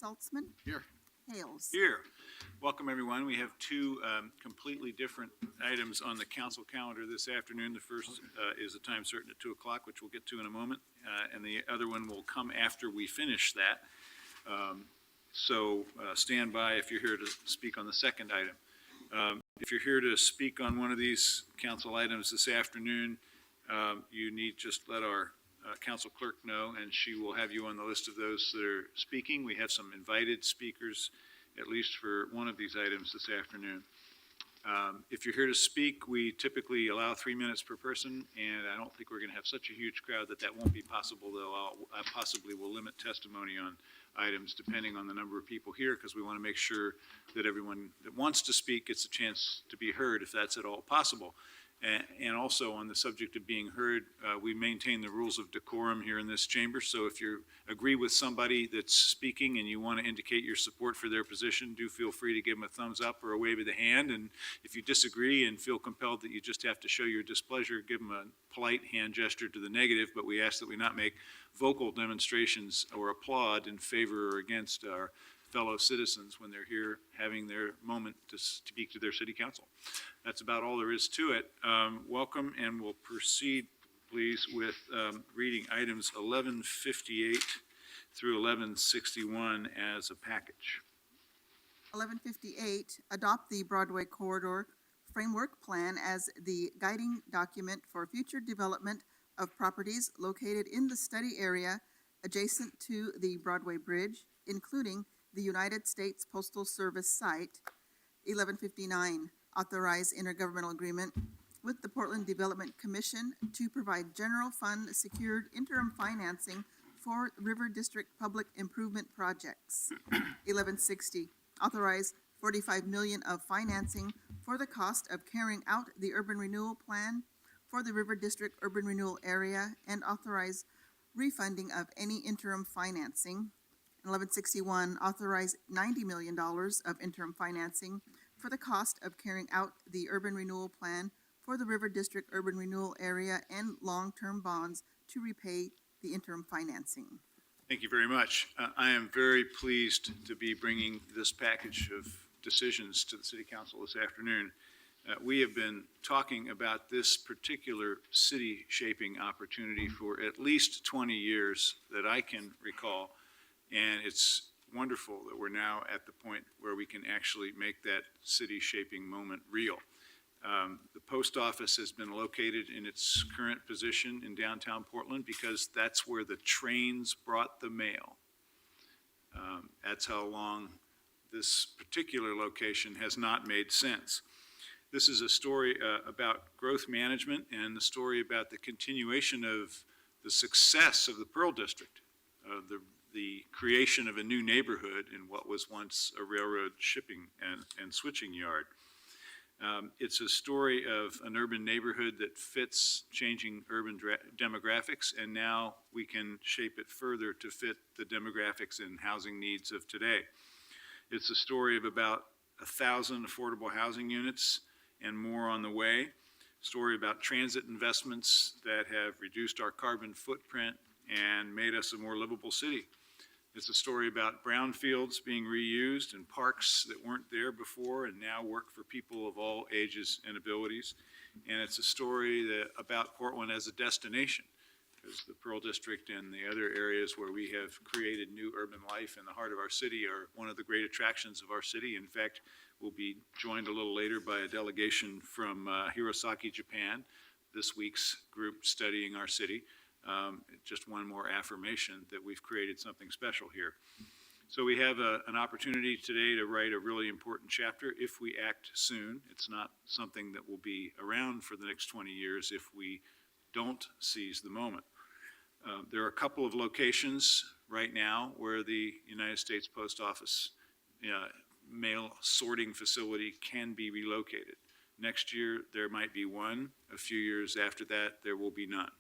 Saltzman. Here. Hales. Here. Welcome, everyone. We have two completely different items on the council calendar this afternoon. The first is a time certain at 2 o'clock, which we'll get to in a moment, and the other one will come after we finish that. So stand by if you're here to speak on the second item. If you're here to speak on one of these council items this afternoon, you need just let our council clerk know, and she will have you on the list of those that are speaking. We have some invited speakers, at least for one of these items this afternoon. If you're here to speak, we typically allow 3 minutes per person, and I don't think we're going to have such a huge crowd that that won't be possible, though I possibly will limit testimony on items depending on the number of people here, because we want to make sure that everyone that wants to speak gets a chance to be heard if that's at all possible. And also on the subject of being heard, we maintain the rules of decorum here in this chamber. So if you agree with somebody that's speaking and you want to indicate your support for their position, do feel free to give them a thumbs up or a wave of the hand. And if you disagree and feel compelled that you just have to show your displeasure, give them a polite hand gesture to the negative, but we ask that we not make vocal demonstrations or applaud in favor or against our fellow citizens when they're here having their moment to speak to their city council. That's about all there is to it. Welcome, and we'll proceed, please, with reading items 1158 through 1161 as a package. 1158, adopt the Broadway Corridor Framework Plan as the guiding document for future development of properties located in the study area adjacent to the Broadway Bridge, including the United States Postal Service site. 1159, authorize intergovernmental agreement with the Portland Development Commission to provide general fund secured interim financing for River District public improvement projects. 1160, authorize $45 million of financing for the cost of carrying out the urban renewal plan for the River District urban renewal area and authorize refunding of any interim financing. 1161, authorize $90 million of interim financing for the cost of carrying out the urban renewal plan for the River District urban renewal area and long-term bonds to repay the interim financing. Thank you very much. I am very pleased to be bringing this package of decisions to the City Council this afternoon. We have been talking about this particular city shaping opportunity for at least 20 years that I can recall. And it's wonderful that we're now at the point where we can actually make that city shaping moment real. The post office has been located in its current position in downtown Portland because that's where the trains brought the mail. That's how long this particular location has not made sense. This is a story about growth management and the story about the continuation of the success of the Pearl District, the creation of a new neighborhood in what was once a railroad shipping and switching yard. It's a story of an urban neighborhood that fits changing urban demographics, and now we can shape it further to fit the demographics and housing needs of today. It's a story of about 1,000 affordable housing units and more on the way. Story about transit investments that have reduced our carbon footprint and made us a more livable city. It's a story about brownfields being reused and parks that weren't there before and now work for people of all ages and abilities. And it's a story about Portland as a destination, because the Pearl District and the other areas where we have created new urban life in the heart of our city are one of the great attractions of our city. In fact, we'll be joined a little later by a delegation from Hirosaki, Japan, this week's group studying our city. Just one more affirmation that we've created something special here. So we have an opportunity today to write a really important chapter if we act soon. It's not something that will be around for the next 20 years if we don't seize the moment. There are a couple of locations right now where the United States Post Office mail sorting facility can be relocated. Next year, there might be one. A few years after that, there will be none.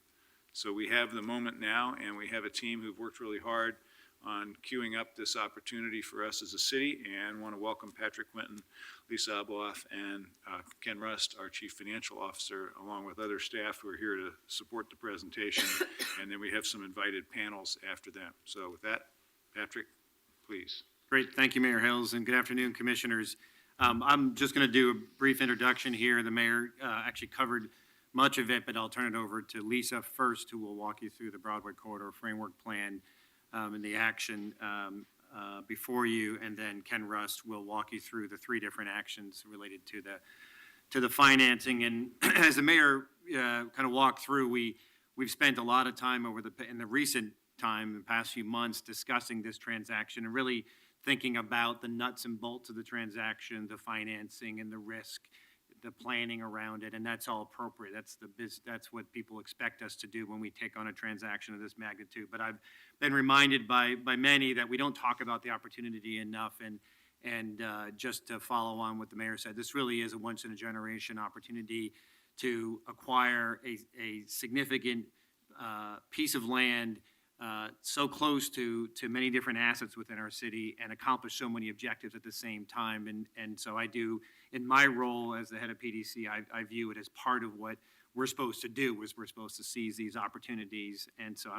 So we have the moment now, and we have a team who've worked really hard on queuing up this opportunity for us as a city, and want to welcome Patrick Quinton, Lisa Abloff, and Ken Rust, our Chief Financial Officer, along with other staff who are here to support the presentation, and then we have some invited panels after them. So with that, Patrick, please. Great. Thank you, Mayor Hills, and good afternoon, Commissioners. I'm just going to do a brief introduction here. The mayor actually covered much of it, but I'll turn it over to Lisa first, who will walk you through the Broadway Corridor Framework Plan and the action before you, and then Ken Rust will walk you through the 3 different actions related to the financing. And as the mayor kind of walked through, we've spent a lot of time in the recent time, the past few months, discussing this transaction and really thinking about the nuts and bolts of the transaction, the financing and the risk, the planning around it, and that's all appropriate. That's what people expect us to do when we take on a transaction of this magnitude. But I've been reminded by many that we don't talk about the opportunity enough, and just to follow on what the mayor said, this really is a once-in-a-generation opportunity to acquire a significant piece of land so close to many different assets within our city and accomplish so many objectives at the same time. And so I do, in my role as the head of PDC, I view it as part of what we're supposed to do, is we're supposed to seize these opportunities. And so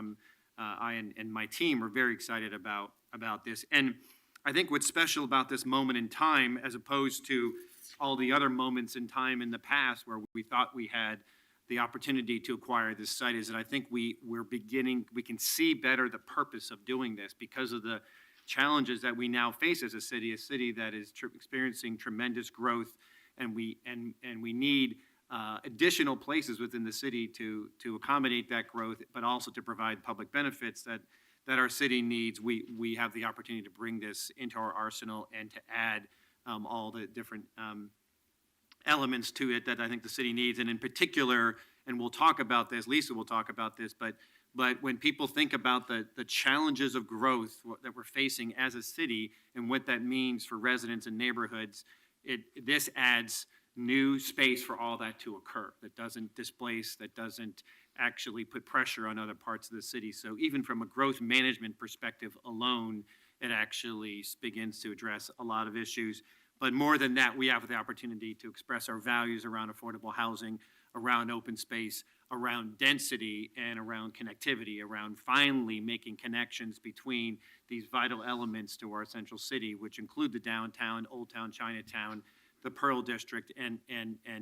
I and my team are very excited about this. And I think what's special about this moment in time, as opposed to all the other moments in time in the past where we thought we had the opportunity to acquire this site, is that I think we can see better the purpose of doing this because of the challenges that we now face as a city that is experiencing tremendous growth, and we need additional places within the city to accommodate that growth, but also to provide public benefits that our city needs. We have the opportunity to bring this into our arsenal and to add all the different elements to it that I think the city needs. And in particular, and we'll talk about this, Lisa will talk about this, but when people think about the challenges of growth that we're facing as a city and what that means for residents and neighborhoods, this adds new space for all that to occur, that doesn't displace, that doesn't actually put pressure on other parts of the city. So even from a growth management perspective alone, it actually begins to address a lot of issues. But more than that, we have the opportunity to express our values around affordable housing, around open space, around density, and around connectivity, around finally making connections between these vital elements to our central city, which include the downtown, Old Town, Chinatown, the Pearl District, and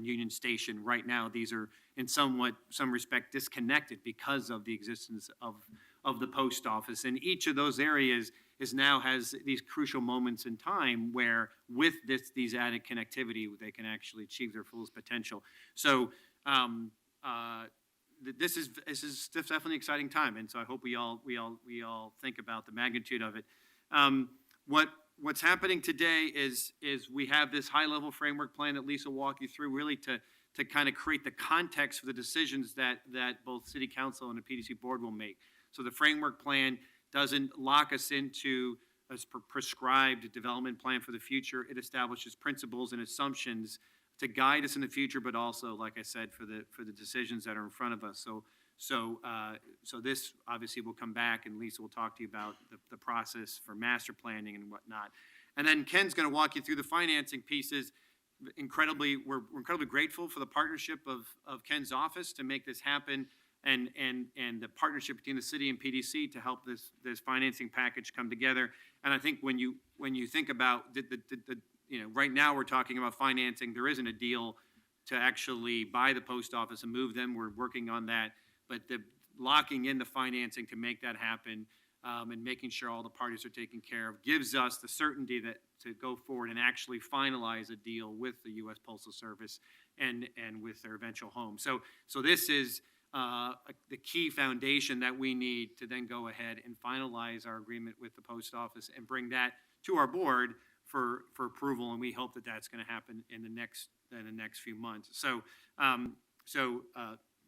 Union Station. Right now, these are in some respect disconnected because of the existence of the post office. And each of those areas now has these crucial moments in time where with these added connectivity, they can actually achieve their fullest potential. So this is definitely an exciting time. And so I hope we all think about the magnitude of it. What's happening today is we have this high-level framework plan that Lisa will walk you through, really to kind of create the context for the decisions that both City Council and the PDC Board will make. So the framework plan doesn't lock us into a prescribed development plan for the future. It establishes principles and assumptions to guide us in the future, but also, like I said, for the decisions that are in front of us. So this obviously will come back, and Lisa will talk to you about the process for master planning and whatnot. And then Ken's going to walk you through the financing pieces. We're incredibly grateful for the partnership of Ken's office to make this happen, and the partnership between the city and PDC to help this financing package come together. And I think when you think about right now we're talking about financing. There isn't a deal to actually buy the post office and move them. We're working on that, but the locking in the financing to make that happen and making sure all the parties are taken care of gives us the certainty that to go forward and actually finalize a deal with the U.S. Postal Service and with their eventual home. So this is the key foundation that we need to then go ahead and finalize our agreement with the post office and bring that to our board for approval, and we hope that that's going to happen in the next few months. So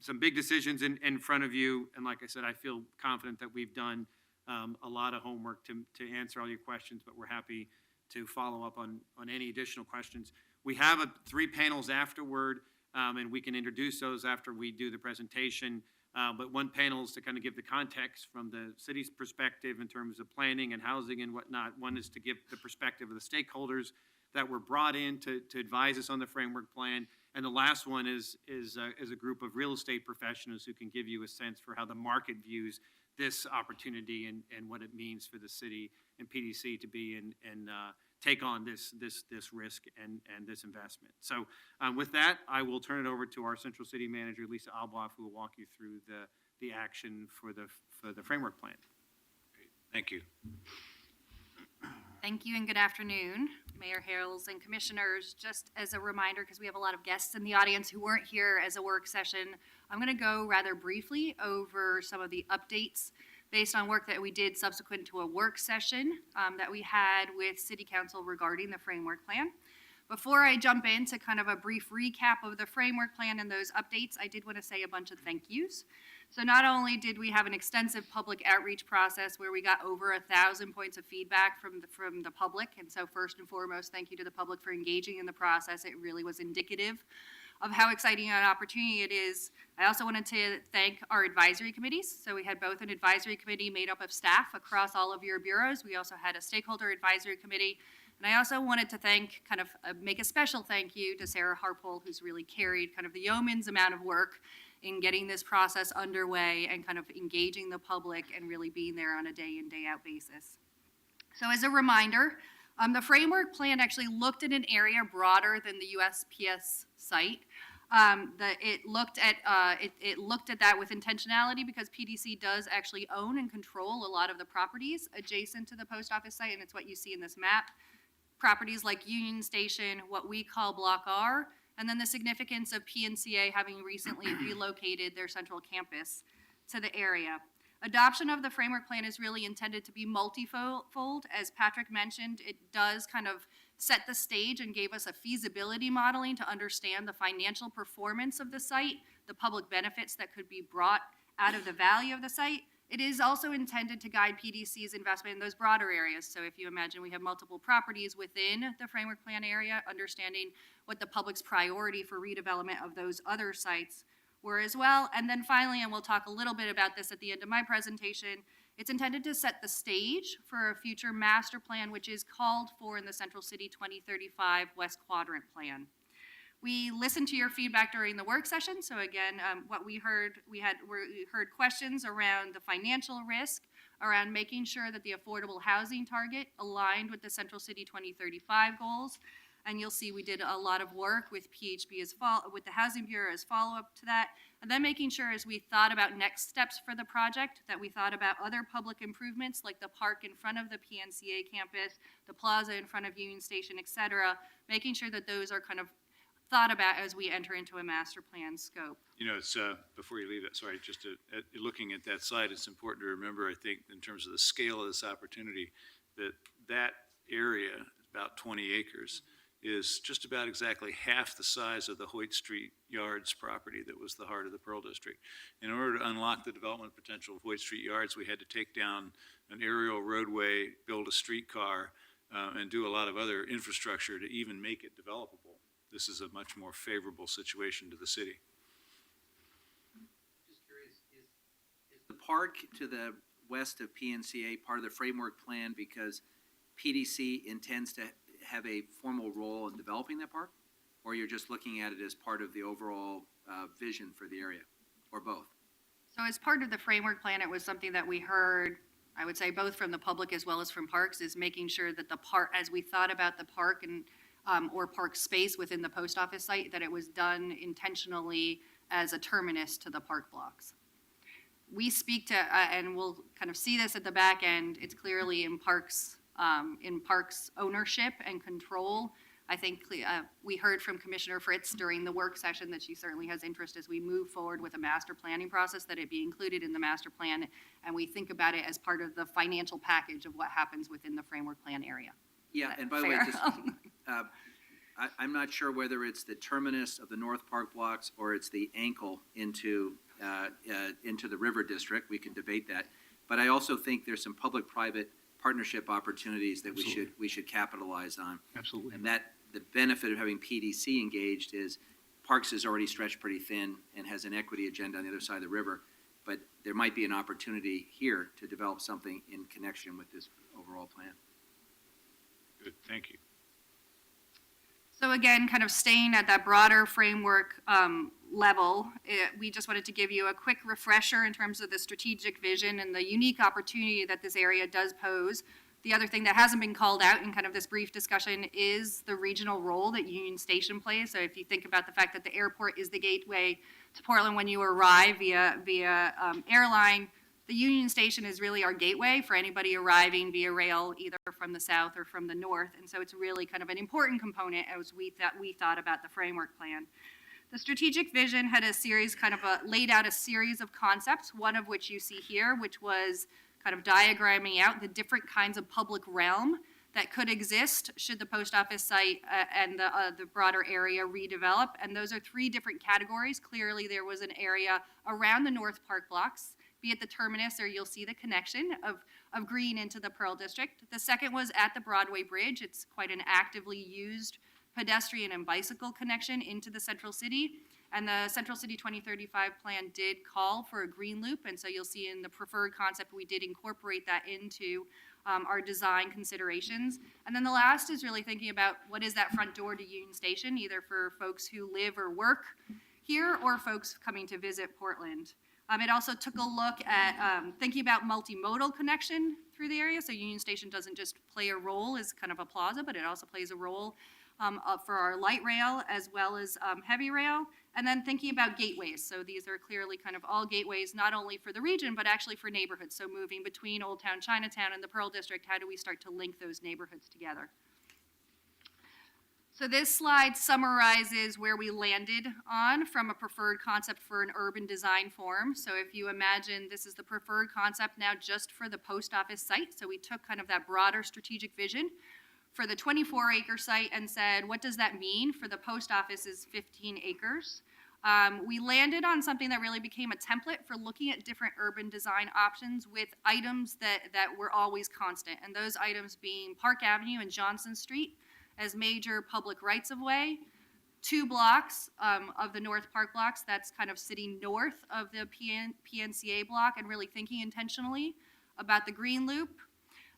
some big decisions in front of you, and like I said, I feel confident that we've done a lot of homework to answer all your questions, but we're happy to follow up on any additional questions. We have 3 panels afterward, and we can introduce those after we do the presentation. But one panel is to kind of give the context from the city's perspective in terms of planning and housing and whatnot. One is to give the perspective of the stakeholders that were brought in to advise us on the framework plan. And the last one is a group of real estate professionals who can give you a sense for how the market views this opportunity and what it means for the city and PDC to be and take on this risk and this investment. So with that, I will turn it over to our Central City Manager, Lisa Alboff, who will walk you through the action for the framework plan. Thank you. Thank you and good afternoon, Mayor Harrells and Commissioners. Just as a reminder, because we have a lot of guests in the audience who weren't here as a work session, I'm going to go rather briefly over some of the updates based on work that we did subsequent to a work session that we had with City Council regarding the framework plan. Before I jump into kind of a brief recap of the framework plan and those updates, I did want to say a bunch of thank yous. So not only did we have an extensive public outreach process where we got over 1,000 points of feedback from the public, and so first and foremost, thank you to the public for engaging in the process. It really was indicative of how exciting an opportunity it is. I also wanted to thank our advisory committees. So we had both an advisory committee made up of staff across all of your bureaus. We also had a stakeholder advisory committee. And I also wanted to make a special thank you to Sarah Harpole, who's really carried kind of the yeoman's amount of work in getting this process underway and kind of engaging the public and really being there on a day in, day out basis. So as a reminder, the framework plan actually looked at an area broader than the USPS site. It looked at that with intentionality because PDC does actually own and control a lot of the properties adjacent to the post office site, and it's what you see in this map. Properties like Union Station, what we call Block R, and then the significance of PNCA having recently relocated their central campus to the area. Adoption of the framework plan is really intended to be multifold. As Patrick mentioned, it does kind of set the stage and gave us a feasibility modeling to understand the financial performance of the site, the public benefits that could be brought out of the value of the site. It is also intended to guide PDC's investment in those broader areas. So if you imagine we have multiple properties within the framework plan area, understanding what the public's priority for redevelopment of those other sites were as well. And then finally, and we'll talk a little bit about this at the end of my presentation, it's intended to set the stage for a future master plan, which is called for in the Central City 2035 West Quadrant Plan. We listened to your feedback during the work session. So again, what we heard questions around the financial risk, around making sure that the affordable housing target aligned with the Central City 2035 goals. And you'll see we did a lot of work with PHB with the Housing Bureau as follow-up to that. And then making sure as we thought about next steps for the project, that we thought about other public improvements like the park in front of the PNCA campus, the plaza in front of Union Station, et cetera, making sure that those are kind of thought about as we enter into a master plan scope. You know, it's, before you leave that, sorry, just looking at that site, it's important to remember, I think, in terms of the scale of this opportunity, that area, about 20 acres, is just about exactly half the size of the Hoyt Street Yards property that was the heart of the Pearl District. In order to unlock the development potential of Hoyt Street Yards, we had to take down an aerial roadway, build a streetcar, and do a lot of other infrastructure to even make it developable. This is a much more favorable situation to the city. Just curious, is the park to the west of PNCA part of the framework plan because PDC intends to have a formal role in developing that park? Or you're just looking at it as part of the overall vision for the area, or both? So as part of the framework plan, it was something that we heard, I would say both from the public as well as from parks, is making sure that the park, as we thought about the park and or park space within the post office site, that it was done intentionally as a terminus to the park blocks. We speak to, and we'll kind of see this at the back end, it's clearly in parks ownership and control. I think we heard from Commissioner Fritz during the work session that she certainly has interest as we move forward with a master planning process, that it be included in the master plan, and we think about it as part of the financial package of what happens within the framework plan area. Yeah, and by the way, just, I'm not sure whether it's the terminus of the North Park blocks or it's the ankle into the River District. We can debate that. But I also think there's some public-private partnership opportunities that we should capitalize on. Absolutely. And that the benefit of having PDC engaged is Parks is already stretched pretty thin and has an equity agenda on the other side of the river. But there might be an opportunity here to develop something in connection with this overall plan. Good, thank you. So again, kind of staying at that broader framework level, we just wanted to give you a quick refresher in terms of the strategic vision and the unique opportunity that this area does pose The other thing that hasn't been called out in kind of this brief discussion is the regional role that Union Station plays. So if you think about the fact that the airport is the gateway to Portland when you arrive via airline, the Union Station is really our gateway for anybody arriving via rail, either from the south or from the north. And so it's really kind of an important component as we thought about the framework plan. The strategic vision had laid out a series of concepts, one of which you see here, which was kind of diagramming out the different kinds of public realm that could exist should the post office site and the broader area redevelop. And those are three different categories. Clearly, there was an area around the North Park blocks, be it the terminus, or you'll see the connection of green into the Pearl District. The second was at the Broadway Bridge. It's quite an actively used pedestrian and bicycle connection into the Central City. And the Central City 2035 plan did call for a green loop, and so you'll see in the preferred concept, we did incorporate that into our design considerations. And then the last is really thinking about what is that front door to Union Station, either for folks who live or work here or folks coming to visit Portland. It also took a look at thinking about multimodal connection through the area, so Union Station doesn't just play a role as kind of a plaza, but it also plays a role for our light rail as well as heavy rail. And then thinking about gateways. So these are clearly kind of all gateways, not only for the region, but actually for neighborhoods. So moving between Old Town Chinatown and the Pearl District, how do we start to link those neighborhoods together? So this slide summarizes where we landed on from a preferred concept for an urban design form. So if you imagine this is the preferred concept now just for the post office site. So we took kind of that broader strategic vision for the 24-acre site and said, what does that mean for the post office's 15 acres? We landed on something that really became a template for looking at different urban design options with items that were always constant, and those items being Park Avenue and Johnson Street as major public rights-of-way, 2 blocks of the North Park blocks, that's kind of sitting north of the PNCA block, and really thinking intentionally about the green loop.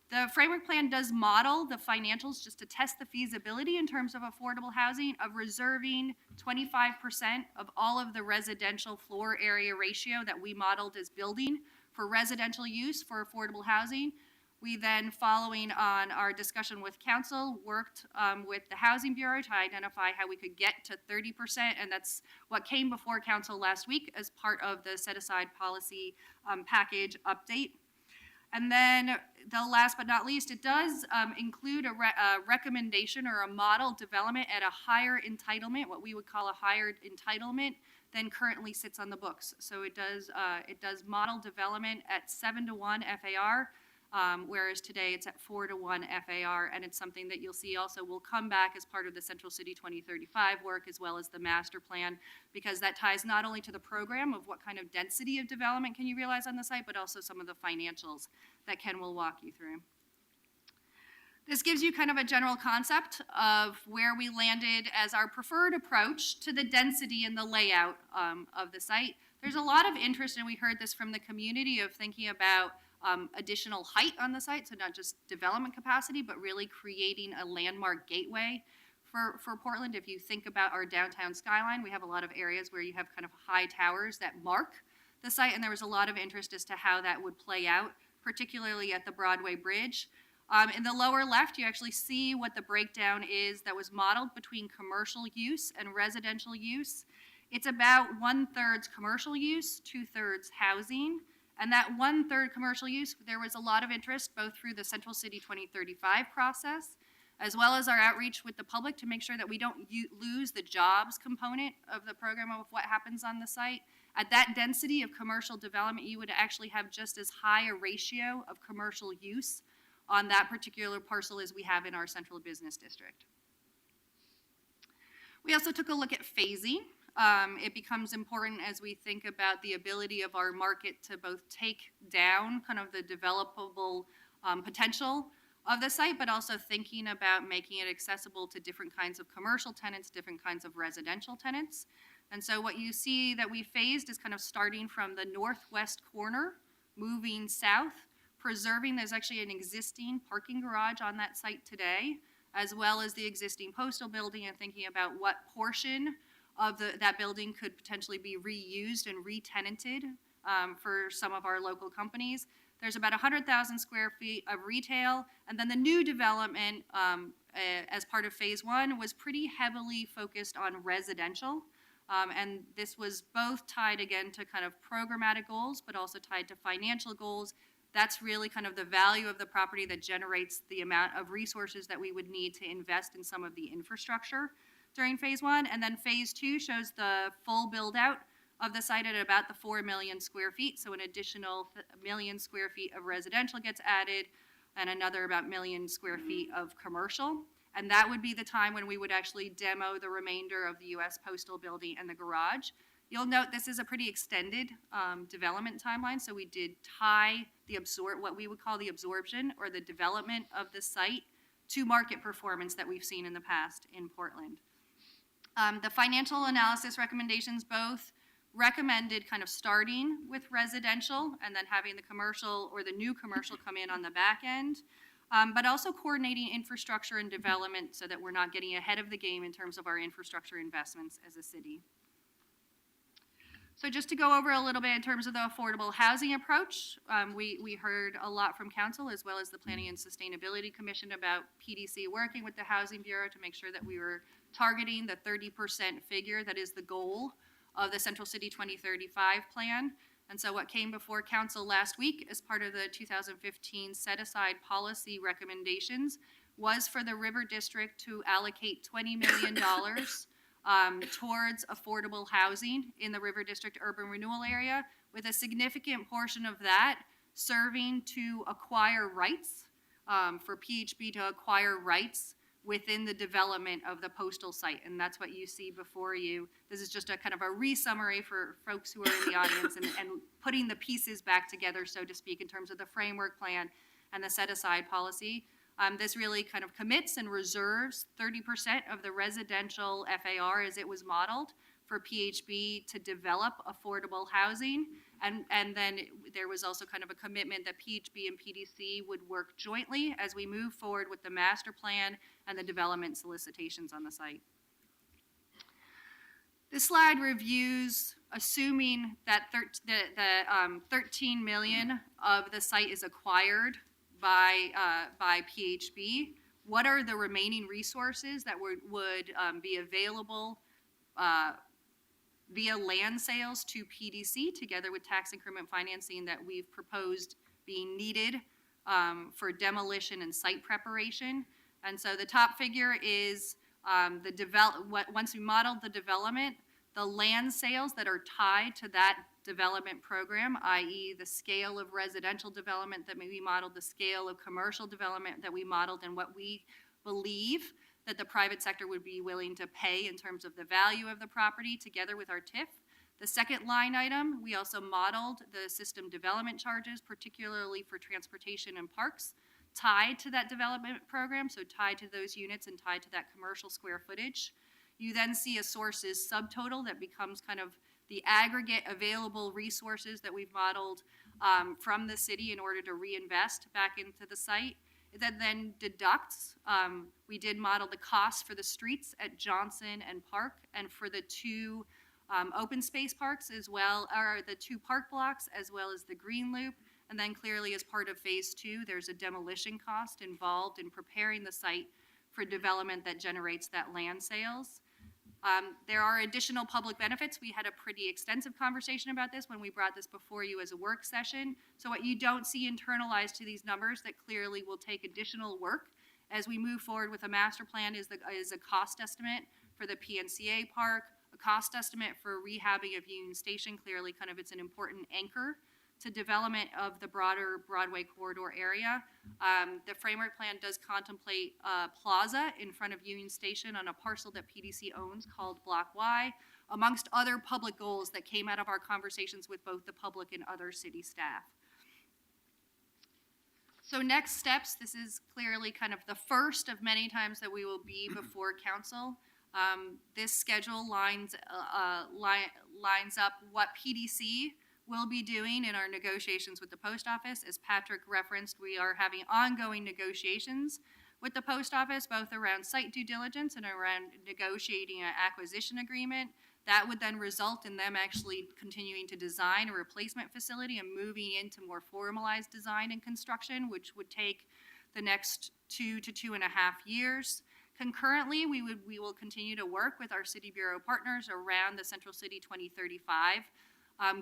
The framework plan does model the financials just to test the feasibility in terms of affordable housing of reserving 25% of all of the residential floor area ratio that we modeled as building for residential use for affordable housing. We then, following on our discussion with council, worked with the Housing Bureau to identify how we could get to 30%, and that's what came before council last week as part of the set-aside policy package update. And then the last but not least, it does include a recommendation or a model development at a higher entitlement, what we would call a higher entitlement than currently sits on the books. So it does model development at 7-to-1 FAR, whereas today it's at 4-to-1 FAR, and it's something that you'll see also will come back as part of the Central City 2035 work as well as the master plan, because that ties not only to the program of what kind of density of development can you realize on the site, but also some of the financials that Ken will walk you through. This gives you kind of a general concept of where we landed as our preferred approach to the density and the layout of the site. There's a lot of interest, and we heard this from the community, of thinking about additional height on the site, so not just development capacity, but really creating a landmark gateway for Portland. If you think about our downtown skyline, we have a lot of areas where you have kind of high towers that mark the site, and there was a lot of interest as to how that would play out, particularly at the Broadway Bridge. In the lower left, you actually see what the breakdown is that was modeled between commercial use and residential use. It's about 1/3 commercial use, 2/3 housing. And that 1/3 commercial use, there was a lot of interest both through the Central City 2035 process, as well as our outreach with the public to make sure that we don't lose the jobs component of the program of what happens on the site. At that density of commercial development, you would actually have just as high a ratio of commercial use on that particular parcel as we have in our central business district. We also took a look at phasing. It becomes important as we think about the ability of our market to both take down kind of the developable potential of the site, but also thinking about making it accessible to different kinds of commercial tenants, different kinds of residential tenants. And so what you see that we phased is kind of starting from the northwest corner, moving south, preserving, there's actually an existing parking garage on that site today, as well as the existing postal building, and thinking about what portion of that building could potentially be reused and re-tenanted for some of our local companies. There's about 100,000 square feet of retail, and then the new development, as part of phase one, was pretty heavily focused on residential. And this was both tied again to kind of programmatic goals, but also tied to financial goals. That's really kind of the value of the property that generates the amount of resources that we would need to invest in some of the infrastructure during phase one. And then phase two shows the full build out of the site at about the 4 million square feet. So an additional million square feet of residential gets added and another about million square feet of commercial. And that would be the time when we would actually demo the remainder of the US Postal Building and the garage. You'll note this is a pretty extended development timeline. So we did tie what we would call the absorption or the development of the site to market performance that we've seen in the past in Portland. The financial analysis recommendations both recommended kind of starting with residential and then having the commercial or the new commercial come in on the back end, but also coordinating infrastructure and development so that we're not getting ahead of the game in terms of our infrastructure investments as a city. So just to go over a little bit in terms of the affordable housing approach, we heard a lot from council as well as the Planning and Sustainability Commission about PDC working with the Housing Bureau to make sure that we were targeting the 30% figure that is the goal of the Central City 2035 plan. And so what came before council last week as part of the 2015 set-aside policy recommendations was for the River District to allocate $20 million towards affordable housing in the River District urban renewal area, with a significant portion of that serving to acquire rights, for PHB to acquire rights within the development of the postal site. And that's what you see before you. This is just a kind of a re-summary for folks who are in the audience and putting the pieces back together, so to speak, in terms of the framework plan and the set-aside policy. This really kind of commits and reserves 30% of the residential FAR as it was modeled for PHB to develop affordable housing. And then there was also kind of a commitment that PHB and PDC would work jointly as we move forward with the master plan and the development solicitations on the site. This slide reviews, assuming that 13 million of the site is acquired by PHB, what are the remaining resources that would be available via land sales to PDC, together with tax increment financing that we've proposed being needed for demolition and site preparation. And so the top figure is once we modeled the development, the land sales that are tied to that development program, i.e. the scale of residential development that we modeled, the scale of commercial development that we modeled, and what we believe that the private sector would be willing to pay in terms of the value of the property together with our TIF. The second line item, we also modeled the system development charges, particularly for transportation and parks, tied to that development program, so tied to those units and tied to that commercial square footage. You then see a sources subtotal that becomes kind of the aggregate available resources that we've modeled from the city in order to reinvest back into the site. That then deducts, we did model the costs for the streets at Johnson and Park, and for the two open space parks as well, or the two park blocks, as well as the Green Loop. And then clearly as part of phase two, there's a demolition cost involved in preparing the site for development that generates that land sales. There are additional public benefits. We had a pretty extensive conversation about this when we brought this before you as a work session. So what you don't see internalized to these numbers that clearly will take additional work as we move forward with a master plan is a cost estimate for the PNCA park, a cost estimate for rehabbing of Union Station. Clearly kind of it's an important anchor to development of the broader Broadway corridor area. The framework plan does contemplate a plaza in front of Union Station on a parcel that PDC owns called Block Y, amongst other public goals that came out of our conversations with both the public and other city staff. So next steps, this is clearly kind of the first of many times that we will be before council. This schedule lines up what PDC will be doing in our negotiations with the post office. As Patrick referenced, we are having ongoing negotiations with the post office, both around site due diligence and around negotiating an acquisition agreement. That would then result in them actually continuing to design a replacement facility and moving into more formalized design and construction, which would take the next 2 to 2.5 years. Concurrently, we will continue to work with our City Bureau partners around the Central City 2035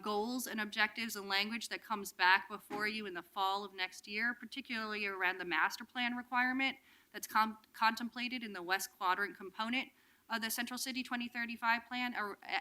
goals and objectives and language that comes back before you in the fall of next year, particularly around the master plan requirement that's contemplated in the West Quadrant component of the Central City 2035 plan,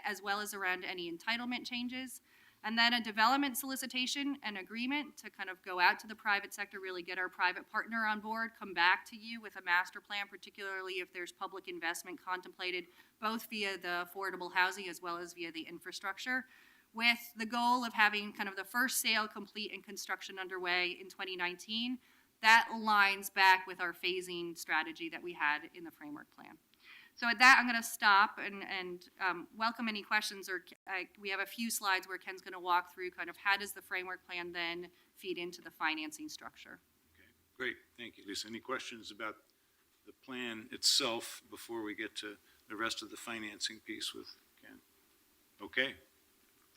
as well as around any entitlement changes. And then a development solicitation and agreement to kind of go out to the private sector, really get our private partner on board, come back to you with a master plan, particularly if there's public investment contemplated, both via the affordable housing as well as via the infrastructure, with the goal of having kind of the first sale complete and construction underway in 2019. That aligns back with our phasing strategy that we had in the framework plan. So at that, I'm going to stop and welcome any questions, or we have a few slides where Ken's going to walk through kind of how does the framework plan then feed into the financing structure. Okay, great. Thank you, Lisa. Any questions about the plan itself before we get to the rest of the financing piece with Ken? Okay,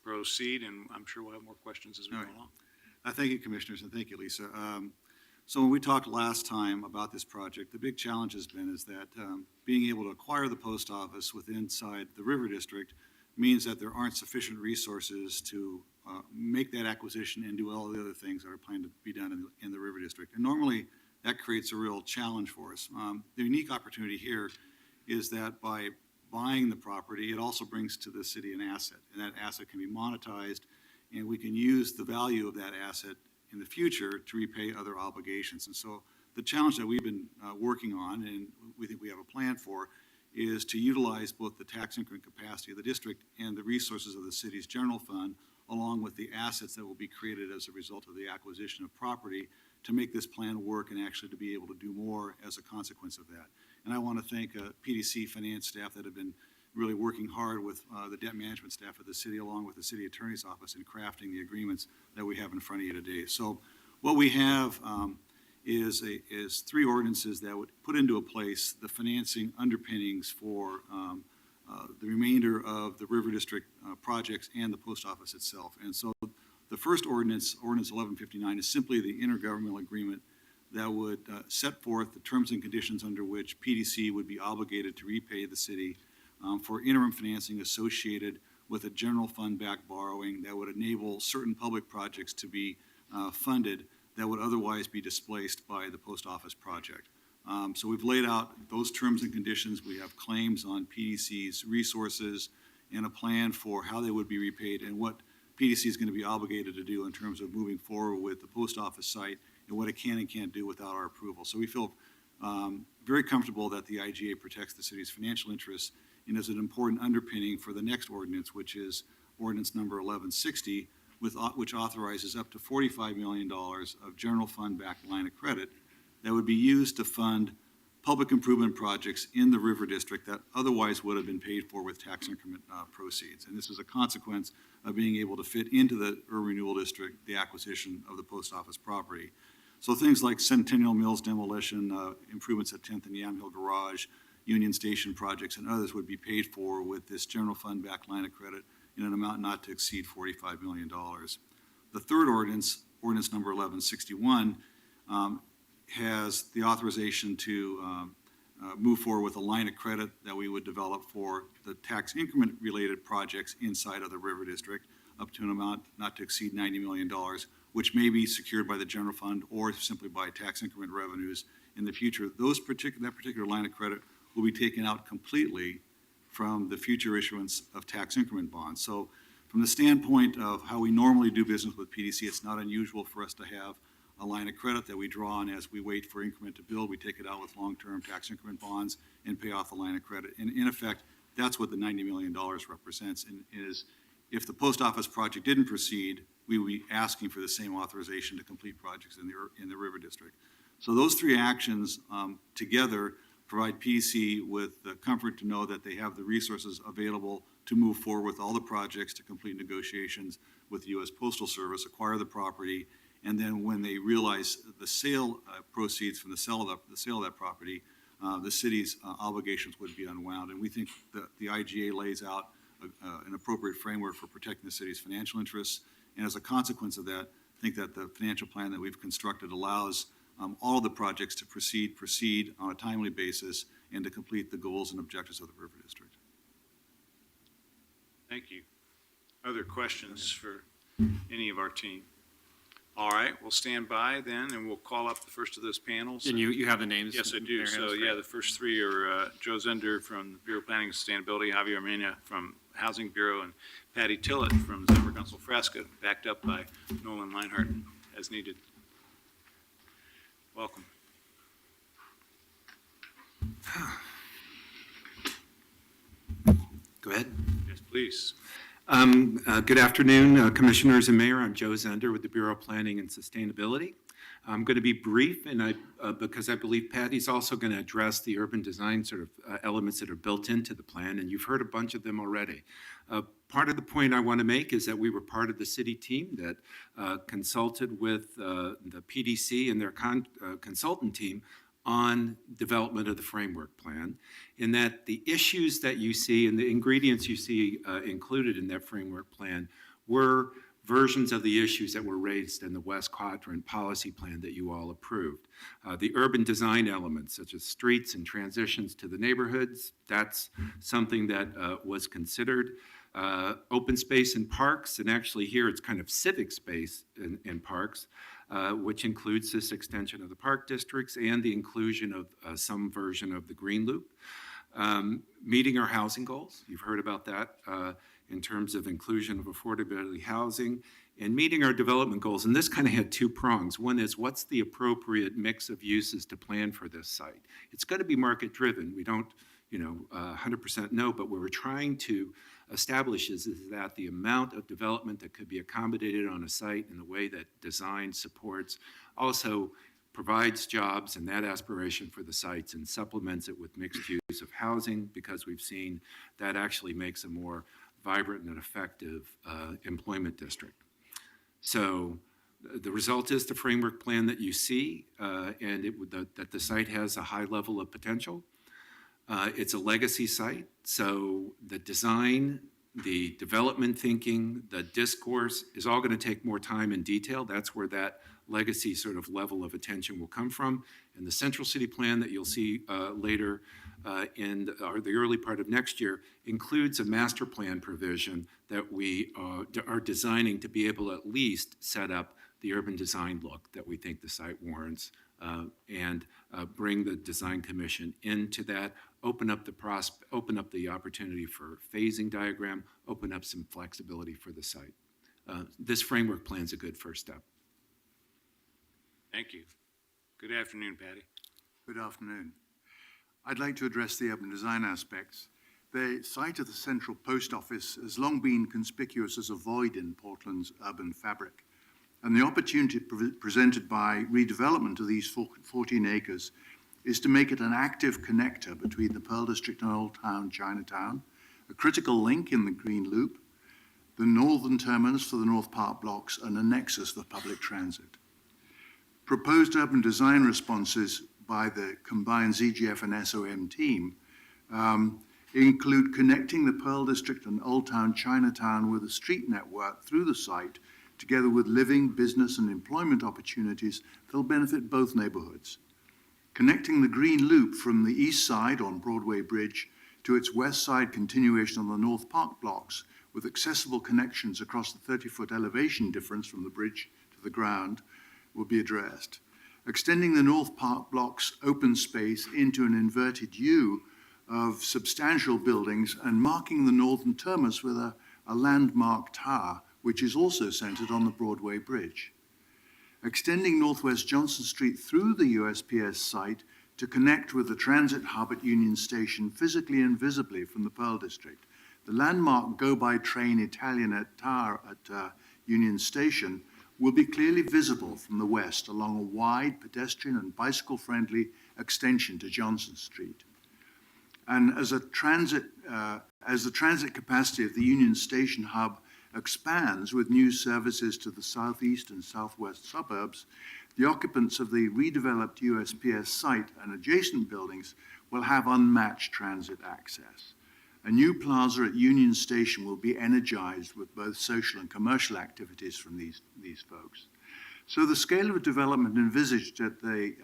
proceed, and I'm sure we'll have more questions as we go along. Thank you, Commissioners, and thank you, Lisa. So when we talked last time about this project, the big challenge has been is that being able to acquire the post office inside the River District means that there aren't sufficient resources to make that acquisition and do all the other things that are planned to be done in the River District. And normally, that creates a real challenge for us. The unique opportunity here is that by buying the property, it also brings to the city an asset, and that asset can be monetized, and we can use the value of that asset in the future to repay other obligations. And so the challenge that we've been working on, and we think we have a plan for, is to utilize both the tax increment capacity of the district and the resources of the city's general fund, along with the assets that will be created as a result of the acquisition of property, to make this plan work and actually to be able to do more as a consequence of that. And I want to thank PDC finance staff that have been really working hard with the debt management staff of the city, along with the city attorney's office, in crafting the agreements that we have in front of you today. So what we have is 3 ordinances that would put into place the financing underpinnings for the remainder of the River District projects and the post office itself. And so the first ordinance, Ordinance 1159, is simply the intergovernmental agreement that would set forth the terms and conditions under which PDC would be obligated to repay the city for interim financing associated with a general fund-backed borrowing that would enable certain public projects to be funded that would otherwise be displaced by the post office project. So we've laid out those terms and conditions. We have claims on PDC's resources and a plan for how they would be repaid and what PDC is going to be obligated to do in terms of moving forward with the post office site and what it can and can't do without our approval. So we feel very comfortable that the IGA protects the city's financial interests and is an important underpinning for the next ordinance, which is ordinance number 1160, which authorizes up to $45 million of general fund-backed line of credit that would be used to fund public improvement projects in the River District that otherwise would have been paid for with tax increment proceeds. And this is a consequence of being able to fit into the Urban Renewal District the acquisition of the post office property. So things like Centennial Mills demolition, improvements at 10th and Yamhill Garage, Union Station projects, and others would be paid for with this general fund-backed line of credit in an amount not to exceed $45 million. The third ordinance, ordinance number 1161, has the authorization to move forward with a line of credit that we would develop for the tax increment-related projects inside of the River District, up to an amount not to exceed $90 million, which may be secured by the general fund or simply by tax increment revenues in the future. That particular line of credit will be taken out completely from the future issuance of tax increment bonds. So from the standpoint of how we normally do business with PDC, it's not unusual for us to have a line of credit that we draw on as we wait for increment to build. We take it out with long-term tax increment bonds and pay off the line of credit. And in effect, that's what the $90 million represents, and is if the post office project didn't proceed, we would be asking for the same authorization to complete projects in the River District. So those 3 actions together provide PDC with the comfort to know that they have the resources available to move forward with all the projects, to complete negotiations with the U.S. Postal Service, acquire the property, and then when they realize the sale proceeds from the sale of that property, the city's obligations would be unwound. And we think that the IGA lays out an appropriate framework for protecting the city's financial interests. And as a consequence of that, I think that the financial plan that we've constructed allows all of the projects to proceed on a timely basis and to complete the goals and objectives of the River District. Thank you. Other questions for any of our team? All right, we'll stand by then, and we'll call up the first of those panels. And you have the names? Yes, I do. Mayor So, Harrel's yeah, great. the first three are Joe Zender from the Bureau of Planning and Sustainability, Javier Mena from Housing Bureau, and Patty Tillett from Zimmer Gunzel Fresca, backed up by Nolan Leinhardt as needed. Welcome. Go ahead. Yes, please. Good afternoon, Commissioners and Mayor. I'm Joe Zender with the Bureau of Planning and Sustainability. I'm going to be brief, and because I believe Patty's also going to address the urban design sort of elements that are built into the plan, and you've heard a bunch of them already. Part of the point I want to make is that we were part of the city team that consulted with the PDC and their consultant team on development of the framework plan, in that the issues that you see and the ingredients you see included in that framework plan were versions of the issues that were raised in the West Quadrant policy plan that you all approved. The urban design elements, such as streets and transitions to the neighborhoods, that's something that was considered. Open space and parks, and actually here it's kind of civic space in parks, which includes this extension of the park districts and the inclusion of some version of the green loop. Meeting our housing goals, you've heard about that in terms of inclusion of affordability housing, and meeting our development goals. And this kind of had two prongs. One is, what's the appropriate mix of uses to plan for this site? It's going to be market driven. We don't 100% know, but what we're trying to establish is that the amount of development that could be accommodated on a site in the way that design supports also provides jobs and that aspiration for the sites and supplements it with mixed use of housing, because we've seen that actually makes a more vibrant and effective employment district. So the result is the framework plan that you see, and that the site has a high level of potential. It's a legacy site, so the design, the development thinking, the discourse is all going to take more time and detail. That's where that legacy sort of level of attention will come from. And the central city plan that you'll see later in the early part of next year includes a master plan provision that we are designing to be able to at least set up the urban design look that we think the site warrants, and bring the design commission into that, open up the opportunity for phasing diagram, open up some flexibility for the site. This framework plan is a good first step. Thank you. Good afternoon, Patty. Good afternoon. I'd like to address the urban design aspects. The site of the central post office has long been conspicuous as a void in Portland's urban fabric. And the opportunity presented by redevelopment of these 14 acres is to make it an active connector between the Pearl District and Old Town Chinatown, a critical link in the Green Loop, the northern terminus for the North Park blocks, and a nexus for public transit. Proposed urban design responses by the combined ZGF and SOM team include connecting the Pearl District and Old Town Chinatown with a street network through the site, together with living, business, and employment opportunities that will benefit both neighborhoods. Connecting the Green Loop from the east side on Broadway Bridge to its west side continuation on the North Park blocks, with accessible connections across the 30-foot elevation difference from the bridge to the ground, will be addressed. Extending the North Park blocks open space into an inverted U of substantial buildings and marking the northern terminus with a landmark tower, which is also centered on the Broadway Bridge. Extending Northwest Johnson Street through the USPS site to connect with the transit hub at Union Station physically and visibly from the Pearl District. The landmark go-by-train Italianate tower at Union Station will be clearly visible from the west along a wide pedestrian and bicycle-friendly extension to Johnson Street. And as the transit capacity of the Union Station hub expands with new services to the southeast and southwest suburbs, the occupants of the redeveloped USPS site and adjacent buildings will have unmatched transit access. A new plaza at Union Station will be energized with both social and commercial activities from these folks. So the scale of development envisaged at the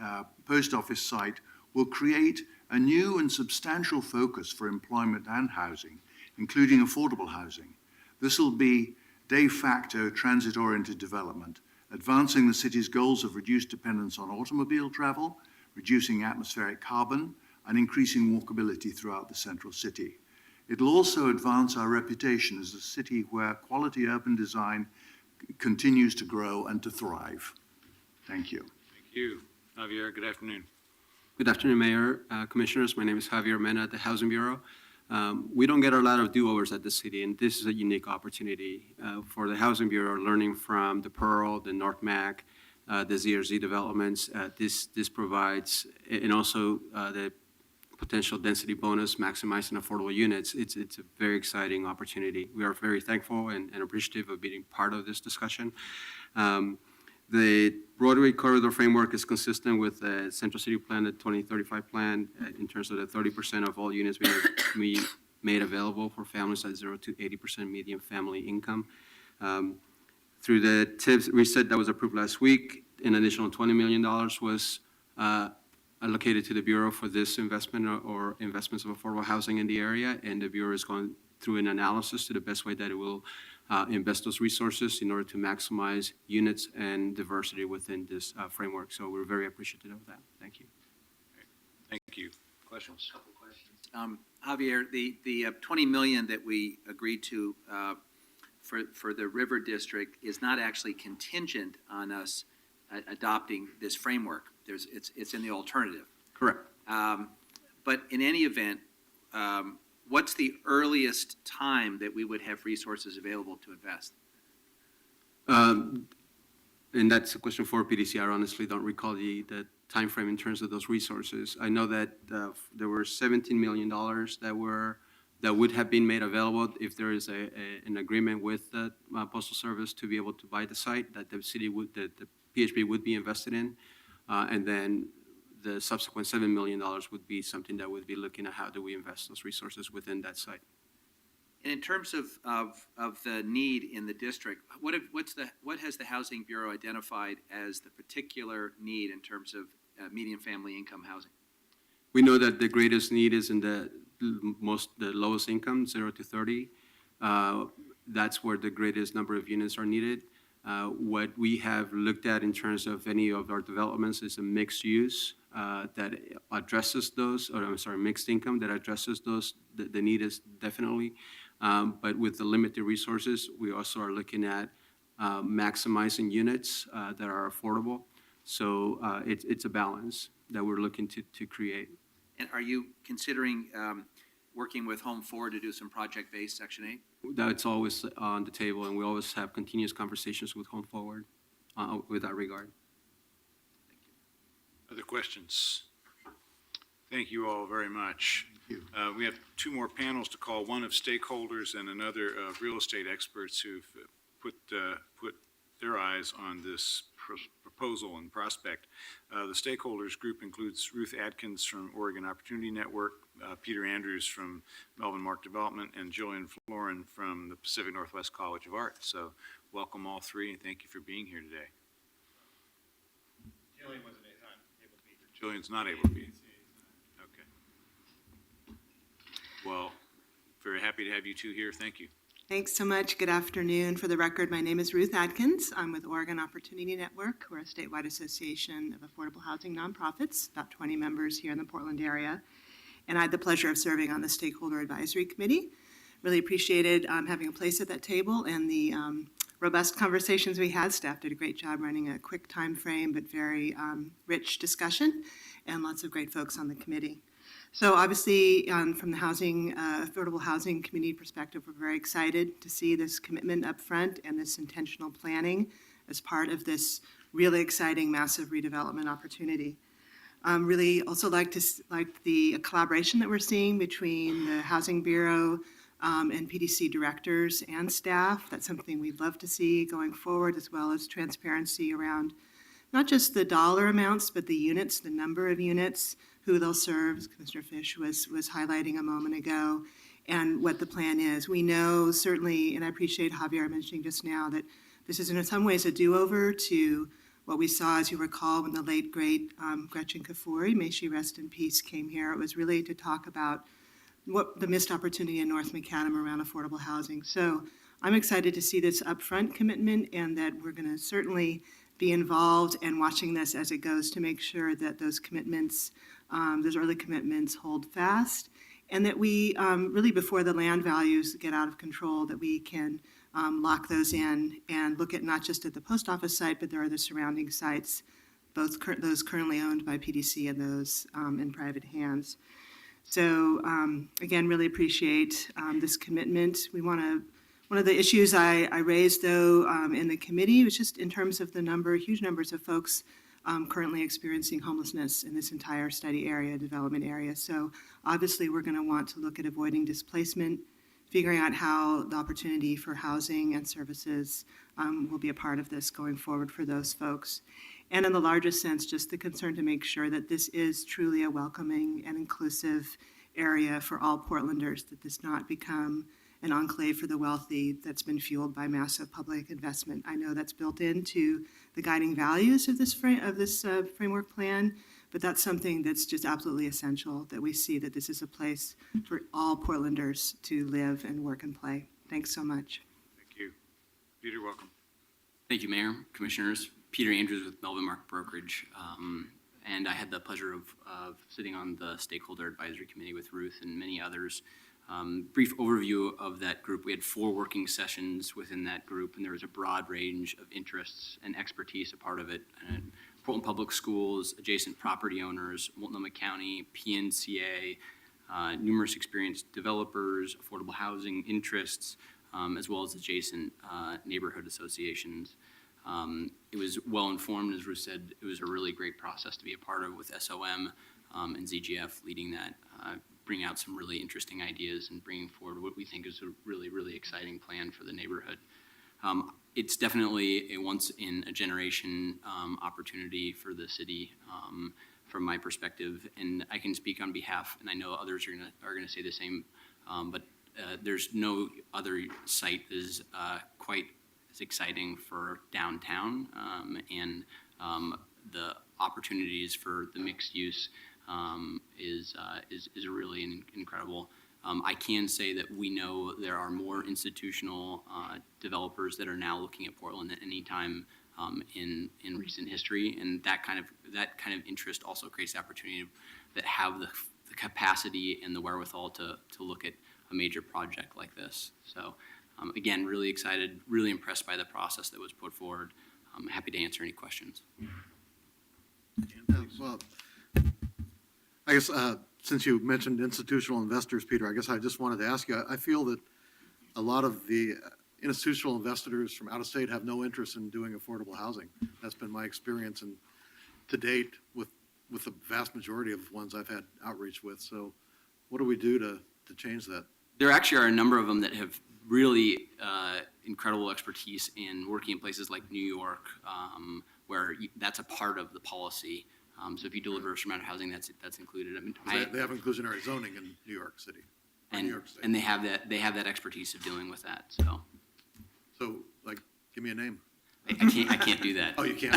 post office site will create a new and substantial focus for employment and housing, including affordable housing. This will be de facto transit-oriented development, advancing the city's goals of reduced dependence on automobile travel, reducing atmospheric carbon, and increasing walkability throughout the central city. It'll also advance our reputation as a city where quality urban design continues to grow and to thrive. Thank you. Thank you. Javier, good afternoon. Good afternoon, Mayor, Commissioners. My name is Javier Mena at the Housing Bureau. We don't get a lot of do-overs at the city, and this is a unique opportunity for the Housing Bureau, learning from the Pearl, the North Mac, the ZRZ developments. This provides, and also the potential density bonus, maximizing affordable units. It's a very exciting opportunity. We are very thankful and appreciative of being part of this discussion. The Broadway corridor framework is consistent with the Central City Plan, the 2035 plan, in terms of the 30% of all units being made available for families at 0 to 80% median family income. Through the TIPS reset that was approved last week, an additional $20 million was allocated to the Bureau for this investment or investments of affordable housing in the area, and the Bureau is going through an analysis to the best way that it will invest those resources in order to maximize units and diversity within this framework. So we're very appreciative of that. Thank you. Thank you. Questions? Javier, the 20 million that we agreed to for the River District is not actually contingent on us adopting this framework. It's in the alternative. Correct. But in any event, what's the earliest time that we would have resources available to invest? And that's a question for PDC. I honestly don't recall the timeframe in terms of those resources. I know that there were $17 million that would have been made available if there is an agreement with the Postal Service to be able to buy the site, that the city would, the PHB would be invested in. And then the subsequent $7 million would be something that would be looking at how do we invest those resources within that site. And in terms of the need in the district, what has the Housing Bureau identified as the particular need in terms of median family income housing? We know that the greatest need is in the lowest income, 0 to 30. That's where the greatest number of units are needed. What we have looked at in terms of any of our developments is a mixed use that addresses those, or I'm sorry, mixed income that addresses those. The need is definitely, but with the limited resources, we also are looking at maximizing units that are affordable. So it's a balance that we're looking to create. And are you considering working with Home Forward to do some project-based Section 8? That's always on the table, and we always have continuous conversations with Home Forward with that regard. Other questions? Thank you all very much. Thank you. We have two more panels to call, one of stakeholders and another of real estate experts who've put their eyes on this proposal and prospect. The stakeholders group includes Ruth Adkins from Oregon Opportunity Network, Peter Andrews from Melvin Mark Development, and Jillian Florin from the Pacific Northwest College of Art. So welcome all three, and thank you for being here today. Jillian wasn't able to be here. Jillian's not able to be. Okay. Well, very happy to have you two here. Thank you. Thanks so much. Good afternoon. For the record, my name is Ruth Adkins. I'm with Oregon Opportunity Network. We're a statewide association of affordable housing nonprofits, about 20 members here in the Portland area. And I had the pleasure of serving on the Stakeholder Advisory Committee. Really appreciated having a place at that table and the robust conversations we had. Staff did a great job running a quick time frame, but very rich discussion, and lots of great folks on the committee. So obviously, from the affordable housing community perspective, we're very excited to see this commitment up front and this intentional planning as part of this really exciting, massive redevelopment opportunity. Really also like the collaboration that we're seeing between the Housing Bureau and PDC directors and staff. That's something we'd love to see going forward, as well as transparency around not just the dollar amounts, but the units, the number of units, who they'll serve, as Commissioner Fish was highlighting a moment ago, and what the plan is. We know certainly, and I appreciate Javier mentioning just now, that this is in some ways a do-over to what we saw, as you recall, when the late, great Gretchen Kafuri, may she rest in peace, came here. It was really to talk about what the missed opportunity in North Macadam around affordable housing. So I'm excited to see this upfront commitment, and that we're going to certainly be involved and watching this as it goes to make sure that those commitments, those early commitments hold fast, and that we really, before the land values get out of control, that we can lock those in and look at not just at the post office site, but there are the surrounding sites, both those currently owned by PDC and those in private hands. So again, really appreciate this commitment. One of the issues I raised, though, in the committee was just in terms of the huge numbers of folks currently experiencing homelessness in this entire study area, development area. So obviously, we're going to want to look at avoiding displacement, figuring out how the opportunity for housing and services will be a part of this going forward for those folks. And in the largest sense, just the concern to make sure that this is truly a welcoming and inclusive area for all Portlanders, that this not become an enclave for the wealthy that's been fueled by massive public investment. I know that's built into the guiding values of this framework plan, but that's something that's just absolutely essential, that we see that this is a place for all Portlanders to live and work and play. Thanks so much. Thank you. Peter, welcome. Thank you, Mayor, Commissioners. Peter Andrews with Melvin Mark Brokerage. And I had the pleasure of sitting on the Stakeholder Advisory Committee with Ruth and many others. Brief overview of that group. We had 4 working sessions within that group, and there was a broad range of interests and expertise a part of it. Portland Public Schools, adjacent property owners, Multnomah County, PNCA, numerous experienced developers, affordable housing interests, as well as adjacent neighborhood associations. It was well-informed, as Ruth said. It was a really great process to be a part of, with SOM and ZGF leading that, bringing out some really interesting ideas and bringing forward what we think is a really, really exciting plan for the neighborhood. It's definitely a once-in-a-generation opportunity for the city, from my perspective, and I can speak on behalf, and I know others are gonna say the same, but there's no other site that is quite as exciting for downtown, and the opportunities for the mixed use is really incredible. I can say that we know there are more institutional developers that are now looking at Portland at any time in recent history, and that kind of interest also creates the opportunity that have the capacity and the wherewithal to look at a major project like this. So again, really excited, really impressed by the process that was put forward. I'm happy to answer any questions. Well, I guess since you mentioned institutional investors, Peter, I guess I just wanted to ask you, I feel that a lot of the institutional investors from out of state have no interest in doing affordable housing. That's been my experience, and to date with the vast majority of ones I've had outreach with. So what do we do to change that? There actually are a number of them that have really incredible expertise in working in places like New York, where that's a part of the policy. So if you deliver a certain amount of housing, that's included. I mean, They have inclusionary zoning in New York City. and New York State. and they have that expertise of dealing with that. So, like, give me a name. I can't do that. Oh, you can't?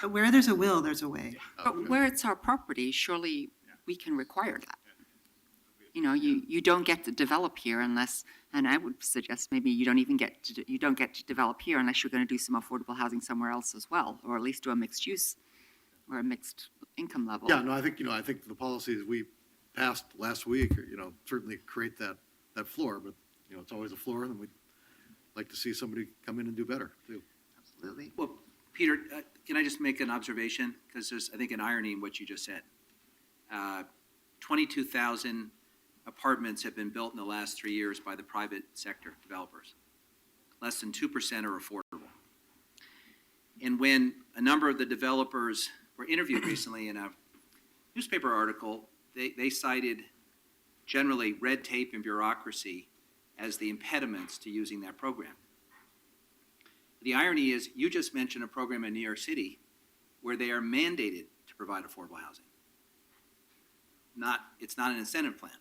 But where there's a will, there's a way. But where it's our property, surely we can require that. You know, you don't get to develop here unless, and I would suggest maybe you don't get to develop here unless you're going to do some affordable housing somewhere else as well, or at least do a mixed use or a mixed income level. Yeah, no, I think the policies we passed last week, certainly create that floor, but, it's always a floor, and we'd like to see somebody come in and do better, too. Absolutely. Well, Peter, can I just make an observation? Because there's, I think, an irony in what you just said. 22,000 apartments have been built in the last 3 years by the private sector developers. Less than 2% are affordable. And when a number of the developers were interviewed recently in a newspaper article, they cited generally red tape and bureaucracy as the impediments to using that program. The irony is, you just mentioned a program in New York City where they are mandated to provide affordable housing. It's not an incentive plan.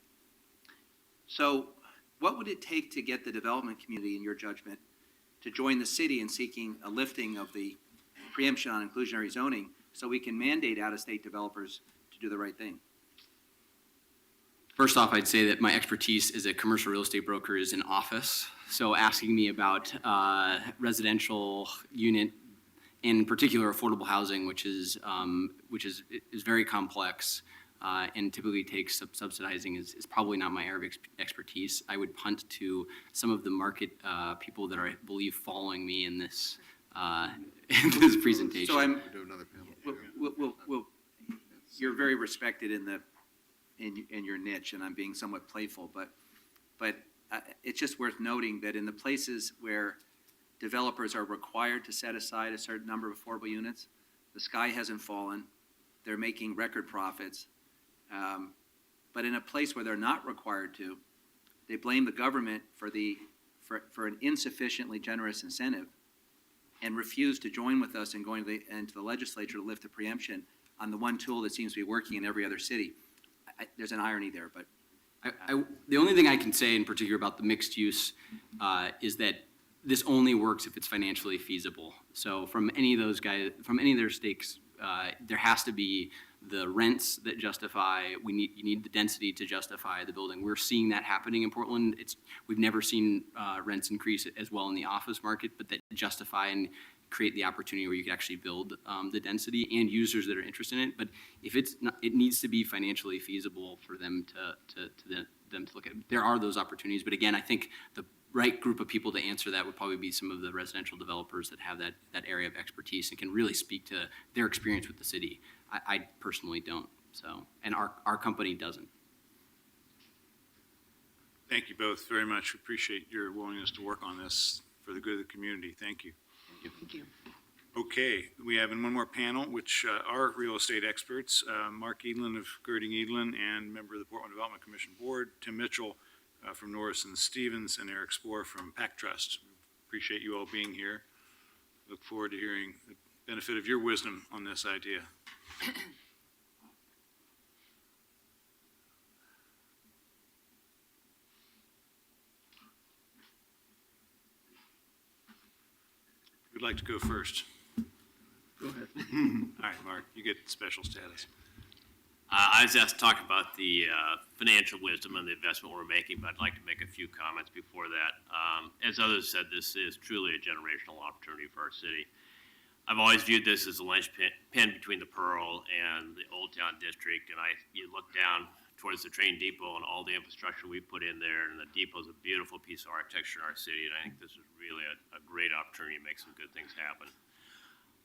So what would it take to get the development community, in your judgment, to join the city in seeking a lifting of the preemption on inclusionary zoning so we can mandate out-of-state developers to do the right thing? First off, I'd say that my expertise as a commercial real estate broker is in office. So asking me about residential unit, in particular affordable housing, which is very complex and typically takes subsidizing, is probably not my area of expertise. I would punt to some of the market people that are, I believe, following me in this in this presentation. So you're very respected in your niche, and I'm being somewhat playful, but it's just worth noting that in the places where developers are required to set aside a certain number of affordable units, the sky hasn't fallen, they're making record profits. But in a place where they're not required to, they blame the government for an insufficiently generous incentive and refuse to join with us in going into the legislature to lift the preemption on the one tool that seems to be working in every other city. There's an irony there, but. The only thing I can say in particular about the mixed use is that this only works if it's financially feasible. So from any of those guys, from any of their stakes, there has to be the rents that justify, you need the density to justify the building. We're seeing that happening in Portland. We've never seen rents increase as well in the office market, but that justify and create the opportunity where you can actually build the density and users that are interested in it. But if it's not, it needs to be financially feasible for them to look at it. There are those opportunities, but again, I think the right group of people to answer that would probably be some of the residential developers that have that area of expertise and can really speak to their experience with the city. I personally don't, so, and our company doesn't. Thank you both very much. Appreciate your willingness to work on this for the good of the community. Thank you. Thank you. Okay, we have in one more panel, which are real estate experts, Mark Edlin of Girding Edlin and member of the Portland Development Commission Board, Tim Mitchell from Norris and Stevens, and Eric Spohr from Pac Trust. Appreciate you all being here. Look forward to hearing the benefit of your wisdom on this idea. Who'd like to go first? Go ahead. All right, Mark, you get special status. I was asked to talk about the financial wisdom and the investment we're making, but I'd like to make a few comments before that. As others said, this is truly a generational opportunity for our city. I've always viewed this as a linchpin between the Pearl and the Old Town District, and you look down towards the train depot and all the infrastructure we put in there, and the depot is a beautiful piece of architecture in our city, and I think this is really a great opportunity to make some good things happen.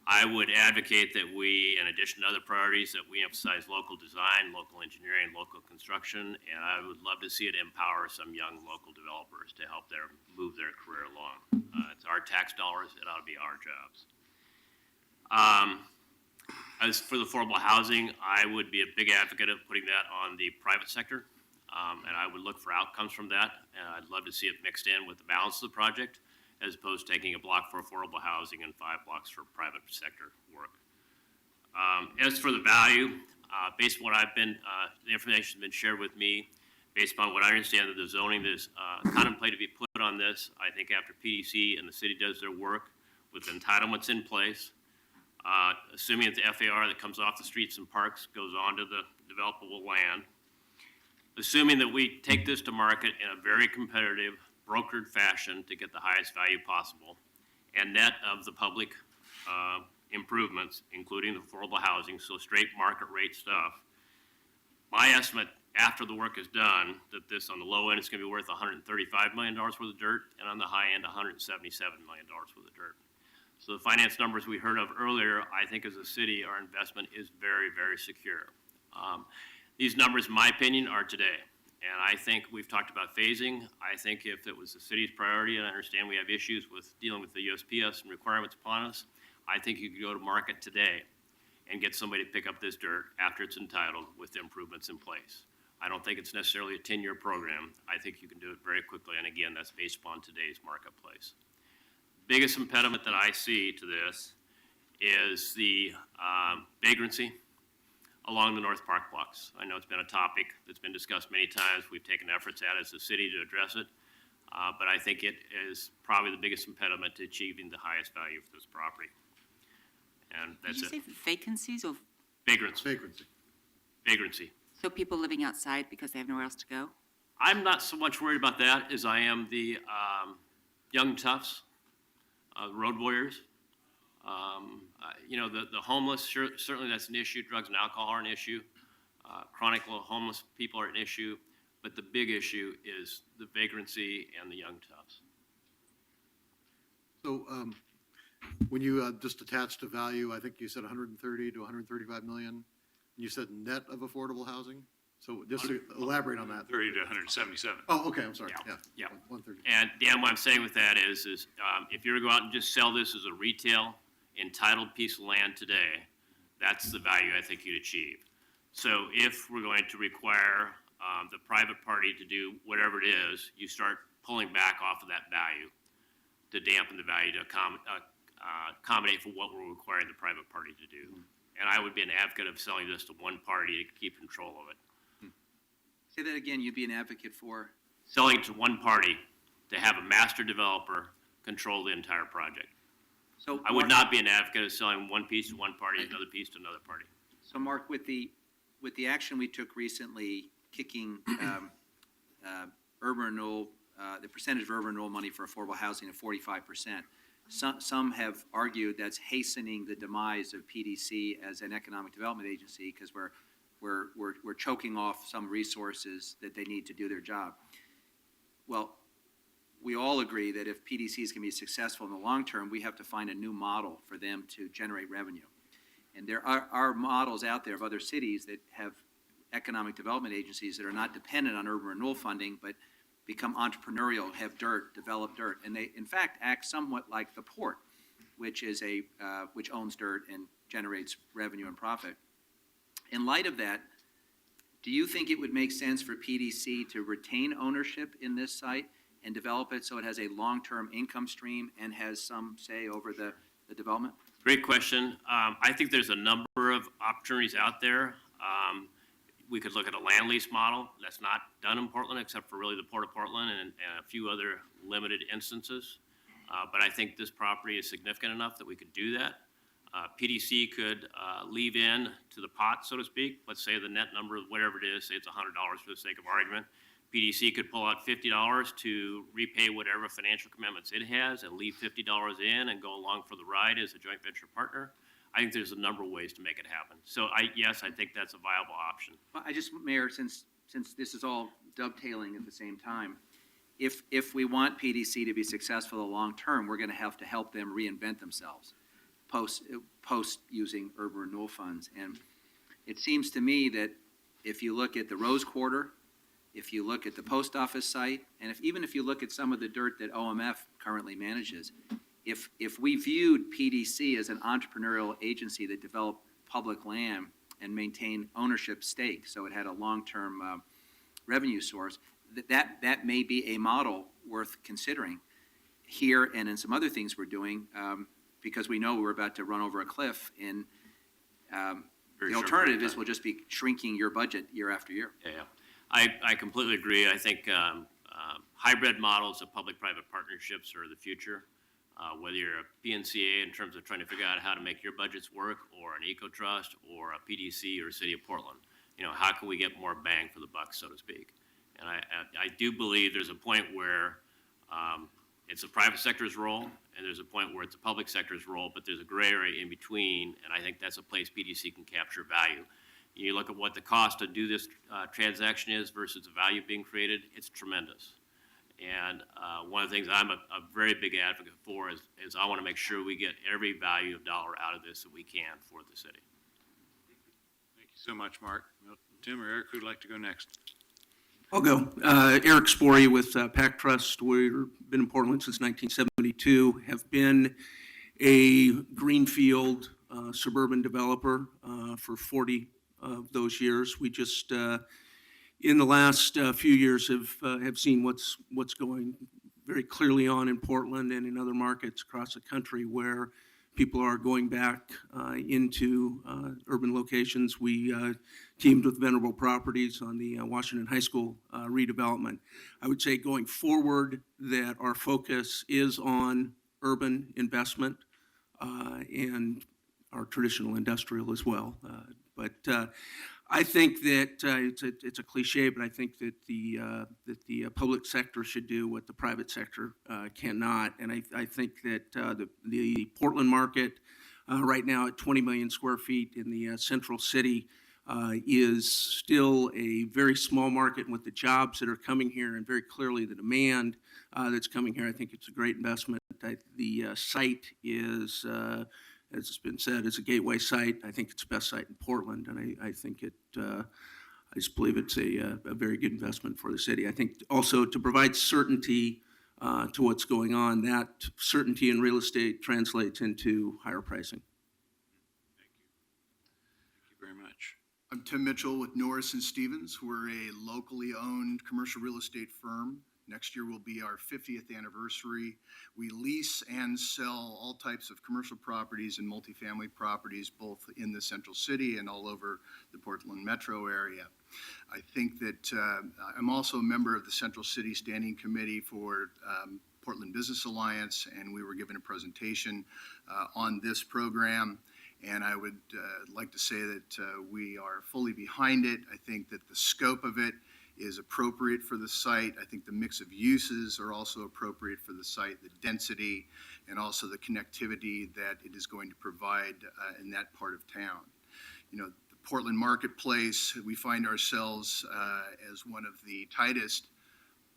I would advocate that we, in addition to other priorities, that we emphasize local design, local engineering, local construction, and I would love to see it empower some young local developers to help move their career along. It's our tax dollars, it ought to be our jobs. As for the affordable housing, I would be a big advocate of putting that on the private sector, and I would look for outcomes from that, and I'd love to see it mixed in with the balance of the project, as opposed to taking a block for affordable housing and 5 blocks for private sector work. As for the value, based on what the information has been shared with me, based upon what I understand that the zoning that is contemplated to be put on this, I think after PDC and the city does their work with entitlements in place, assuming that the FAR that comes off the streets and parks goes onto the developable land, assuming that we take this to market in a very competitive, brokered fashion to get the highest value possible, and net of the public improvements, including the affordable housing, so straight market rate stuff. My estimate after the work is done, that this on the low end is going to be worth $135 million worth of dirt, and on the high end, $177 million worth of dirt. So the finance numbers we heard of earlier, I think as a city, our investment is very, very secure. These numbers, in my opinion, are today. And I think we've talked about phasing. I think if it was the city's priority, and I understand we have issues with dealing with the USPS and requirements upon us, I think you could go to market today and get somebody to pick up this dirt after it's entitled with the improvements in place. I don't think it's necessarily a 10-year program. I think you can do it very quickly. And again, that's based upon today's marketplace. Biggest impediment that I see to this is the vagrancy. along the North Park blocks. I know it's been a topic that's been discussed many times. We've taken efforts at as a city to address it. But I think it is probably the biggest impediment to achieving the highest value for this property. And Did that's you it. say vacancies or, Vagrants, Vagrancy. vagrancy. so people living outside because they have nowhere else to go? I'm not so much worried about that as I am the young toughs, road warriors. You know, the homeless, certainly that's an issue. Drugs and alcohol are an issue. Chronic homeless people are an issue. But the big issue is the vagrancy and the young toughs. So when you just attached a value, I think you said 130 to 135 million, and you said net of affordable housing? So just to elaborate on that. 30 to 177. Oh, okay, I'm sorry, Yeah. yeah. Yeah. 130. And Dan, what I'm saying with that is if you were to go out and just sell this as a retail entitled piece of land today, that's the value I think you'd achieve. So if we're going to require the private party to do whatever it is, you start pulling back off of that value to dampen the value to accommodate for what we're requiring the private party to do. And I would be an advocate of selling this to one party to keep control of it. Say that again, you'd be an advocate for? Selling to one party to have a master developer control the entire project. So I would Mark- not be an advocate of selling one piece to one party, another piece to another party. So Mark, with the action we took recently, kicking urban renewal, the percentage of urban renewal money for affordable housing to 45%, some have argued that's hastening the demise of PDC as an economic development agency because we're choking off some resources that they need to do their job. Well, we all agree that if PDCs can be successful in the long term, we have to find a new model for them to generate revenue. And there are models out there of other cities that have economic development agencies that are not dependent on urban renewal funding, but become entrepreneurial, have dirt, develop dirt, and they, in fact, act somewhat like the port, which is which owns dirt and generates revenue and profit. In light of that, do you think it would make sense for PDC to retain ownership in this site and develop it so it has a long-term income stream and has some say over the development? Great question. I think there's a number of opportunities out there. We could look at a land lease model. That's not done in Portland except for really the Port of Portland and a few other limited instances. But I think this property is significant enough that we could do that. PDC could leave in to the pot, so to speak. Let's say the net number, whatever it is, say it's $100 for the sake of argument. PDC could pull out $50 to repay whatever financial commitments it has and leave $50 in and go along for the ride as a joint venture partner. I think there's a number of ways to make it happen. So yes, I think that's a viable option. Well, Mayor, since this is all dovetailing at the same time, if we want PDC to be successful in the long term, we're going to have to help them reinvent themselves post using urban renewal funds. And it seems to me that if you look at the Rose Quarter, if you look at the post office site, and even if you look at some of the dirt that OMF currently manages, if we viewed PDC as an entrepreneurial agency that developed public land and maintained ownership stake, so it had a long-term revenue source, that may be a model worth considering here and in some other things we're doing, because we know we're about to run over a cliff. And the alternative is we'll just be shrinking your budget year after year. Yeah. I completely agree. I think hybrid models of public-private partnerships are the future. Whether you're a PNCA in terms of trying to figure out how to make your budgets work, or an eco-trust, or a PDC, or a City of Portland, how can we get more bang for the buck, so to speak? And I do believe there's a point where it's the private sector's role, and there's a point where it's the public sector's role, but there's a gray area in between, and I think that's a place PDC can capture value. You look at what the cost to do this transaction is versus the value being created, it's tremendous. And one of the things I'm a very big advocate for is I want to make sure we get every value of dollar out of this that we can for the city. Thank you so much, Mark. Well, Tim or Eric, who'd like to go next? I'll go. Eric Spory with Pac Trust. We've been in Portland since 1972, have been a greenfield suburban developer for 40 of those years. We just in the last few years have seen what's going very clearly on in Portland and in other markets across the country where people are going back into urban locations. We teamed with Venerable Properties on the Washington High School redevelopment. I would say going forward that our focus is on urban investment and our traditional industrial as well. But I think that it's a cliche, but I think that the public sector should do what the private sector cannot. And I think that the Portland market right now at 20 million square feet in the central city is still a very small market. And with the jobs that are coming here and very clearly the demand that's coming here, I think it's a great investment. The site is, as it's been said, is a gateway site. I think it's the best site in Portland, and I think I just believe it's a very good investment for the city. I think also to provide certainty to what's going on, that certainty in real estate translates into higher pricing. Thank you very much. I'm Tim Mitchell with Norris and Stevens. We're a locally owned commercial real estate firm. Next year will be our 50th anniversary. We lease and sell all types of commercial properties and multifamily properties, both in the central city and all over the Portland metro area. I think that I'm also a member of the Central City Standing Committee for Portland Business Alliance, and we were given a presentation on this program. And I would like to say that we are fully behind it. I think that the scope of it is appropriate for the site. I think the mix of uses are also appropriate for the site, the density, and also the connectivity that it is going to provide in that part of town. You know, the Portland marketplace, we find ourselves as one of the tightest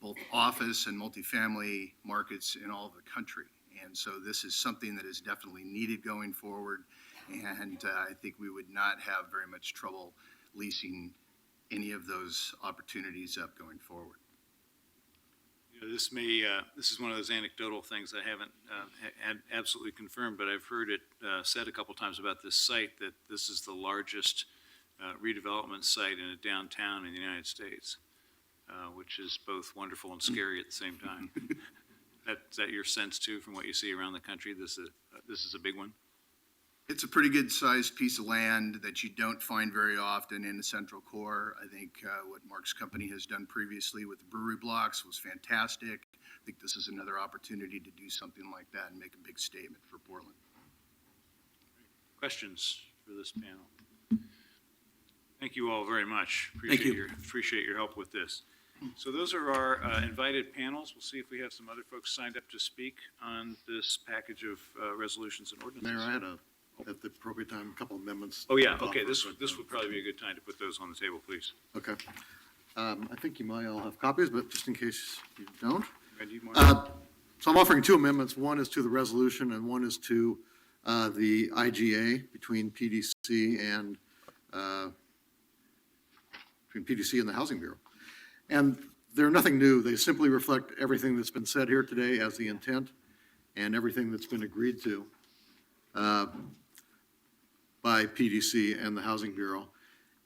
both office and multifamily markets in all of the country. And so this is something that is definitely needed going forward. And I think we would not have very much trouble leasing any of those opportunities up going forward. You know, this is one of those anecdotal things I haven't had absolutely confirmed, but I've heard it said a couple times about this site that this is the largest redevelopment site in a downtown in the United States, which is both wonderful and scary at the same time. Is that your sense too, from what you see around the country? This is a big one. It's a pretty good sized piece of land that you don't find very often in the central core. I think what Mark's company has done previously with the brewery blocks was fantastic. I think this is another opportunity to do something like that and make a big statement for Portland. Questions for this panel? Thank you all very much. Thank you. Appreciate your help with this. So those are our invited panels. We'll see if we have some other folks signed up to speak on this package of resolutions and ordinances. Mayor, I had at the appropriate time, a couple amendments. Oh, yeah, okay, this would probably be a good time to put those on the table, please. Okay. I think you might all have copies, but just in case you don't. I need more. So I'm offering two amendments. One is to the resolution and one is to the IGA between PDC and the Housing Bureau. And they're nothing new. They simply reflect everything that's been said here today as the intent and everything that's been agreed to by PDC and the Housing Bureau.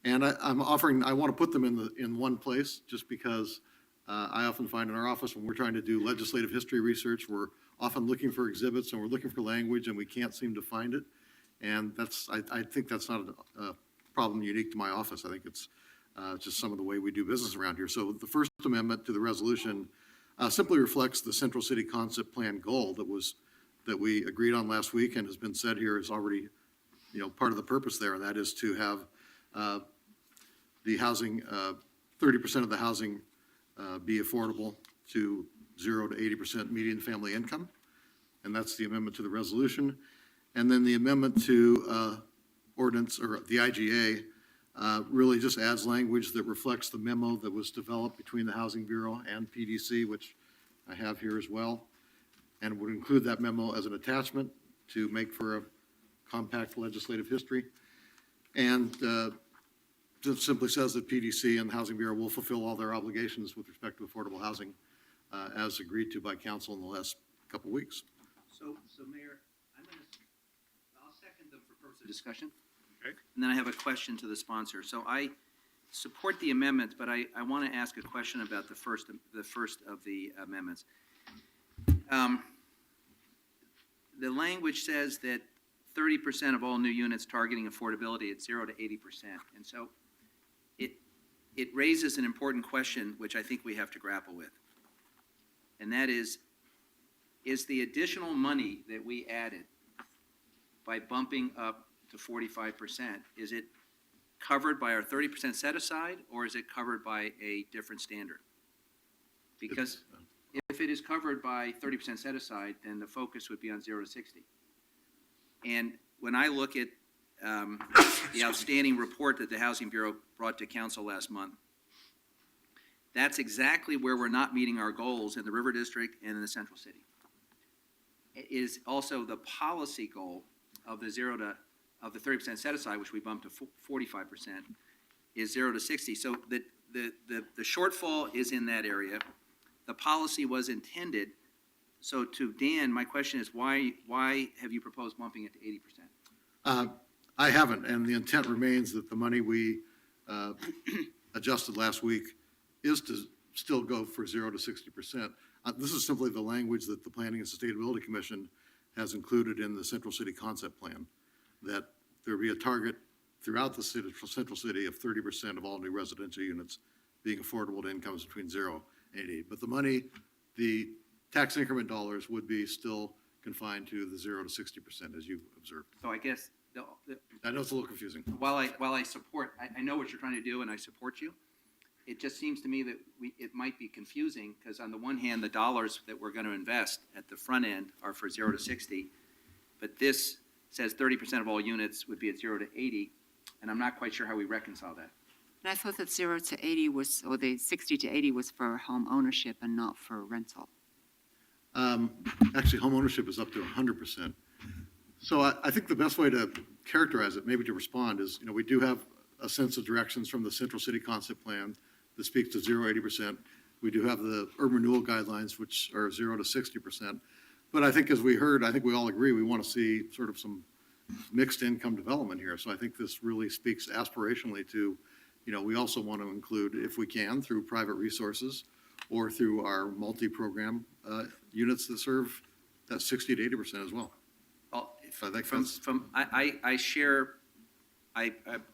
And I want to put them in one place just because I often find in our office when we're trying to do legislative history research, we're often looking for exhibits and we're looking for language and we can't seem to find it. And I think that's not a problem unique to my office. I think it's just some of the way we do business around here. So the First Amendment to the resolution simply reflects the Central City Concept Plan goal that we agreed on last week and has been said here is already, part of the purpose there, and that is to have the housing, 30% of the housing be affordable to 0 to 80% median family income, and that's the amendment to the resolution. And then the amendment to ordinance, or the IGA, really just adds language that reflects the memo that was developed between the Housing Bureau and PDC, which I have here as well, and would include that memo as an attachment to make for a compact legislative history. And just simply says that PDC and the Housing Bureau will fulfill all their obligations with respect to affordable housing as agreed to by council in the last couple weeks. So Mayor, I'll second them for purpose of discussion. Okay. And then I have a question to the sponsor. So I support the amendment, but I want to ask a question about the first of the amendments. The language says that 30% of all new units targeting affordability at 0 to 80%. And so it raises an important question, which I think we have to grapple with. And that is the additional money that we added by bumping up to 45%, is it covered by our 30% set aside, or is it covered by a different standard? Because if it is covered by 30% set aside, then the focus would be on 0 to 60. And when I look at the outstanding report that the Housing Bureau brought to council last month, that's exactly where we're not meeting our goals in the River District and in the Central City. It is also the policy goal of the 30% set aside, which we bumped to 45%, is 0 to 60. So the shortfall is in that area. The policy was intended. So to Dan, my question is, why have you proposed bumping it to 80%? I haven't, and the intent remains that the money we adjusted last week is to still go for 0 to 60%. This is simply the language that the Planning and Sustainability Commission has included in the Central City Concept Plan, that there be a target throughout the city, Central City, of 30% of all new residential units being affordable to incomes between 0 and 80. But the money, the tax increment dollars would be still confined to the 0 to 60%, as you've observed. So I guess, I know it's a little confusing. while I support, I know what you're trying to do and I support you, it just seems to me that it might be confusing, because on the one hand, the dollars that we're going to invest at the front end are for 0 to 60, but this says 30% of all units would be at 0 to 80, and I'm not quite sure how we reconcile that. And I thought that 0 to 80 was, or the 60 to 80 was for home ownership and not for rental. Actually, home ownership is up to 100%. So I think the best way to characterize it, maybe to respond, is, we do have a sense of directions from the Central City Concept Plan that speaks to 0 to 80%. We do have the urban renewal guidelines, which are 0 to 60%. But I think, as we heard, I think we all agree we want to see sort of some mixed income development here. So I think this really speaks aspirationally to, we also want to include, if we can, through private resources or through our multi-program units that serve that 60 to 80% as well. Well, So I think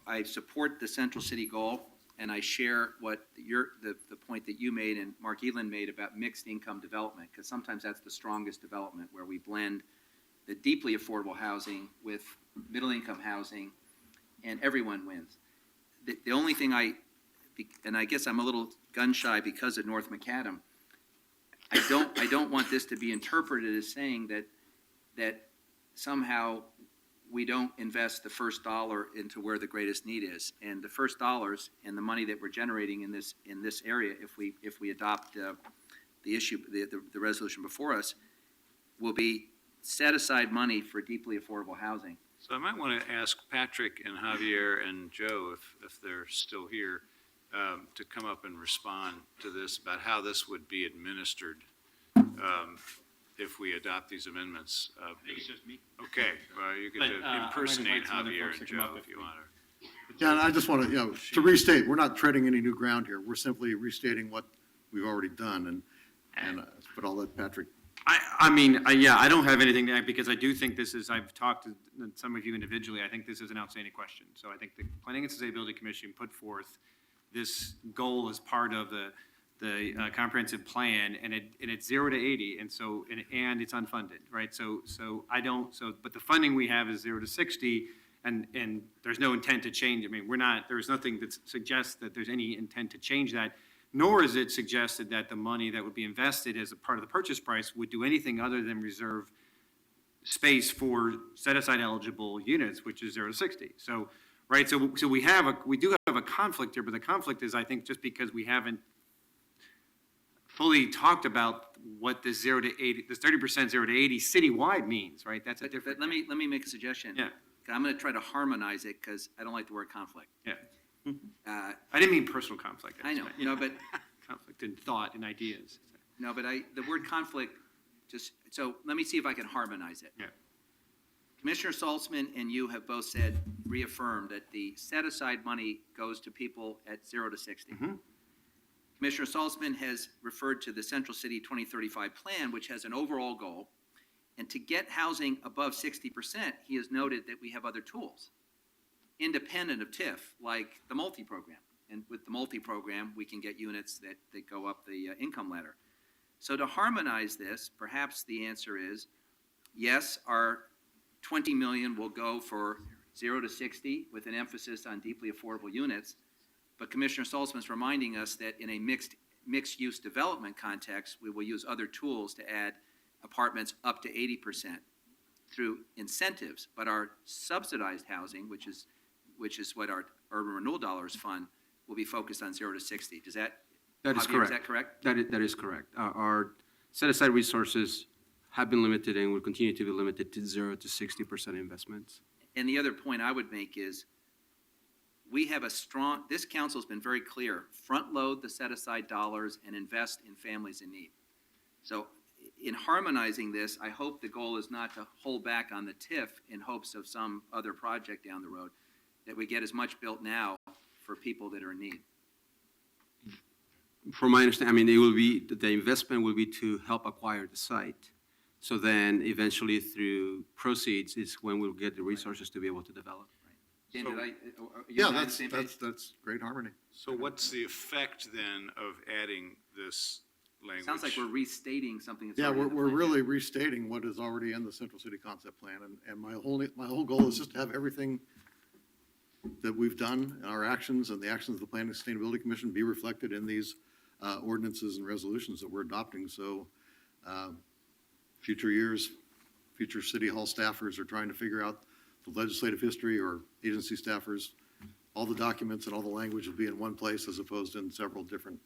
I support the Central City goal, and I share what the point that you made and Mark Eland made about mixed income development, because sometimes that's the strongest development, where we blend the deeply affordable housing with middle income housing, and everyone wins. The only thing and I guess I'm a little gun shy because of North Macadam, I don't want this to be interpreted as saying that somehow we don't invest the first dollar into where the greatest need is. And the first dollars and the money that we're generating in this area, if we adopt the resolution before us, will be set aside money for deeply affordable housing. So I might want to ask Patrick and Javier and Joe, if they're still here, to come up and respond to this about how this would be administered if we adopt these amendments. I think it's just me. Okay, well, you get But, to I might impersonate invite some other Javier folks and to come Joe up if you want to. Yeah, and I just want to, to restate, we're not treading any new ground here. We're simply restating what we've already done, but I'll let Patrick. I don't have anything to add, because I do think this is, I've talked to some of you individually, I think this is an outstanding question. So I think the Planning and Sustainability Commission put forth this goal as part of the comprehensive plan, and it's 0 to 80, and so, and it's unfunded, right? But the funding we have is 0 to 60, and there's no intent to change. I mean, there's nothing that suggests that there's any intent to change that, nor is it suggested that the money that would be invested as a part of the purchase price would do anything other than reserve space for set-aside eligible units, which is 0 to 60. So, right, so we do have a conflict here, but the conflict is, I think, just because we haven't fully talked about what this 0 to 80, this 30% 0 to 80 citywide means, right? That's a different. But let me make a suggestion. Yeah. I'm going to try to harmonize it, because I don't like the word conflict. Yeah. I didn't mean personal conflict. I know, but conflict in thought and ideas. No, but the word conflict, so let me see if I can harmonize it. Yeah. Commissioner Saltzman and you have both reaffirmed that the set-aside money goes to people at 0 to 60. Mm-hmm. Commissioner Saltzman has referred to the Central City 2035 plan, which has an overall goal, And to get housing above 60%, he has noted that we have other tools, independent of TIF, like the multi-program. And with the multi-program, we can get units that go up the income ladder. So to harmonize this, perhaps the answer is, yes, our 20 million will go for 0 to 60 with an emphasis on deeply affordable units. But Commissioner Salzman's reminding us that in a mixed-use development context, we will use other tools to add apartments up to 80% through incentives. But our subsidized housing, which is what our urban renewal dollars fund, will be focused on 0 to 60. Does that? That is Javier, correct. Is that correct? That is correct. Our set-aside resources have been limited and will continue to be limited to 0 to 60% investments. And the other point I would make is we have this council's been very clear, front load the set-aside dollars and invest in families in need. So in harmonizing this, I hope the goal is not to hold back on the TIF in hopes of some other project down the road, that we get as much built now for people that are in need. From my understanding, the investment will be to help acquire the site. So then eventually through proceeds is when we'll get the resources to be able to develop. Dan, So- are you Yeah, and I on the same page? that's great harmony. So what's the effect then of adding this language? Sounds like we're restating something that's Yeah, already in the we're plan. really restating what is already in the Central City Concept Plan, and my whole goal is just to have everything that we've done, our actions and the actions of the Planning and Sustainability Commission be reflected in these ordinances and resolutions that we're adopting, so future years, future City Hall staffers are trying to figure out the legislative history, or agency staffers, all the documents and all the language will be in one place as opposed to in several different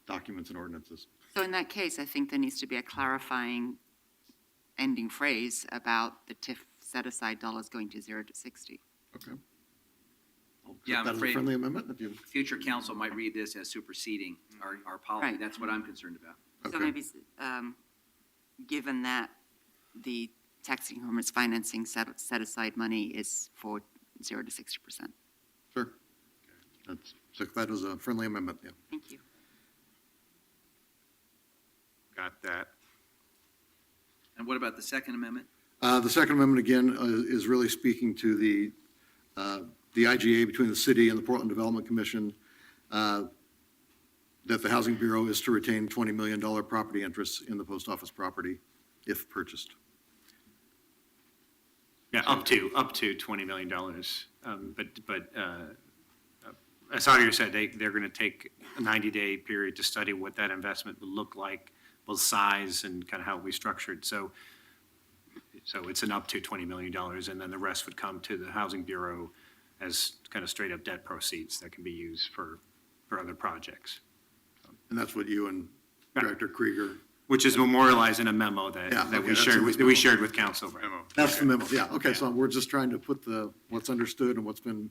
documents and ordinances. So in that case, I think there needs to be a clarifying ending phrase about the TIF set-aside dollars going to 0 to 60. Okay. I'll Yeah, I'm accept that as a afraid- friendly amendment if you, Future council might read this as superseding our policy. Right. That's what I'm concerned about. So okay. maybe, given that the tax increments financing set-aside money is for 0 to 60%. Sure. That's, accept that as a friendly amendment, yeah. Thank you. Got that. And what about the Second Amendment? The Second Amendment, again, is really speaking to the IGA between the city and the Portland Development Commission, that the Housing Bureau is to retain $20 million property interests in the post office property if purchased. Yeah, up to $20 million. But as Javier said, they're going to take a 90-day period to study what that investment will look like, both size and kind of how we structured. So it's an up to $20 million, and then the rest would come to the Housing Bureau as kind of straight-up debt proceeds that can be used for other projects. And that's what you and Director Krieger, Which is memorialized in a memo Yeah, that okay, we that's shared in with, this we memo. shared with council. Memo. that's the memo, yeah, okay, so we're just trying to put what's understood and what's been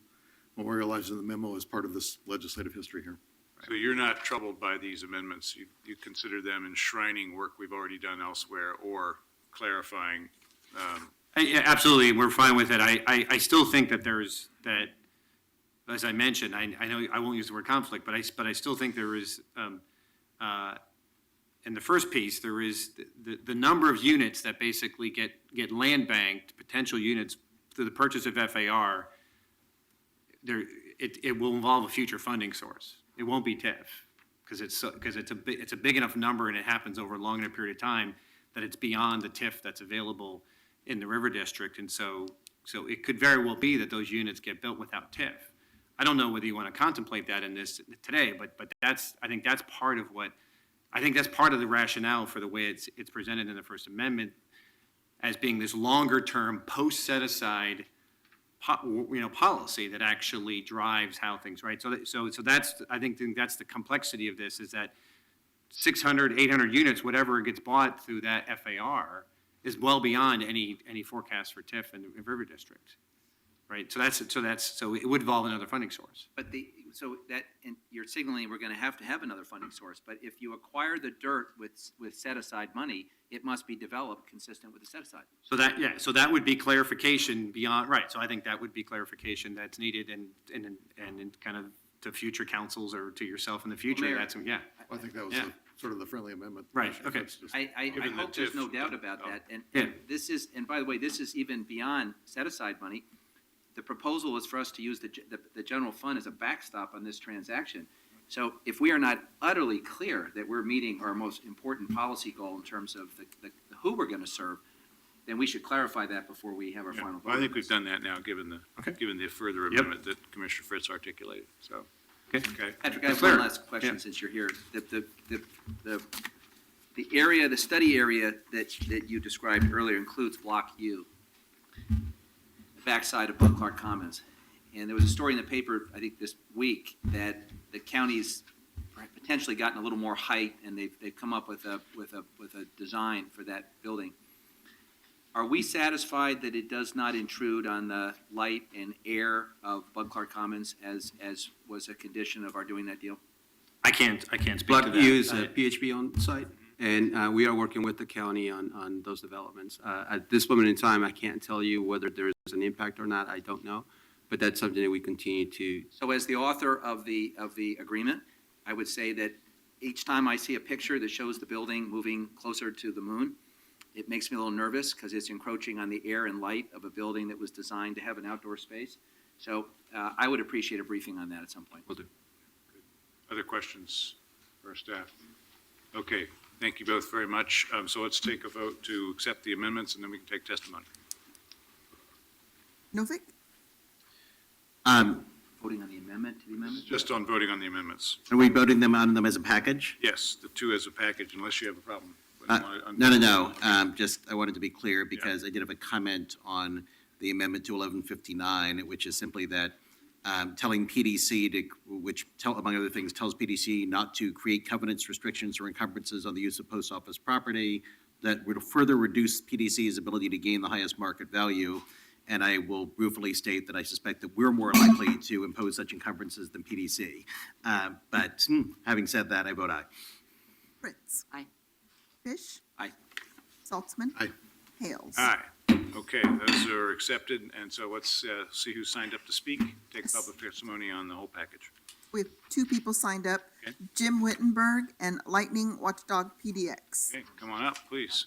memorialized in the memo as part of this legislative history here. So you're not troubled by these amendments? You consider them enshrining work we've already done elsewhere or clarifying? Yeah, absolutely, we're fine with it. I still think that as I mentioned, I know I won't use the word conflict, but I still think there is, in the first piece, there is the number of units that basically get land banked, potential units through the purchase of FAR. It will involve a future funding source. It won't be TIF, because it's a big enough number and it happens over a long enough period of time that it's beyond the TIF that's available in the River District, and so it could very well be that those units get built without TIF. I don't know whether you want to contemplate that in this today, but I think that's part of the rationale for the way it's presented in the First Amendment as being this longer term post set aside policy that actually drives how things, right? So that's, I think that's the complexity of this, is that 600, 800 units, whatever gets bought through that FAR is well beyond any forecast for TIF in the River District, right? So it would involve another funding source. But and you're signaling we're going to have another funding source, but if you acquire the dirt with set-aside money, it must be developed consistent with the set-aside. So that would be clarification beyond, right, so I think that would be clarification that's needed and kind of to future councils or to yourself in the future, Mayor, that's, yeah. I think that was Yeah. sort of the friendly amendment. Right, okay. I Given the hope there's no TIF. doubt about that. And Yeah. this is, and by the way, this is even beyond set-aside money. The proposal is for us to use the general fund as a backstop on this transaction. So if we are not utterly clear that we're meeting our most important policy goal in terms of the who we're going to serve, then we should clarify that before we have our Yeah. final vote. Well, I think on we've this. done that now, given the further Yep. amendment that Commissioner Fritz articulated, so. Okay. Patrick, I have Clear. one last question Yeah. since you're here. The area, the study area that you described earlier includes Block U, the backside of Bud Clark Commons. And there was a story in the paper, I think this week, that the county's potentially gotten a little more height and they've come up with a design for that building. Are we satisfied that it does not intrude on the light and air of Bud Clark Commons as was a condition of our doing that deal? I can't speak to Block that. U is a PHB on site, and we are working with the county on those developments. At this moment in time, I can't tell you whether there is an impact or not, I don't know, but that's something that we continue to. So as the author of the agreement, I would say that each time I see a picture that shows the building moving closer to the moon, it makes me a little nervous because it's encroaching on the air and light of a building that was designed to have an outdoor space. So I would appreciate a briefing on that at some point. Will do. Other questions for our staff? Okay, thank you both very much. So let's take a vote to accept the amendments, and then we can take testimony. Novick, Voting on the amendment to the amendment? Just on voting on the amendments. Are we voting on them as a package? Yes, the two as a package, unless you have a problem. No. Just, I wanted to be clear because I did have a comment on the amendment to 1159, which is simply that telling PDC to, among other things, tells PDC not to create covenants, restrictions, or encumbrances on the use of post office property that would further reduce PDC's ability to gain the highest market value. And I will ruefully state that I suspect that we're more likely to impose such encumbrances than PDC. But having said that, I vote aye. Fritz. Aye. Fish. Aye. Saltzman. Aye. Hales. Aye. Okay, those are accepted, and so let's see who signed up to speak. Take public testimony on the whole package. We have two people signed up, Okay. Jim Wittenberg and Lightning Watchdog PDX. Okay, come on up, please.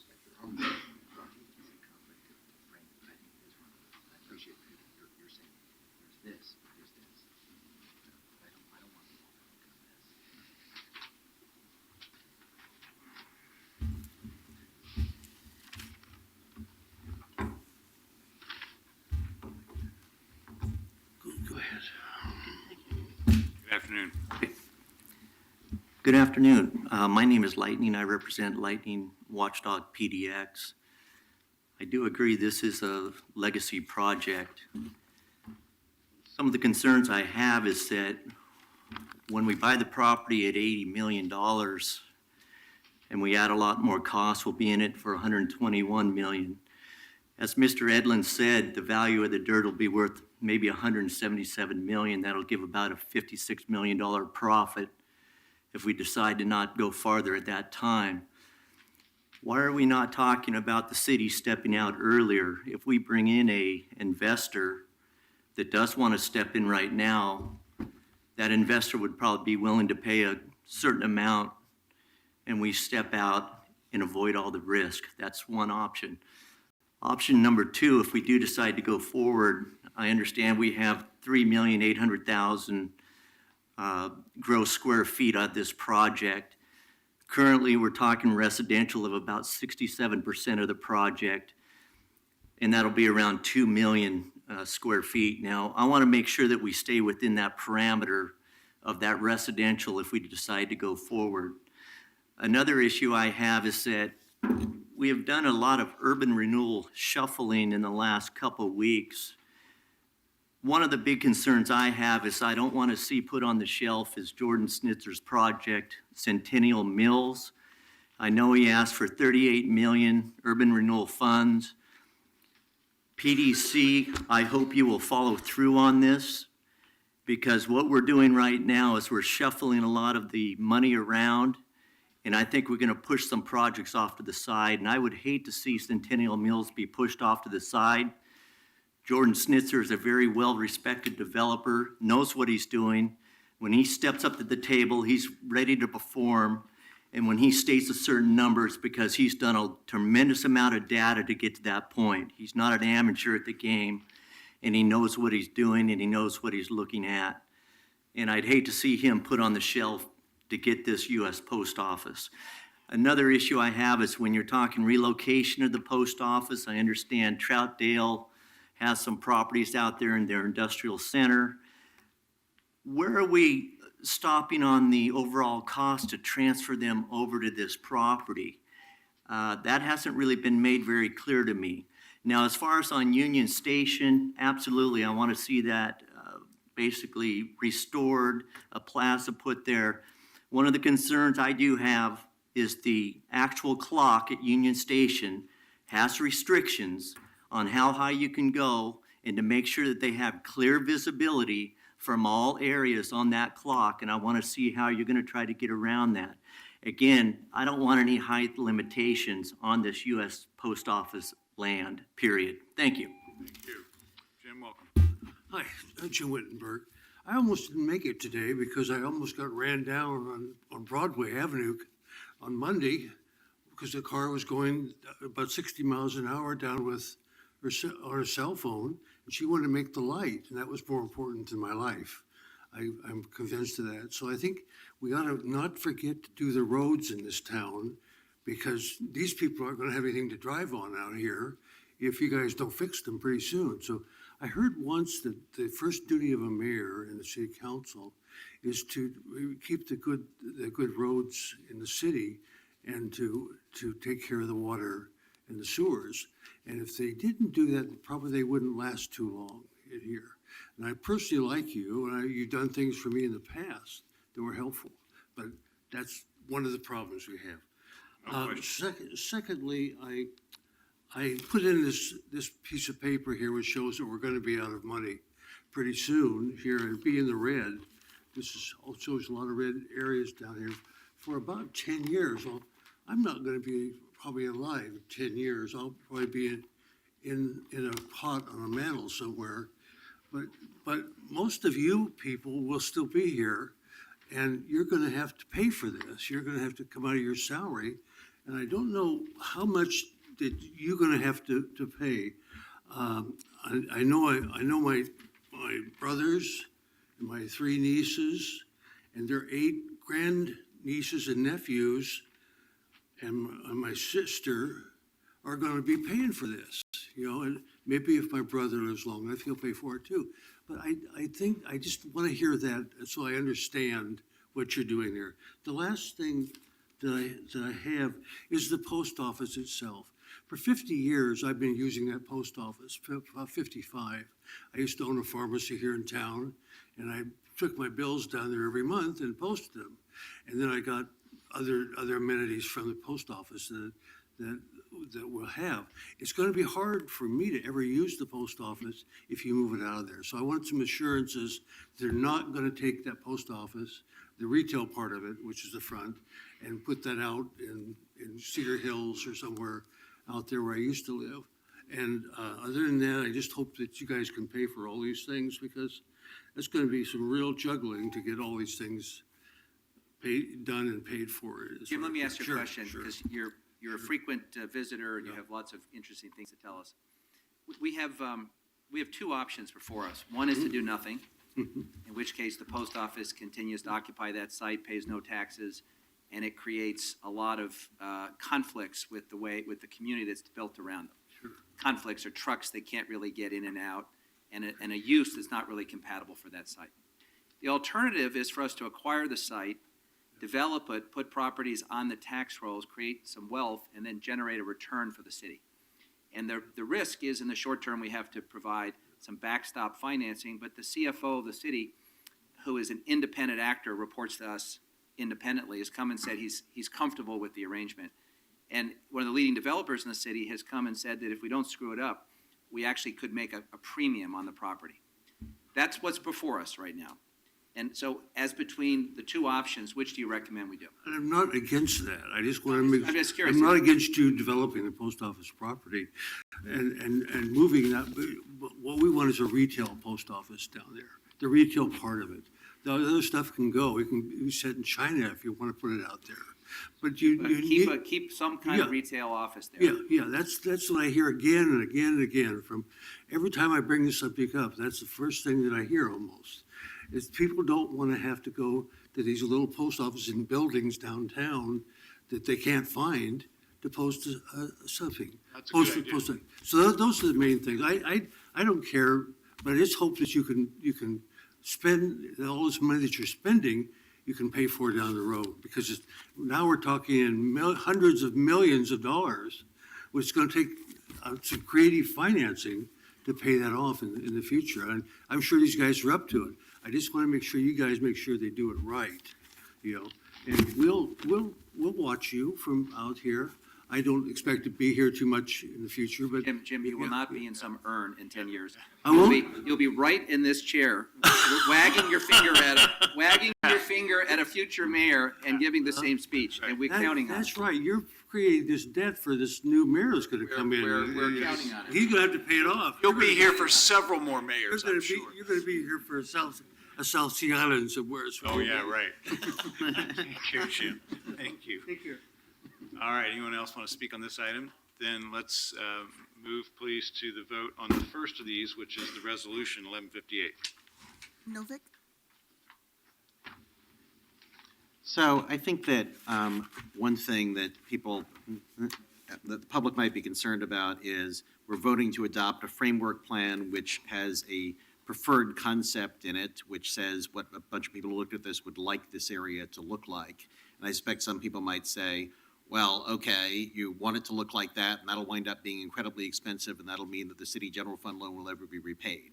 Go ahead. Good afternoon. Good afternoon. My name is Lightning. I represent Lightning Watchdog PDX. I do agree this is a legacy project. Some of the concerns I have is that when we buy the property at $80 million and we add a lot more costs, we'll be in it for $121 million. As Mr. Edlin said, the value of the dirt will be worth maybe $177 million. That'll give about a $56 million profit if we decide to not go farther at that time. Why are we not talking about the city stepping out earlier? If we bring in an investor that does want to step in right now, that investor would probably be willing to pay a certain amount and we step out and avoid all the risk. That's one option. Option number two, if we do decide to go forward, I understand we have 3,800,000 gross square feet of this project. Currently, we're talking residential of about 67% of the project, and that'll be around 2 million square feet. Now, I want to make sure that we stay within that parameter of that residential if we decide to go forward. Another issue I have is that we have done a lot of urban renewal shuffling in the last couple of weeks. One of the big concerns I have is I don't want to see put on the shelf is Jordan Snitzer's project, Centennial Mills. I know he asked for 38 million urban renewal funds. PDC, I hope you will follow through on this because what we're doing right now is we're shuffling a lot of the money around, and I think we're going to push some projects off to the side, and I would hate to see Centennial Mills be pushed off to the side. Jordan Snitzer is a very well-respected developer, knows what he's doing. When he steps up to the table, he's ready to perform. And when he states a certain number, it's because he's done a tremendous amount of data to get to that point. He's not an amateur at the game, and he knows what he's doing, and he knows what he's looking at. And I'd hate to see him put on the shelf to get this U.S. Post Office. Another issue I have is when you're talking relocation of the post office, I understand Troutdale has some properties out there in their industrial center. Where are we stopping on the overall cost to transfer them over to this property? That hasn't really been made very clear to me. Now, as far as on Union Station, absolutely, I want to see that basically restored, a plaza put there. One of the concerns I do have is the actual clock at Union Station has restrictions on how high you can go and to make sure that they have clear visibility from all areas on that clock, and I want to see how you're going to try to get around that. Again, I don't want any height limitations on this U.S. Post Office land, period. Thank you. Thank you. Jim, welcome. Hi, Jim Wittenberg. I almost didn't make it today because I almost got ran down on Broadway Avenue on Monday because the car was going about 60 miles an hour down with on her cell phone, and she wanted to make the light, and that was more important than my life. I'm convinced of that. So I think we ought to not forget to do the roads in this town, because these people aren't going to have anything to drive on out here if you guys don't fix them pretty soon. So I heard once that the first duty of a mayor and the city council is to keep the good roads in the city and to take care of the water and the sewers. And if they didn't do that, probably they wouldn't last too long in here. And I personally like you, and you've done things for me in the past that were helpful. But that's one of the problems we have. Secondly, I put in this piece of paper here which shows that we're going to be out of money pretty soon here and be in the red. This shows a lot of red areas down here for about 10 years. Well, I'm not going to be probably alive in 10 years. I'll probably be in a pot on a mantle somewhere. But most of you people will still be here, and you're going to have to pay for this. You're going to have to come out of your salary, and I don't know how much that you're going to have to pay. I know my brothers and my 3 nieces and their 8 grandnieces and nephews and my sister are going to be paying for this, and maybe if my brother lives long enough, he'll pay for it too. But I think I just want to hear that so I understand what you're doing there. The last thing that I have is the post office itself. For 50 years, I've been using that post office, about 55. I used to own a pharmacy here in town, and I took my bills down there every month and posted them. And then I got other amenities from the post office that we'll have. It's going to be hard for me to ever use the post office if you move it out of there. So I want some assurances they're not going to take that post office, the retail part of it, which is the front, and put that out in Cedar Hills or somewhere out there where I used to live. And other than that, I just hope that you guys can pay for all these things, because it's going to be some real juggling to get all these things done and paid for. Jim, let me ask you a question, Sure. because you're a frequent visitor and you have lots of interesting things to tell us. We have 2 options before us. One is to do nothing, in which case the post office continues to occupy that site, pays no taxes, and it creates a lot of conflicts with the community that's built around them. Sure. Conflicts are trucks they can't really get in and out, and a use that's not really compatible for that site. The alternative is for us to acquire the site, develop it, put properties on the tax rolls, create some wealth, and then generate a return for the city. And the risk is, in the short term, we have to provide some backstop financing, but the CFO of the city, who is an independent actor, reports to us independently, has come and said he's comfortable with the arrangement. And one of the leading developers in the city has come and said that if we don't screw it up, we actually could make a premium on the property. That's what's before us right now. And so, as between the 2 options, which do you recommend we do? And I'm not against that. I just want to make. I'm just curious. I'm not against you developing the post office property and moving that. But what we want is a retail post office down there, the retail part of it. The other stuff can go. It can be set in China if you want to put it out there. But you need. Keep some kind of Yeah. retail office there. Yeah, that's what I hear again and again and again from, every time I bring this subject up, that's the first thing that I hear almost, is people don't want to have to go to these little post offices in buildings downtown that they can't find to post something. That's a good idea. So those are the main things. I don't care, but I just hope that you can spend all this money that you're spending, you can pay for it down the road, because now we're talking in hundreds of millions of dollars, which is going to take some creative financing to pay that off in the future. And I'm sure these guys are up to it. I just want to make sure you guys make sure they do it right, And we'll watch you from out here. I don't expect to be here too much in the future, but. Jim, you will not be in some urn in 10 years. I won't? You'll be right in this chair, wagging your finger at a future mayor and giving the same speech, and we're counting on it. That's right. You're creating this debt for this new mayor that's going to come in. We're counting on it. He's going to have to pay it off. You'll be here for several more mayors, I'm sure. You're going to be here for a South Sea Island somewhere. Oh, yeah, right. Thank you, Jim. Thank you. Take care. All right, anyone else want to speak on this item? Then let's move, please, to the vote on the first of these, which is the resolution 1158. Novick? So I think that one thing that the public might be concerned about is we're voting to adopt a framework plan which has a preferred concept in it, which says what a bunch of people who looked at this would like this area to look like. And I suspect some people might say, well, okay, you want it to look like that, and that'll wind up being incredibly expensive, and that'll mean that the city general fund loan will never be repaid.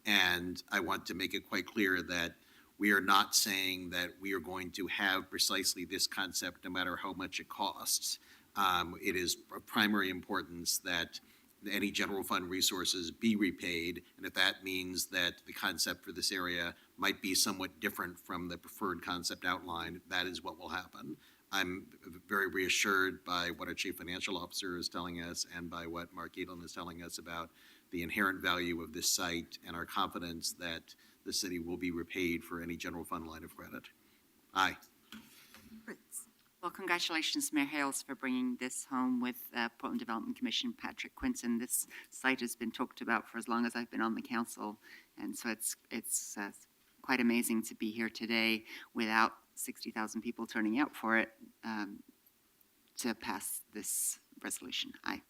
And I want to make it quite clear that we are not saying that we are going to have precisely this concept no matter how much it costs. It is of primary importance that any general fund resources be repaid, and if that means that the concept for this area might be somewhat different from the preferred concept outlined, that is what will happen. I'm very reassured by what our chief financial officer is telling us and by what Mark Edlin is telling us about the inherent value of this site and our confidence that the city will be repaid for any general fund line of credit. Aye. Fritz? Well, congratulations, Mayor Hales, for bringing this home with Portland Development Commission, Patrick Quinton. This site has been talked about for as long as I've been on the council, and so it's quite amazing to be here today without 60,000 people turning out for it to pass this resolution. Aye.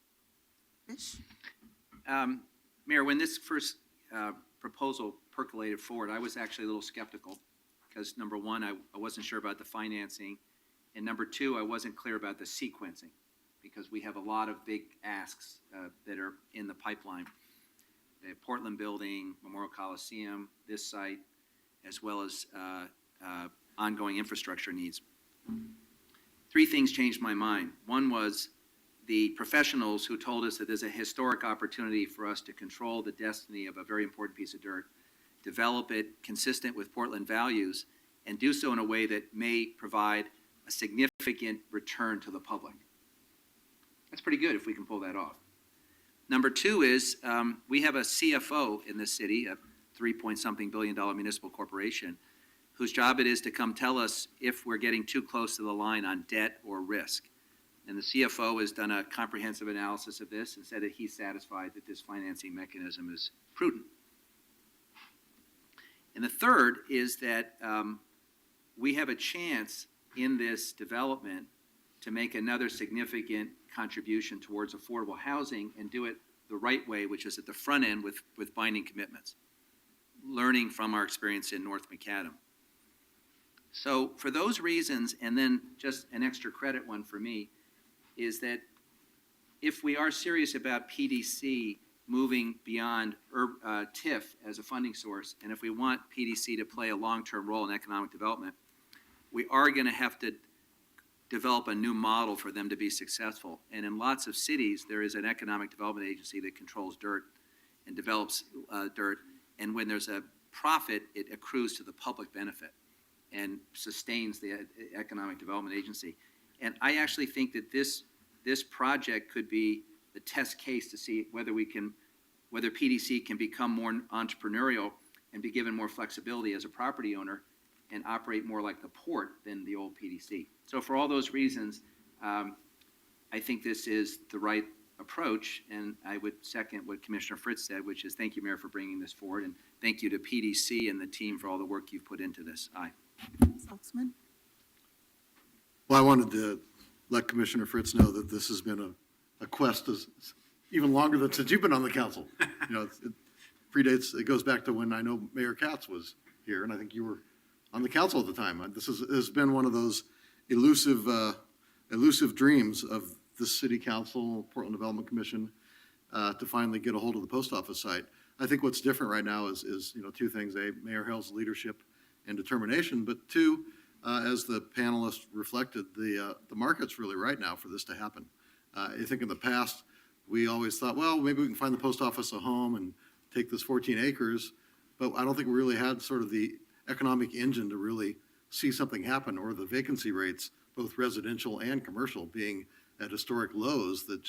Fish? Mayor, when this first proposal percolated forward, I was actually a little skeptical because, number one, I wasn't sure about the financing, and number two, I wasn't clear about the sequencing because we have a lot of big asks that are in the pipeline. The Portland building, Memorial Coliseum, this site, as well as ongoing infrastructure needs. Three things changed my mind. One was the professionals who told us that there's a historic opportunity for us to control the destiny of a very important piece of dirt, develop it consistent with Portland values, and do so in a way that may provide a significant return to the public. That's pretty good if we can pull that off. Number two is we have a CFO in this city, a $3-point-something billion municipal corporation, whose job it is to come tell us if we're getting too close to the line on debt or risk. And the CFO has done a comprehensive analysis of this and said that he's satisfied that this financing mechanism is prudent. And the third is that we have a chance in this development to make another significant contribution towards affordable housing and do it the right way, which is at the front end with binding commitments, learning from our experience in North Macadam. So for those reasons, and then just an extra credit one for me, is that if we are serious about PDC moving beyond TIF as a funding source, and if we want PDC to play a long-term role in economic development, we are going to have to develop a new model for them to be successful. And in lots of cities, there is an economic development agency that controls dirt and develops dirt, and when there's a profit, it accrues to the public benefit and sustains the economic development agency. And I actually think that this project could be the test case to see whether PDC can become more entrepreneurial and be given more flexibility as a property owner and operate more like the port than the old PDC. So for all those reasons, I think this is the right approach, and I would second what Commissioner Fritz said, which is thank you, Mayor, for bringing this forward, and thank you to PDC and the team for all the work you've put into this. Aye. Saltzman? Well, I wanted to let Commissioner Fritz know that this has been a quest even longer than since you've been on the council. You know, it predates, it goes back to when I know Mayor Katz was here, and I think you were on the council at the time. This has been one of those elusive dreams of the City Council, Portland Development Commission, to finally get a hold of the post office site. I think what's different right now is two things: A, Mayor Hale's leadership and determination, but two, as the panelists reflected, the market's really right now for this to happen. I think in the past, we always thought, well, maybe we can find the post office a home and take this 14 acres, but I don't think we really had sort of the economic engine to really see something happen, or the vacancy rates, both residential and commercial, being at historic lows that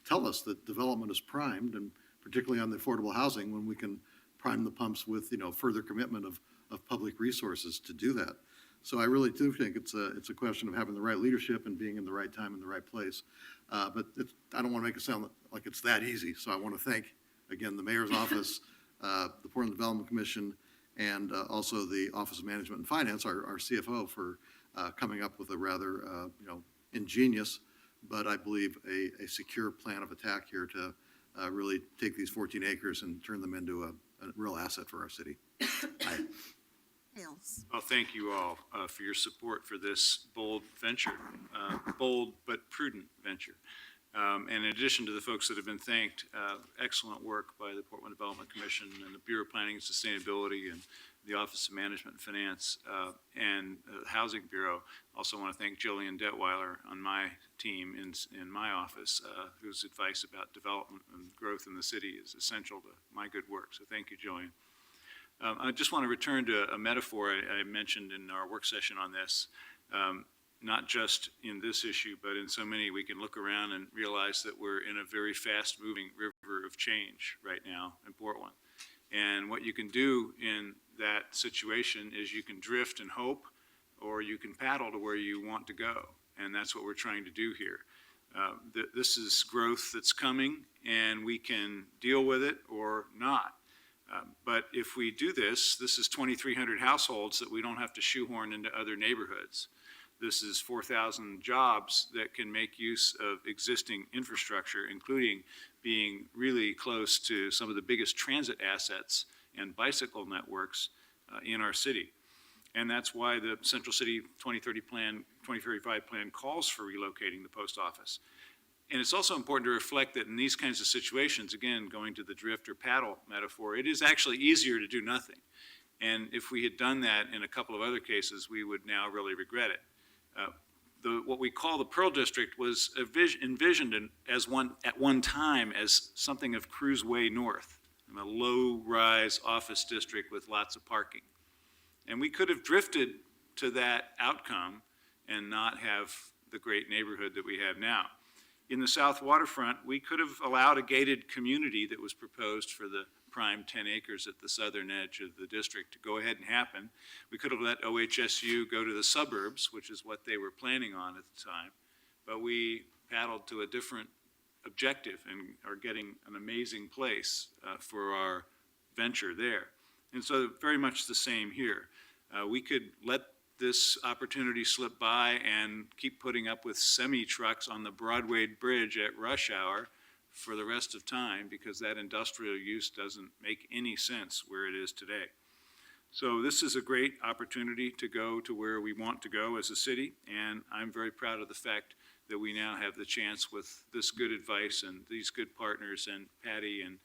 tell us that development is primed, and particularly on the affordable housing, when we can prime the pumps with further commitment of public resources to do that. So I really do think it's a question of having the right leadership and being in the right time in the right place. But I don't want to make it sound like it's that easy. So I want to thank, again, the mayor's office, the Portland Development Commission, and also the Office of Management and Finance, our CFO, for coming up with a rather ingenious, but I believe a secure plan of attack here to really take these 14 acres and turn them into a real asset for our city. Hales? Well, thank you all for your support for this bold venture, bold but prudent venture. And in addition to the folks that have been thanked, excellent work by the Portland Development Commission and the Bureau of Planning and Sustainability and the Office of Management and Finance and the Housing Bureau. Also want to thank Jillian Detweiler on my team in my office, whose advice about development and growth in the city is essential to my good work. So thank you, Jillian. I just want to return to a metaphor I mentioned in our work session on this. Not just in this issue, but in so many, we can look around and realize that we're in a very fast-moving river of change right now in Portland. And what you can do in that situation is you can drift and hope, or you can paddle to where you want to go. And that's what we're trying to do here. This is growth that's coming, and we can deal with it or not. But if we do this is 2,300 households that we don't have to shoehorn into other neighborhoods. This is 4,000 jobs that can make use of existing infrastructure, including being really close to some of the biggest transit assets and bicycle networks in our city. And that's why the Central City 2035 plan calls for relocating the post office. And it's also important to reflect that in these kinds of situations, again, going to the drift or paddle metaphor, it is actually easier to do nothing. And if we had done that in a couple of other cases, we would now really regret it. What we call the Pearl District was envisioned at one time as something of Cruise Way North, a low-rise office district with lots of parking. And we could have drifted to that outcome and not have the great neighborhood that we have now. In the South Waterfront, we could have allowed a gated community that was proposed for the prime 10 acres at the southern edge of the district to go ahead and happen. We could have let OHSU go to the suburbs, which is what they were planning on at the time, but we paddled to a different objective and are getting an amazing place for our venture there. And so very much the same here. We could let this opportunity slip by and keep putting up with semi-trucks on the Broadway bridge at rush hour for the rest of time, because that industrial use doesn't make any sense where it is today. So this is a great opportunity to go to where we want to go as a city, and I'm very proud of the fact that we now have the chance with this good advice and these good partners and Patty and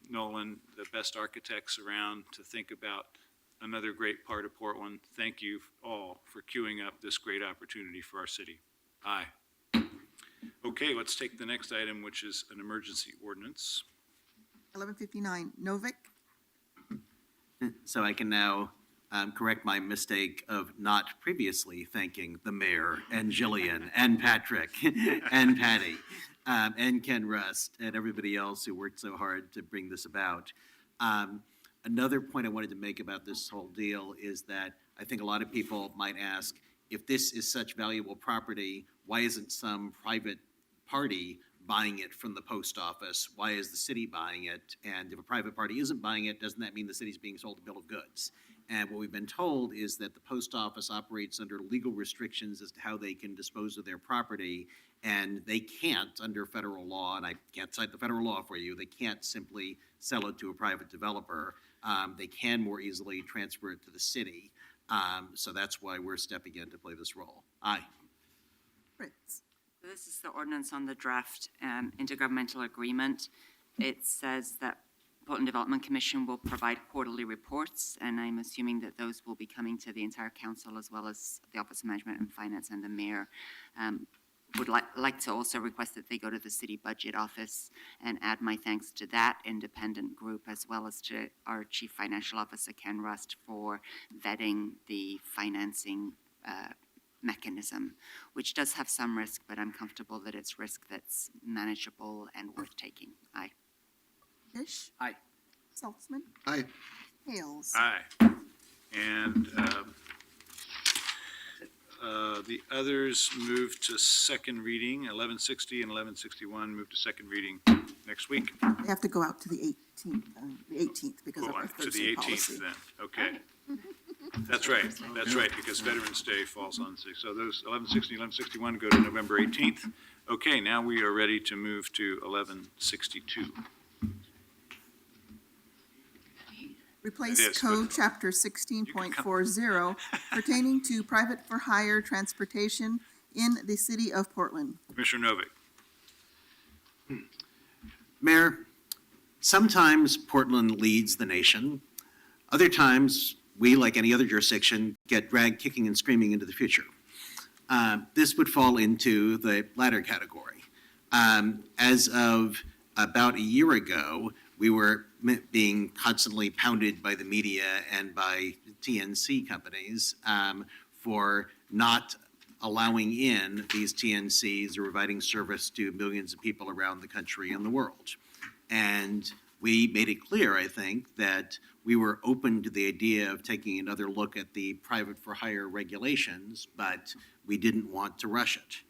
Nolan, the best architects around, to think about another great part of Portland. Thank you all for queuing up this great opportunity for our city. Aye. Okay, let's take the next item, which is an emergency ordinance. 1159, Novick? So I can now correct my mistake of not previously thanking the mayor and Jillian and Patrick and Patty and Ken Rust and everybody else who worked so hard to bring this about. Another point I wanted to make about this whole deal is that I think a lot of people might ask, if this is such valuable property, why isn't some private party buying it from the post office? Why is the city buying it? And if a private party isn't buying it, doesn't that mean the city's being sold a bill of goods? And what we've been told is that the post office operates under legal restrictions as to how they can dispose of their property, and they can't, under federal law, and I can't cite the federal law for you, they can't simply sell it to a private developer. They can more easily transfer it to the city. So that's why we're stepping in to play this role. Aye. Fritz. This is the ordinance on the draft intergovernmental agreement. It says that Portland Development Commission will provide quarterly reports, and I'm assuming that those will be coming to the entire council as well as the Office of Management and Finance and the mayor. Would like to also request that they go to the city budget office and add my thanks to that independent group as well as to our Chief Financial Officer, Ken Rust, for vetting the financing mechanism, which does have some risk, but I'm comfortable that it's risk that's manageable and worth taking. Aye. Fish. Aye. Saltzman. Aye. Hales. Aye. And the others move to second reading, 1160 and 1161 move to second reading next week. They have to go out to the 18th because of Oh, our to the Thursday 18th policy. then, okay. That's right, because Veterans Day falls on 6. So those 1160, 1161 go to November 18th. Okay, now we are ready to move to 1162. Replace It is, Code but- Chapter 16.40 pertaining to private for hire transportation in the city of Portland. Commissioner Novick. Mayor, sometimes Portland leads the nation. Other times, we, like any other jurisdiction, get dragged kicking and screaming into the future. This would fall into the latter category. As of about a year ago, we were being constantly pounded by the media and by TNC companies for not allowing in these TNCs or providing service to millions of people around the country and the world. And we made it clear, I think, that we were open to the idea of taking another look at the private for hire regulations, but we didn't want to rush it.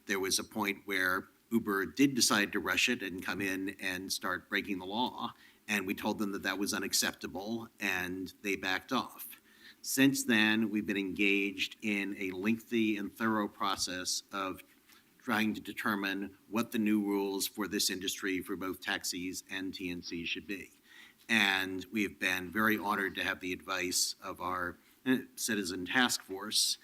There was a point where Uber did decide to rush it and come in and start breaking the law, and we told them that that was unacceptable, and they backed off. Since then, we've been engaged in a lengthy and thorough process of trying to determine what the new rules for this industry for both taxis and TNC should be. And we've been very honored to have the advice of our citizen task force,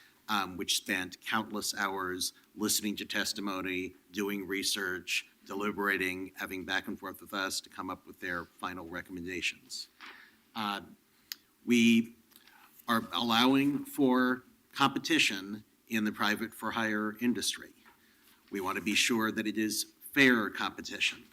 which spent countless hours listening to testimony, doing research, deliberating, having back and forth with us to come up with their final recommendations. We are allowing for competition in the private for hire industry. We want to be sure that it is fair competition.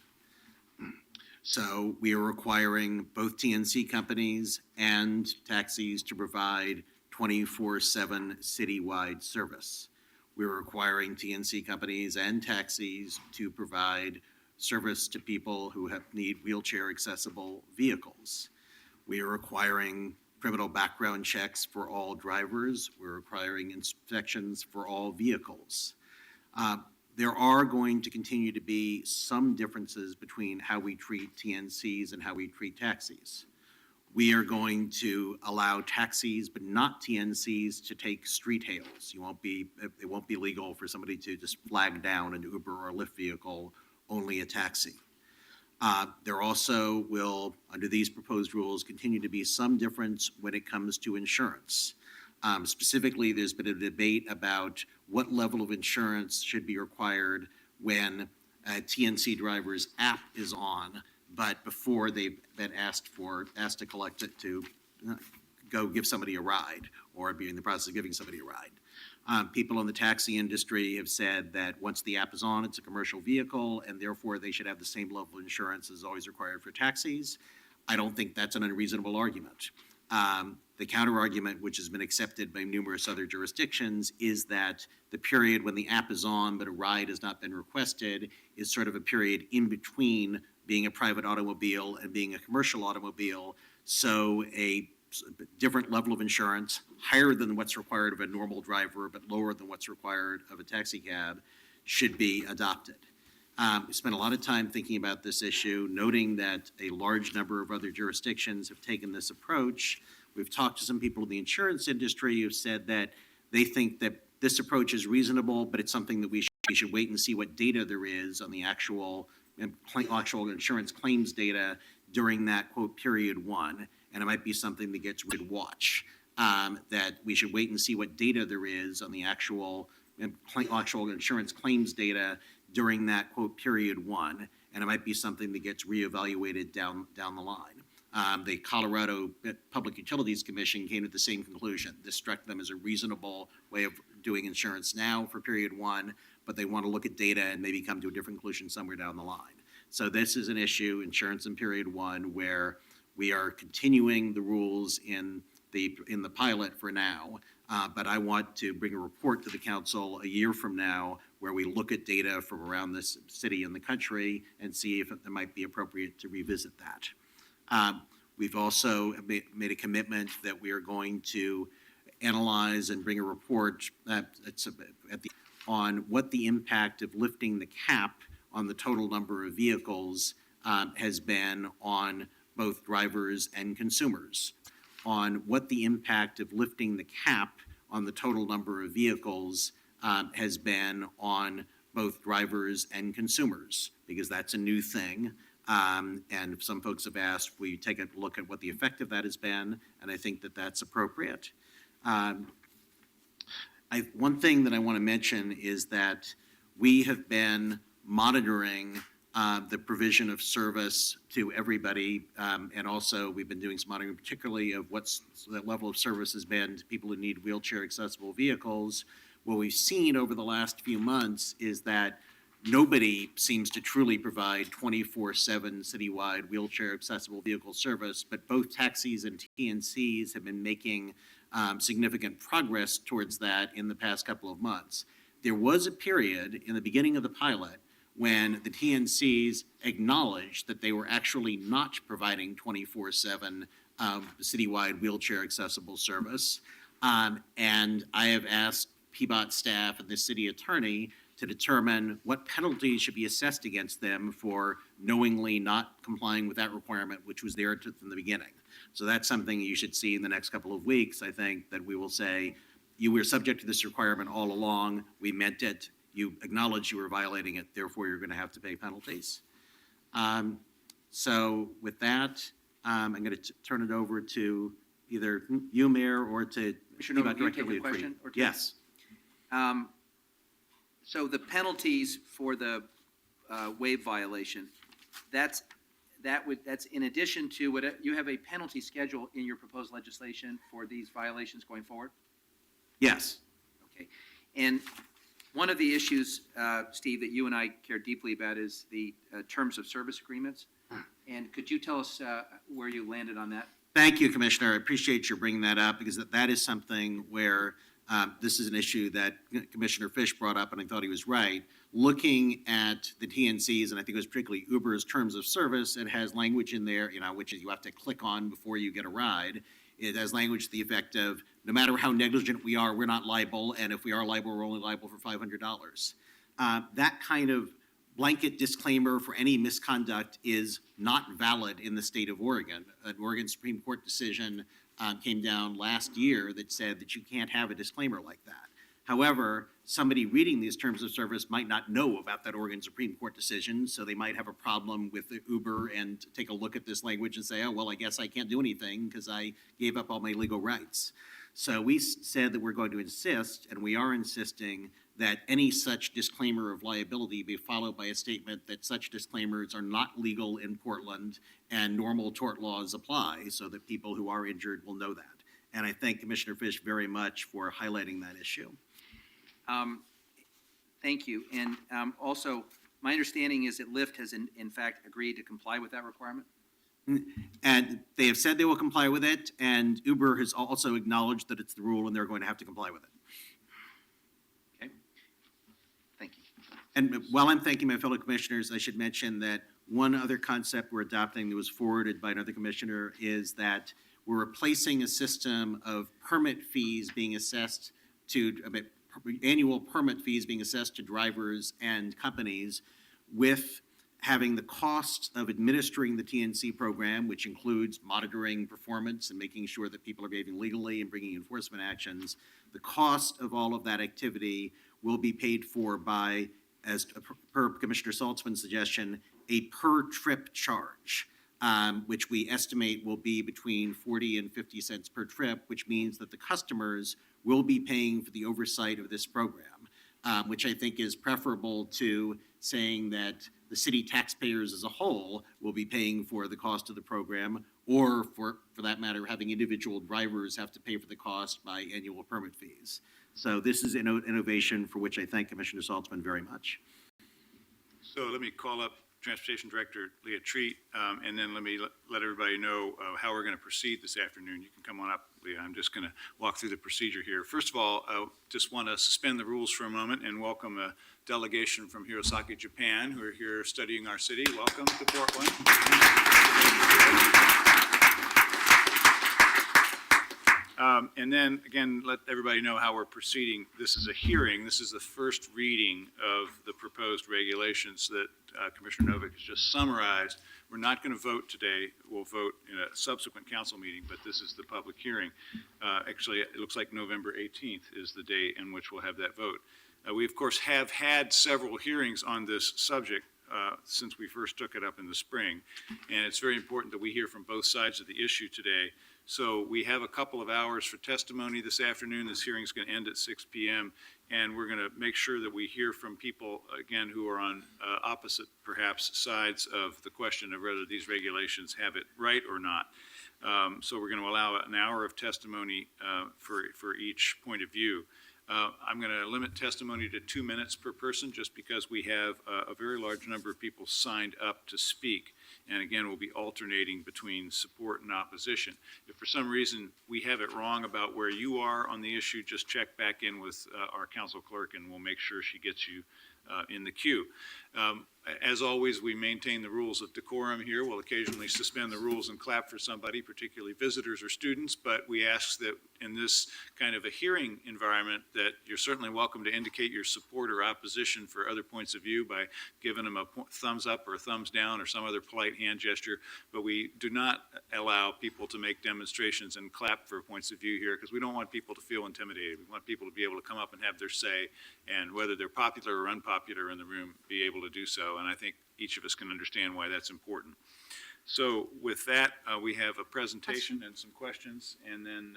So we are requiring both TNC companies and taxis to provide 24/7 citywide service. We're requiring TNC companies and taxis to provide service to people who need wheelchair accessible vehicles. We are requiring criminal background checks for all drivers. We're requiring inspections for all vehicles. There are going to continue to be some differences between how we treat TNCs and how we treat taxis. We are going to allow taxis, but not TNCs, to take street hails. It won't be legal for somebody to just flag down an Uber or Lyft vehicle, only a taxi. There also will, under these proposed rules, continue to be some difference when it comes to insurance. Specifically, there's been a debate about what level of insurance should be required when a TNC driver's app is on, but before they've been asked to collect it to go give somebody a ride or be in the process of giving somebody a ride. People in the taxi industry have said that once the app is on, it's a commercial vehicle, and therefore they should have the same level of insurance as always required for taxis. I don't think that's an unreasonable argument. The counter-argument, which has been accepted by numerous other jurisdictions, is that the period when the app is on but a ride has not been requested is sort of a period in between being a private automobile and being a commercial automobile. So a different level of insurance, higher than what's required of a normal driver, but lower than what's required of a taxi cab, should be adopted. We spent a lot of time thinking about this issue, noting that a large number of other jurisdictions have taken this approach. We've talked to some people in the insurance industry who've said that they think that this approach is reasonable, but it's something that we should wait and see what data there is on the actual insurance claims data during that, quote, period one. And it might be something that gets rid watch, that we should wait and see what data there is on the actual insurance claims data during that, quote, period one. And it might be something that gets reevaluated down the line. The Colorado Public Utilities Commission came to the same conclusion. This struck them as a reasonable way of doing insurance now for period one, but they want to look at data and maybe come to a different conclusion somewhere down the line. So this is an issue, insurance in period one, where we are continuing the rules in the pilot for now, but I want to bring a report to the council a year from now where we look at data from around this city and the country and see if it might be appropriate to revisit that. We've also made a commitment that we are going to analyze and bring a report on what the impact of lifting the cap on the total number of vehicles has been on both drivers and consumers, on what the impact of lifting the cap on the total number of vehicles has been on both drivers and consumers, because that's a new thing. And some folks have asked, we take a look at what the effect of that has been, and I think that that's appropriate. One thing that I want to mention is that we have been monitoring the provision of service to everybody, and also we've been doing some monitoring, particularly of what's the level of service has been to people who need wheelchair accessible vehicles. What we've seen over the last few months is that nobody seems to truly provide 24/7 citywide wheelchair accessible vehicle service, but both taxis and TNCs have been making significant progress towards that in the past couple of months. There was a period in the beginning of the pilot when the TNCs acknowledged that they were actually not providing 24/7 citywide wheelchair accessible service. And I have asked PBOT staff and the city attorney to determine what penalties should be assessed against them for knowingly not complying with that requirement, which was there from the beginning. So that's something you should see in the next couple of weeks. I think that we will say, you were subject to this requirement all along, we meant it, you acknowledge you were violating it, therefore you're going to have to pay penalties. So with that, I'm going to turn it over to either you, Mayor, or to Commissioner Nova, Director can you take a Leofried. question or two? Yes. So the penalties for the waive violation, that's in addition to what, you have a penalty schedule in your proposed legislation for these violations going forward? Yes. Okay. And one of the issues, Steve, that you and I care deeply about is the terms of service agreements. And could you tell us where you landed on that? Thank you, Commissioner. I appreciate you bringing that up, because that is something where this is an issue that Commissioner Fish brought up, and I thought he was right. Looking at the TNCs, and I think it was particularly Uber's terms of service, it has language in there, which is you have to click on before you get a ride. It has language to the effect of, no matter how negligent we are, we're not liable, and if we are liable, we're only liable for $500. That kind of blanket disclaimer for any misconduct is not valid in the state of Oregon. An Oregon Supreme Court decision came down last year that said that you can't have a disclaimer like that. However, somebody reading these terms of service might not know about that Oregon Supreme Court decision, so they might have a problem with the Uber and take a look at this language and say, oh, well, I guess I can't do anything because I gave up all my legal rights. So we said that we're going to insist, and we are insisting, that any such disclaimer of liability be followed by a statement that such disclaimers are not legal in Portland and normal tort laws apply, so that people who are injured will know that. And I thank Commissioner Fish very much for highlighting that issue. Thank you. And also, my understanding is that Lyft has in fact agreed to comply with that requirement? And they have said they will comply with it, and Uber has also acknowledged that it's the rule and they're going to have to comply with it. Okay. Thank you. And while I'm thanking my fellow commissioners, I should mention that one other concept we're adopting that was forwarded by another commissioner is that we're replacing a system of permit fees being assessed to, annual permit fees being assessed to drivers and companies with having the costs of administering the TNC program, which includes monitoring performance and making sure that people are behaving legally and bringing enforcement actions. The cost of all of that activity will be paid for by, as per Commissioner Saltzman's suggestion, a per-trip charge, which we estimate will be between 40 and 50 cents per trip, which means that the customers will be paying for the oversight of this program, which I think is preferable to saying that the city taxpayers as a whole will be paying for the cost of the program, or for that matter, having individual drivers have to pay for the cost by annual permit fees. So this is an innovation for which I thank Commissioner Saltzman very much. So let me call up Transportation Director Leah Treat, and then let me let everybody know how we're going to proceed this afternoon. You can come on up, Leah. I'm just going to walk through the procedure here. First of all, I just want to suspend the rules for a moment and welcome a delegation from Hirosaki, Japan, who are here studying our city. Welcome to Portland. And then, again, let everybody know how we're proceeding. This is a hearing. This is the first reading of the proposed regulations that Commissioner Novick has just summarized. We're not going to vote today. We'll vote in a subsequent council meeting, but this is the public hearing. Actually, it looks like November 18th is the day in which we'll have that vote. We, of course, have had several hearings on this subject since we first took it up in the spring, and it's very important that we hear from both sides of the issue today. So we have a couple of hours for testimony this afternoon. This hearing is going to end at 6 p.m., and we're going to make sure that we hear from people, again, who are on opposite, perhaps, sides of the question of whether these regulations have it right or not. So we're going to allow an hour of testimony for each point of view. I'm going to limit testimony to 2 minutes per person, just because we have a very large number of people signed up to speak. And again, we'll be alternating between support and opposition. If for some reason we have it wrong about where you are on the issue, just check back in with our council clerk and we'll make sure she gets you in the queue. As always, we maintain the rules of decorum here. We'll occasionally suspend the rules and clap for somebody, particularly visitors or students, but we ask that in this kind of a hearing environment that you're certainly welcome to indicate your support or opposition for other points of view by giving them a thumbs up or a thumbs down or some other polite hand gesture, but we do not allow people to make demonstrations and clap for points of view here because we don't want people to feel intimidated. We want people to be able to come up and have their say, and whether they're popular or unpopular in the room, be able to do so. And I think each of us can understand why that's important. So with that, we have a presentation and some questions, and then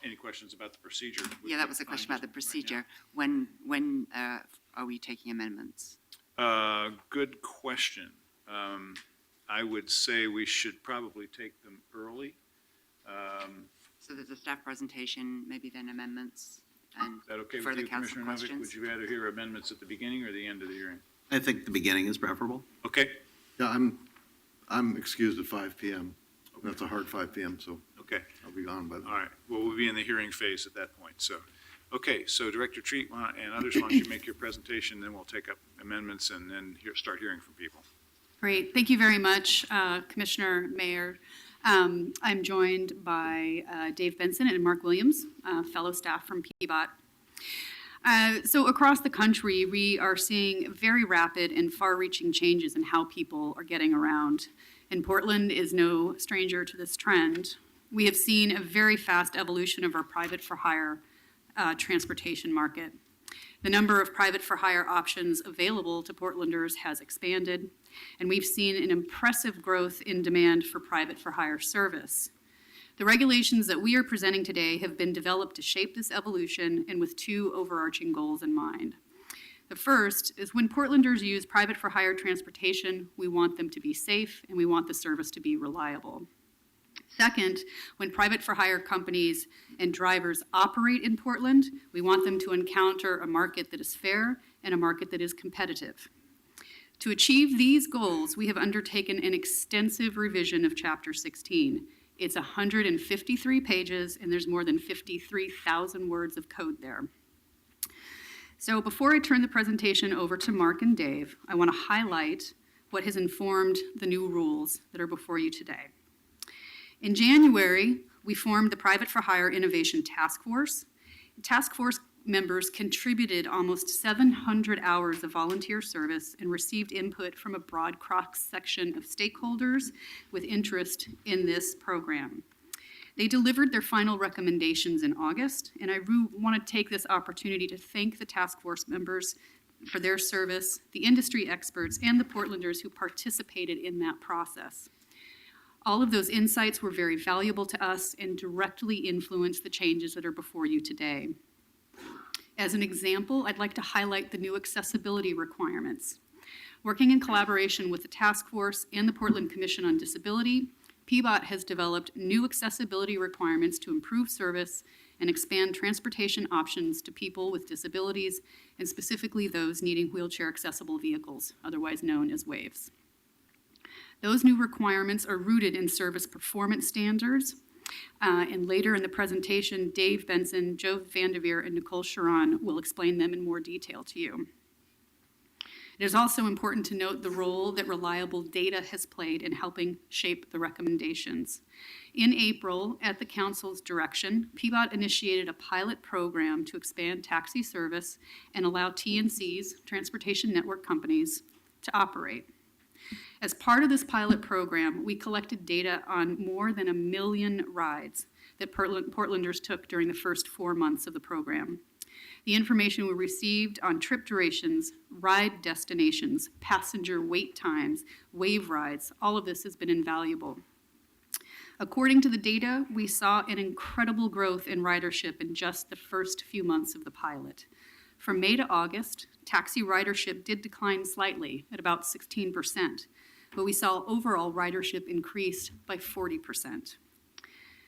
any questions about the procedure? Yeah, that was a question about the procedure. When are we taking amendments? Good question. I would say we should probably take them early. So there's a staff presentation, maybe then amendments, and Is that okay with further you, council Commissioner Novick? questions? Would you rather hear amendments at the beginning or the end of the hearing? I think the beginning is preferable. Okay. Yeah, I'm excused at 5 p.m. That's a hard 5 p.m., so Okay. I'll be gone by then. All right. Well, we'll be in the hearing phase at that point. So, okay. So Director Treat and others, why don't you make your presentation, then we'll take up amendments and then start hearing from people. Great. Thank you very much, Commissioner, Mayor. I'm joined by Dave Benson and Mark Williams, fellow staff from PBOT. So across the country, we are seeing very rapid and far-reaching changes in how people are getting around. And Portland is no stranger to this trend. We have seen a very fast evolution of our private for-hire transportation market. The number of private for-hire options available to Portlanders has expanded, and we've seen an impressive growth in demand for private for-hire service. The regulations that we are presenting today have been developed to shape this evolution and with two overarching goals in mind. The first is when Portlanders use private for-hire transportation, we want them to be safe and we want the service to be reliable. Second, when private for-hire companies and drivers operate in Portland, we want them to encounter a market that is fair and a market that is competitive. To achieve these goals, we have undertaken an extensive revision of Chapter 16. It's 153 pages, and there's more than 53,000 words of code there. So before I turn the presentation over to Mark and Dave, I want to highlight what has informed the new rules that are before you today. In January, we formed the Private for Hire Innovation Task Force. Task Force members contributed almost 700 hours of volunteer service and received input from a broad cross-section of stakeholders with interest in this program. They delivered their final recommendations in August, and I want to take this opportunity to thank the task force members for their service, the industry experts, and the Portlanders who participated in that process. All of those insights were very valuable to us and directly influenced the changes that are before you today. As an example, I'd like to highlight the new accessibility requirements. Working in collaboration with the task force and the Portland Commission on Disability, PBOT has developed new accessibility requirements to improve service and expand transportation options to people with disabilities, and specifically those needing wheelchair-accessible vehicles, otherwise known as WAVES. Those new requirements are rooted in service performance standards, and later in the presentation, Dave Benson, Joe Vanderveer, and Nicole Sharon will explain them in more detail to you. It is also important to note the role that reliable data has played in helping shape the recommendations. In April, at the Council's direction, PBOT initiated a pilot program to expand taxi service and allow TNCs, transportation network companies, to operate. As part of this pilot program, we collected data on more than 1 million rides that Portlanders took during the first 4 months of the program. The information we received on trip durations, ride destinations, passenger wait times, wave rides, all of this has been invaluable. According to the data, we saw an incredible growth in ridership in just the first few months of the pilot. From May to August, taxi ridership did decline slightly at about 16%, but we saw overall ridership increase by 40%.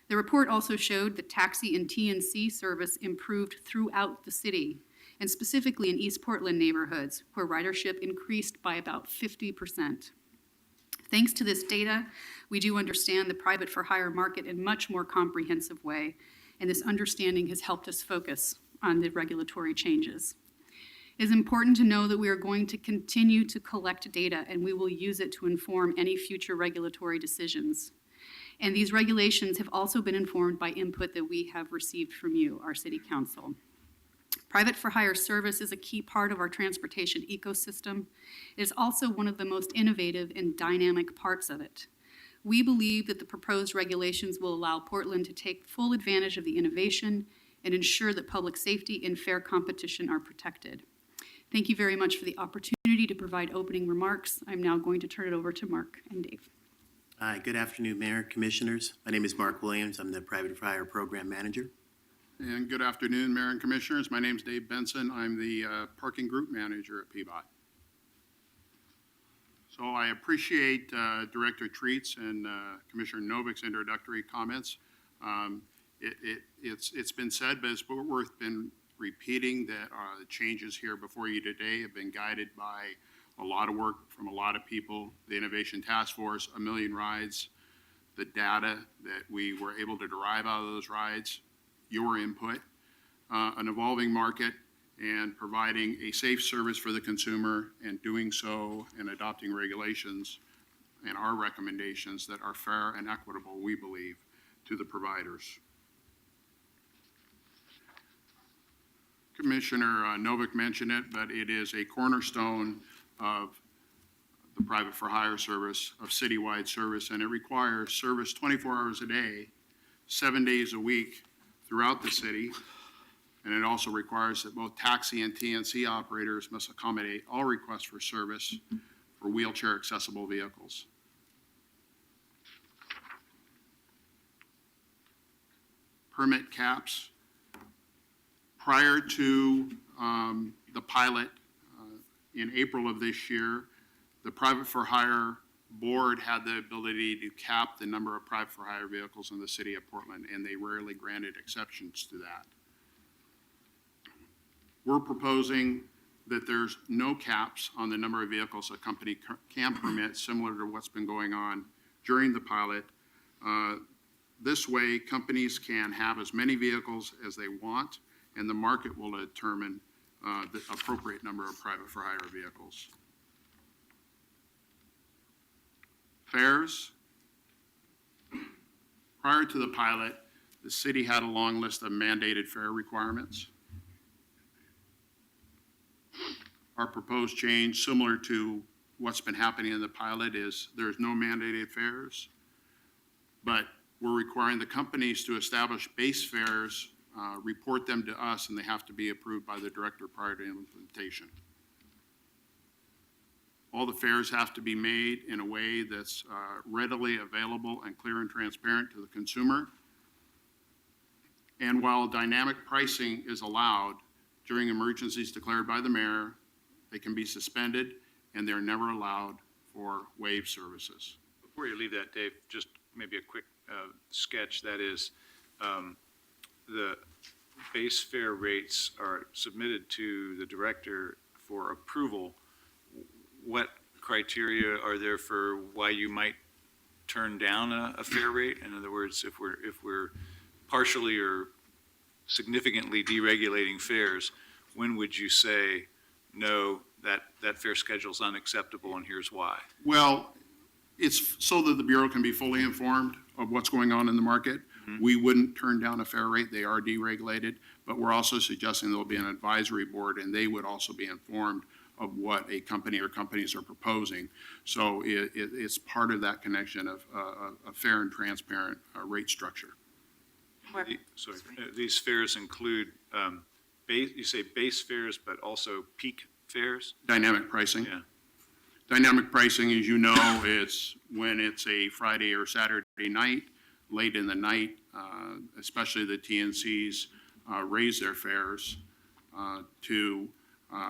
The report also showed that taxi and TNC service improved throughout the city, and specifically in East Portland neighborhoods, where ridership increased by about 50%. Thanks to this data, we do understand the private for hire market in a much more comprehensive way, and this understanding has helped us focus on the regulatory changes. It is important to know that we are going to continue to collect data, and we will use it to inform any future regulatory decisions. And these regulations have also been informed by input that we have received from you, our City Council. Private for hire service is a key part of our transportation ecosystem. It is also one of the most innovative and dynamic parts of it. We believe that the proposed regulations will allow Portland to take full advantage of the innovation and ensure that public safety and fair competition are protected. Thank you very much for the opportunity to provide opening remarks. I'm now going to turn it over to Mark and Dave. Hi, good afternoon, Mayor, Commissioners. My name is Mark Williams. I'm the Private for Hire Program Manager. And good afternoon, Mayor and Commissioners. My name is Dave Benson. I'm the Parking Group Manager at PBOT. So I appreciate Director Treats and Commissioner Novick's introductory comments. It's been said, but it's worth been repeating that the changes here before you today have been guided by a lot of work from a lot of people, the Innovation Task Force, 1 million rides, the data that we were able to derive out of those rides, your input, an evolving market, and providing a safe service for the consumer, and doing so and adopting regulations and our recommendations that are fair and equitable, we believe, to the providers. Commissioner Novick mentioned it, but it is a cornerstone of the private for hire service, of citywide service, and it requires service 24 hours a day, 7 days a week throughout the city. And it also requires that both taxi and TNC operators must accommodate all requests for service for wheelchair accessible vehicles. Permit caps. Prior to the pilot in April of this year, the private for hire board had the ability to cap the number of private for hire vehicles in the city of Portland, and they rarely granted exceptions to that. We're proposing that there's no caps on the number of vehicles a company can permit, similar to what's been going on during the pilot. This way, companies can have as many vehicles as they want, and the market will determine the appropriate number of private for hire vehicles. Fares. Prior to the pilot, the city had a long list of mandated fare requirements. Our proposed change, similar to what's been happening in the pilot, is there's no mandated fares, but we're requiring the companies to establish base fares, report them to us, and they have to be approved by the director prior to implementation. All the fares have to be made in a way that's readily available and clear and transparent to the consumer. And while dynamic pricing is allowed during emergencies declared by the mayor, they can be suspended, and they're never allowed for wave services. Before you leave that, Dave, just maybe a quick sketch. That is, the base fare rates are submitted to the director for approval. What criteria are there for why you might turn down a fare rate? In other words, if we're partially or significantly deregulating fares, when would you say, no, that fare schedule is unacceptable and here's why? Well, it's so that the Bureau can be fully informed of what's going on in the market. We wouldn't turn down a fare rate. They are deregulated, but we're also suggesting there'll be an advisory board, and they would also be informed of what a company or companies are proposing. So it's part of that connection of a fair and transparent rate structure. Sorry, these fares include, you say base fares, but also peak fares? Dynamic pricing. Yeah. Dynamic pricing, as you know, it's when it's a Friday or Saturday night, late in the night, especially the TNCs raise their fares to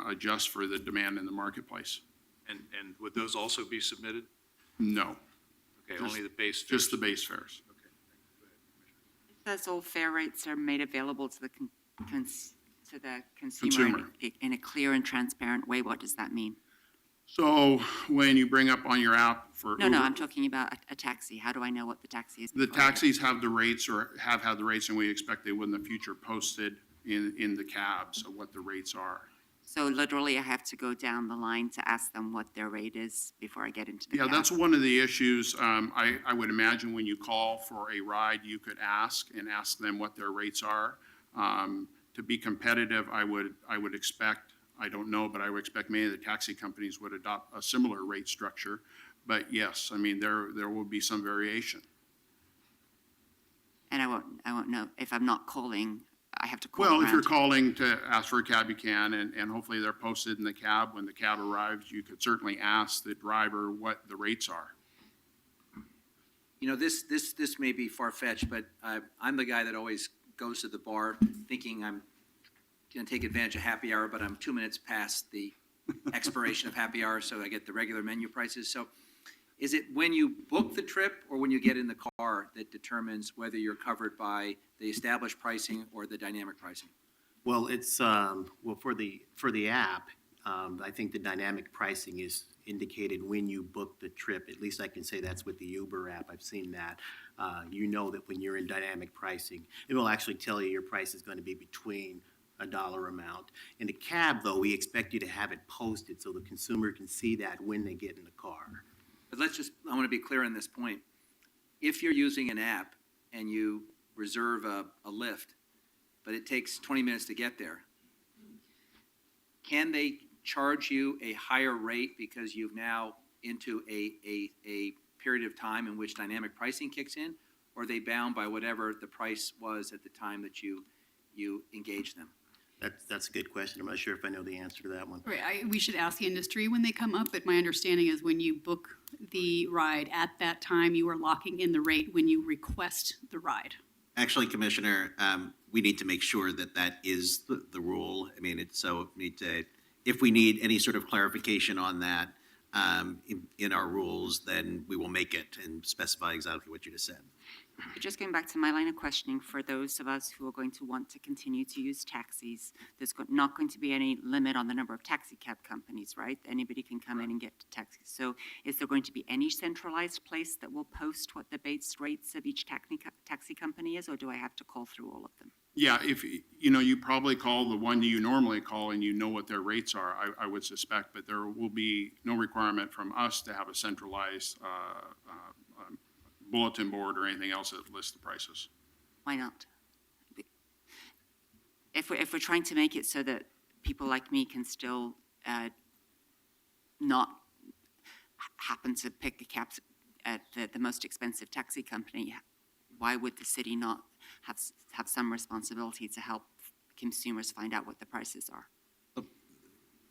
adjust for the demand in the marketplace. And would those also be submitted? No. Okay, Just- only the base fares? Just the base fares. It says all fare rates are made available to the consumer in a clear and transparent way. What does that mean? So when you bring up on your app for No, Uber, I'm talking about a taxi. How do I know what the taxi is? the before I get taxis have the rates or have had the rates, and we expect they will in the future posted in the cabs of what the rates are. So literally, I have to go down the line to ask them what their rate is before I get into the Yeah, cab? that's one of the issues. I would imagine when you call for a ride, you could ask them what their rates are. To be competitive, I would expect, I don't know, but I would expect many of the taxi companies would adopt a similar rate structure. But yes, I mean, there will be some variation. And I won't know if I'm not calling. I have to call Well, if you're around. calling to ask for a cab, you can, and hopefully they're posted in the cab. When the cab arrives, you could certainly ask the driver what the rates are. You know, this may be far-fetched, but I'm the guy that always goes to the bar thinking I'm going to take advantage of happy hour, but I'm 2 minutes past the expiration of happy hour, so I get the regular menu prices. So is it when you book the trip or when you get in the car that determines whether you're covered by the established pricing or the dynamic pricing? Well, it's, well, for the app, I think the dynamic pricing is indicated when you book the trip. At least I can say that's with the Uber app. I've seen that. You know that when you're in dynamic pricing, it will actually tell you your price is going to be between a dollar amount. In the cab, though, we expect you to have it posted so the consumer can see that when they get in the car. But I want to be clear on this point. If you're using an app and you reserve a lift, but it takes 20 minutes to get there, can they charge you a higher rate because you've now into a period of time in which dynamic pricing kicks in, or are they bound by whatever the price was at the time that you engage them? That's a good question. I'm not sure if I know the answer to that one. Right, we should ask the industry when they come up, but my understanding is when you book the ride at that time, you are locking in the rate when you request the ride. Actually, Commissioner, we need to make sure that that is the rule. I mean, if we need any sort of clarification on that in our rules, then we will make it and specify exactly what you just said. Just going back to my line of questioning, for those of us who are going to want to continue to use taxis, there's not going to be any limit on the number of taxi cab companies, right? Anybody can come in and get taxis. So is there going to be any centralized place that will post what the base rates of each taxi company is, or do I have to call through all of them? Yeah, if, you probably call the one you normally call and you know what their rates are, I would suspect, but there will be no requirement from us to have a centralized bulletin board or anything else that lists the prices. Why not? If we're trying to make it so that people like me can still not happen to pick the cabs at the most expensive taxi company, why would the city not have some responsibility to help consumers find out what the prices are?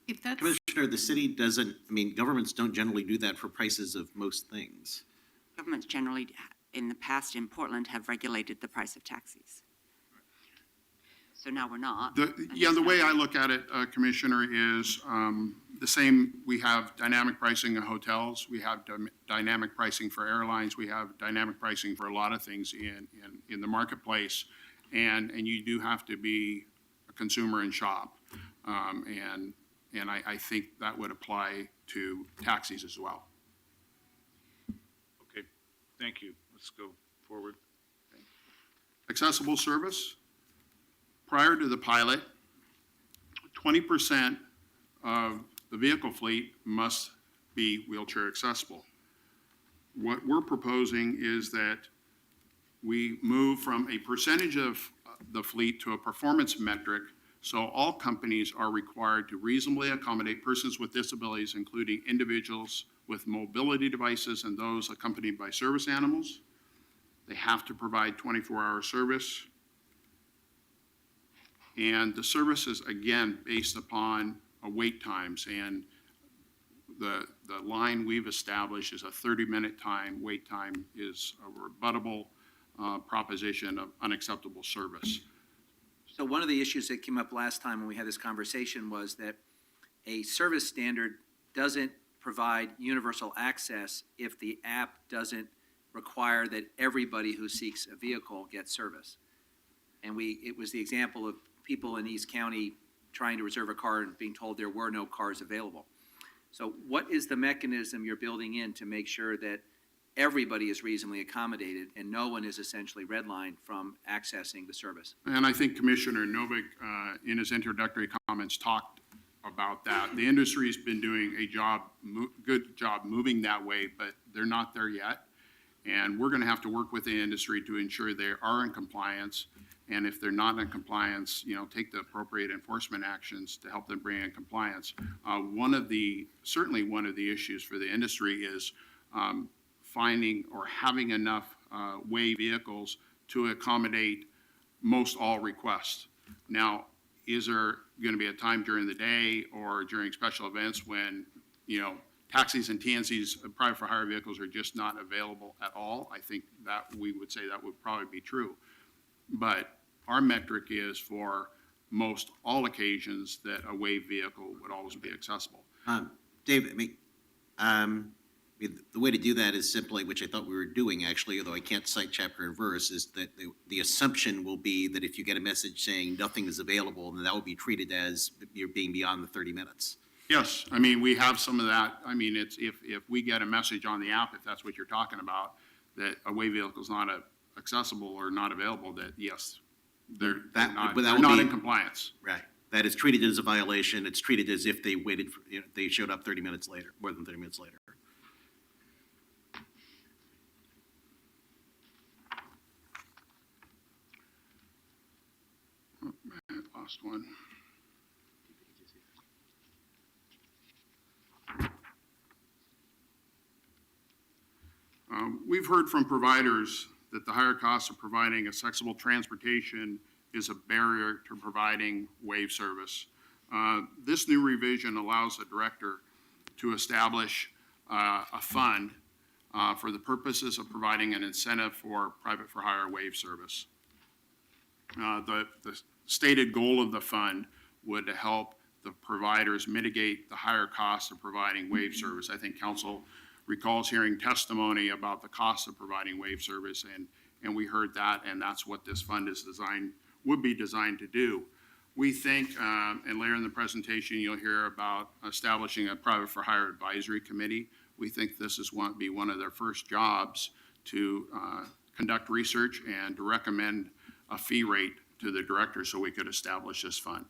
If that's, Commissioner, the city doesn't, I mean, governments don't generally do that for prices of most things. Governments generally, in the past in Portland, have regulated the price of taxis. So now we're not. The way I look at it, Commissioner, is the same. We have dynamic pricing in hotels. We have dynamic pricing for airlines. We have dynamic pricing for a lot of things in the marketplace. And you do have to be a consumer and shop. And I think that would apply to taxis as well. Okay, thank you. Let's go forward. Accessible service. Prior to the pilot, 20% of the vehicle fleet must be wheelchair accessible. What we're proposing is that we move from a percentage of the fleet to a performance metric, so all companies are required to reasonably accommodate persons with disabilities, including individuals with mobility devices and those accompanied by service animals. They have to provide 24-hour service. And the service is, again, based upon wait times. And the line we've established is a 30-minute time. Wait time is a rebuttable proposition of unacceptable service. So one of the issues that came up last time when we had this conversation was that a service standard doesn't provide universal access if the app doesn't require that everybody who seeks a vehicle gets service. And it was the example of people in East County trying to reserve a car and being told there were no cars available. So what is the mechanism you're building in to make sure that everybody is reasonably accommodated and no one is essentially redlined from accessing the service? And I think Commissioner Novick, in his introductory comments, talked about that. The industry's been doing a good job moving that way, but they're not there yet. And we're going to have to work with the industry to ensure they are in compliance. And if they're not in compliance, take the appropriate enforcement actions to help them bring in compliance. Certainly one of the issues for the industry is finding or having enough WAY vehicles to accommodate most all requests. Now, is there going to be a time during the day or during special events when, taxis and TNCs, private for hire vehicles, are just not available at all? I think that we would say that would probably be true. But our metric is for most all occasions that a WAY vehicle would always be accessible. Dave, the way to do that is simply, which I thought we were doing actually, although I can't cite chapter and verse, is that the assumption will be that if you get a message saying nothing is available, then that will be treated as you're being beyond the 30 minutes. Yes, we have some of that. It's if we get a message on the app, if that's what you're talking about, that a WAY vehicle is not accessible or not available, that yes, they're not in compliance. Right. That is treated as a violation. It's treated as if they waited, they showed up 30 minutes later, more than 30 minutes later. Last one. We've heard from providers that the higher cost of providing accessible transportation is a barrier to providing WAVE service. This new revision allows the director to establish a fund for the purposes of providing an incentive for private for hire WAVE service. The stated goal of the fund would help the providers mitigate the higher cost of providing WAVE service. I think council recalls hearing testimony about the cost of providing WAVE service, and we heard that, and that's what this fund is would be designed to do. We think, and later in the presentation, you'll hear about establishing a private for hire advisory committee. We think this is be one of their first jobs to conduct research and to recommend a fee rate to the director so we could establish this fund.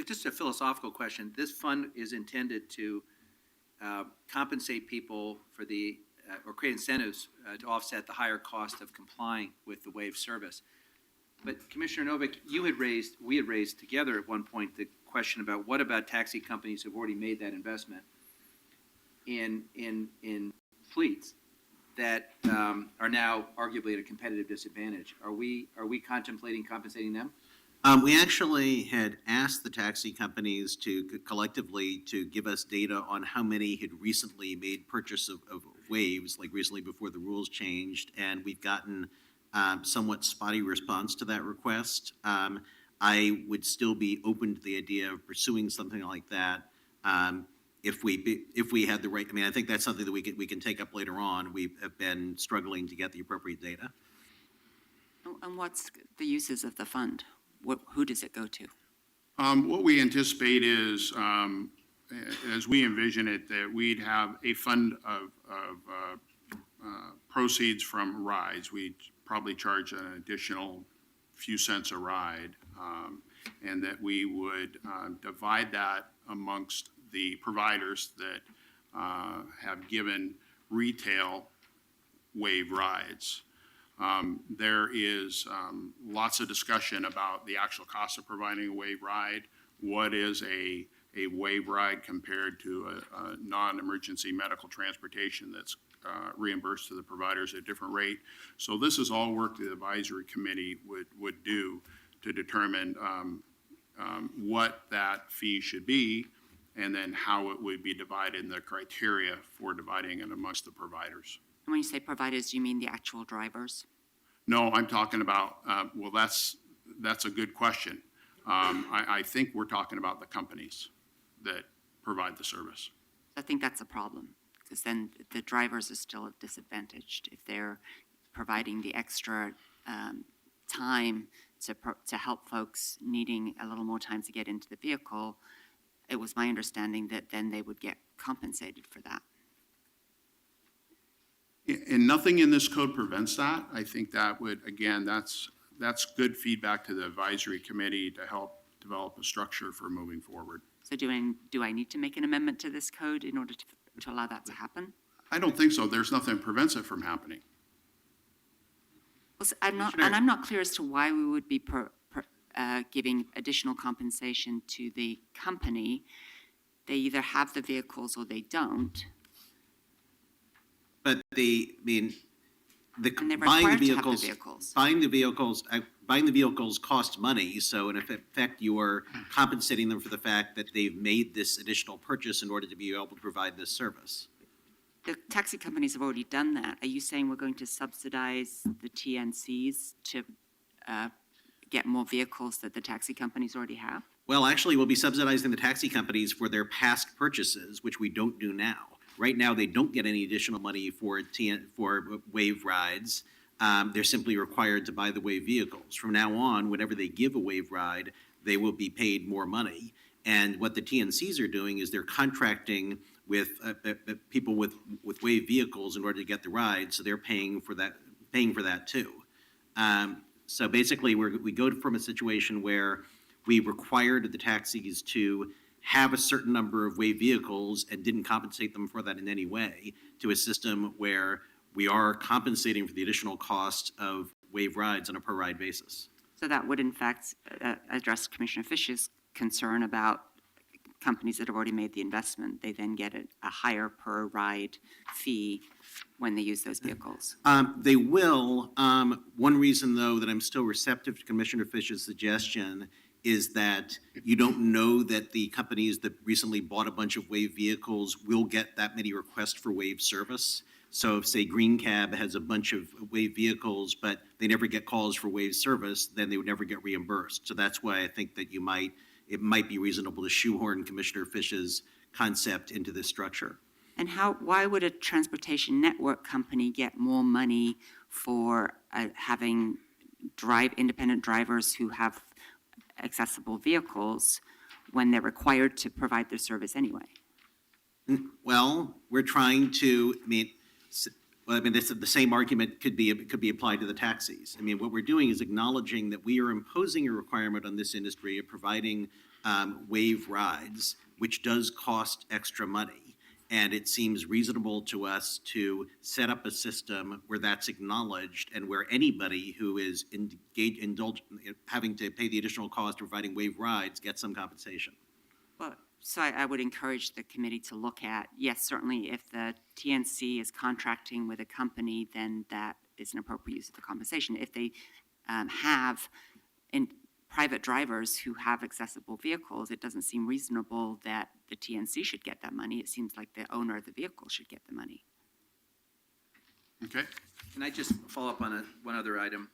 Just a philosophical question. This fund is intended to compensate people for or create incentives to offset the higher cost of complying with the waive service. But Commissioner Novick, we had raised together at one point the question about what about taxi companies who've already made that investment in fleets that are now arguably at a competitive disadvantage. Are we contemplating compensating them? We actually had asked the taxi companies to collectively to give us data on how many had recently made purchase of waves, like recently before the rules changed, and we've gotten somewhat spotty response to that request. I would still be open to the idea of pursuing something like that if we had the right. I mean, I think that's something that we can take up later on. We have been struggling to get the appropriate data. And what's the uses of the fund? Who does it go to? What we anticipate is, as we envision it, that we'd have a fund of proceeds from rides. We'd probably charge an additional few cents a ride, and that we would divide that amongst the providers that have given retail wave rides. There is lots of discussion about the actual cost of providing a wave ride. What is a wave ride compared to a non-emergency medical transportation that's reimbursed to the providers at a different rate? So this is all work the advisory committee would do to determine what that fee should be, and then how it would be divided and the criteria for dividing it amongst the providers. And when you say providers, do you mean the actual drivers? No, I'm talking about, well, that's a good question. I think we're talking about the companies that provide the service. I think that's a problem, because then the drivers are still disadvantaged if they're providing the extra time to help folks needing a little more time to get into the vehicle. It was my understanding that then they would get compensated for that. And nothing in this code prevents that. I think that would, again, that's good feedback to the advisory committee to help develop a structure for moving forward. So do I need to make an amendment to this code in order to allow that to happen? I don't think so. There's nothing that prevents it from happening. Well, I'm not clear as to why we would be giving additional compensation to the company. They either have the vehicles or they don't. But buying the vehicles costs money. So in effect, you are compensating them for the fact that they've made this additional purchase in order to be able to provide this service. The taxi companies have already done that. Are you saying we're going to subsidize the TNCs to get more vehicles that the taxi companies already have? Well, actually, we'll be subsidizing the taxi companies for their past purchases, which we don't do now. Right now, they don't get any additional money for wave rides. They're simply required to buy the wave vehicles. From now on, whenever they give a wave ride, they will be paid more money. And what the TNCs are doing is they're contracting with people with wave vehicles in order to get the ride, so they're paying for that too. So basically, we go from a situation where we required the taxis to have a certain number of wave vehicles and didn't compensate them for that in any way, to a system where we are compensating for the additional cost of wave rides on a per ride basis. So that would in fact address Commissioner Fish's concern about companies that have already made the investment. They then get a higher per ride fee when they use those vehicles. They will. One reason, though, that I'm still receptive to Commissioner Fish's suggestion is that you don't know that the companies that recently bought a bunch of wave vehicles will get that many requests for wave service. So if, say, Green Cab has a bunch of wave vehicles, but they never get calls for wave service, then they would never get reimbursed. So that's why I think that it might be reasonable to shoehorn Commissioner Fish's concept into this structure. And why would a transportation network company get more money for having independent drivers who have accessible vehicles when they're required to provide their service anyway? Well, we're trying to, the same argument could be applied to the taxis. I mean, what we're doing is acknowledging that we are imposing a requirement on this industry of providing wave rides, which does cost extra money. And it seems reasonable to us to set up a system where that's acknowledged and where anybody who is having to pay the additional cost of providing wave rides gets some compensation. Well, so I would encourage the committee to look at, yes, certainly if the TNC is contracting with a company, then that is an appropriate use of the compensation. If they have private drivers who have accessible vehicles, it doesn't seem reasonable that the TNC should get that money. It seems like the owner of the vehicle should get the money. Okay. Can I just follow up on one other item?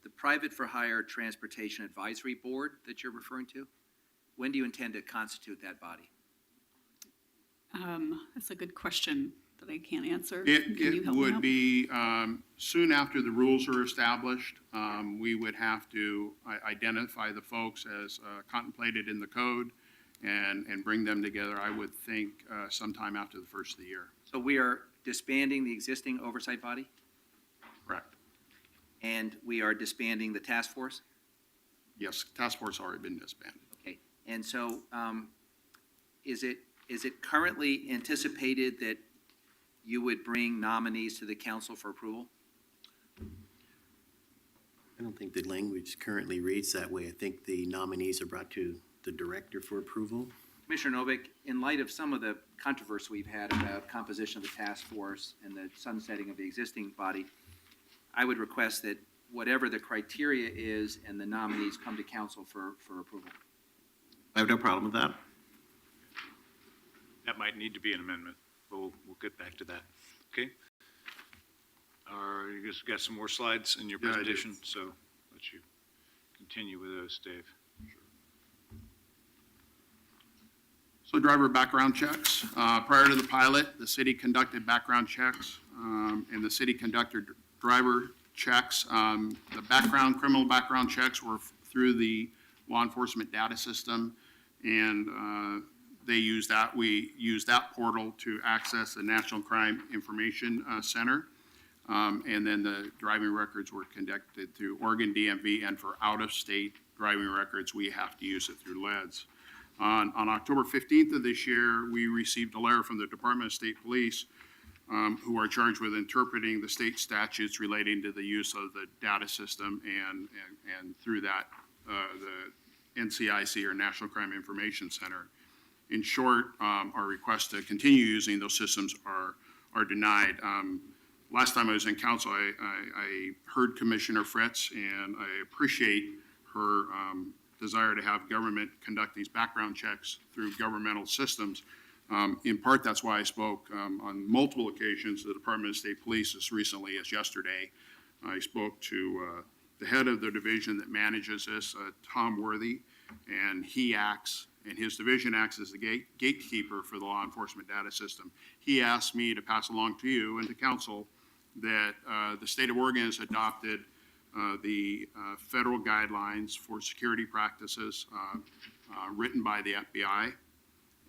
The Private for Hire Transportation Advisory Board that you're referring to, when do you intend to constitute that body? That's a good question that I can't answer. Can you It help me would out? be soon after the rules are established. We would have to identify the folks as contemplated in the code and bring them together, I would think, sometime after the first of the year. So we are disbanding the existing oversight body, Correct. and we are disbanding the task force? Yes, task force already been disbanded. Okay, and so is it currently anticipated that you would bring nominees to the council for approval? I don't think the language currently reads that way. I think the nominees are brought to the director for approval. Commissioner Novick, in light of some of the controversy we've had about composition of the task force and the sunsetting of the existing body, I would request that whatever the criteria is and the nominees come to council for approval. I have no problem with that. That might need to be an amendment. We'll get back to that. Okay? You just got some more slides in your Yeah, I do. presentation, so let you continue with those, Dave. So driver background checks. Prior to the pilot, the city conducted background checks, and the city conducted driver checks. The criminal background checks were through the law enforcement data system, and they use that. We use that portal to access the National Crime Information Center. And then the driving records were conducted through Oregon DMV, and for out-of-state driving records, we have to use it through LEDs. On October 15th of this year, we received a letter from the Department of State Police, who are charged with interpreting the state statutes relating to the use of the data system, and through that, the NCIC, or National Crime Information Center. In short, our requests to continue using those systems are denied. Last time I was in council, I heard Commissioner Fritz, and I appreciate her desire to have government conduct these background checks through governmental systems. In part, that's why I spoke on multiple occasions to the Department of State Police as recently as yesterday. I spoke to the head of the division that manages this, Tom Worthy, and his division acts as the gatekeeper for the law enforcement data system. He asked me to pass along to you and to council that the state of Oregon has adopted the federal guidelines for security practices written by the FBI.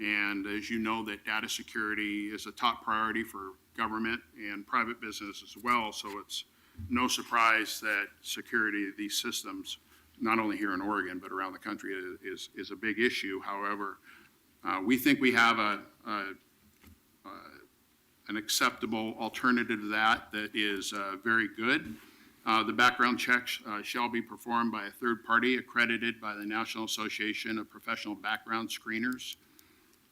And as you know, that data security is a top priority for government and private business as well. So it's no surprise that security of these systems, not only here in Oregon, but around the country, is a big issue. However, we think we have an acceptable alternative to that is very good. The background checks shall be performed by a third party accredited by the National Association of Professional Background Screeners.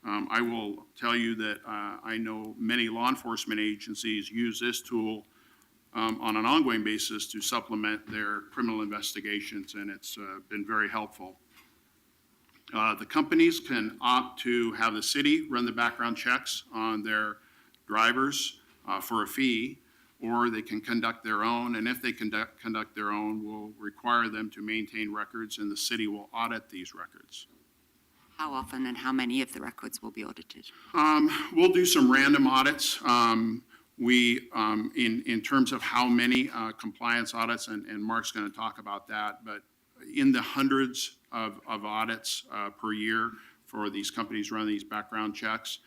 I will tell you that I know many law enforcement agencies use this tool on an ongoing basis to supplement their criminal investigations, and it's been very helpful. The companies can opt to have the city run the background checks on their drivers for a fee, or they can conduct their own, and if they conduct their own, we'll require them to maintain records, and the city will audit these records. How often and how many of the records will be audited? We'll do some random audits. In terms of how many compliance audits, and Mark's going to talk about that, but in the hundreds of audits per year for these companies running these background checks.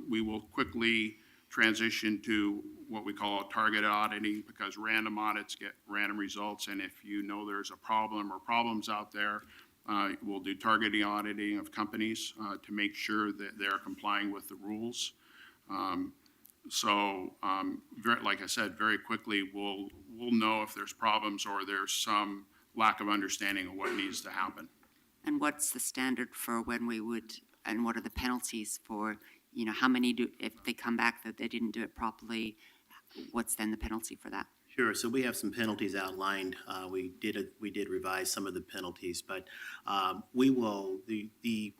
We will quickly transition to what we call targeted auditing, because random audits get random results, and if you know there's a problem or problems out there, we'll do targeted auditing of companies to make sure that they're complying with the rules. Like I said, very quickly, we'll know if there's problems or there's some lack of understanding of what needs to happen. And what's the standard for when we would, and what are the penalties for, how many do, if they come back that they didn't do it properly, what's then the penalty for that? Sure, so we have some penalties outlined. We did revise some of the penalties, but we will, the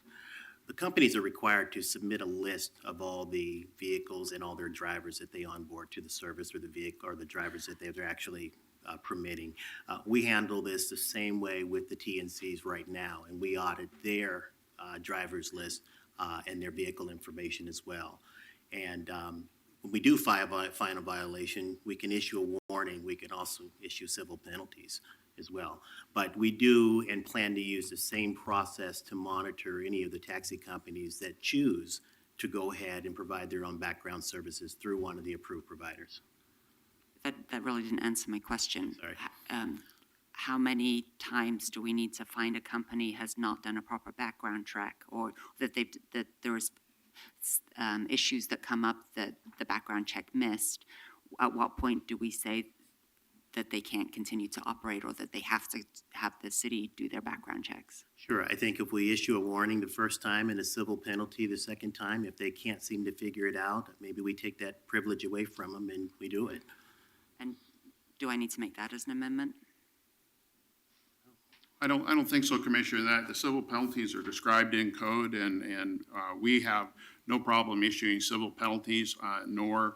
companies are required to submit a list of all the vehicles and all their drivers that they onboard to the service, or the vehicle or the drivers that they're actually permitting. We handle this the same way with the TNCs right now, and we audit their driver's list and their vehicle information as well. And when we do find a violation, we can issue a warning. We can also issue civil penalties as well. But we do and plan to use the same process to monitor any of the taxi companies that choose to go ahead and provide their own background services through one of the approved providers. That really didn't answer my question. Sorry. How many times do we need to find a company has not done a proper background check, or that there's issues that come up that the background check missed? At what point do we say that they can't continue to operate, or that they have to have the city do their background checks? Sure, I think if we issue a warning the first time and a civil penalty the second time, if they can't seem to figure it out, maybe we take that privilege away from them and we do it. And do I need to make that as an amendment? I don't think so, Commissioner, that the civil penalties are described in code, and we have no problem issuing civil penalties, nor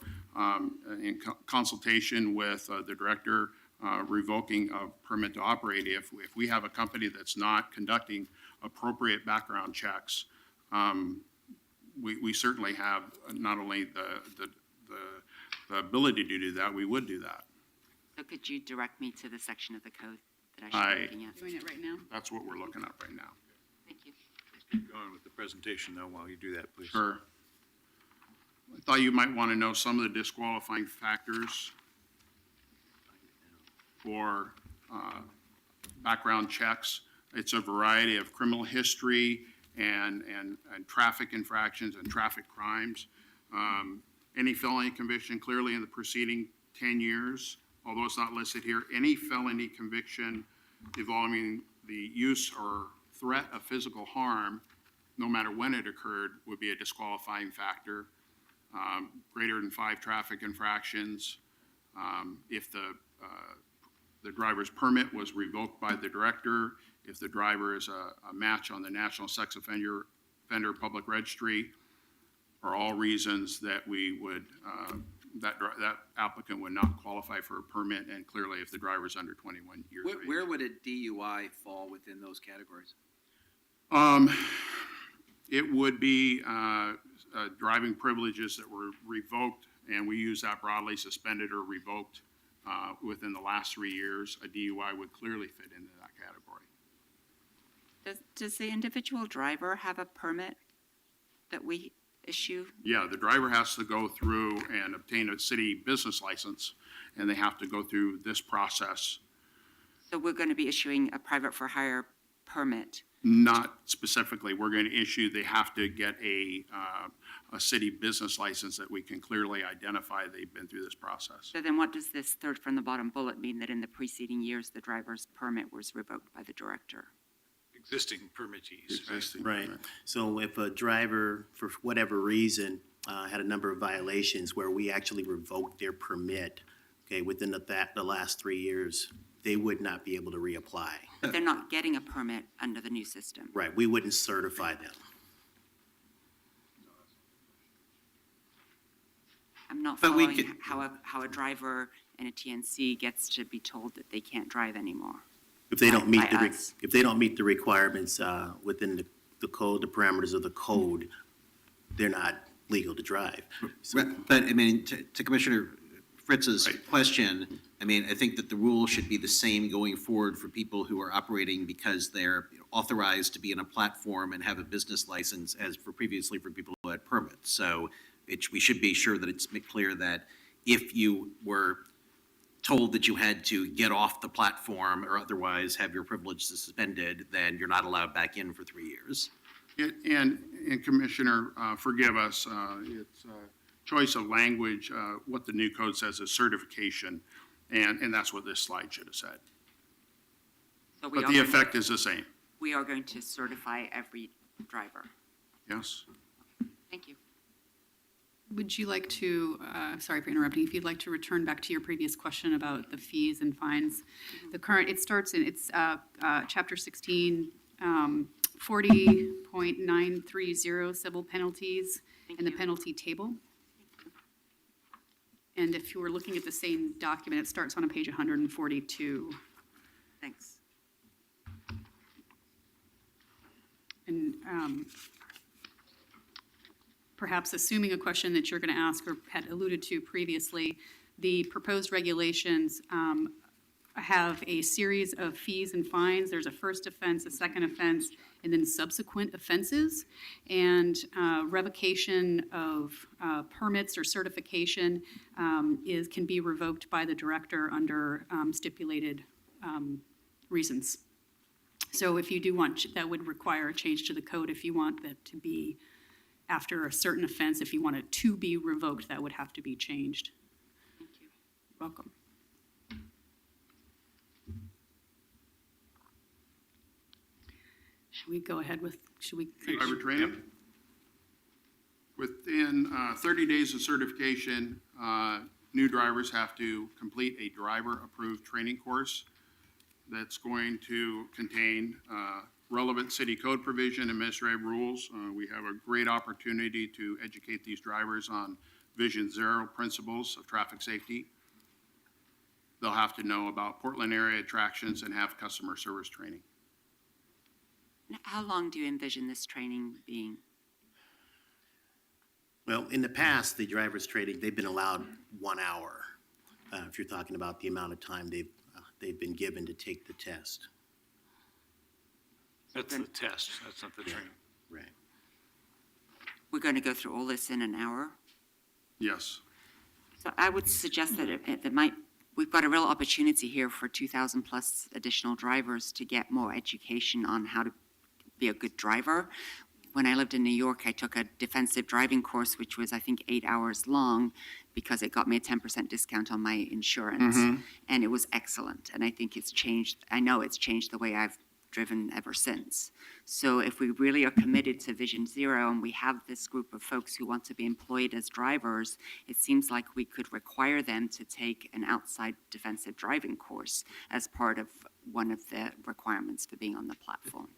in consultation with the director revoking a permit to operate. If we have a company that's not conducting appropriate background checks, we certainly have not only the ability to do that, we would do that. So could you direct me to the section of the code that I should be looking at? Doing it right now? That's what we're looking at right now. Thank you. Keep going with the presentation, though, while you do that, please. Sure. I thought you might want to know some of the disqualifying factors for background checks. It's a variety of criminal history and traffic infractions and traffic crimes. Any felony conviction clearly in the preceding 10 years, although it's not listed here, any felony conviction involving the use or threat of physical harm, no matter when it occurred, would be a disqualifying factor. Greater than 5 traffic infractions. If the driver's permit was revoked by the director, if the driver is a match on the National Sex Offender Public Registry, are all reasons that we would, that applicant would not qualify for a permit, and clearly if the driver's under 21 years of age. Where would a DUI fall within those categories? It would be driving privileges that were revoked, and we use that broadly, suspended or revoked within the last 3 years. A DUI would clearly fit into that category. Does the individual driver have a permit that we issue? Yeah, the driver has to go through and obtain a city business license, and they have to go through this process. So we're going to be issuing a private for hire permit? Not specifically. We're going to issue, they have to get a city business license that we can clearly identify they've been through this process. So then what does this third from the bottom bullet mean, that in the preceding years, the driver's permit was revoked by the director? Existing permittees. Existing. Right. So if a driver, for whatever reason, had a number of violations where we actually revoked their permit, okay, within the last 3 years, they would not be able to reapply. But they're not getting a permit under the new system? Right, we wouldn't certify them. I'm not But we following how a driver in a TNC gets to be told that they can't drive anymore. If they don't meet By us. if they don't meet the requirements within the code, the parameters of the code, they're not legal to drive. So, But, I mean, to Commissioner Fritz's question, I mean, I think that the rule should be the same going forward for people who are operating because they're authorized to be in a platform and have a business license as for previously for people who had permits. So we should be sure that it's clear that if you were told that you had to get off the platform or otherwise have your privilege suspended, then you're not allowed back in for 3 years. And Commissioner, forgive us, it's choice of language, what the new code says is certification, and that's what this slide should have said. So But the effect is the same, we are going to certify every driver. yes? Thank you. Would you like to, sorry for interrupting, if you'd like to return back to your previous question about the fees and fines. The current, it starts in, it's Chapter 16, 40.930 civil penalties in the penalty table. And if you were looking at the same document, it starts on page 142. Thanks. And perhaps assuming a question that you're going to ask or had alluded to previously, the proposed regulations have a series of fees and fines. There's a first offense, a second offense, and then subsequent offenses. And revocation of permits or certification can be revoked by the director under stipulated reasons. So if you do want, that would require a change to the code. If you want that to be after a certain offense, if you want it to be revoked, that would have to be changed. Thank you. Welcome. Should we go ahead with, should we? Driver training? Within 30 days of certification, new drivers have to complete a driver-approved training course that's going to contain relevant city code provision, administrative rules. We have a great opportunity to educate these drivers on Vision Zero principles of traffic safety. They'll have to know about Portland area attractions and have customer service training. How long do you envision this training being? Well, in the past, the driver's training, they've been allowed 1 hour. If you're talking about the amount of time they've been given to take the test. That's the test, that's not the training. Right. We're going to go through all this in an hour? Yes. So I would suggest that we've got a real opportunity here for 2,000 plus additional drivers to get more education on how to be a good driver. When I lived in New York, I took a defensive driving course, which was, I think, 8 hours long, because it got me a 10% discount on my insurance. And it was excellent. And I think it's changed, I know it's changed the way I've driven ever since. So if we really are committed to Vision Zero and we have this group of folks who want to be employed as drivers, it seems like we could require them to take an outside defensive driving course as part of one of the requirements for being on the platform.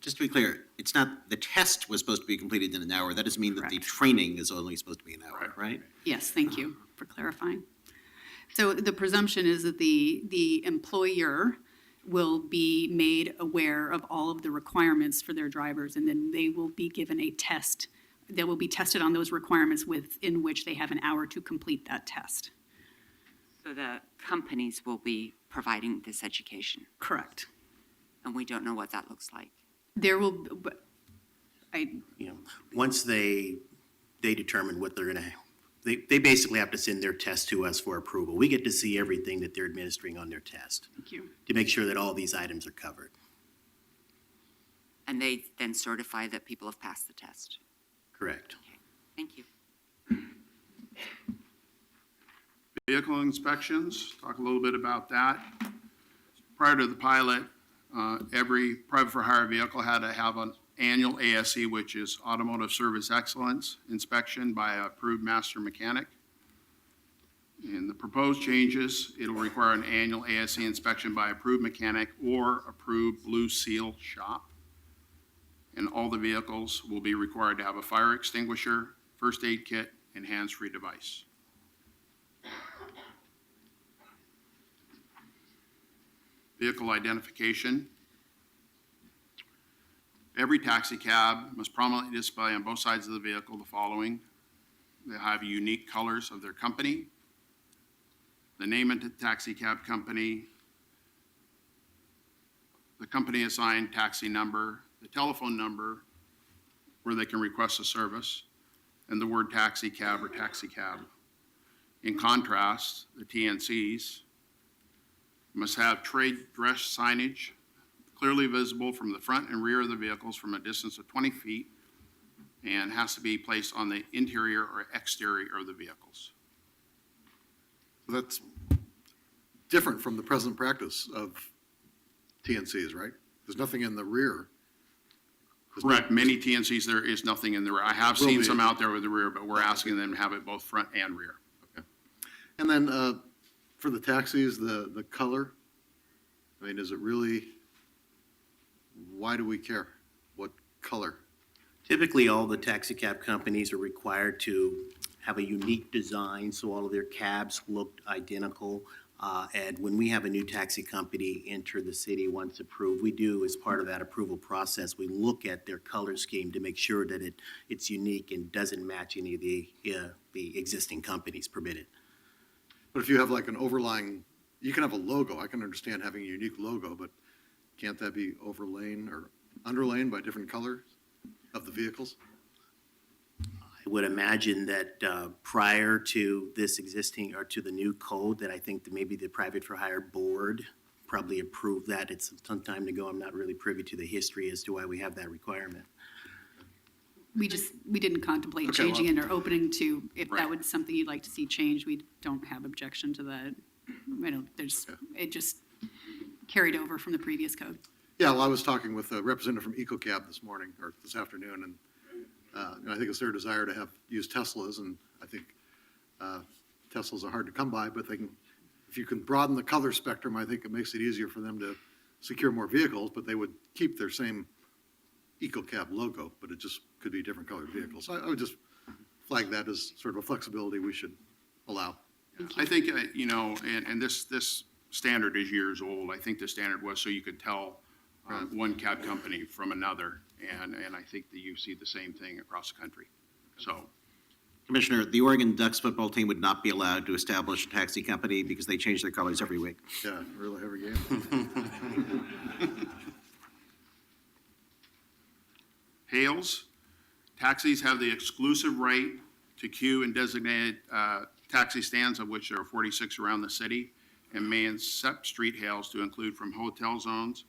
Just to be clear, it's not, the test was supposed to be completed in an hour. That doesn't mean that the training is only supposed to be an hour, right? Yes, thank you for clarifying. So the presumption is that the employer will be made aware of all of the requirements for their drivers, and then they will be given a test. They will be tested on those requirements within which they have an hour to complete that test. So the companies will be providing this education? Correct. And we don't know what that looks like? There will, Once they determine what they're gonna, they basically have to send their test to us for approval. We get to see everything that they're administering on their test. Thank you. To make sure that all these items are covered. And they then certify that people have passed the test? Correct. Okay. Thank you. Vehicle inspections, talk a little bit about that. Prior to the pilot, every private for hire vehicle had to have an annual ASE, which is Automotive Service Excellence inspection by an approved master mechanic. In the proposed changes, it'll require an annual ASE inspection by approved mechanic or approved Blue Seal shop. And all the vehicles will be required to have a fire extinguisher, first aid kit, and hands-free device. Vehicle identification. Every taxi cab must prominently display on both sides of the vehicle the following. They have unique colors of their company, the name of the taxi cab company, the company assigned taxi number, the telephone number where they can request a service, and the word taxi cab or taxi cab. In contrast, the TNCs must have trade dress signage clearly visible from the front and rear of the vehicles from a distance of 20 feet and has to be placed on the interior or exterior of the vehicles. That's different from the present practice of TNCs, right? There's nothing in the rear. Correct. Many TNCs, there is nothing in the rear. I have Will seen be. some out there with the rear, but we're asking them to have it both front and rear. And then for the taxis, the color, I mean, is it really, why do we care? What color? Typically, all the taxi cab companies are required to have a unique design, so all of their cabs look identical. And when we have a new taxi company enter the city once approved, we do, as part of that approval process, we look at their color scheme to make sure that it's unique and doesn't match any of the existing companies permitted. But if you have like an overlying, you can have a logo. I can understand having a unique logo, but can't that be overlain or underlain by different colors of the vehicles? I would imagine that prior to this existing, or to the new code, that I think that maybe the private for hire board probably approved that. It's some time to go. I'm not really privy to the history as to why we have that requirement. We didn't contemplate Okay, changing it or opening to, if Right. that was something you'd like to see changed, we don't have objection to that. It just carried over from the previous code. Yeah, well, I was talking with a representative from EcoCab this morning, or this afternoon, and I think it's their desire to use Teslas, and I think Teslas are hard to come by, but if you can broaden the color spectrum, I think it makes it easier for them to secure more vehicles, but they would keep their same EcoCab logo, but it just could be different colored vehicles. So I would just flag that as sort of a flexibility we should allow. I think, and this standard is years old. I think the standard was so you could tell one cab company from another, and I think that you see the same thing across the country. So, Commissioner, the Oregon Ducks football team would not be allowed to establish a taxi company because they change their colors every week. Yeah, really every game. Hales, taxis have the exclusive right to queue in designated taxi stands, of which there are 46 around the city, and may accept street hails to include from hotel zones.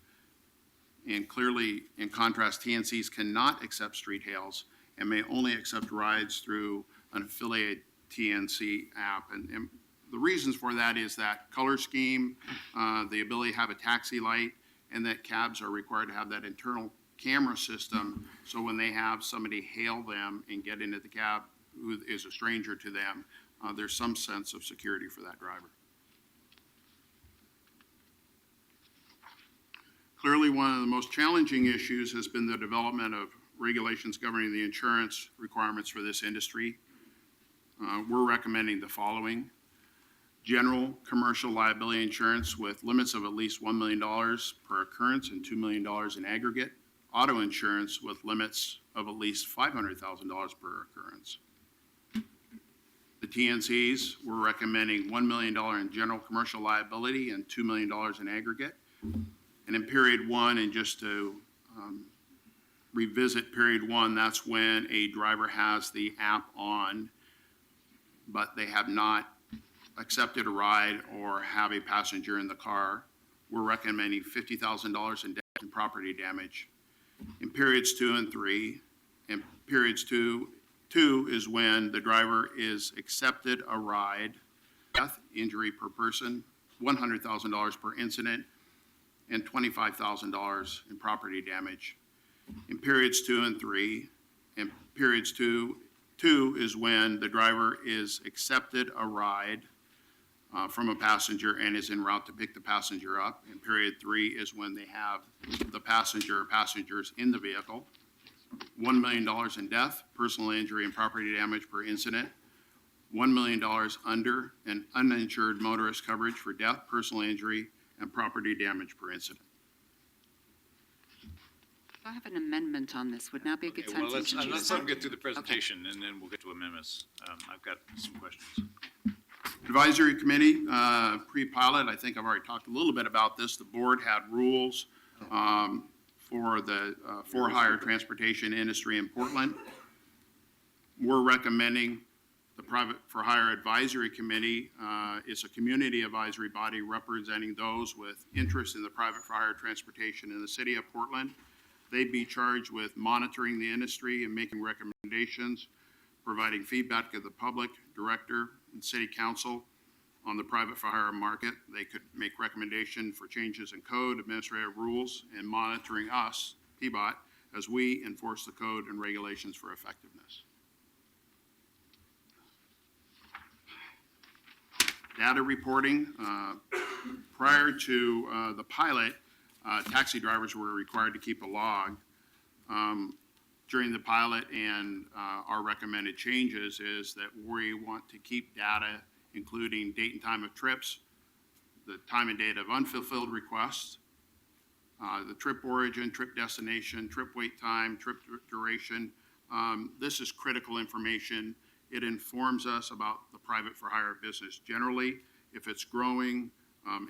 And clearly, in contrast, TNCs cannot accept street hails and may only accept rides through an affiliated TNC app. And the reasons for that is that color scheme, the ability to have a taxi light, and that cabs are required to have that internal camera system, so when they have somebody hail them and get into the cab who is a stranger to them, there's some sense of security for that driver. Clearly, one of the most challenging issues has been the development of regulations governing the insurance requirements for this industry. We're recommending the following: general commercial liability insurance with limits of at least $1 million per occurrence and $2 million in aggregate. Auto insurance with limits of at least $500,000 per occurrence. The TNCs, we're recommending $1 million in general commercial liability and $2 million in aggregate. And in period one, and just to revisit period one, that's when a driver has the app on, but they have not accepted a ride or have a passenger in the car. We're recommending $50,000 in death and property damage. In periods 2 and 3, and periods two is when the driver is accepted a ride, death, injury per person, $100,000 per incident, and $25,000 in property damage. In periods 2 and 3, and periods two is when the driver is accepted a ride from a passenger and is en route to pick the passenger up. And period 3 is when they have the passenger or passengers in the vehicle. $1 million in death, personal injury, and property damage per incident. $1 million under an uninsured motorist coverage for death, personal injury, and property damage per incident. I have an amendment on this. Would now be a good Okay, time well, to let's introduce let it? them get through the presentation, and then we'll get to amendments. I've got some questions. Advisory Committee, pre-pilot, I think I've already talked a little bit about this. The board had rules for the for-hire transportation industry in Portland. We're recommending the Private for-Hire Advisory Committee is a community advisory body representing those with interest in the private for-hire transportation in the city of Portland. They'd be charged with monitoring the industry and making recommendations, providing feedback to the public, director, and city council on the private for hire market. They could make recommendation for changes in code, administrative rules, and monitoring us, PBOT, as we enforce the code and regulations for effectiveness. Data reporting. Prior to the pilot, taxi drivers were required to keep a log. During the pilot, and our recommended changes is that we want to keep data including date and time of trips, the time and date of unfulfilled requests, the trip origin, trip destination, trip wait time, trip duration. This is critical information. It informs us about the private for hire business generally. If it's growing,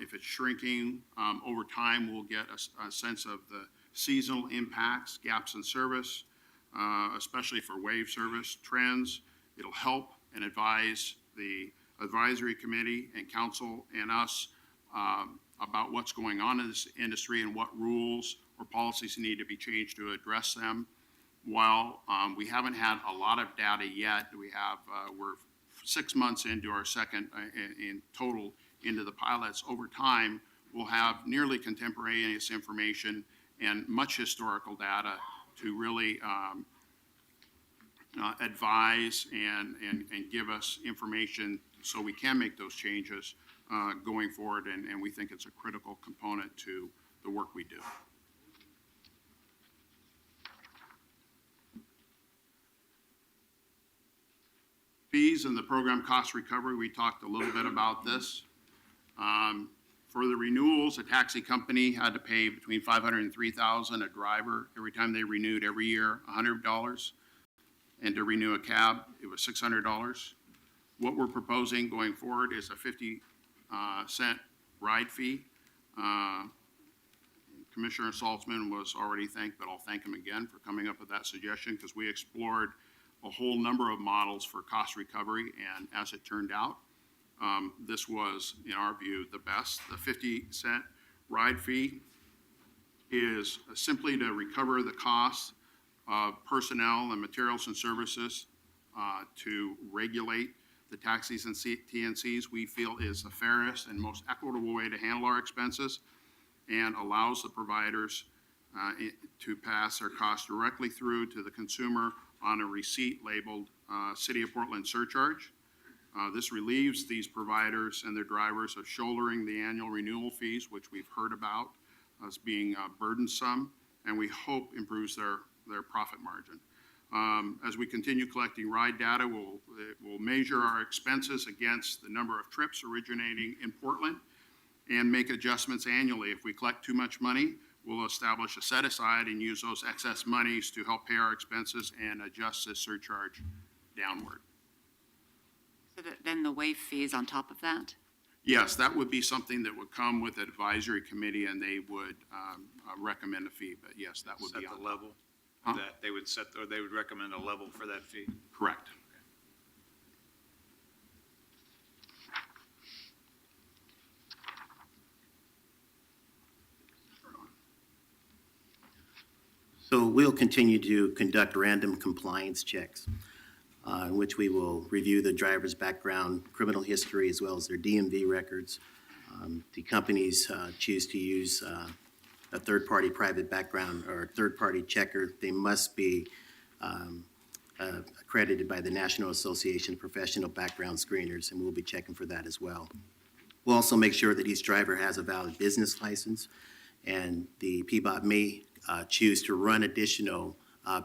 if it's shrinking, over time we'll get a sense of the seasonal impacts, gaps in service, especially for wave service trends. It'll help and advise the advisory committee and council and us about what's going on in this industry and what rules or policies need to be changed to address them. While we haven't had a lot of data yet, we're 6 months into our second in total into the pilots. Over time, we'll have nearly contemporaneous information and much historical data to really advise and give us information so we can make those changes going forward, and we think it's a critical component to the work we do. Fees and the program cost recovery, we talked a little bit about this. For the renewals, a taxi company had to pay between $500 and $3,000 a driver every time they renewed every year, $100. And to renew a cab, it was $600. What we're proposing going forward is a 50-cent ride fee. Commissioner Saltzman was already thanked, but I'll thank him again for coming up with that suggestion because we explored a whole number of models for cost recovery, and as it turned out, this was, in our view, the best. The 50-cent ride fee is simply to recover the costs of personnel and materials and services to regulate the taxis and TNCs. We feel is the fairest and most equitable way to handle our expenses and allows the providers to pass their costs directly through to the consumer on a receipt labeled City of Portland surcharge. This relieves these providers and their drivers of shouldering the annual renewal fees, which we've heard about as being burdensome, and we hope improves their profit margin. As we continue collecting ride data, we'll measure our expenses against the number of trips originating in Portland and make adjustments annually. If we collect too much money, we'll establish a set aside and use those excess monies to help pay our expenses and adjust this surcharge downward. So then the waive fees on top of that? Yes, that would be something that would come with the advisory committee, and they would recommend a fee. But yes, that would Set be on the level that they would set, or they would recommend a level for that fee. Correct. So we'll continue to conduct random compliance checks, in which we will review the driver's background, criminal history, as well as their DMV records. The companies choose to use a third-party private background or third-party checker. They must be accredited by the National Association of Professional Background Screeners, and we'll be checking for that as well. We'll also make sure that each driver has a valid business license, and the PBOT may choose to run additional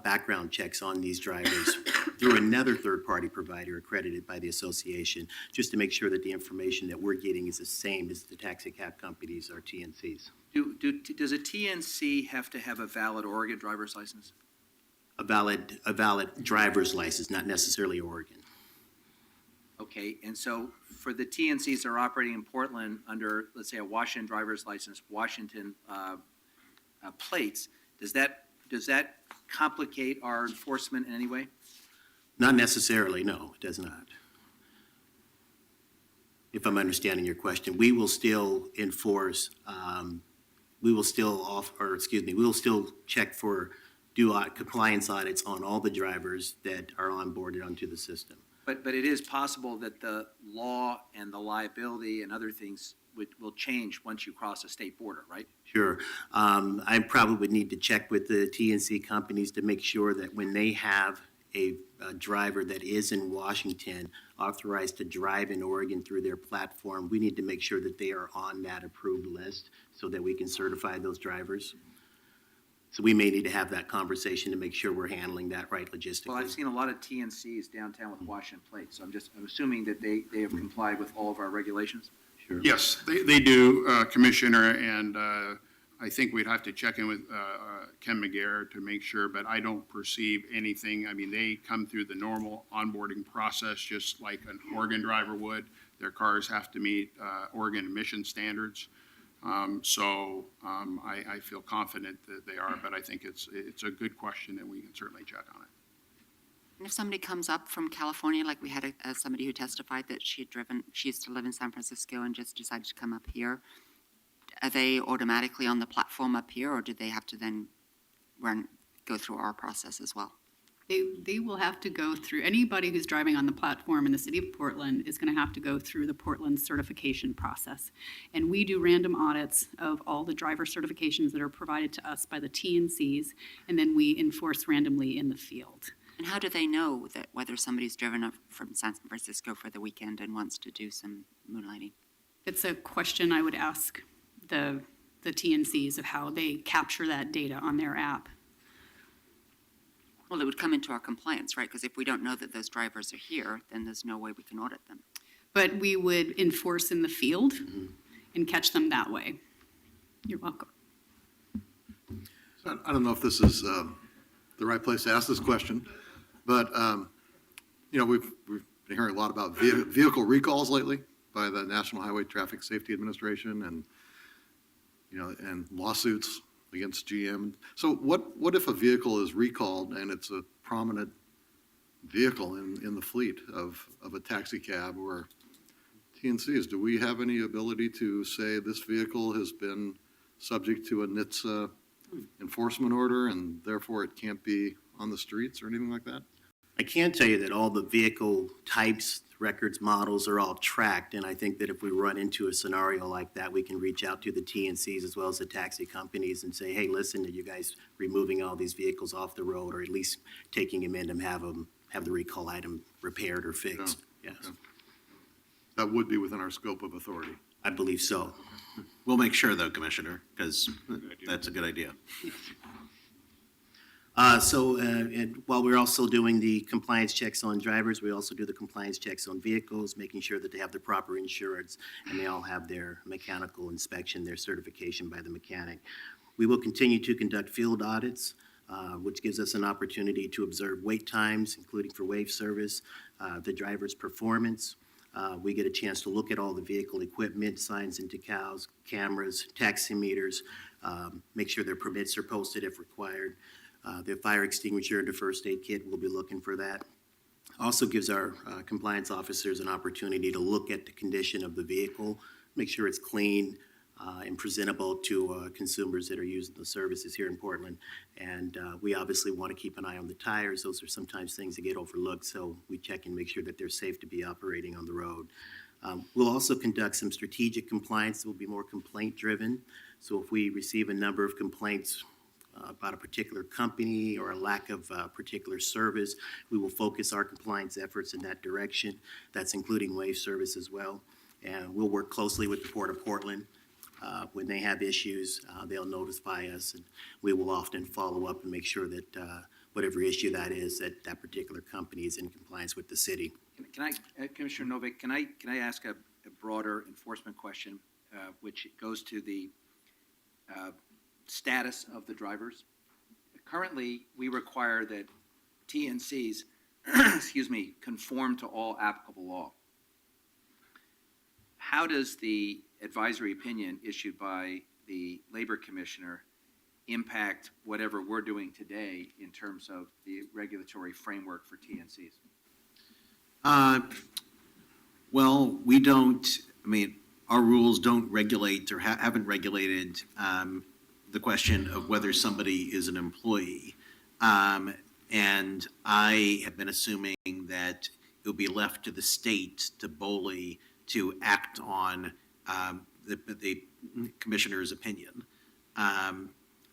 background checks on these drivers through another third-party provider accredited by the association, just to make sure that the information that we're getting is the same as the taxi cab companies or TNCs. Does a TNC have to have a valid Oregon driver's license? A valid driver's license, not necessarily Oregon. Okay, and so for the TNCs that are operating in Portland under, let's say, a Washington driver's license, Washington plates, does that complicate our enforcement in any way? Not necessarily, no, it does not. If I'm understanding your question, we will still enforce we will still we will still check for compliance audits on all the drivers that are onboarded onto the system. But it is possible that the law and the liability and other things will change once you cross a state border, right? Sure. I probably would need to check with the TNC companies to make sure that when they have a driver that is in Washington authorized to drive in Oregon through their platform, we need to make sure that they are on that approved list so that we can certify those drivers. So we may need to have that conversation to make sure we're handling that right logistically. Well, I've seen a lot of TNCs downtown with Washington plates, so I'm assuming that they have complied with all of our regulations. Sure. Yes, they do, Commissioner, and I think we'd have to check in with Ken McGarrett to make sure, but I don't perceive anything. I mean, they come through the normal onboarding process, just like an Oregon driver would. Their cars have to meet Oregon emission standards. I feel confident that they are, but I think it's a good question, and we can certainly check on it. And if somebody comes up from California, like we had somebody who testified that she used to live in San Francisco and just decided to come up here, are they automatically on the platform up here, or do they have to then go through our process as well? They will have to go through, anybody who's driving on the platform in the city of Portland is going to have to go through the Portland certification process. And we do random audits of all the driver certifications that are provided to us by the TNCs, and then we enforce randomly in the field. And how do they know that whether somebody's driven up from San Francisco for the weekend and wants to do some moonlighting? It's a question I would ask the TNCs of how they capture that data on their app. Well, it would come into our compliance, right? Because if we don't know that those drivers are here, then there's no way we can audit them. But we would enforce in the field and catch them that way. You're welcome. I don't know if this is the right place to ask this question, but, we've been hearing a lot about vehicle recalls lately by the National Highway Traffic Safety Administration and lawsuits against GM. So what if a vehicle is recalled and it's a prominent vehicle in the fleet of a taxi cab or TNCs? Do we have any ability to say this vehicle has been subject to a NHTSA enforcement order and therefore it can't be on the streets or anything like that? I can tell you that all the vehicle types, records, models are all tracked, and I think that if we run into a scenario like that, we can reach out to the TNCs as well as the taxi companies and say, hey, listen, are you guys removing all these vehicles off the road, or at least taking them in and have the recall item repaired or fixed? Yeah. Yes. That would be within our scope of authority. I believe so. We'll make sure, though, Commissioner, because that's a good idea. And while we're also doing the compliance checks on drivers, we also do the compliance checks on vehicles, making sure that they have the proper insurance and they all have their mechanical inspection, their certification by the mechanic. We will continue to conduct field audits, which gives us an opportunity to observe wait times, including for wave service, the driver's performance. We get a chance to look at all the vehicle equipment, signs and decals, cameras, taximeters, make sure their permits are posted if required. The fire extinguisher and the first aid kit, we'll be looking for that. Also gives our compliance officers an opportunity to look at the condition of the vehicle, make sure it's clean and presentable to consumers that are using the services here in Portland. And we obviously want to keep an eye on the tires. Those are sometimes things that get overlooked, so we check and make sure that they're safe to be operating on the road. We'll also conduct some strategic compliance that will be more complaint-driven. So if we receive a number of complaints about a particular company or a lack of particular service, we will focus our compliance efforts in that direction. That's including wave service as well. And we'll work closely with the Port of Portland. When they have issues, they'll notify us, and we will often follow up and make sure that whatever issue that is, that particular company is in compliance with the city. Can I, Commissioner Novick, can I ask a broader enforcement question, which goes to the status of the drivers? Currently, we require that TNCs, conform to all applicable law. How does the advisory opinion issued by the Labor Commissioner impact whatever we're doing today in terms of the regulatory framework for TNCs? Well, we don't, our rules don't regulate or haven't regulated the question of whether somebody is an employee. And I have been assuming that it will be left to the state, to BOLI, to act on the commissioner's opinion.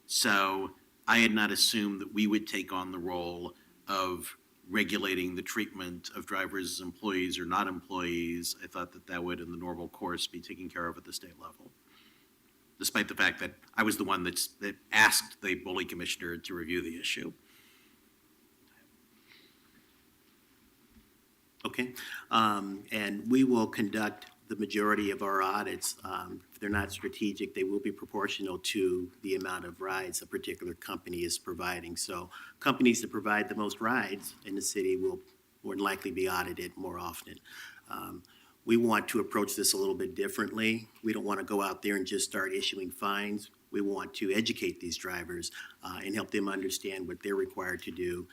So I had not assumed that we would take on the role of regulating the treatment of drivers as employees or not employees. I thought that that would, in the normal course, be taken care of at the state level, despite the fact that I was the one that asked the BOLI commissioner to review the issue. Okay, and we will conduct the majority of our audits. If they're not strategic, they will be proportional to the amount of rides a particular company is providing. So companies that provide the most rides in the city will more than likely be audited more often. We want to approach this a little bit differently. We don't want to go out there and just start issuing fines. We want to educate these drivers and help them understand what they're required to do.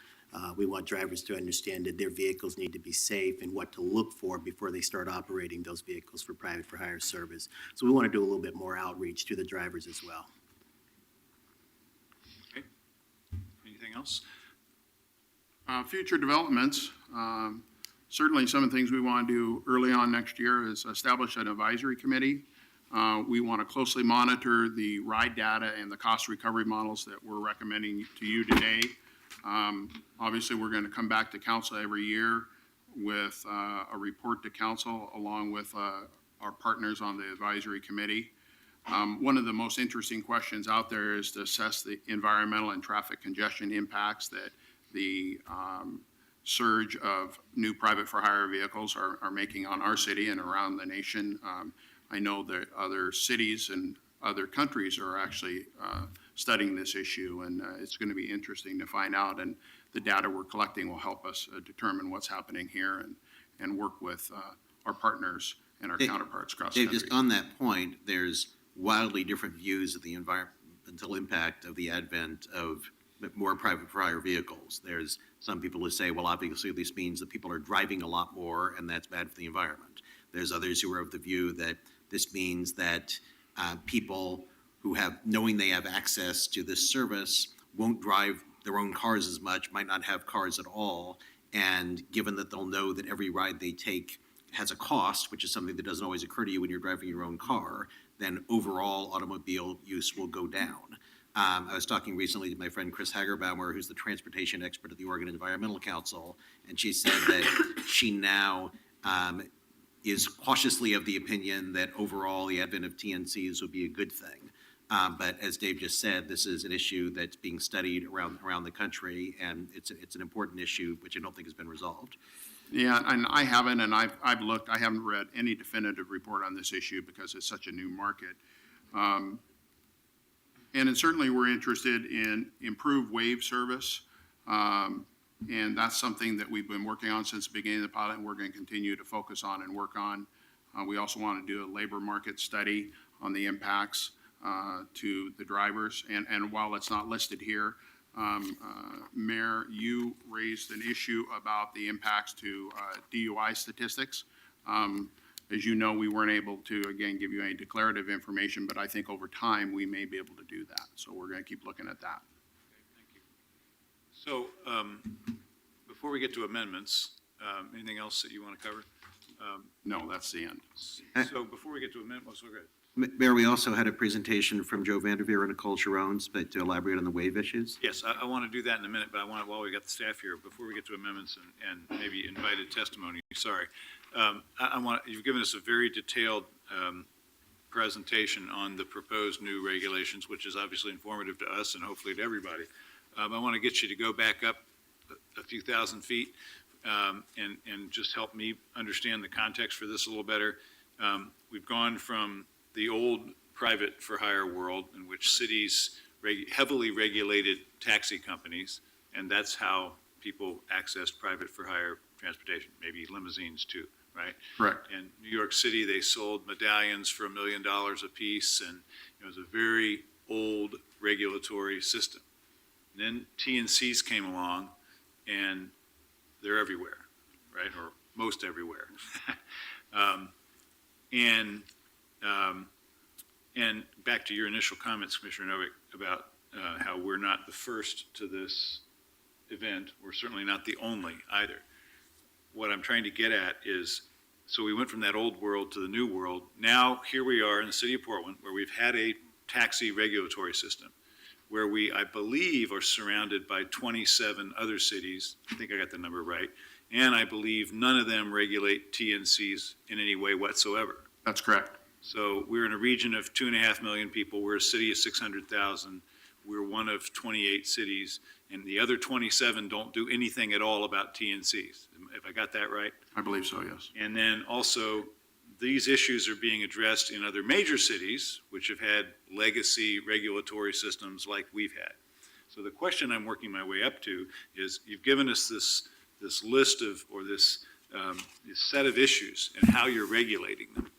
We want drivers to understand that their vehicles need to be safe and what to look for before they start operating those vehicles for private for hire service. So we want to do a little bit more outreach to the drivers as well. Okay. Anything else? Future developments, certainly some of the things we want to do early on next year is establish an advisory committee. We want to closely monitor the ride data and the cost recovery models that we're recommending to you today. Obviously, we're going to come back to council every year with a report to council along with our partners on the advisory committee. One of the most interesting questions out there is to assess the environmental and traffic congestion impacts that the surge of new private for hire vehicles are making on our city and around the nation. I know that other cities and other countries are actually studying this issue, and it's going to be interesting to find out, and the data we're collecting will help us determine what's happening here and work with our partners and our counterparts across the Dave, country. just on that point, there's wildly different views of the environmental impact of the advent of more private for hire vehicles. There's some people who say, well, obviously this means that people are driving a lot more and that's bad for the environment. There's others who are of the view that this means that people who knowing they have access to this service, won't drive their own cars as much, might not have cars at all, and given that they'll know that every ride they take has a cost, which is something that doesn't always occur to you when you're driving your own car, then overall automobile use will go down. I was talking recently to my friend Chris Hagerbaumer, who's the transportation expert at the Oregon Environmental Council, and she said that she now is cautiously of the opinion that overall the advent of TNCs would be a good thing. But as Dave just said, this is an issue that's being studied around the country, and it's an important issue which I don't think has been resolved. Yeah, and I haven't, and I've looked, I haven't read any definitive report on this issue because it's such a new market. And certainly we're interested in improved wave service, and that's something that we've been working on since the beginning of the pilot, and we're going to continue to focus on and work on. We also want to do a labor market study on the impacts to the drivers. And while it's not listed here, Mayor, you raised an issue about the impacts to DUI statistics. As you know, we weren't able to, again, give you any declarative information, but I think over time we may be able to do that. So we're going to keep looking at that. So before we get to amendments, anything else that you want to cover? No, that's the end. So before we get to amendments, we're good. Mayor, we also had a presentation from Joe Vanderveer and Nicole Sharones, but to elaborate on the wave issues. Yes, I want to do that in a minute, but I want, while we got the staff here, before we get to amendments and maybe invited testimony, sorry. You've given us a very detailed presentation on the proposed new regulations, which is obviously informative to us and hopefully to everybody. I want to get you to go back up a few thousand feet and just help me understand the context for this a little better. We've gone from the old private for hire world in which cities heavily regulated taxi companies, and that's how people accessed private for hire transportation, maybe limousines too, right? Correct. In New York City, they sold medallions for $1 million a piece, and it was a very old regulatory system. And then TNCs came along, and they're everywhere, right, or most everywhere. And And back to your initial comments, Commissioner Novick, about how we're not the first to this event. We're certainly not the only either. What I'm trying to get at is, so we went from that old world to the new world. Now, here we are in the city of Portland, where we've had a taxi regulatory system, where we, I believe, are surrounded by 27 other cities. I think I got the number right. And I believe none of them regulate TNCs in any way whatsoever. That's correct. So we're in a region of 2.5 million people. We're a city of 600,000. We're one of 28 cities, and the other 27 don't do anything at all about TNCs. If I got that right? I believe so, yes. And then also, these issues are being addressed in other major cities, which have had legacy regulatory systems like we've had. So the question I'm working my way up to is, you've given us this list of, or this set of issues and how you're regulating them.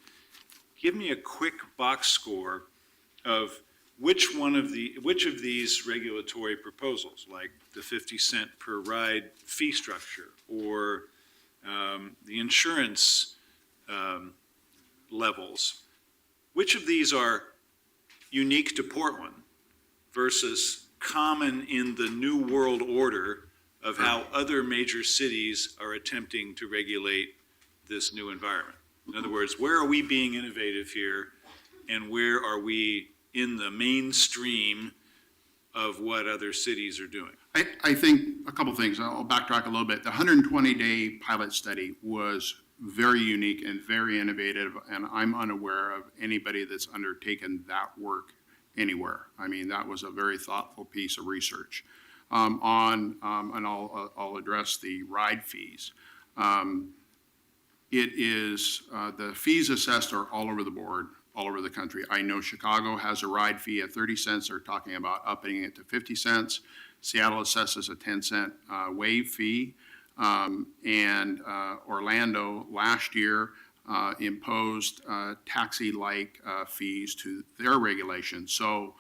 Give me a quick box score of which of these regulatory proposals, like the 50 cent per ride fee structure, or the insurance levels, which of these are unique to Portland versus common in the new world order of how other major cities are attempting to regulate this new environment? In other words, where are we being innovative here, and where are we in the mainstream of what other cities are doing? I think a couple things. I'll backtrack a little bit. The 120-day pilot study was very unique and very innovative, and I'm unaware of anybody that's undertaken that work anywhere. I mean, that was a very thoughtful piece of research. And I'll address the ride fees. It is, the fees assessed are all over the board, all over the country. I know Chicago has a ride fee at 30 cents. They're talking about upping it to 50 cents. Seattle assesses a 10-cent wave fee. And Orlando last year imposed taxi-like fees to their regulations. So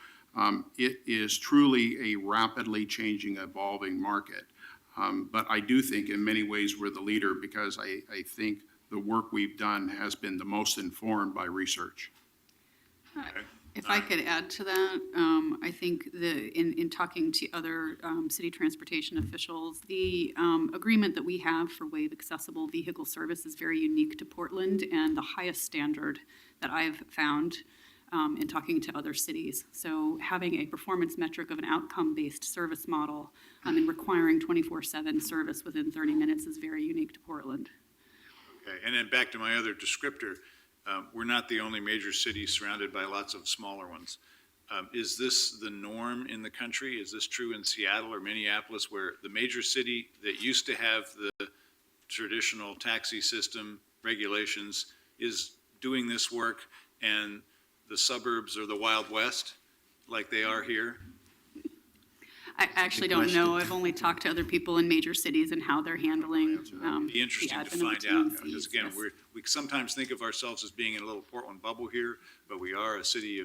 it is truly a rapidly changing, evolving market. But I do think in many ways we're the leader, because I think the work we've done has been the most informed by research. If I could add to that, I think in talking to other city transportation officials, the agreement that we have for wave accessible vehicle service is very unique to Portland, and the highest standard that I've found in talking to other cities. So having a performance metric of an outcome-based service model and requiring 24/7 service within 30 minutes is very unique to Portland. Okay, and then back to my other descriptor, we're not the only major city surrounded by lots of smaller ones. Is this the norm in the country? Is this true in Seattle or Minneapolis, where the major city that used to have the traditional taxi system regulations is doing this work, and the suburbs are the Wild West like they are here? I actually don't know. I've only talked to other people in major cities and how they're handling It'd be interesting to find out, because again, we sometimes think of ourselves as being in a little Portland bubble here, but we are a city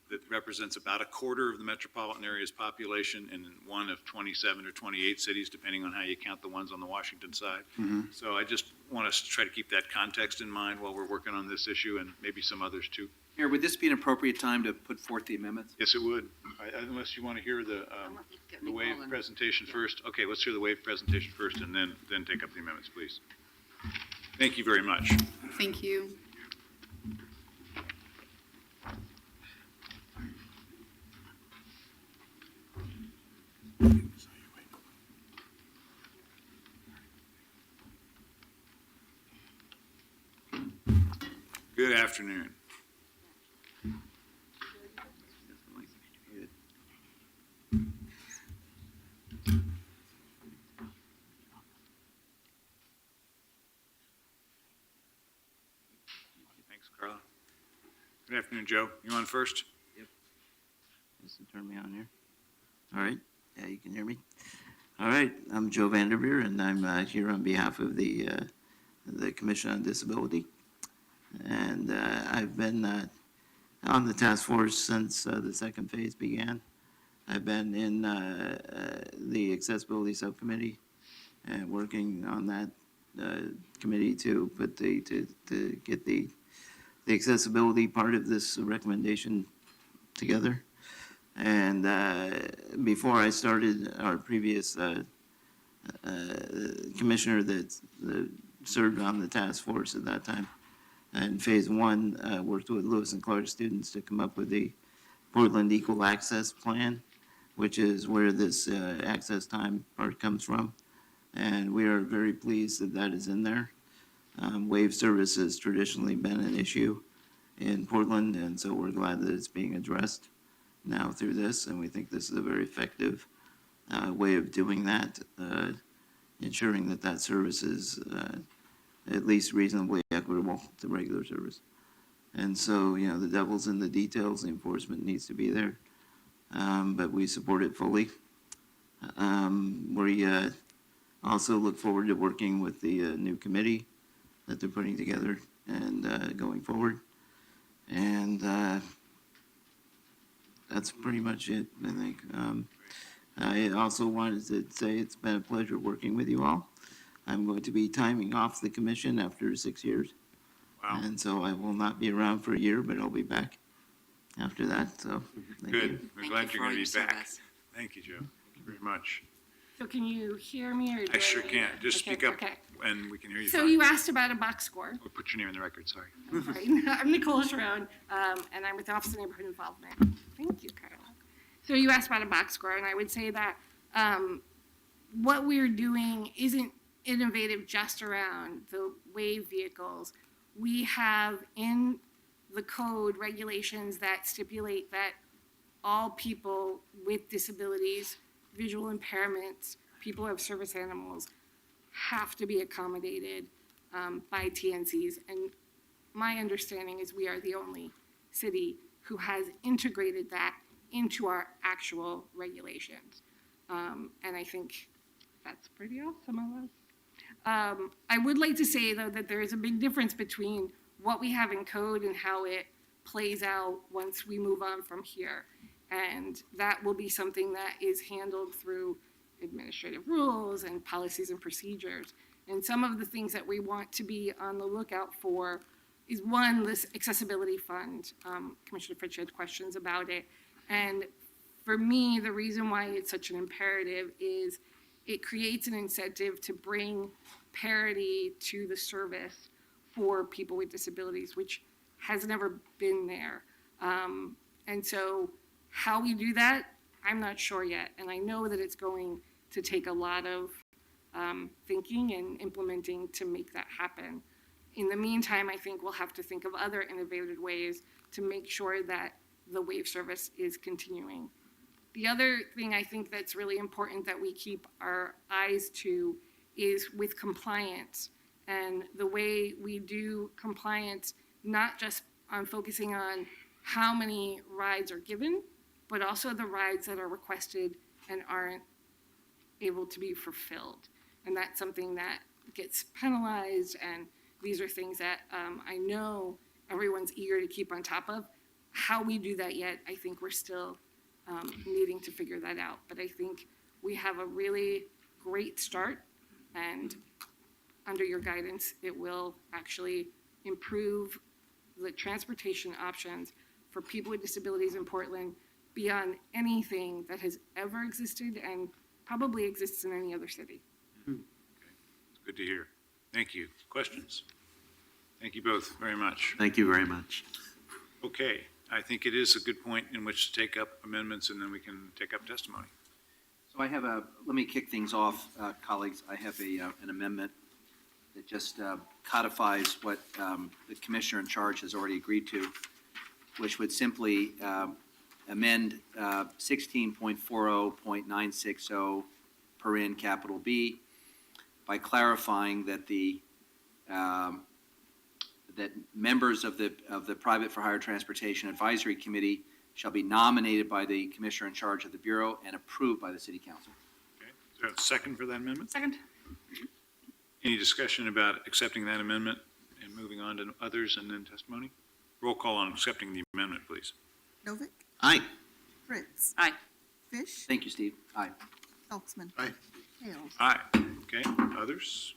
that represents about a quarter of the metropolitan area's population, and one of 27 or 28 cities, depending on how you count the ones on the Washington side. So I just want us to try to keep that context in mind while we're working on this issue, and maybe some others too. Mayor, would this be an appropriate time to put forth the amendments? Yes, it would. Unless you want to hear the wave presentation first. Okay, let's hear the wave presentation first, and then take up the amendments, please. Thank you very much. Thank you. Good afternoon. Thanks, Carla. Good afternoon, Joe. You on first? Just to turn me on here. All right. Yeah, you can hear me. All right. I'm Joe Vanderveer, and I'm here on behalf of the Commission on Disability. And I've been on the task force since the second phase began. I've been in the accessibility subcommittee and working on that committee to get the the accessibility part of this recommendation together. And before I started, our previous commissioner that served on the task force at that time, and phase one worked with Lewis and Clark students to come up with the Portland Equal Access Plan, which is where this access time part comes from. And we are very pleased that that is in there. Wave service has traditionally been an issue in Portland, and so we're glad that it's being addressed now through this, and we think this is a very effective way of doing that, ensuring that that service is at least reasonably equitable to regular service. And so, you know, the devil's in the details, the enforcement needs to be there, but we support it fully. We also look forward to working with the new committee that they're putting together and going forward. And that's pretty much it, I think. I also wanted to say it's been a pleasure working with you all. I'm going to be timing off the commission after 6 years. Wow. And so I will not be around for a year, but I'll be back after that, so thank you. Good. We're glad you're going to be back. Thank you, Joe. Thank you very much. So can you hear me or? I sure can. Just Okay, speak up okay. and we can hear you So fine. you asked about a box score. We'll put your name in the record, sorry. Right. I'm Nicole Sharon, and I'm with the Office of Neighborhood Involvement. Thank you, Carla. So you asked about a box score, and I would say that what we're doing isn't innovative just around the wave vehicles. We have in the code regulations that stipulate that all people with disabilities, visual impairments, people who have service animals have to be accommodated by TNCs. And my understanding is we are the only city who has integrated that into our actual regulations. And I think that's pretty awesome of us. I would like to say, though, that there is a big difference between what we have in code and how it plays out once we move on from here. And that will be something that is handled through administrative rules and policies and procedures. And some of the things that we want to be on the lookout for is, one, this accessibility fund. Commissioner Fritz had questions about it. And for me, the reason why it's such an imperative is it creates an incentive to bring parity to the service for people with disabilities, which has never been there. And so how we do that, I'm not sure yet. And I know that it's going to take a lot of thinking and implementing to make that happen. In the meantime, I think we'll have to think of other innovative ways to make sure that the wave service is continuing. The other thing I think that's really important that we keep our eyes to is with compliance, and the way we do compliance, not just on focusing on how many rides are given, but also the rides that are requested and aren't able to be fulfilled. And that's something that gets penalized, and these are things that I know everyone's eager to keep on top of. How we do that yet, I think we're still needing to figure that out. But I think we have a really great start, and under your guidance, it will actually improve the transportation options for people with disabilities in Portland beyond anything that has ever existed and probably exists in any other city. It's good to hear. Thank you. Questions? Thank you both very much. Thank you very much. Okay, I think it is a good point in which to take up amendments, and then we can take up testimony. So I have let me kick things off, colleagues. I have an amendment that just codifies what the commissioner in charge has already agreed to, which would simply amend 16.40.960 paren capital B by clarifying that that members of the Private for Hire Transportation Advisory Committee shall be nominated by the commissioner in charge of the Bureau and approved by the City Council. Okay, is there a second for that amendment? Second. Any discussion about accepting that amendment and moving on to others and then testimony? Roll call on accepting the amendment, please. Novick, Aye. Fritz, Aye. Fish, Thank you, Steve. Aye. Saltzman. Aye. Hales. Aye. Okay, others?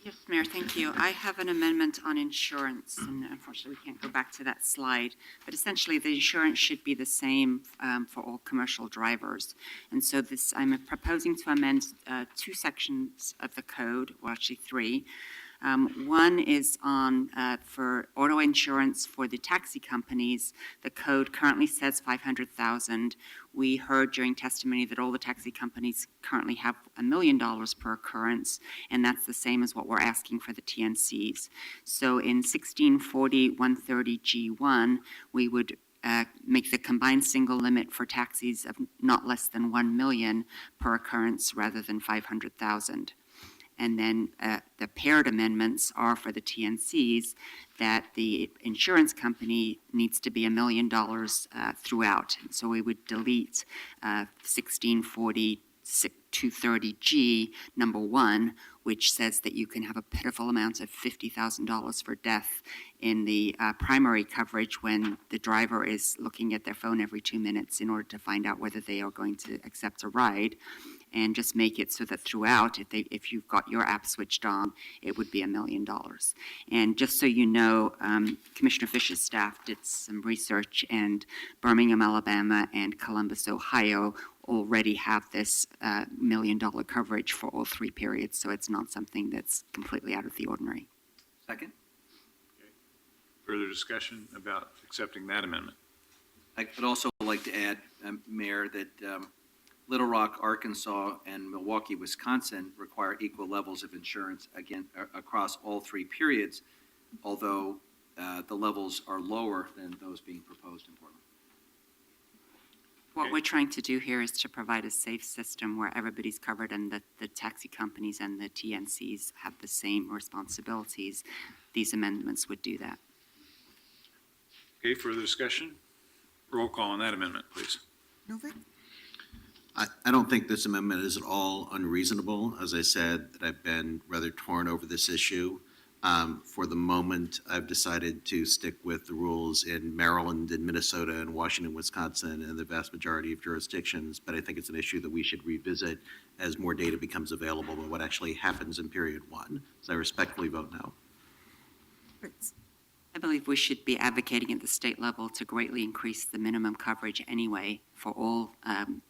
Yes, Mayor, thank you. I have an amendment on insurance, and unfortunately, we can't go back to that slide. But essentially, the insurance should be the same for all commercial drivers. And so this, I'm proposing to amend 2 sections of the code, well, actually 3. One is on, for auto insurance for the taxi companies. The code currently says 500,000. We heard during testimony that all the taxi companies currently have $1 million per occurrence, and that's the same as what we're asking for the TNCs. So in 1640-130G1, we would make the combined single limit for taxis of not less than 1 million per occurrence rather than 500,000. And then the paired amendments are for the TNCs that the insurance company needs to be $1 million throughout. So we would delete 1640-230G, number 1, which says that you can have a pitiful amount of $50,000 for death in the primary coverage when the driver is looking at their phone every 2 minutes in order to find out whether they are going to accept a ride. And just make it so that throughout, if you've got your app switched on, it would be $1 million. And just so you know, Commissioner Fish's staff did some research, and Birmingham, Alabama, and Columbus, Ohio already have this $1 million coverage for all 3 periods, so it's not something that's completely out of the ordinary. Second? Further discussion about accepting that amendment? I would also like to add, Mayor, that Little Rock, Arkansas, and Milwaukee, Wisconsin require equal levels of insurance again across all 3 periods, although the levels are lower than those being proposed in Portland. What we're trying to do here is to provide a safe system where everybody's covered and that the taxi companies and the TNCs have the same responsibilities. These amendments would do that. Okay, further discussion? Roll call on that amendment, please. Novak? I don't think this amendment is at all unreasonable. As I said, that I've been rather torn over this issue. For the moment, I've decided to stick with the rules in Maryland and Minnesota and Washington, Wisconsin, and the vast majority of jurisdictions, but I think it's an issue that we should revisit as more data becomes available about what actually happens in period 1. So I respectfully vote no. I believe we should be advocating at the state level to greatly increase the minimum coverage anyway for all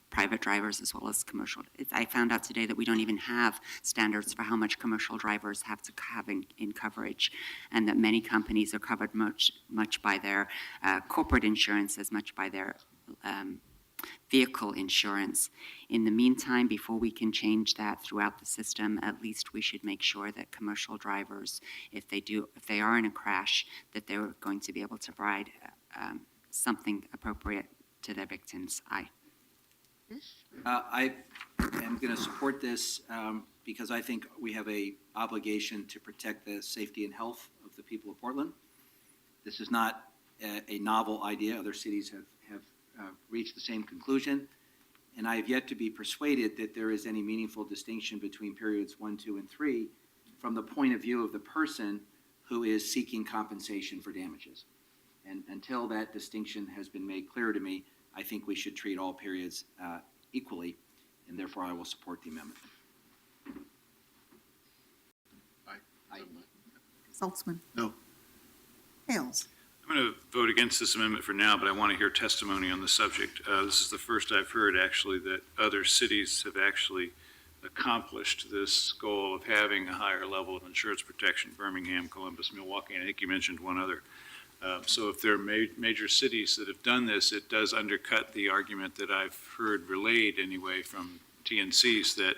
private drivers as well as commercial. I found out today that we don't even have standards for how much commercial drivers have to have in coverage, and that many companies are covered much by their corporate insurance as much by their vehicle insurance. In the meantime, before we can change that throughout the system, at least we should make sure that commercial drivers, if they are in a crash, that they're going to be able to provide something appropriate to their victims. I am going to support this because I think we have a obligation to protect the safety and health of the people of Portland. This is not a novel idea. Other cities have reached the same conclusion, and I have yet to be persuaded that there is any meaningful distinction between periods 1, 2, and 3 from the point of view of the person who is seeking compensation for damages. And until that distinction has been made clear to me, I think we should treat all periods equally, and therefore I will support the amendment. Saltzman? No. Hales? I'm going to vote against this amendment for now, but I want to hear testimony on the subject. This is the first I've heard, actually, that other cities have actually accomplished this goal of having a higher level of insurance protection: Birmingham, Columbus, Milwaukee, and I think you mentioned one other. So if there are major cities that have done this, it does undercut the argument that I've heard relayed anyway from TNCs that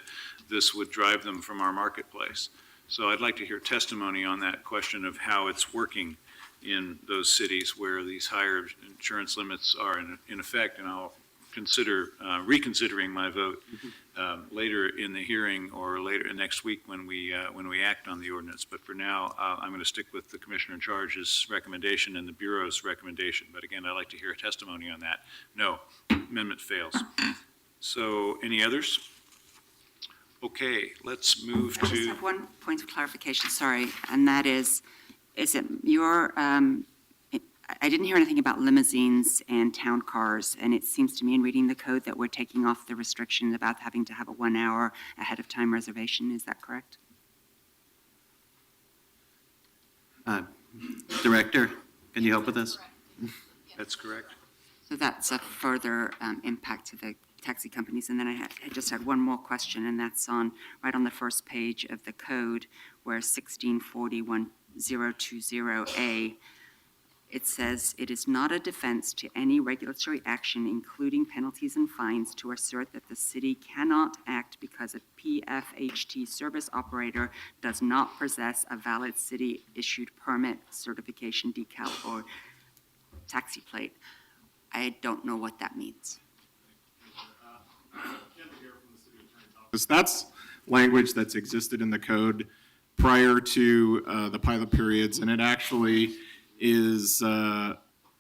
this would drive them from our marketplace. So I'd like to hear testimony on that question of how it's working in those cities where these higher insurance limits are in effect, and I'll consider reconsidering my vote later in the hearing or later next week when we act on the ordinance. But for now, I'm going to stick with the Commissioner in Charge's recommendation and the Bureau's recommendation. But again, I'd like to hear a testimony on that. No, amendment fails. So any others? Okay, let's move to. I just have one point of clarification, sorry, and that is it your, I didn't hear anything about limousines and town cars, and it seems to me in reading the code that we're taking off the restriction about having to have a 1 hour ahead of time reservation. Is that correct? Director, can you help with this? That's correct. So that's a further impact to the taxi companies. And then I just had one more question, and that's right on the first page of the code, where 16401020A, it says, "It is not a defense to any regulatory action, including penalties and fines, to assert that the city cannot act because a PFHT service operator does not possess a valid city-issued permit, certification, decal, or taxi plate." I don't know what that means. That's language that's existed in the code prior to the pilot periods, and it actually is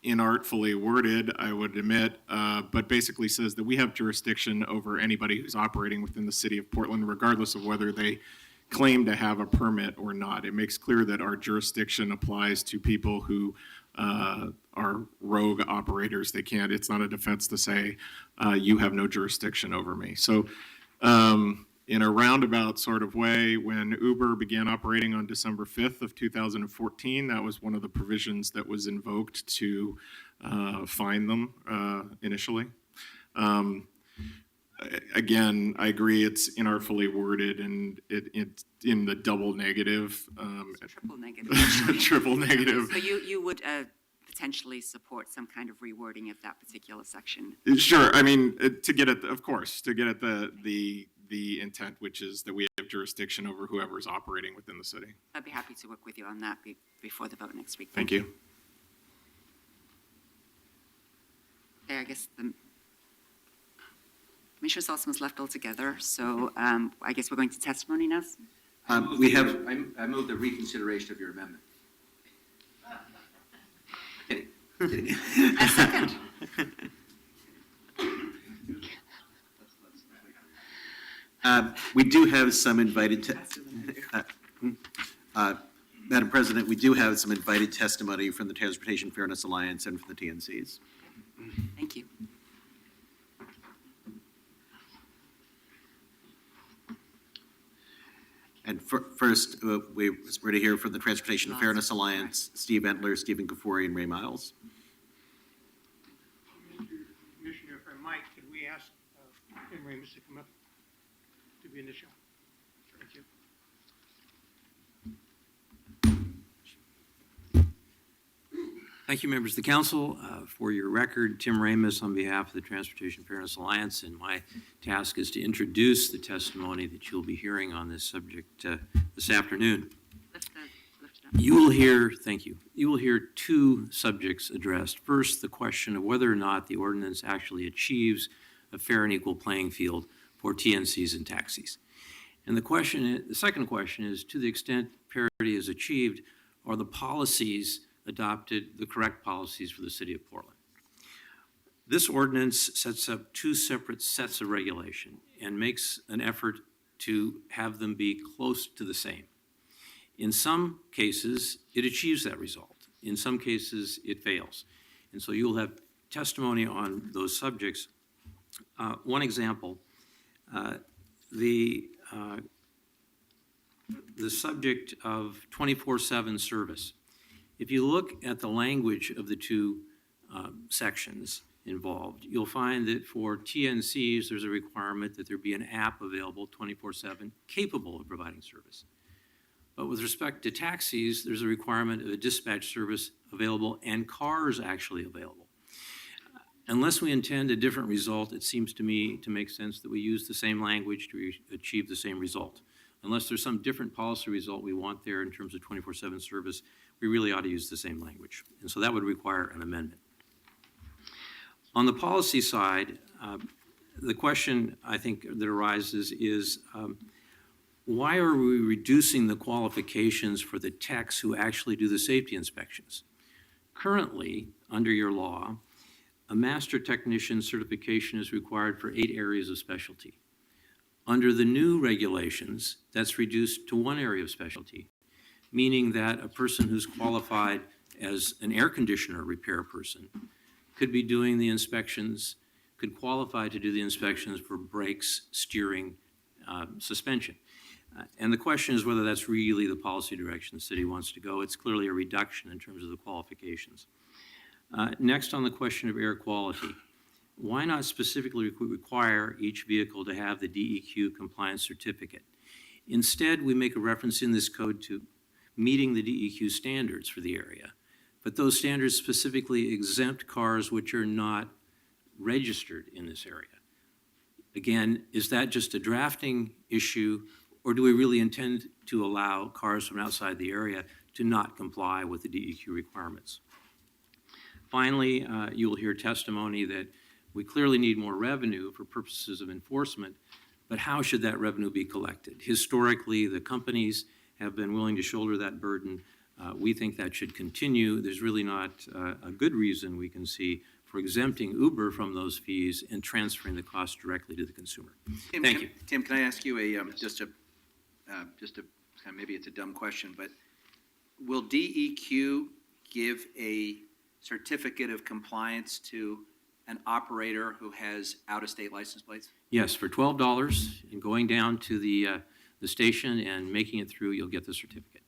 inartfully worded, I would admit, but basically says that we have jurisdiction over anybody who's operating within the city of Portland, regardless of whether they claim to have a permit or not. It makes clear that our jurisdiction applies to people who are rogue operators. It's not a defense to say, you have no jurisdiction over me. So in a roundabout sort of way, when Uber began operating on December 5th of 2014, that was one of the provisions that was invoked to fine them initially. Again, I agree it's inartfully worded, and it's in the double negative. Triple negative. Triple negative. So you would potentially support some kind of rewording of that particular section? Sure. I mean, to get at, of course, to get at the intent, which is that we have jurisdiction over whoever's operating within the city. I'd be happy to work with you on that before the vote next week. Thank you. Okay, I guess the Commissioner Salzman's left altogether, so I guess we're going to testimony now. We have, I move the reconsideration of your amendment. A second. we do have some invited, Madam President, we do have some invited testimony from the Transportation Fairness Alliance and from the TNCs. Thank you. And first, we're to hear from the Transportation Fairness Alliance, Steve Entler, Stephen Kafori, and Ray Miles. Commissioner, if I might, could we ask Tim Ramus to come up to be in the show? Thank you. Thank you, members of the council. For your record, Tim Ramus on behalf of the Transportation Fairness Alliance, and my task is to introduce the testimony that you'll be hearing on this subject this afternoon. You will hear, thank you, you will hear two subjects addressed. First, the question of whether or not the ordinance actually achieves a fair and equal playing field for TNCs and taxis. And the second question is, to the extent parity is achieved, are the policies adopted the correct policies for the city of Portland? This ordinance sets up two separate sets of regulation and makes an effort to have them be close to the same. In some cases, it achieves that result. In some cases, it fails. And so you'll have testimony on those subjects. One example, the subject of 24/7 service. If you look at the language of the two sections involved, you'll find that for TNCs, there's a requirement that there be an app available 24/7 capable of providing service. But with respect to taxis, there's a requirement of a dispatch service available and cars actually available. Unless we intend a different result, it seems to me to make sense that we use the same language to achieve the same result. Unless there's some different policy result we want there in terms of 24/7 service, we really ought to use the same language. And so that would require an amendment. On the policy side, the question I think that arises is, why are we reducing the qualifications for the techs who actually do the safety inspections? Currently, under your law, a master technician certification is required for 8 areas of specialty. Under the new regulations, that's reduced to 1 area of specialty, meaning that a person who's qualified as an air conditioner repair person could be doing the inspections, could qualify to do the inspections for brakes, steering, suspension. And the question is whether that's really the policy direction the city wants to go. It's clearly a reduction in terms of the qualifications. Next, on the question of air quality, why not specifically require each vehicle to have the DEQ compliance certificate? Instead, we make a reference in this code to meeting the DEQ standards for the area, but those standards specifically exempt cars which are not registered in this area. Again, is that just a drafting issue, or do we really intend to allow cars from outside the area to not comply with the DEQ requirements? Finally, you will hear testimony that we clearly need more revenue for purposes of enforcement, but how should that revenue be collected? Historically, the companies have been willing to shoulder that burden. We think that should continue. There's really not a good reason we can see for exempting Uber from those fees and transferring the cost directly to the consumer. Thank you. Tim, can I ask you just a maybe it's a dumb question, but will DEQ give a certificate of compliance to an operator who has out-of-state license plates? Yes, for $12 and going down to the station and making it through, you'll get the certificate.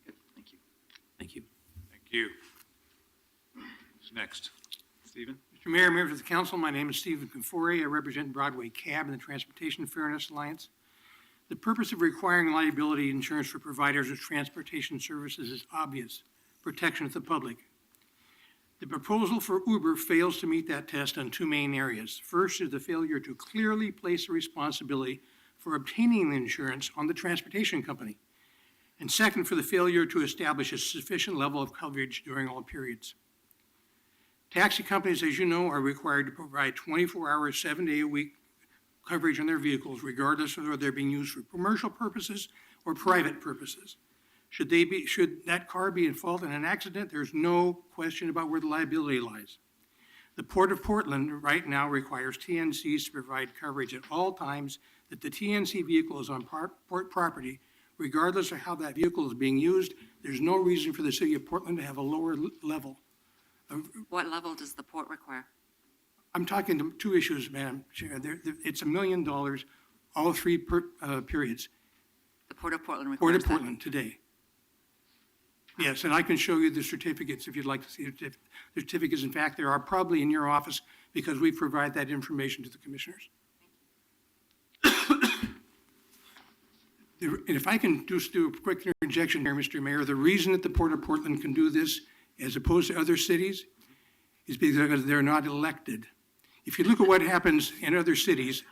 Good, thank you. Thank you. Thank you. Who's next? Stephen? Mr. Mayor, members of the council, my name is Stephen Conforti. I represent Broadway Cab and the Transportation Fairness Alliance. The purpose of requiring liability insurance for providers of transportation services is obvious: protection of the public. The proposal for Uber fails to meet that test on two main areas. First is the failure to clearly place the responsibility for obtaining the insurance on the transportation company. And second, for the failure to establish a sufficient level of coverage during all periods. Taxi companies, as you know, are required to provide 24-hour, 7-day-a-week coverage on their vehicles, regardless of whether they're being used for commercial purposes or private purposes. Should that car be in fault in an accident, there's no question about where the liability lies. The Port of Portland right now requires TNCs to provide coverage at all times that the TNC vehicle is on port property, regardless of how that vehicle is being used. There's no reason for the city of Portland to have a lower level. What level does the port require? I'm talking to two issues, Madam Chair. It's $1 million, all three periods. The Port of Portland Port requires of Portland today. Yes, and I can show you the certificates if you'd like to see the certificates. In fact, there are probably in your office because we provide that information to the commissioners. And if I can just do a quick interjection here, Mr. Mayor, the reason that the Port of Portland can do this as opposed to other cities is because they're not elected. If you look at what happens in other cities,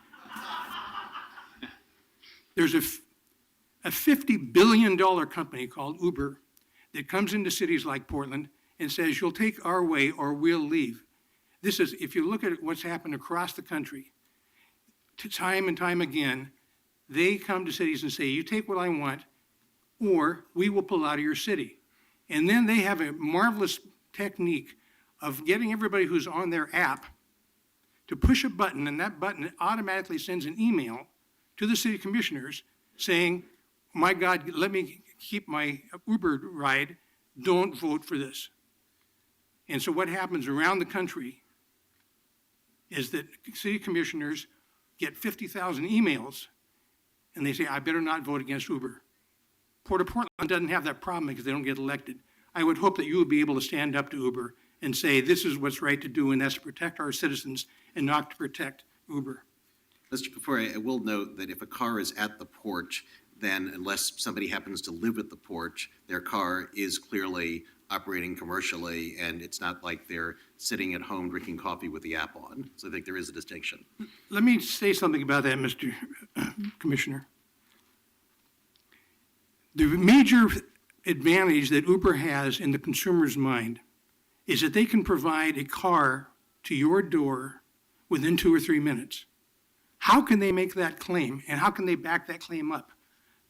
there's a $50 billion company called Uber that comes into cities like Portland and says, you'll take our way or we'll leave. This is, if you look at what's happened across the country, time and time again, they come to cities and say, you take what I want, or we will pull out of your city. And then they have a marvelous technique of getting everybody who's on their app to push a button, and that button automatically sends an email to the city commissioners saying, my God, let me keep my Uber ride, don't vote for this. And so what happens around the country is that city commissioners get 50,000 emails, and they say, I better not vote against Uber. Port of Portland doesn't have that problem because they don't get elected. I would hope that you would be able to stand up to Uber and say, this is what's right to do, and that's to protect our citizens and not to protect Uber. Mr. Kafori, I will note that if a car is at the porch, then unless somebody happens to live at the porch, their car is clearly operating commercially, and it's not like they're sitting at home drinking coffee with the app on. So I think there is a distinction. Let me say something about that, Mr. Commissioner. The major advantage that Uber has in the consumer's mind is that they can provide a car to your door within 2 or 3 minutes. How can they make that claim, and how can they back that claim up?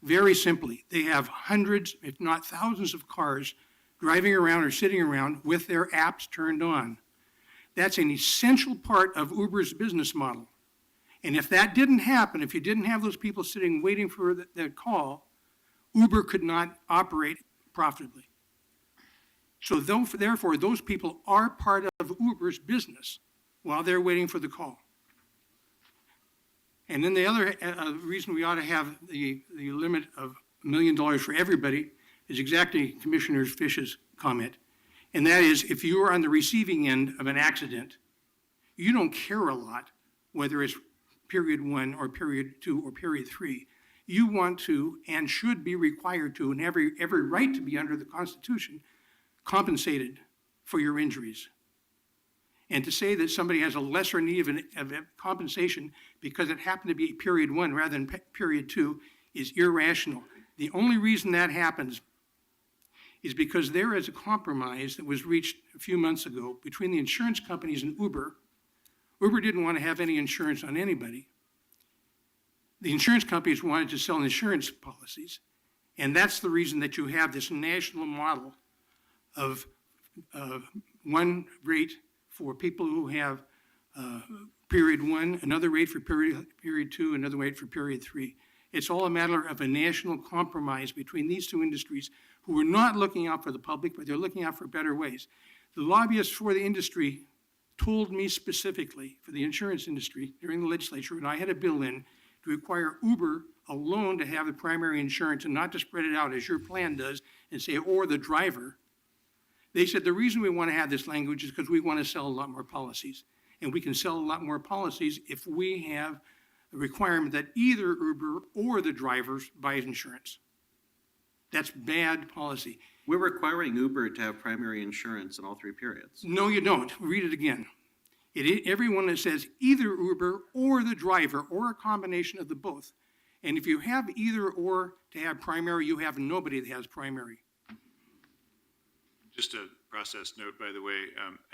Very simply, they have hundreds, if not thousands of cars driving around or sitting around with their apps turned on. That's an essential part of Uber's business model. And if that didn't happen, if you didn't have those people sitting waiting for that call, Uber could not operate profitably. So therefore, those people are part of Uber's business while they're waiting for the call. And then the other reason we ought to have the limit of $1 million for everybody is exactly Commissioner Fish's comment. And that is, if you are on the receiving end of an accident, you don't care a lot whether it's period 1 or period 2 or period 3. You want to and should be required to, and every right to be under the Constitution, compensated for your injuries. And to say that somebody has a lesser need of compensation because it happened to be period 1 rather than period 2 is irrational. The only reason that happens is because there is a compromise that was reached a few months ago between the insurance companies and Uber. Uber didn't want to have any insurance on anybody. The insurance companies wanted to sell insurance policies. And that's the reason that you have this national model of one rate for people who have period 1, another rate for period 2, another rate for period 3. It's all a matter of a national compromise between these two industries who are not looking out for the public, but they're looking out for better ways. The lobbyists for the industry told me specifically, for the insurance industry during the legislature, and I had a bill in to require Uber alone to have the primary insurance and not to spread it out as your plan does and say, or the driver. They said the reason we want to have this language is because we want to sell a lot more policies. And we can sell a lot more policies if we have a requirement that either Uber or the drivers buys insurance. That's bad policy. We're requiring Uber to have primary insurance in all 3 periods. No, you don't. Read it again. Everyone that says either Uber or the driver or a combination of the both. And if you have either or to have primary, you have nobody that has primary. Just a process note, by the way,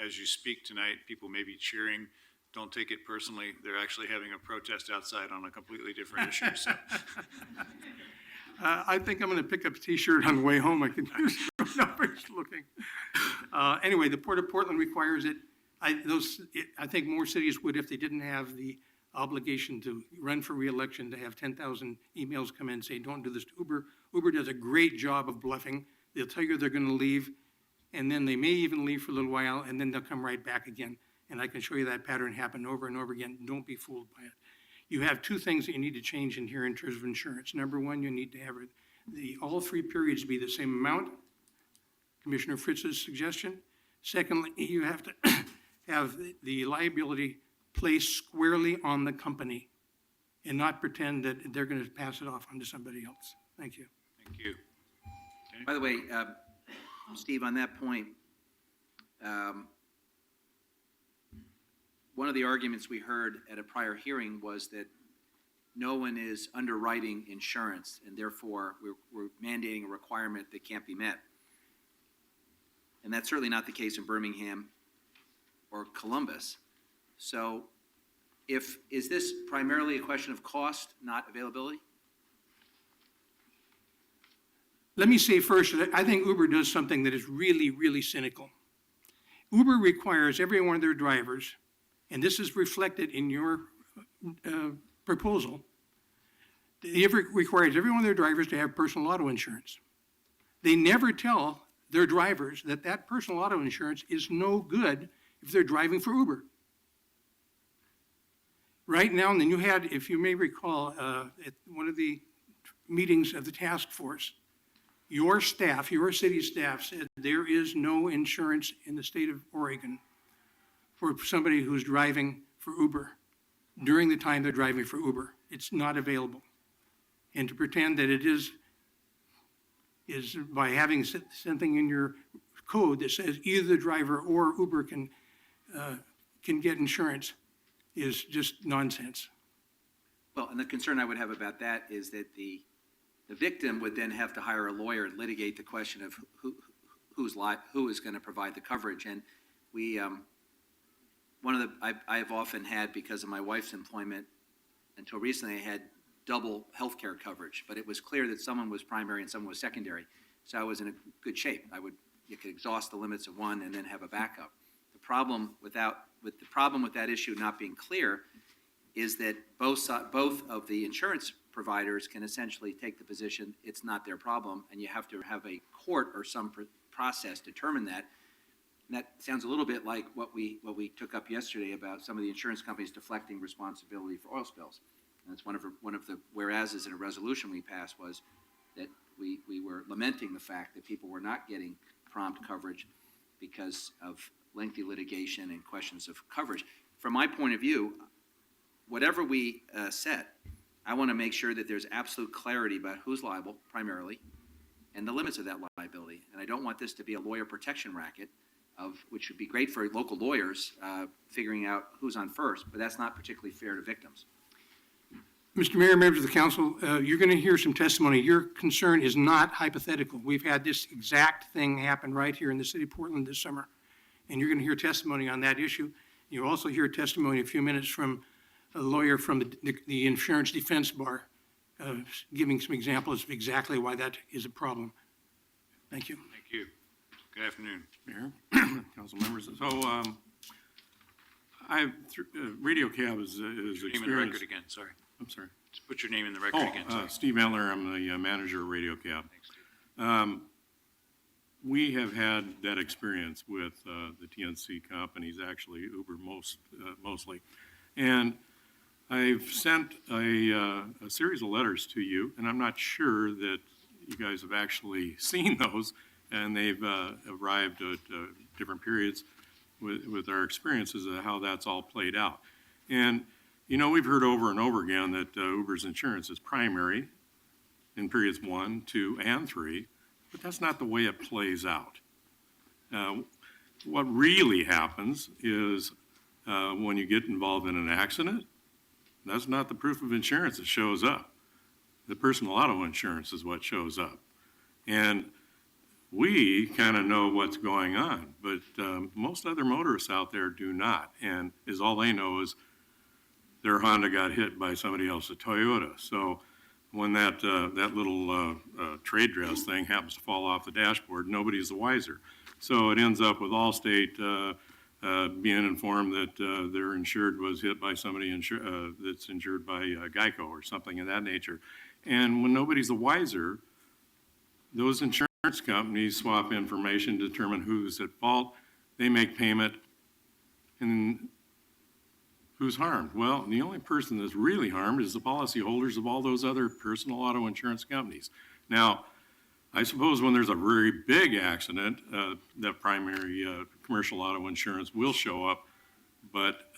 as you speak tonight, people may be cheering. Don't take it personally. They're actually having a protest outside on a completely different issue. So. I think I'm going to pick up a T-shirt on the way home. I can use numbers looking. Anyway, the Port of Portland requires it. I think more cities would if they didn't have the obligation to run for re-election to have 10,000 emails come in saying, don't do this to Uber. Uber does a great job of bluffing. They'll tell you they're going to leave, and then they may even leave for a little while, and then they'll come right back again. And I can show you that pattern happen over and over again. Don't be fooled by it. You have 2 things that you need to change in here in terms of insurance. Number 1, you need to have all 3 periods be the same amount, Commissioner Fritz's suggestion. Secondly, you have to have the liability placed squarely on the company and not pretend that they're going to pass it off onto somebody else. Thank you. Thank you. Okay. By the way, Steve, on that point, one of the arguments we heard at a prior hearing was that no one is underwriting insurance, and therefore we're mandating a requirement that can't be met. And that's certainly not the case in Birmingham or Columbus. So is this primarily a question of cost, not availability? Let me say first that I think Uber does something that is really, really cynical. Uber requires every one of their drivers, and this is reflected in your proposal, it requires every one of their drivers to have personal auto insurance. They never tell their drivers that that personal auto insurance is no good if they're driving for Uber. Right now, and then you had, if you may recall, at one of the meetings of the task force, your staff, your city staff said there is no insurance in the state of Oregon for somebody who's driving for Uber during the time they're driving for Uber. It's not available. And to pretend that it is by having something in your code that says either the driver or Uber can get insurance is just nonsense. Well, and the concern I would have about that is that the victim would then have to hire a lawyer and litigate the question of who is going to provide the coverage. And we, I've often had, because of my wife's employment, until recently I had double health care coverage, but it was clear that someone was primary and someone was secondary. So I was in a good shape. You could exhaust the limits of one and then have a backup. The problem with that issue not being clear is that both of the insurance providers can essentially take the position it's not their problem, and you have to have a court or some process determine that. And that sounds a little bit like what we took up yesterday about some of the insurance companies deflecting responsibility for oil spills. And that's one of the whereases in a resolution we passed was that we were lamenting the fact that people were not getting prompt coverage because of lengthy litigation and questions of coverage. From my point of view, whatever we set, I want to make sure that there's absolute clarity about who's liable primarily and the limits of that liability. And I don't want this to be a lawyer protection racket, which would be great for local lawyers figuring out who's on first, but that's not particularly fair to victims. Mr. Mayor, members of the council, you're going to hear some testimony. Your concern is not hypothetical. We've had this exact thing happen right here in the city of Portland this summer, and you're going to hear testimony on that issue. You'll also hear testimony in a few minutes from a lawyer from the Insurance Defense Bar, giving some examples of exactly why that is a problem. Thank you. Thank you. Good afternoon. Mayor, council members. So, Radio Cab is Name in the experienced. record again, sorry. I'm sorry. Just put your name in the record again, sorry. Steve Entler, I'm the manager of Radio Cab. We have had that experience with the TNC companies, actually Uber mostly. And I've sent a series of letters to you, and I'm not sure that you guys have actually seen those, and they've arrived at different periods with our experiences of how that's all played out. And you know, we've heard over and over again that Uber's insurance is primary in periods 1, 2, and 3, but that's not the way it plays out. What really happens is when you get involved in an accident, that's not the proof of insurance that shows up. The personal auto insurance is what shows up. And we kind of know what's going on, but most other motorists out there do not. And all they know is their Honda got hit by somebody else's Toyota. So when that little trade dress thing happens to fall off the dashboard, nobody's the wiser. So it ends up with Allstate being informed that their insured was hit by somebody that's insured by Geico or something of that nature. And when nobody's the wiser, those insurance companies swap information, determine who's at fault. They make payment, and who's harmed? Well, the only person that's really harmed is the policyholders of all those other personal auto insurance companies. Now, I suppose when there's a very big accident, that primary commercial auto insurance will show up, but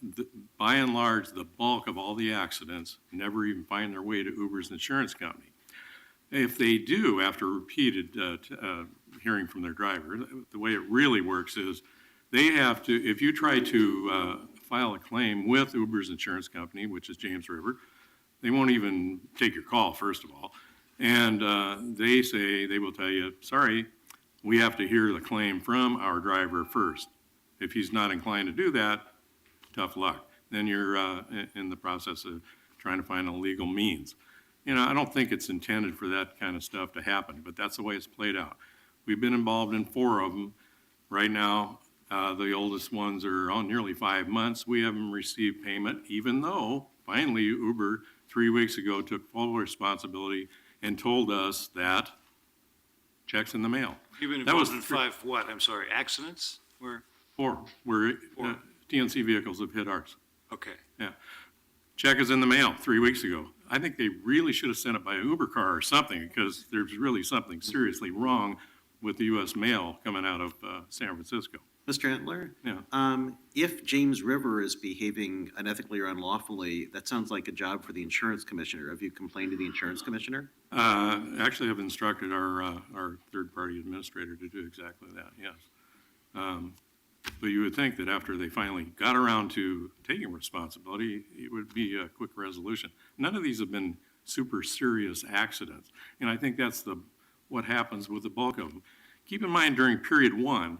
by and large, the bulk of all the accidents never even find their way to Uber's insurance company. If they do, after repeated hearing from their driver, the way it really works is they have to, if you try to file a claim with Uber's insurance company, which is James River, they won't even take your call, first of all. And they will tell you, sorry, we have to hear the claim from our driver first. If he's not inclined to do that, tough luck. Then you're in the process of trying to find a legal means. You know, I don't think it's intended for that kind of stuff to happen, but that's the way it's played out. We've been involved in 4 of them. Right now, the oldest ones are on nearly 5 months. We haven't received payment, even though finally Uber 3 weeks ago took full responsibility and told us that check's in the mail. You've been That involved was in 5 what? I'm sorry, accidents? Or 4 where TNC vehicles have hit ours. okay. Yeah. Check is in the mail 3 weeks ago. I think they really should have sent it by an Uber car or something, because there's really something seriously wrong with the U.S. mail coming out of San Francisco. Mr. Entler? Yeah. If James River is behaving unethically or unlawfully, that sounds like a job for the insurance commissioner. Have you complained to the insurance commissioner? Actually, I've instructed our third-party administrator to do exactly that, yes. But you would think that after they finally got around to taking responsibility, it would be a quick resolution. None of these have been super serious accidents, and I think that's what happens with the bulk of them. Keep in mind, during period 1,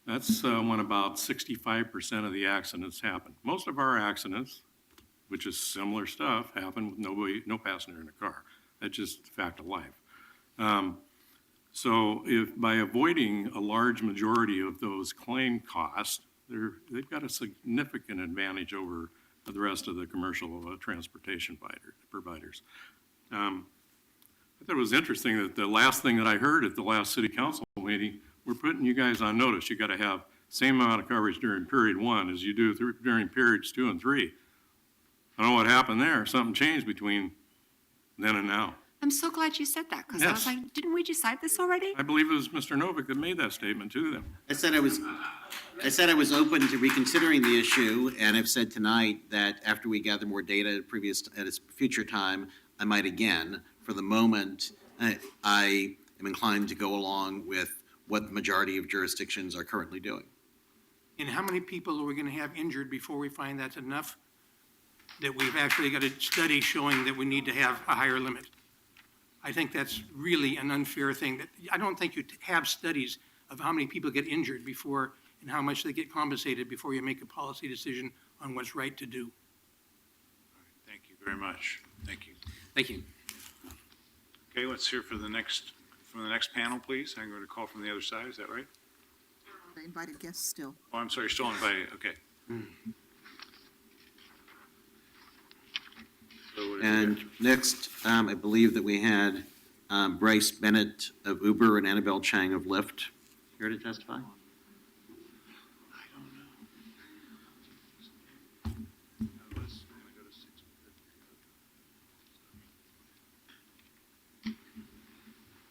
that's when about 65% of the accidents happen. Most of our accidents, which is similar stuff, happen with no passenger in the car. That's just a fact of life. So if by avoiding a large majority of those claim costs, they've got a significant advantage over the rest of the commercial transportation providers. I thought it was interesting that the last thing that I heard at the last city council meeting, we're putting you guys on notice. You got to have same amount of coverage during period 1 as you do during periods 2 and 3. I don't know what happened there. Something changed between then and now. I'm so glad you said that, because I was Yes. like, didn't we decide this already? I believe it was Mr. Novick that made that statement to them. I said I was open to reconsidering the issue, and I've said tonight that after we gather more data at a future time, I might again. For the moment, I am inclined to go along with what the majority of jurisdictions are currently doing. And how many people are we going to have injured before we find that's enough? That we've actually got a study showing that we need to have a higher limit? I think that's really an unfair thing. I don't think you have studies of how many people get injured before and how much they get compensated before you make a policy decision on what's right to do. Thank you very much. Thank you. Thank you. Okay, let's hear from the next panel, please. I'm going to call from the other side. Is that right? The invited guests still. Oh, I'm sorry, you're still invited. Okay. So what do we And next, I believe that we had Bryce Bennett of Uber and Annabelle Chang of Lyft here to testify.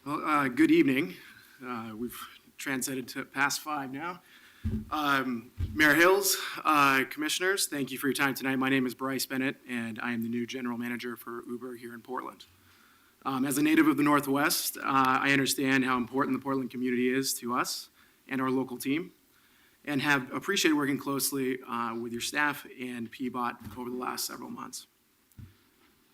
Well, good evening. We've transcended to past 5 now. Mayor Hills, Commissioners, thank you for your time tonight. My name is Bryce Bennett, and I am the new General Manager for Uber here in Portland. As a native of the Northwest, I understand how important the Portland community is to us and our local team, and have appreciated working closely with your staff and PBOT over the last several months.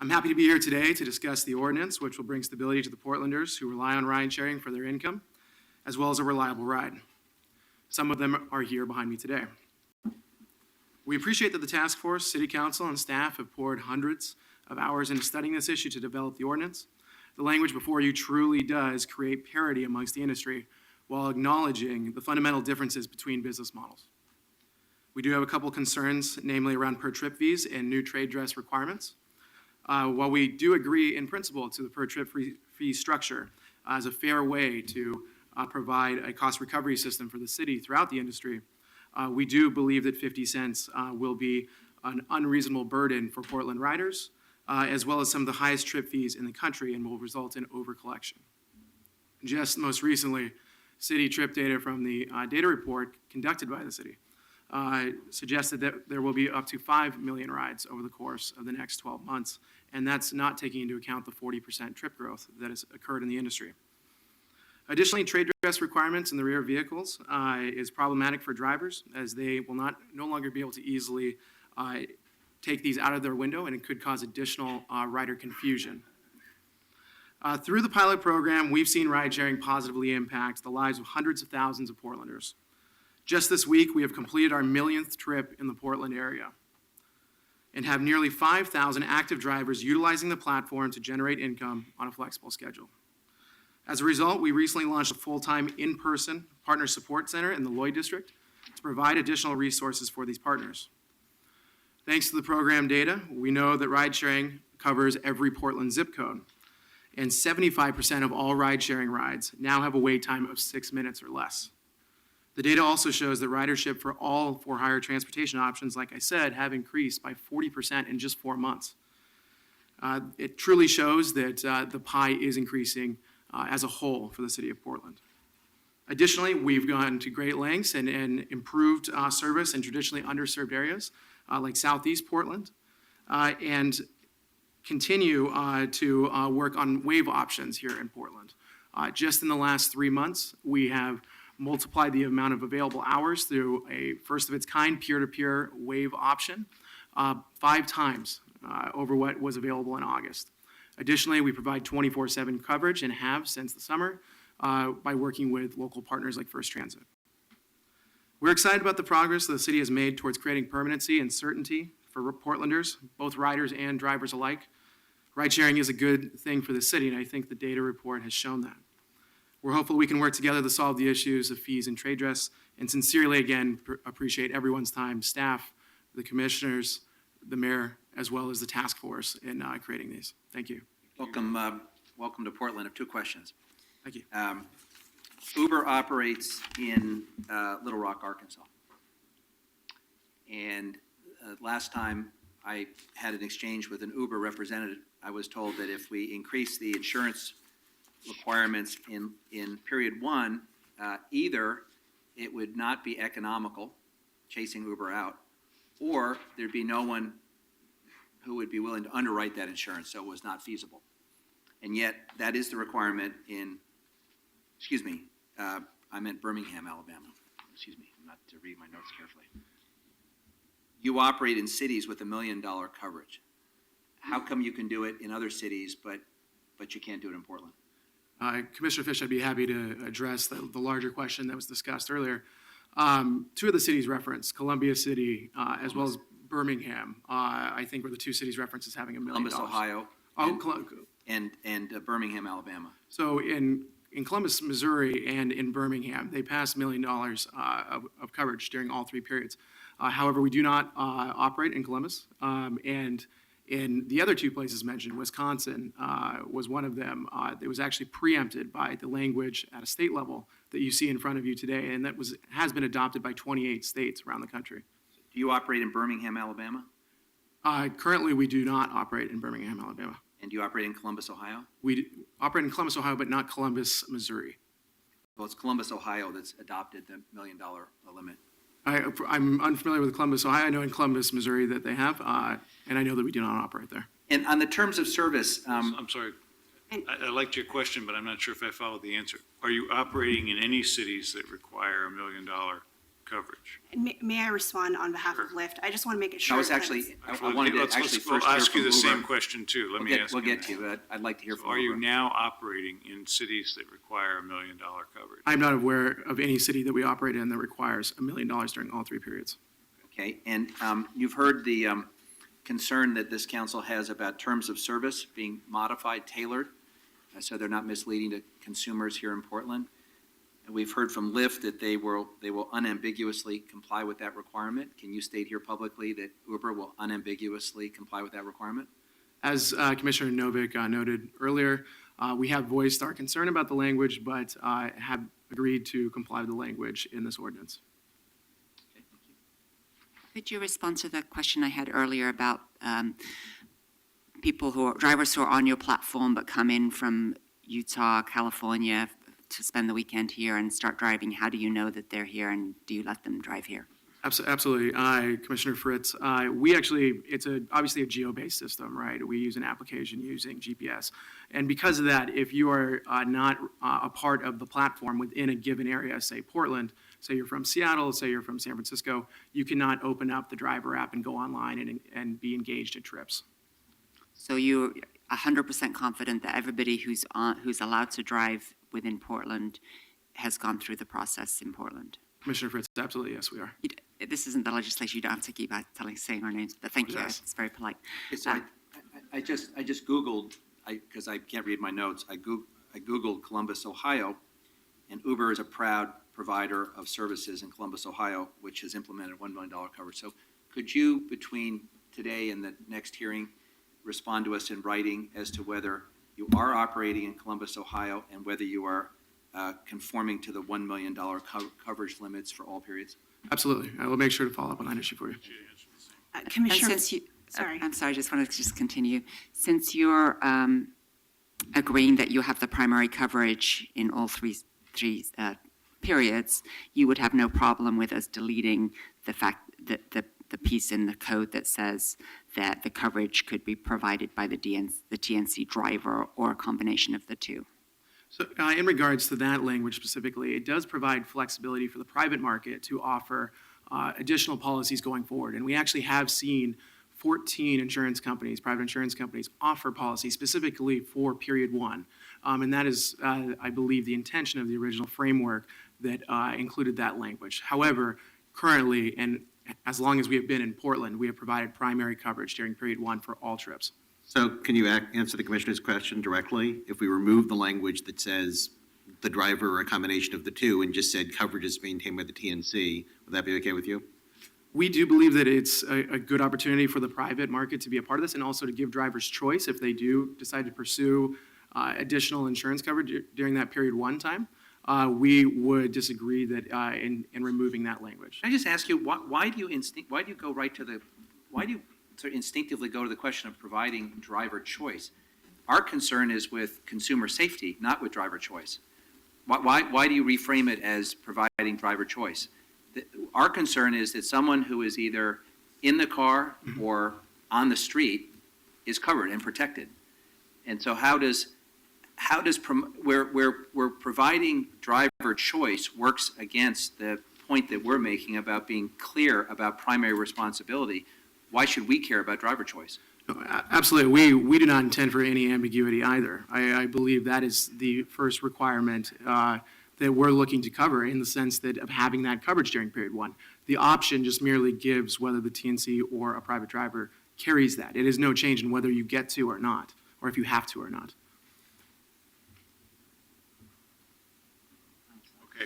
I'm happy to be here today to discuss the ordinance, which will bring stability to the Portlanders who rely on ride sharing for their income, as well as a reliable ride. Some of them are here behind me today. We appreciate that the task force, city council, and staff have poured hundreds of hours into studying this issue to develop the ordinance. The language before you truly does create parity amongst the industry while acknowledging the fundamental differences between business models. We do have a couple concerns, namely around per-trip fees and new trade dress requirements. While we do agree in principle to the per-trip fee structure as a fair way to provide a cost recovery system for the city throughout the industry, we do believe that 50 cents will be an unreasonable burden for Portland riders, as well as some of the highest trip fees in the country, and will result in overcollection. Just most recently, city trip data from the data report conducted by the city suggested that there will be up to 5 million rides over the course of the next 12 months, and that's not taking into account the 40% trip growth that has occurred in the industry. Additionally, trade dress requirements in the rear vehicles is problematic for drivers, as they will no longer be able to easily take these out of their window, and it could cause additional rider confusion. Through the pilot program, we've seen ride sharing positively impact the lives of hundreds of thousands of Portlanders. Just this week, we have completed our millionth trip in the Portland area and have nearly 5,000 active drivers utilizing the platform to generate income on a flexible schedule. As a result, we recently launched a full-time in-person partner support center in the Lloyd District to provide additional resources for these partners. Thanks to the program data, we know that ride sharing covers every Portland zip code, and 75% of all ride sharing rides now have a wait time of 6 minutes or less. The data also shows that ridership for all for-hire transportation options, like I said, have increased by 40% in just 4 months. It truly shows that the pie is increasing as a whole for the city of Portland. Additionally, we've gone to great lengths and improved service in traditionally underserved areas like Southeast Portland, and continue to work on wave options here in Portland. Just in the last 3 months, we have multiplied the amount of available hours through a first-of-its-kind peer-to-peer wave option 5 times over what was available in August. Additionally, we provide 24/7 coverage and have since the summer by working with local partners like First Transit. We're excited about the progress the city has made towards creating permanency and certainty for Portlanders, both riders and drivers alike. Ride sharing is a good thing for the city, and I think the data report has shown that. We're hopeful we can work together to solve the issues of fees and trade dress, and sincerely, again, appreciate everyone's time, staff, the commissioners, the mayor, as well as the task force in creating these. Thank you. Welcome to Portland. I have 2 questions. Thank you. Uber operates in Little Rock, Arkansas. And last time I had an exchange with an Uber representative. I was told that if we increase the insurance requirements in period one, either it would not be economical, chasing Uber out, or there'd be no one who would be willing to underwrite that insurance, so it was not feasible. And yet, that is the requirement in, I meant Birmingham, Alabama. Excuse me, not to read my notes carefully. You operate in cities with $1 million coverage. How come you can do it in other cities, but you can't do it in Portland? Commissioner Fish, I'd be happy to address the larger question that was discussed earlier. Two of the cities referenced, Columbia City, as well as Birmingham, I think were the two cities referenced as having $1 million. Columbus, Ohio, and Birmingham, Alabama. So in Columbus, Missouri, and in Birmingham, they passed $1 million of coverage during all three periods. However, we do not operate in Columbus, and in the other two places mentioned, Wisconsin was one of them. It was actually preempted by the language at a state level that you see in front of you today, and that has been adopted by 28 states around the country. Do you operate in Birmingham, Alabama? Currently, we do not operate in Birmingham, Alabama. And do you operate in Columbus, Ohio? We operate in Columbus, Ohio, but not Columbus, Missouri. Well, it's Columbus, Ohio that's adopted the $1 million limit. I'm unfamiliar with Columbus, Ohio. I know in Columbus, Missouri that they have, and I know that we do not operate there. And on the terms of service, I'm sorry. I liked your question, but I'm not sure if I followed the answer. Are you operating in any cities that require $1 million coverage? May I respond on behalf of Lyft? I just want to make it sure. I was actually, I wanted to actually first I'll hear ask you from the Uber. same question too. We'll get to you, but I'd like to hear from Are you Uber. now operating in cities that require $1 million coverage? I'm not aware of any city that we operate in that requires $1 million during all three periods. Okay, and you've heard the concern that this council has about terms of service being modified, tailored, so they're not misleading to consumers here in Portland. And we've heard from Lyft that they will unambiguously comply with that requirement. Can you state here publicly that Uber will unambiguously comply with that requirement? As Commissioner Novick noted earlier, we have voiced our concern about the language, but have agreed to comply with the language in this ordinance. Okay, thank you. Could you respond to the question I had earlier about drivers who are on your platform but come in from Utah, California to spend the weekend here and start driving? How do you know that they're here, and do you let them drive here? Absolutely. Commissioner Fritz, it's obviously a geo-based system, right? We use an application using GPS. And because of that, if you are not a part of the platform within a given area, say Portland, say you're from Seattle, say you're from San Francisco, you cannot open up the driver app and go online and be engaged in trips. So you're 100% confident that everybody who's allowed to drive within Portland has gone through the process in Portland? Commissioner Fritz, absolutely, yes, we are. This isn't the legislation. You don't have to keep saying our names, but thank you. Yes. It's very polite. So I just Googled, because I can't read my notes, I Googled Columbus, Ohio, and Uber is a proud provider of services in Columbus, Ohio, which has implemented $1 million coverage. So could you, between today and the next hearing, respond to us in writing as to whether you are operating in Columbus, Ohio, and whether you are conforming to the $1 million coverage limits for all periods? Absolutely. I will make sure to follow up on that issue for you. Commissioner, And since you, sorry. I'm sorry, I just wanted to continue. Since you're agreeing that you have the primary coverage in all three periods, you would have no problem with us deleting the fact that the piece in the code that says that the coverage could be provided by the TNC driver or a combination of the two. So in regards to that language specifically, it does provide flexibility for the private market to offer additional policies going forward. And we actually have seen 14 insurance companies, private insurance companies, offer policies specifically for period one. And that is, I believe, the intention of the original framework that included that language. However, currently, and as long as we have been in Portland, we have provided primary coverage during period one for all trips. So can you answer the commissioner's question directly? If we remove the language that says the driver or a combination of the two and just said coverage is maintained by the TNC, would that be okay with you? We do believe that it's a good opportunity for the private market to be a part of this and also to give drivers choice if they do decide to pursue additional insurance coverage during that period one time. We would disagree that in removing that language. Can I just ask you, why do you go right to why do you sort of instinctively go to the question of providing driver choice. Our concern is with consumer safety, not with driver choice. Why do you reframe it as providing driver choice? Our concern is that someone who is either in the car or on the street is covered and protected. And so where providing driver choice works against the point that we're making about being clear about primary responsibility, why should we care about driver choice? No, absolutely. We do not intend for any ambiguity either. I believe that is the first requirement that we're looking to cover in the sense that of having that coverage during period one. The option just merely gives whether the TNC or a private driver carries that. It is no change in whether you get to or not, or if you have to or not. Okay.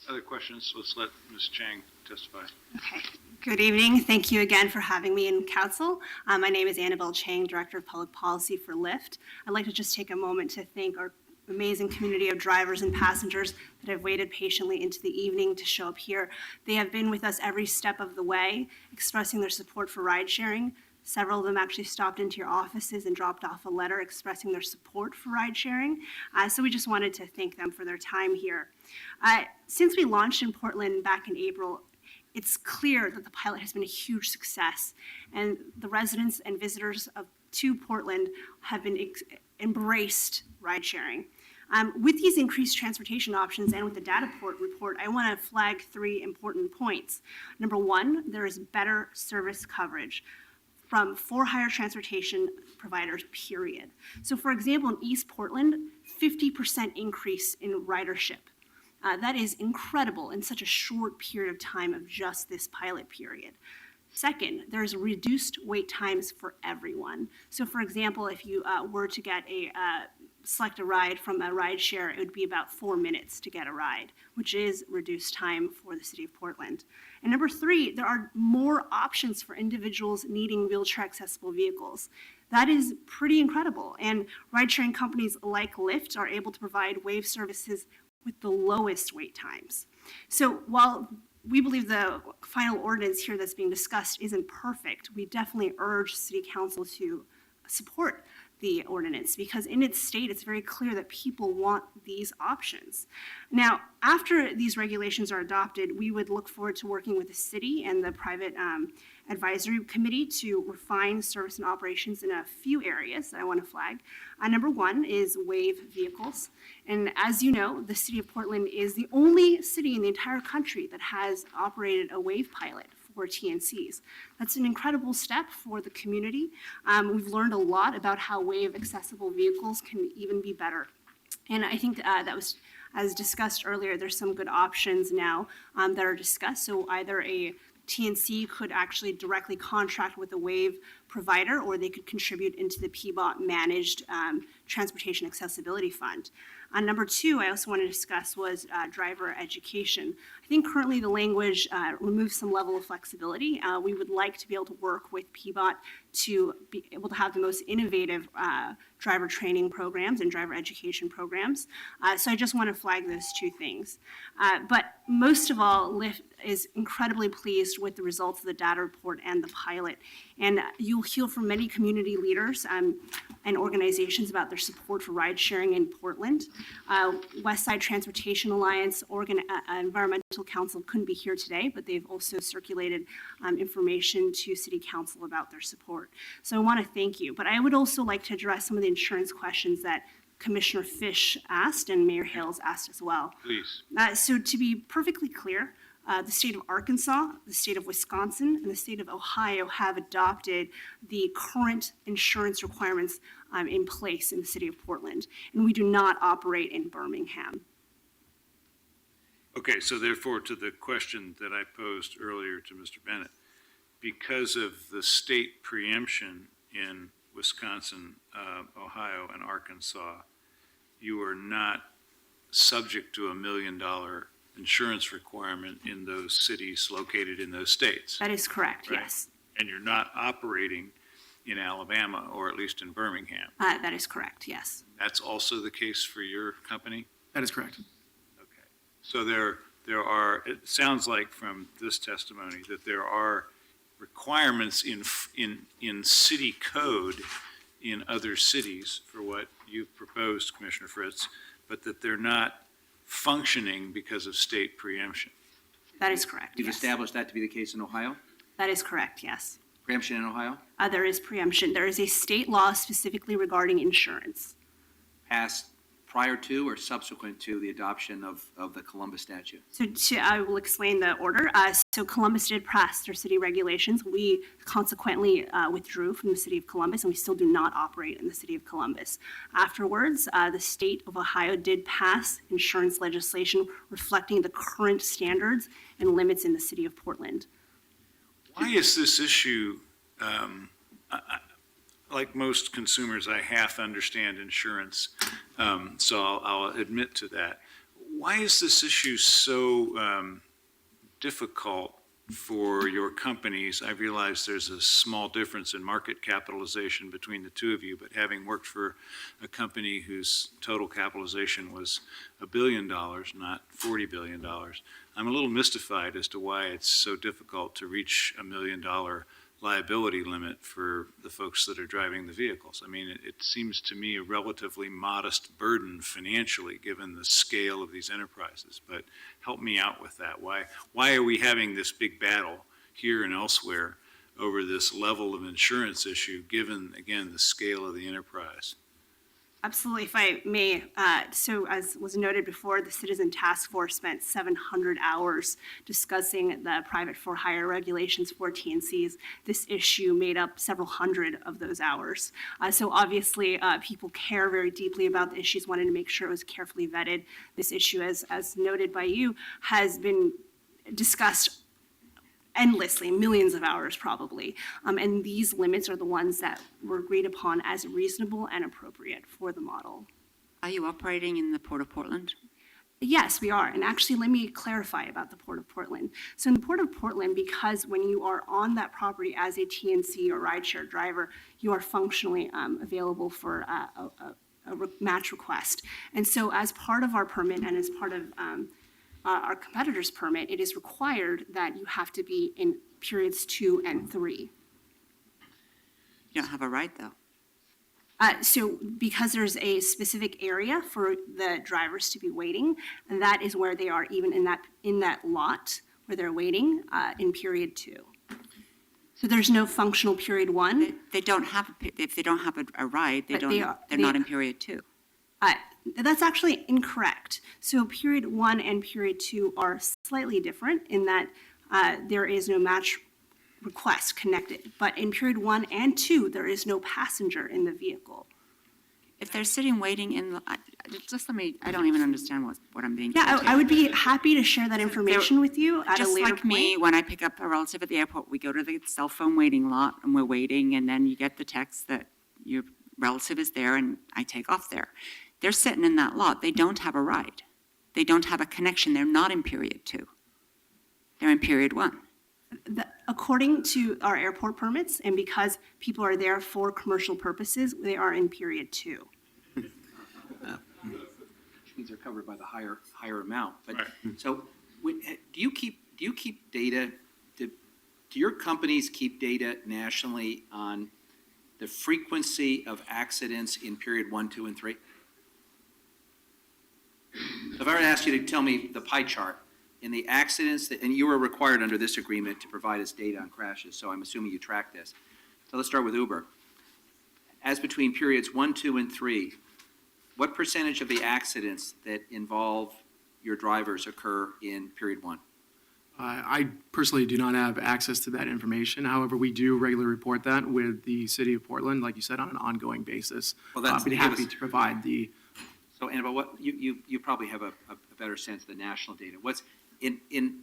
Other questions? Let's let Ms. Chang testify. Okay. Good evening. Thank you again for having me in council. My name is Annabelle Chang, Director of Public Policy for Lyft. I'd like to just take a moment to thank our amazing community of drivers and passengers that have waited patiently into the evening to show up here. They have been with us every step of the way, expressing their support for ride sharing. Several of them actually stopped into your offices and dropped off a letter expressing their support for ride sharing. So we just wanted to thank them for their time here. Since we launched in Portland back in April, it's clear that the pilot has been a huge success, and the residents and visitors to Portland have been embraced ride sharing. With these increased transportation options and with the data report, I want to flag 3 important points. Number 1, there is better service coverage from for-hire transportation providers, period. So for example, in East Portland, 50% increase in ridership. That is incredible in such a short period of time of just this pilot period. Second, there's reduced wait times for everyone. So for example, if you were to get select a ride from a ride share, it would be about 4 minutes to get a ride, which is reduced time for the city of Portland. And number 3, there are more options for individuals needing wheelchair accessible vehicles. That is pretty incredible. And ride-sharing companies like Lyft are able to provide wave services with the lowest wait times. So while we believe the final ordinance here that's being discussed isn't perfect, we definitely urge City Council to support the ordinance because in its state, it's very clear that people want these options. Now, after these regulations are adopted, we would look forward to working with the city and the private advisory committee to refine service and operations in a few areas that I want to flag. Number 1 is wave vehicles. And as you know, the city of Portland is the only city in the entire country that has operated a wave pilot for TNCs. That's an incredible step for the community. We've learned a lot about how wave accessible vehicles can even be better. And I think that was, as discussed earlier, there's some good options now that are discussed. So either a TNC could actually directly contract with a wave provider, or they could contribute into the PBOT managed Transportation Accessibility Fund. Number 2, I also want to discuss was driver education. I think currently the language removes some level of flexibility. We would like to be able to work with PBOT to be able to have the most innovative driver training programs and driver education programs. So I just want to flag those 2 things. But most of all, Lyft is incredibly pleased with the results of the data report and the pilot. And you'll hear from many community leaders and organizations about their support for ride sharing in Portland. West Side Transportation Alliance, Oregon Environmental Council couldn't be here today, but they've also circulated information to City Council about their support. So I want to thank you. But I would also like to address some of the insurance questions that Commissioner Fish asked and Mayor Hales asked as well. Please. So to be perfectly clear, the state of Arkansas, the state of Wisconsin, and the state of Ohio have adopted the current insurance requirements in place in the city of Portland, and we do not operate in Birmingham. Okay, so therefore, to the question that I posed earlier to Mr. Bennett, because of the state preemption in Wisconsin, Ohio, and Arkansas, you are not subject to $1 million insurance requirement in those cities located in those states. That is correct, right? Yes. And you're not operating in Alabama, or at least in Birmingham. That is correct, yes. That's also the case for your company? That is correct. Okay. So there are, it sounds like from this testimony that there are requirements in city code in other cities for what you've proposed, Commissioner Fritz, but that they're not functioning because of state preemption. That is correct, You've yes. established that to be the case in Ohio? That is correct, yes. Preemption in Ohio? There is preemption. There is a state law specifically regarding insurance. Passed prior to or subsequent to the adoption of the Columbus statute? So I will explain the order. So Columbus did pass their city regulations. We consequently withdrew from the city of Columbus, and we still do not operate in the city of Columbus. Afterwards, the state of Ohio did pass insurance legislation reflecting the current standards and limits in the city of Portland. Why is this issue, like most consumers, I half understand insurance, so I'll admit to that. Why is this issue so difficult for your companies? I realize there's a small difference in market capitalization between the two of you, but having worked for a company whose total capitalization was $1 billion, not $40 billion, I'm a little mystified as to why it's so difficult to reach $1 million liability limit for the folks that are driving the vehicles. I mean, it seems to me a relatively modest burden financially, given the scale of these enterprises. But help me out with that. Why are we having this big battle here and elsewhere over this level of insurance issue, given, again, the scale of the enterprise? Absolutely, if I may. So as was noted before, the Citizen Task Force spent 700 hours discussing the private for hire regulations for TNCs. This issue made up several hundred of those hours. So obviously, people care very deeply about the issues, wanted to make sure it was carefully vetted. This issue, as noted by you, has been discussed endlessly, millions of hours probably. And these limits are the ones that were agreed upon as reasonable and appropriate for the model. Are you operating in the Port of Portland? Yes, we are. And actually, let me clarify about the Port of Portland. So in the Port of Portland, because when you are on that property as a TNC or rideshare driver, you are functionally available for a match request. And so as part of our permit and as part of our competitor's permit, it is required that you have to be in periods 2 and 3. You don't have a right, though. So because there's a specific area for the drivers to be waiting, and that is where they are, even in that lot where they're waiting in period 2. So there's no functional period 1. They don't have, if they don't have a ride, they're not in period 2. That's actually incorrect. So period 1 and period 2 are slightly different in that there is no match request connected. But in period 1 and 2, there is no passenger in the vehicle. If they're sitting waiting in the, I don't even understand what I'm being told. Yeah, I would be happy to share that information with you at a later point. Just like me, when I pick up a relative at the airport, we go to the cell phone waiting lot and we're waiting, and then you get the text that your relative is there and I take off there. They're sitting in that lot. They don't have a ride. They don't have a connection. They're not in period 2. They're in period 1. According to our airport permits, and because people are there for commercial purposes, they are in period 2. Which means they're covered by the higher amount. But so, do you keep data? Do your companies keep data nationally on the frequency of accidents in period 1, 2, and 3? If I were to ask you to tell me the pie chart in the accidents that, and you were required under this agreement to provide us data on crashes, so I'm assuming you track this. So let's start with Uber. As between periods 1, 2, and 3, what percentage of the accidents that involve your drivers occur in period 1? I personally do not have access to that information. However, we do regularly report that with the city of Portland, like you said, on an ongoing basis. Well, that's, I'd be happy to provide the. So, Annabelle, what you probably have a better sense of the national data. What's in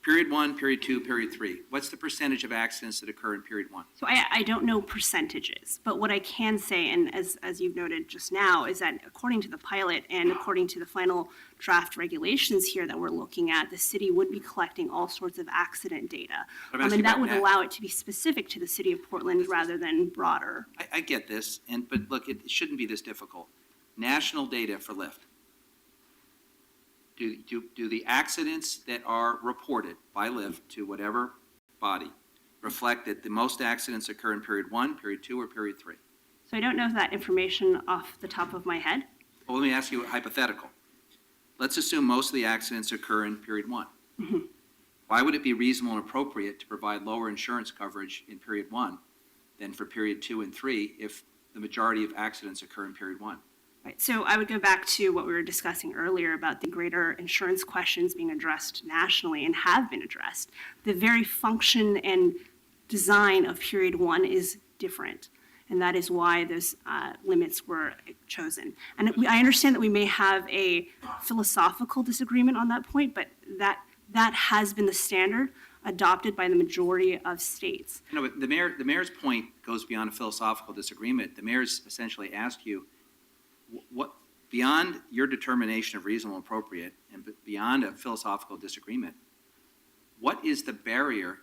period 1, period 2, period 3? What's the percentage of accidents that occur in period 1? So I don't know percentages, but what I can say, and as you've noted just now, is that according to the pilot and according to the final draft regulations here that we're looking at, the city would be collecting all sorts of accident data. And that would allow it to be specific to the city of Portland rather than broader. I get this, but look, it shouldn't be this difficult. National data for Lyft. Do the accidents that are reported by Lyft to whatever body reflect that the most accidents occur in period 1, period 2, or period 3? So I don't know that information off the top of my head. Well, let me ask you a hypothetical. Let's assume most of the accidents occur in period 1. Why would it be reasonable and appropriate to provide lower insurance coverage in period 1 than for period 2 and 3 if the majority of accidents occur in period 1? Right, so I would go back to what we were discussing earlier about the greater insurance questions being addressed nationally and have been addressed. The very function and design of period 1 is different, and that is why those limits were chosen. And I understand that we may have a philosophical disagreement on that point, but that has been the standard adopted by the majority of states. No, but the mayor's point goes beyond a philosophical disagreement. The mayor's essentially asked you, what, beyond your determination of reasonable and appropriate, and beyond a philosophical disagreement, what is the barrier,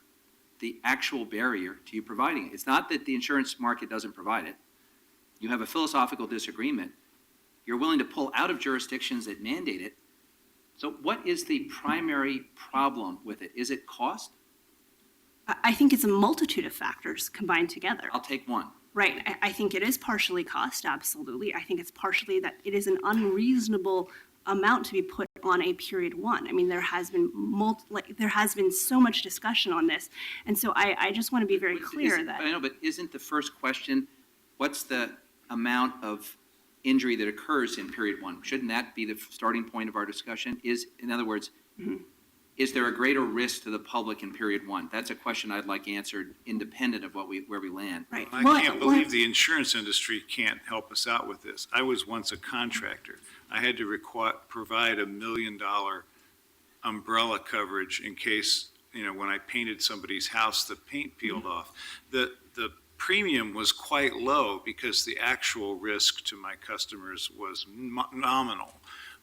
the actual barrier to you providing it? It's not that the insurance market doesn't provide it. You have a philosophical disagreement. You're willing to pull out of jurisdictions that mandate it. So what is the primary problem with it? Is it cost? I think it's a multitude of factors combined together. I'll take one. Right. I think it is partially cost, absolutely. I think it's partially that it is an unreasonable amount to be put on a period 1. I mean, there has been so much discussion on this, and so I just want to be very clear that. I know, but isn't the first question, what's the amount of injury that occurs in period 1? Shouldn't that be the starting point of our discussion? In other words, is there a greater risk to the public in period 1? That's a question I'd like answered independent of where we land. Right. I can't believe the insurance industry can't help us out with this. I was once a contractor. I had to provide $1 million umbrella coverage in case, when I painted somebody's house, the paint peeled off. The premium was quite low because the actual risk to my customers was nominal.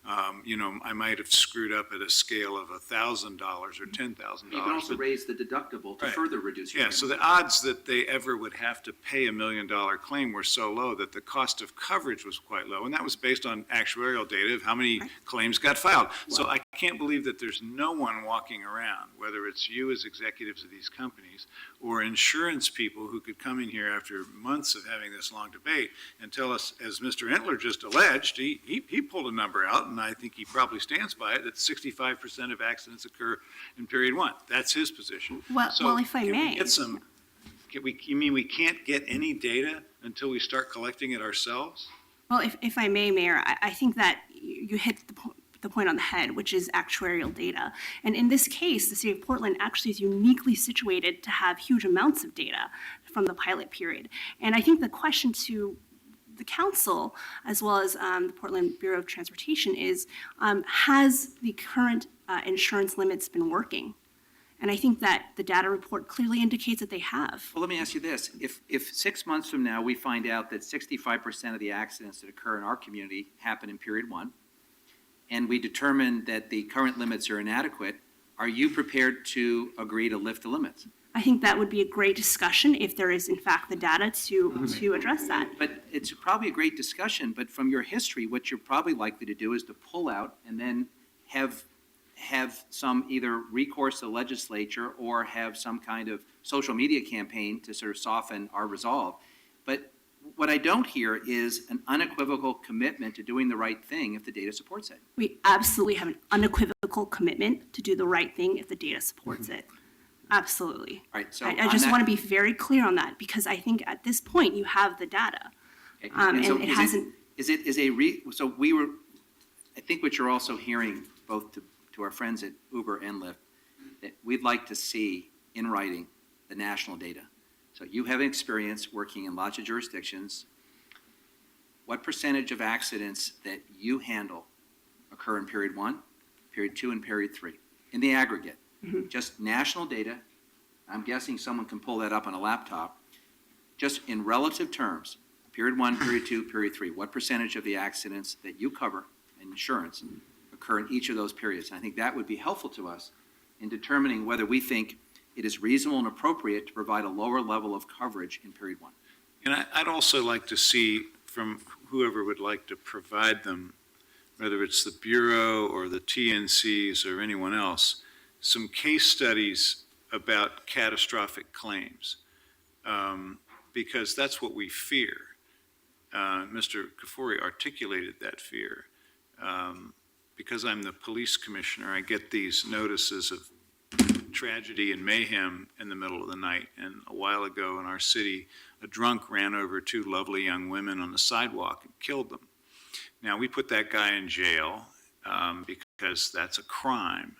I might have screwed up at a scale of $1,000 or $10,000. You can also raise the deductible to further reduce your Yeah, so the odds that they ever would have to pay $1 million claim were so low that the cost of coverage was quite low. And that was based on actuarial data of how many claims got filed. So I can't believe that there's no one walking around, whether it's you as executives of these companies or insurance people who could come in here after months of having this long debate and tell us, as Mr. Entler just alleged, he pulled a number out, and I think he probably stands by it, that 65% of accidents occur in period 1. That's his position. Well, if I may. You mean we can't get any data until we start collecting it ourselves? Well, if I may, Mayor, I think that you hit the point on the head, which is actuarial data. And in this case, the city of Portland actually is uniquely situated to have huge amounts of data from the pilot period. And I think the question to the council, as well as the Portland Bureau of Transportation, is has the current insurance limits been working? And I think that the data report clearly indicates that they have. Well, let me ask you this. If 6 months from now we find out that 65% of the accidents that occur in our community happen in period 1, and we determine that the current limits are inadequate, are you prepared to agree to lift the limits? I think that would be a great discussion if there is in fact the data to address that. But it's probably a great discussion, but from your history, what you're probably likely to do is to pull out and then have some either recourse to the legislature or have some kind of social media campaign to sort of soften our resolve. But what I don't hear is an unequivocal commitment to doing the right thing if the data supports it. We absolutely have an unequivocal commitment to do the right thing if the data supports it. Absolutely. All right, so I just want to be very clear on that because I think at this point you have the data. And so it hasn't. I think what you're also hearing both to our friends at Uber and Lyft, that we'd like to see in writing the national data. So you have experience working in lots of jurisdictions. What percentage of accidents that you handle occur in period 1, period 2, and period 3 in the aggregate? Just national data. I'm guessing someone can pull that up on a laptop. Just in relative terms, period 1, period 2, period 3, what percentage of the accidents that you cover in insurance occur in each of those periods? And I think that would be helpful to us in determining whether we think it is reasonable and appropriate to provide a lower level of coverage in period 1. And I'd also like to see from whoever would like to provide them, whether it's the Bureau or the TNCs or anyone else, some case studies about catastrophic claims, because that's what we fear. Mr. Kafuri articulated that fear. Because I'm the police commissioner, I get these notices of tragedy and mayhem in the middle of the night. And a while ago in our city, a drunk ran over two lovely young women on the sidewalk and killed them. Now, we put that guy in jail because that's a crime.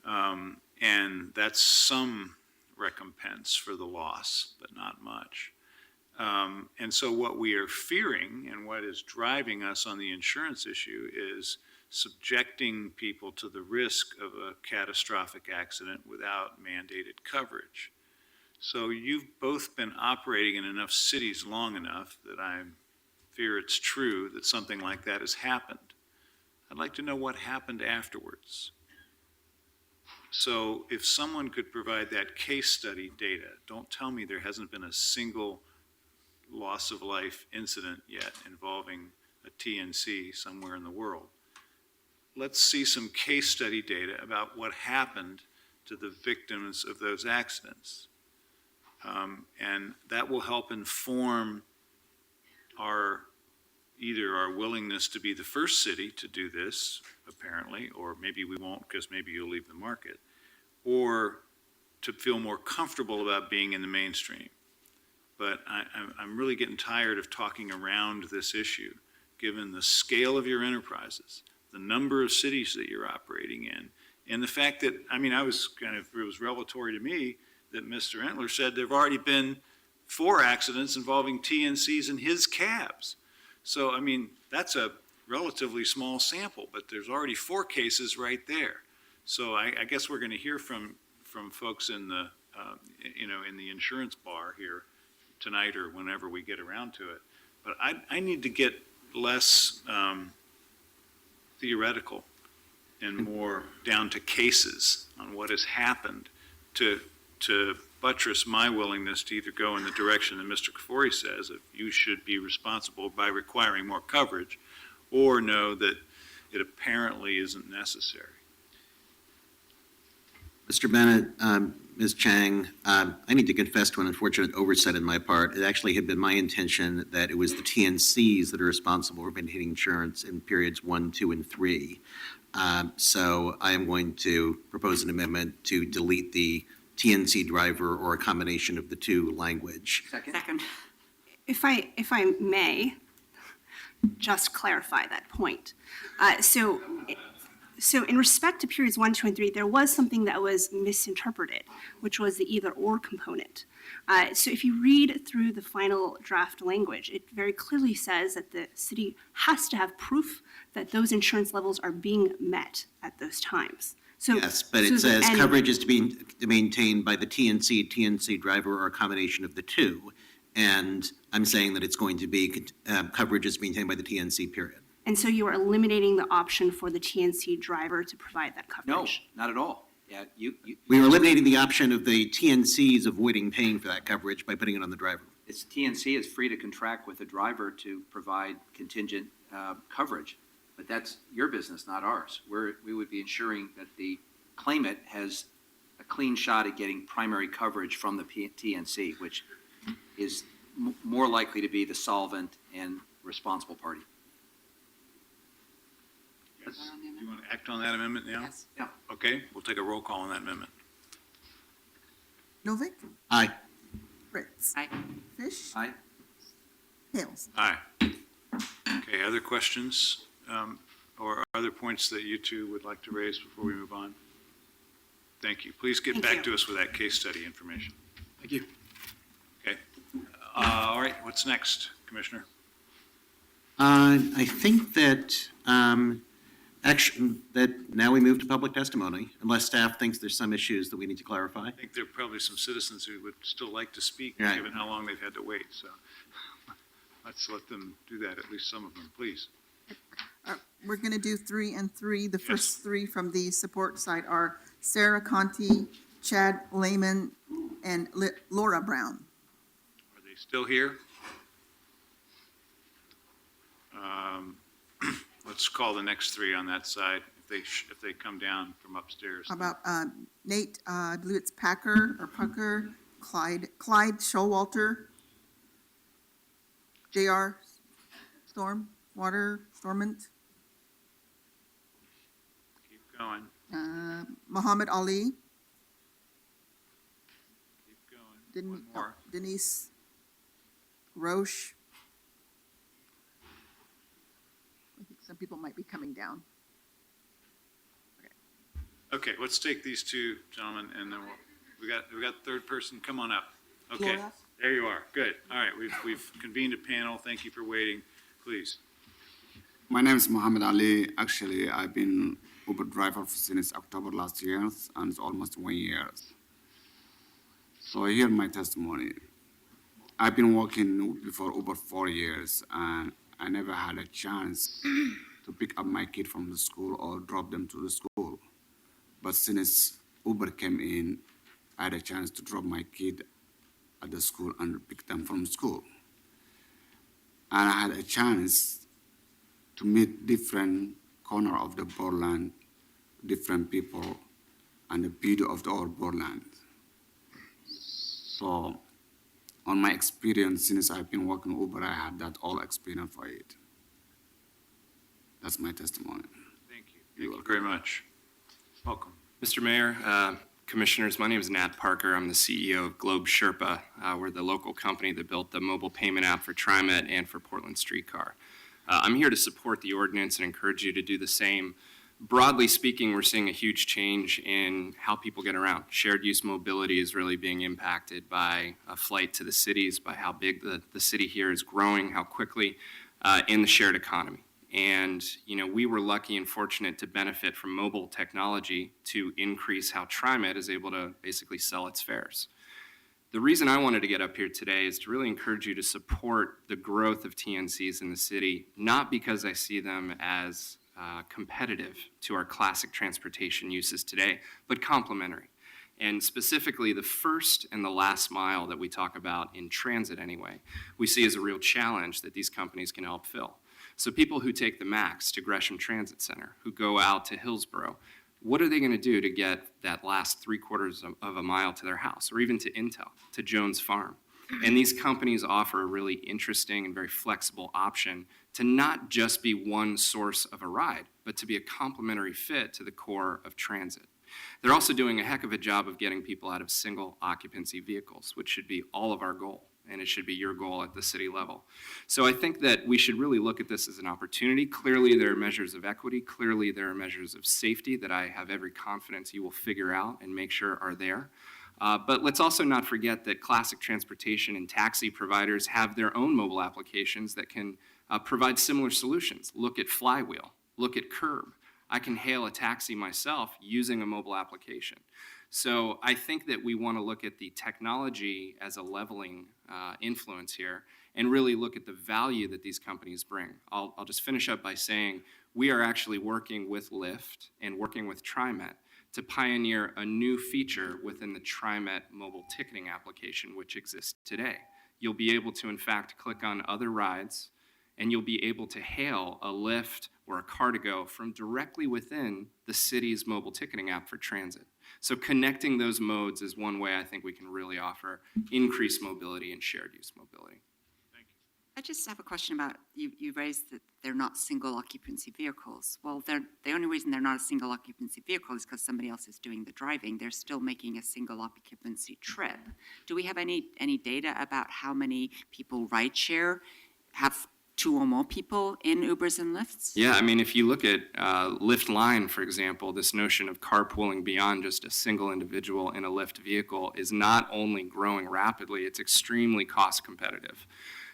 And that's some recompense for the loss, but not much. And so what we are fearing and what is driving us on the insurance issue is subjecting people to the risk of a catastrophic accident without mandated coverage. So you've both been operating in enough cities long enough that I fear it's true that something like that has happened. I'd like to know what happened afterwards. So if someone could provide that case study data, don't tell me there hasn't been a single loss of life incident yet involving a TNC somewhere in the world. Let's see some case study data about what happened to the victims of those accidents. And that will help inform either our willingness to be the first city to do this, apparently, or maybe we won't because maybe you'll leave the market, or to feel more comfortable about being in the mainstream. But I'm really getting tired of talking around this issue, given the scale of your enterprises, the number of cities that you're operating in, and the fact that, it was revelatory to me that Mr. Entler said there have already been 4 accidents involving TNCs in his cabs. So, that's a relatively small sample, but there's already 4 cases right there. So I guess we're going to hear from folks in the, in the insurance bar here tonight or whenever we get around to it. But I need to get less theoretical and more down to cases on what has happened to buttress my willingness to either go in the direction that Mr. Kafuri says, that you should be responsible by requiring more coverage, or know that it apparently isn't necessary. Mr. Bennett, Ms. Chang, I need to confess to an unfortunate oversight on my part. It actually had been my intention that it was the TNCs that are responsible for maintaining insurance in periods 1, 2, and 3. So I am going to propose an amendment to delete the TNC driver or a combination of the two language. Second. If I may, just clarify that point. So in respect to periods 1, 2, and 3, there was something that was misinterpreted, which was the either-or component. So if you read through the final draft language, it very clearly says that the city has to have proof that those insurance levels are being met at those times. So, yes, but it says coverage is to be maintained by the TNC driver, or a combination of the two. And I'm saying that it's going to be coverage is maintained by the TNC, period. And so you are eliminating the option for the TNC driver to provide that coverage? No, not at all. Yeah, We are eliminating the option of the TNCs avoiding paying for that coverage by putting it on the driver. It's TNC is free to contract with the driver to provide contingent coverage, but that's your business, not ours. We would be ensuring that the claimant has a clean shot at getting primary coverage from the TNC, which is more likely to be the solvent and responsible party. Yes. You want to act on that amendment now? Yes. Yeah. Okay, we'll take a roll call on that amendment. Novick? Aye. Fritz? Aye. Fish? Aye. Hales? Aye. Okay, other questions or other points that you two would like to raise before we move on? Thank you. Please get back to us with that case study information. Thank you. Okay. All right, what's next, Commissioner? I think that that now we move to public testimony, unless staff thinks there's some issues that we need to clarify. I think there are probably some citizens who would still like to speak, Right. given how long they've had to wait. So let's let them do that, at least some of them, please. We're going to do 3 and 3. The first 3 from the support side are Sarah Conti, Chad Lehman, and Laura Brown. Are they still here? Let's call the next 3 on that side. if they come down from upstairs. How about Nate, I believe it's Pucker, Clyde Showalter, JR Stormont, Keep going, Muhammad Ali, keep going. One more. Denise Roche. I think some people might be coming down. Okay, let's take these two gentlemen, and then we got third person. Come on up. Okay, Flora? there you are. Good. All right, we've convened a panel. Thank you for waiting. Please. My name is Muhammad Ali. Actually, I've been Uber driver since October last year, and it's almost 1 year. So here my testimony. I've been working before Uber 4 years, and I never had a chance to pick up my kid from the school or drop them to the school. But since Uber came in, I had a chance to drop my kid at the school and pick them from school. And I had a chance to meet different corner of the Portland, different people, and the beauty of our Portland. So, on my experience, since I've been working Uber, I had that all experience for it. That's my testimony. Thank you. Thank you very much. Welcome. Mr. Mayor, Commissioners, my name is Nat Parker. I'm the CEO of Globe Sherpa. We're the local company that built the mobile payment app for TriMet and for Portland Streetcar. I'm here to support the ordinance and encourage you to do the same. Broadly speaking, we're seeing a huge change in how people get around. Shared use mobility is really being impacted by a flight to the cities, by how big the city here is growing, how quickly, in the shared economy. And, you know, we were lucky and fortunate to benefit from mobile technology to increase how TriMet is able to basically sell its fares. The reason I wanted to get up here today is to really encourage you to support the growth of TNCs in the city, not because I see them as competitive to our classic transportation uses today, but complementary. And specifically, the first and the last mile that we talk about in transit anyway, we see as a real challenge that these companies can help fill. So people who take the MAX to Gresham Transit Center, who go out to Hillsborough, what are they going to do to get that last 3/4 of a mile to their house, or even to Intel, to Jones Farm? And these companies offer a really interesting and very flexible option to not just be one source of a ride, but to be a complementary fit to the core of transit. They're also doing a heck of a job of getting people out of single occupancy vehicles, which should be all of our goal, and it should be your goal at the city level. So I think that we should really look at this as an opportunity. Clearly, there are measures of equity. Clearly, there are measures of safety that I have every confidence you will figure out and make sure are there. But let's also not forget that classic transportation and taxi providers have their own mobile applications that can provide similar solutions. Look at Flywheel. Look at Curb. I can hail a taxi myself using a mobile application. So I think that we want to look at the technology as a leveling influence here and really look at the value that these companies bring. I'll just finish up by saying we are actually working with Lyft and working with TriMet to pioneer a new feature within the TriMet mobile ticketing application, which exists today. You'll be able to, in fact, click on other rides, and you'll be able to hail a Lyft or a Car2Go from directly within the city's mobile ticketing app for transit. So connecting those modes is one way I think we can really offer increased mobility and shared use mobility. I just have a question about, you raised that they're not single occupancy vehicles. Well, the only reason they're not a single occupancy vehicle is because somebody else is doing the driving. They're still making a single occupancy trip. Do we have any data about how many people rideshare have 2 or more people in Ubers and Lyfts? Yeah, I mean, if you look at Lyft Line, for example, this notion of carpooling beyond just a single individual in a Lyft vehicle is not only growing rapidly, it's extremely cost competitive.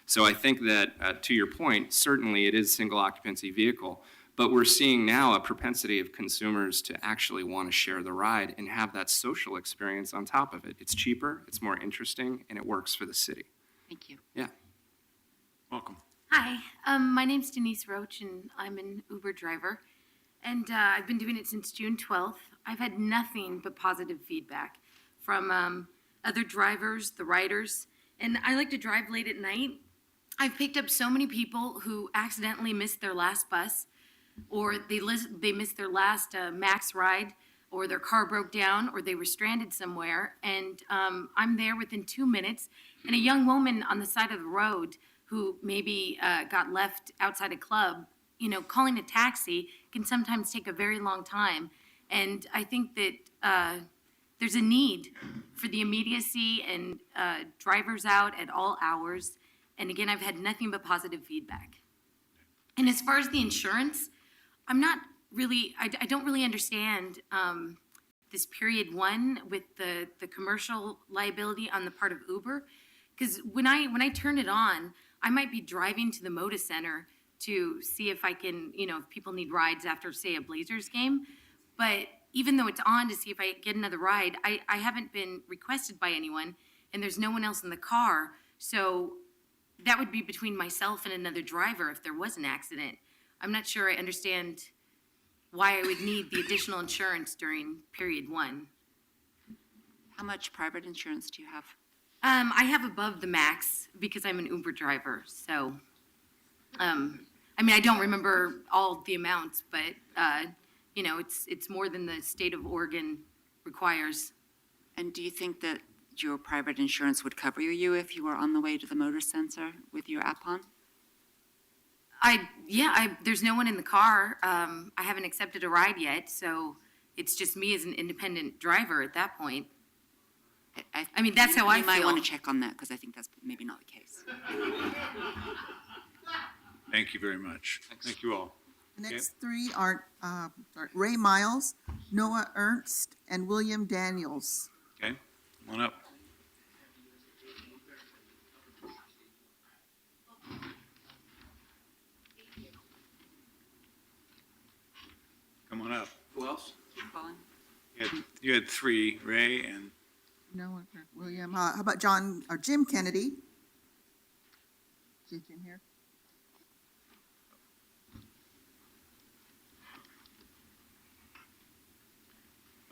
So I think that, to your point, certainly it is a single occupancy vehicle, but we're seeing now a propensity of consumers to actually want to share the ride and have that social experience on top of it. It's cheaper, it's more interesting, and it works for the city. Thank you. Yeah. Welcome. Hi, my name's Denise Roach, and I'm an Uber driver, and I've been doing it since June 12th. I've had nothing but positive feedback from other drivers, the riders, and I like to drive late at night. I've picked up so many people who accidentally missed their last bus. or they missed their last max ride, or their car broke down, or they were stranded somewhere, and I'm there within 2 minutes, and a young woman on the side of the road who maybe got left outside a club, calling a taxi can sometimes take a very long time. And I think that there's a need for the immediacy and drivers out at all hours. And again, I've had nothing but positive feedback. And as far as the insurance, I'm not really, I don't really understand this period 1 with the commercial liability on the part of Uber. Because when I turn it on, I might be driving to the Moda Center to see if I can, if people need rides after, say, a Blazers game. But even though it's on to see if I get another ride, I haven't been requested by anyone, and there's no one else in the car. So that would be between myself and another driver if there was an accident. I'm not sure I understand why I would need the additional insurance during period 1. How much private insurance do you have? I have above the max because I'm an Uber driver. So, I don't remember all the amounts, but, it's more than the state of Oregon requires. And do you think that your private insurance would cover you if you were on the way to the motor center with your app on? There's no one in the car. I haven't accepted a ride yet, so it's just me as an independent driver at that point. That's how I feel. You might want to check on that, because I think that's maybe not the case. Thank you very much. Thank you all. The next three are Ray Miles, Noah Ernst, and William Daniels. Okay, come on up. Come on up. Who else? You had 3, Ray and... Noah, William, how about Jim Kennedy? Is Jim here?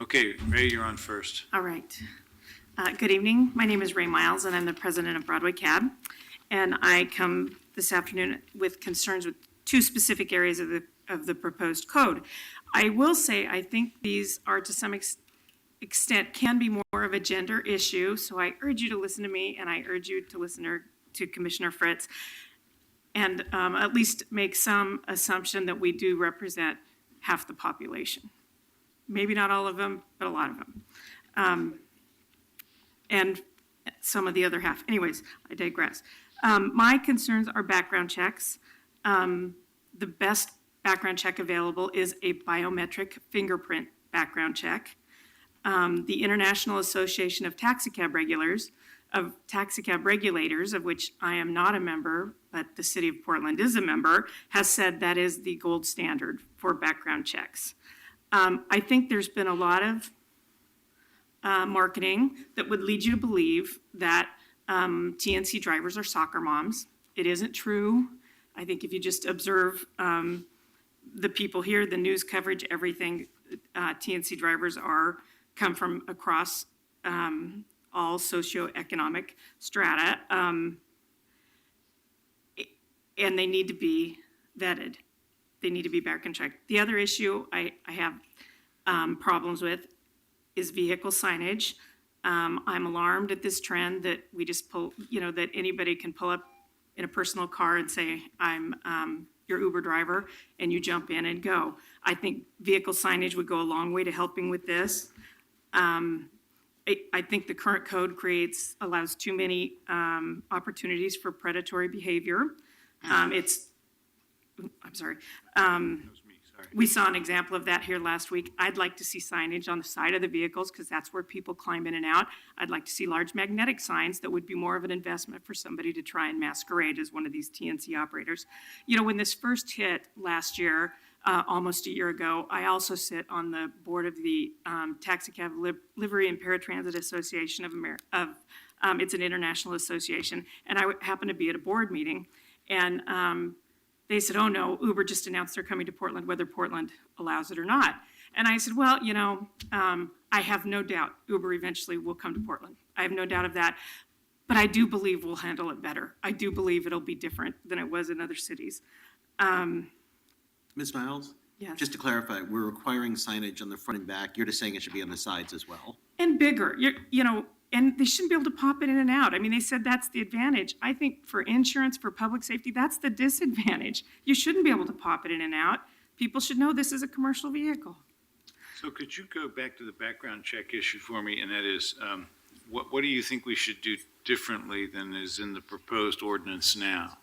Okay, Ray, you're on first. All right. Good evening. My name is Ray Miles, and I'm the president of Broadway Cab. And I come this afternoon with concerns with 2 specific areas of the proposed code. I will say I think these are to some extent can be more of a gender issue, so I urge you to listen to me, and I urge you to listen to Commissioner Fritz, and at least make some assumption that we do represent half the population. Maybe not all of them, but a lot of them. And some of the other half. Anyways, I digress. My concerns are background checks. The best background check available is a biometric fingerprint background check. The International Association of Taxicab Regulators, of which I am not a member, but the City of Portland is a member, has said that is the gold standard for background checks. I think there's been a lot of marketing that would lead you to believe that TNC drivers are soccer moms. It isn't true. I think if you just observe the people here, the news coverage, everything, TNC drivers come from across all socioeconomic strata, and they need to be vetted. They need to be background checked. The other issue I have problems with is vehicle signage. I'm alarmed at this trend that we just that anybody can pull up in a personal car and say, I'm your Uber driver, and you jump in and go. I think vehicle signage would go a long way to helping with this. I think the current code allows too many opportunities for predatory behavior. I'm sorry. We saw an example of that here last week. I'd like to see signage on the side of the vehicles because that's where people climb in and out. I'd like to see large magnetic signs that would be more of an investment for somebody to try and masquerade as one of these TNC operators. When this first hit last year, almost a year ago, I also sit on the board of the Taxicab Livery and Paratransit Association of America. It's an international association, and I happened to be at a board meeting, and they said, oh no, Uber just announced they're coming to Portland, whether Portland allows it or not. And I said, well, I have no doubt Uber eventually will come to Portland. I have no doubt of that. But I do believe we'll handle it better. I do believe it'll be different than it was in other cities. Ms. Miles? Yes. Just to clarify, we're requiring signage on the front and back. You're just saying it should be on the sides as well. And bigger, and they shouldn't be able to pop it in and out. I mean, they said that's the advantage. I think for insurance, for public safety, that's the disadvantage. You shouldn't be able to pop it in and out. People should know this is a commercial vehicle. So could you go back to the background check issue for me? And that is, what do you think we should do differently than is in the proposed ordinance now?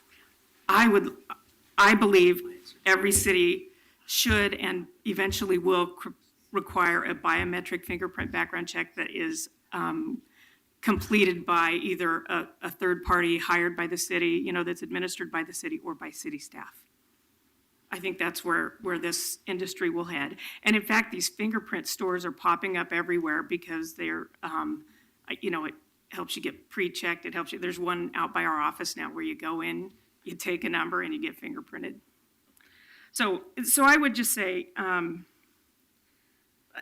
I believe every city should and eventually will require a biometric fingerprint background check that is completed by either a third party hired by the city, that's administered by the city or by city staff. I think that's where this industry will head. And in fact, these fingerprint stores are popping up everywhere because they're, it helps you get pre-checked. It helps you. There's one out by our office now where you go in, you take a number and you get fingerprinted. So I would just say,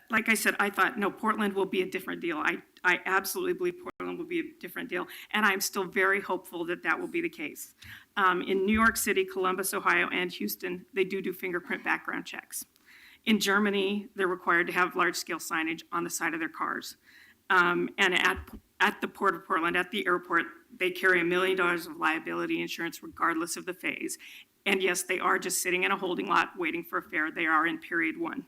like I said, I thought, no, Portland will be a different deal. I absolutely believe Portland will be a different deal. And I'm still very hopeful that that will be the case. In New York City, Columbus, Ohio, and Houston, they do fingerprint background checks. In Germany, they're required to have large-scale signage on the side of their cars. And at the Port of Portland, at the airport, they carry $1 million of liability insurance regardless of the phase. And yes, they are just sitting in a holding lot waiting for a fare. They are in period 1.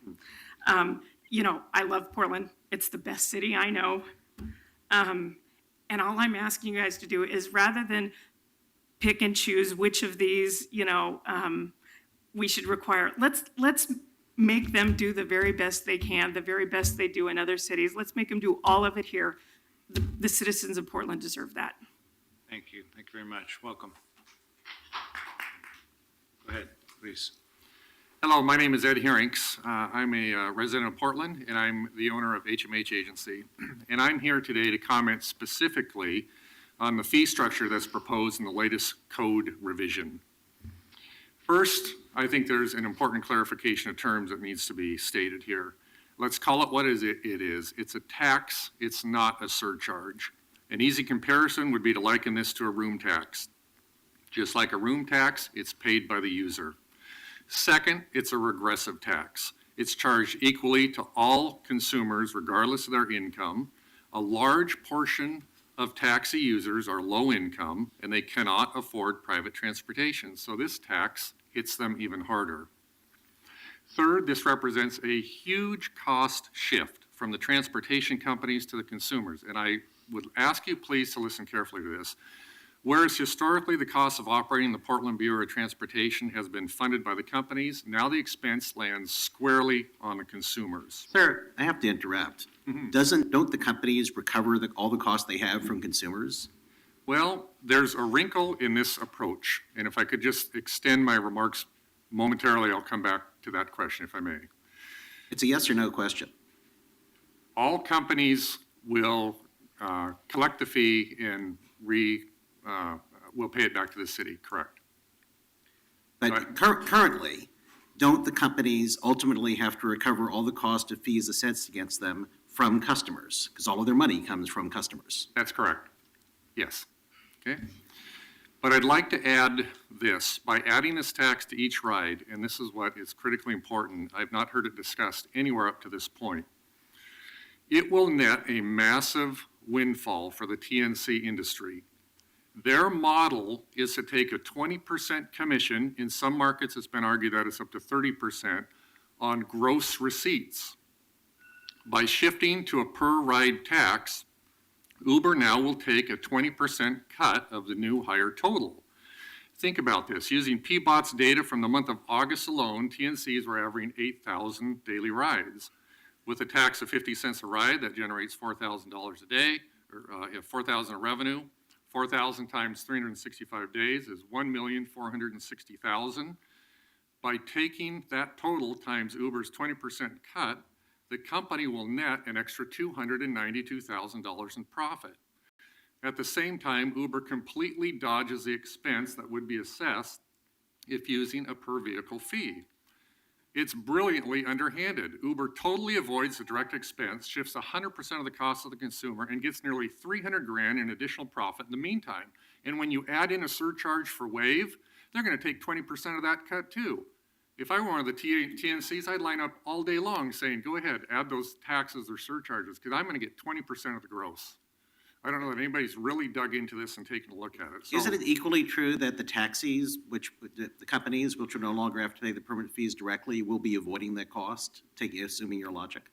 I love Portland. It's the best city I know. And all I'm asking you guys to do is, rather than pick and choose which of these, we should require, let's make them do the very best they can, the very best they do in other cities. Let's make them do all of it here. The citizens of Portland deserve that. Thank you. Thank you very much. Welcome. Go ahead, please. Hello, my name is Ed Herrinks. I'm a resident of Portland, and I'm the owner of HMH Agency. And I'm here today to comment specifically on the fee structure that's proposed in the latest code revision. First, I think there's an important clarification of terms that needs to be stated here. Let's call it what it is. It's a tax. It's not a surcharge. An easy comparison would be to liken this to a room tax. Just like a room tax, it's paid by the user. Second, it's a regressive tax. It's charged equally to all consumers regardless of their income. A large portion of taxi users are low income and they cannot afford private transportation, so this tax hits them even harder. Third, this represents a huge cost shift from the transportation companies to the consumers, and I would ask you please to listen carefully to this. Whereas historically the cost of operating the Portland Bureau of Transportation has been funded by the companies, now the expense lands squarely on the consumers. Sir, I have to interrupt. Don't the companies recover all the costs they have from consumers? Well, there's a wrinkle in this approach, and if I could just extend my remarks momentarily, I'll come back to that question if I may. It's a yes or no question. All companies will collect the fee and we'll pay it back to the city, correct? But currently, don't the companies ultimately have to recover all the cost of fees assessed against them from customers? Because all of their money comes from customers. That's correct. Yes. Okay. But I'd like to add this. By adding this tax to each ride, and this is what is critically important, I've not heard it discussed anywhere up to this point, it will net a massive windfall for the TNC industry. Their model is to take a 20% commission. In some markets, it's been argued that it's up to 30% on gross receipts. By shifting to a per ride tax, Uber now will take a 20% cut of the new higher total. Think about this. Using PBOT's data from the month of August alone, TNCs were averaging 8,000 daily rides. With a tax of 50 cents a ride, that generates $4,000 a day, or $4,000 in revenue. 4,000 times 365 days is 1,460,000. By taking that total times Uber's 20% cut, the company will net an extra $292,000 in profit. At the same time, Uber completely dodges the expense that would be assessed if using a per vehicle fee. It's brilliantly underhanded. Uber totally avoids the direct expense, shifts 100% of the cost of the consumer, and gets nearly $300,000 in additional profit in the meantime. And when you add in a surcharge for Wave, they're going to take 20% of that cut too. If I were one of the TNCs, I'd line up all day long saying, go ahead, add those taxes or surcharges, because I'm going to get 20% of the gross. I don't know that anybody's really dug into this and taken a look at it. So Isn't it equally true that the taxis, which the companies, which will no longer have to pay the permit fees directly, will be avoiding that cost, assuming your logic?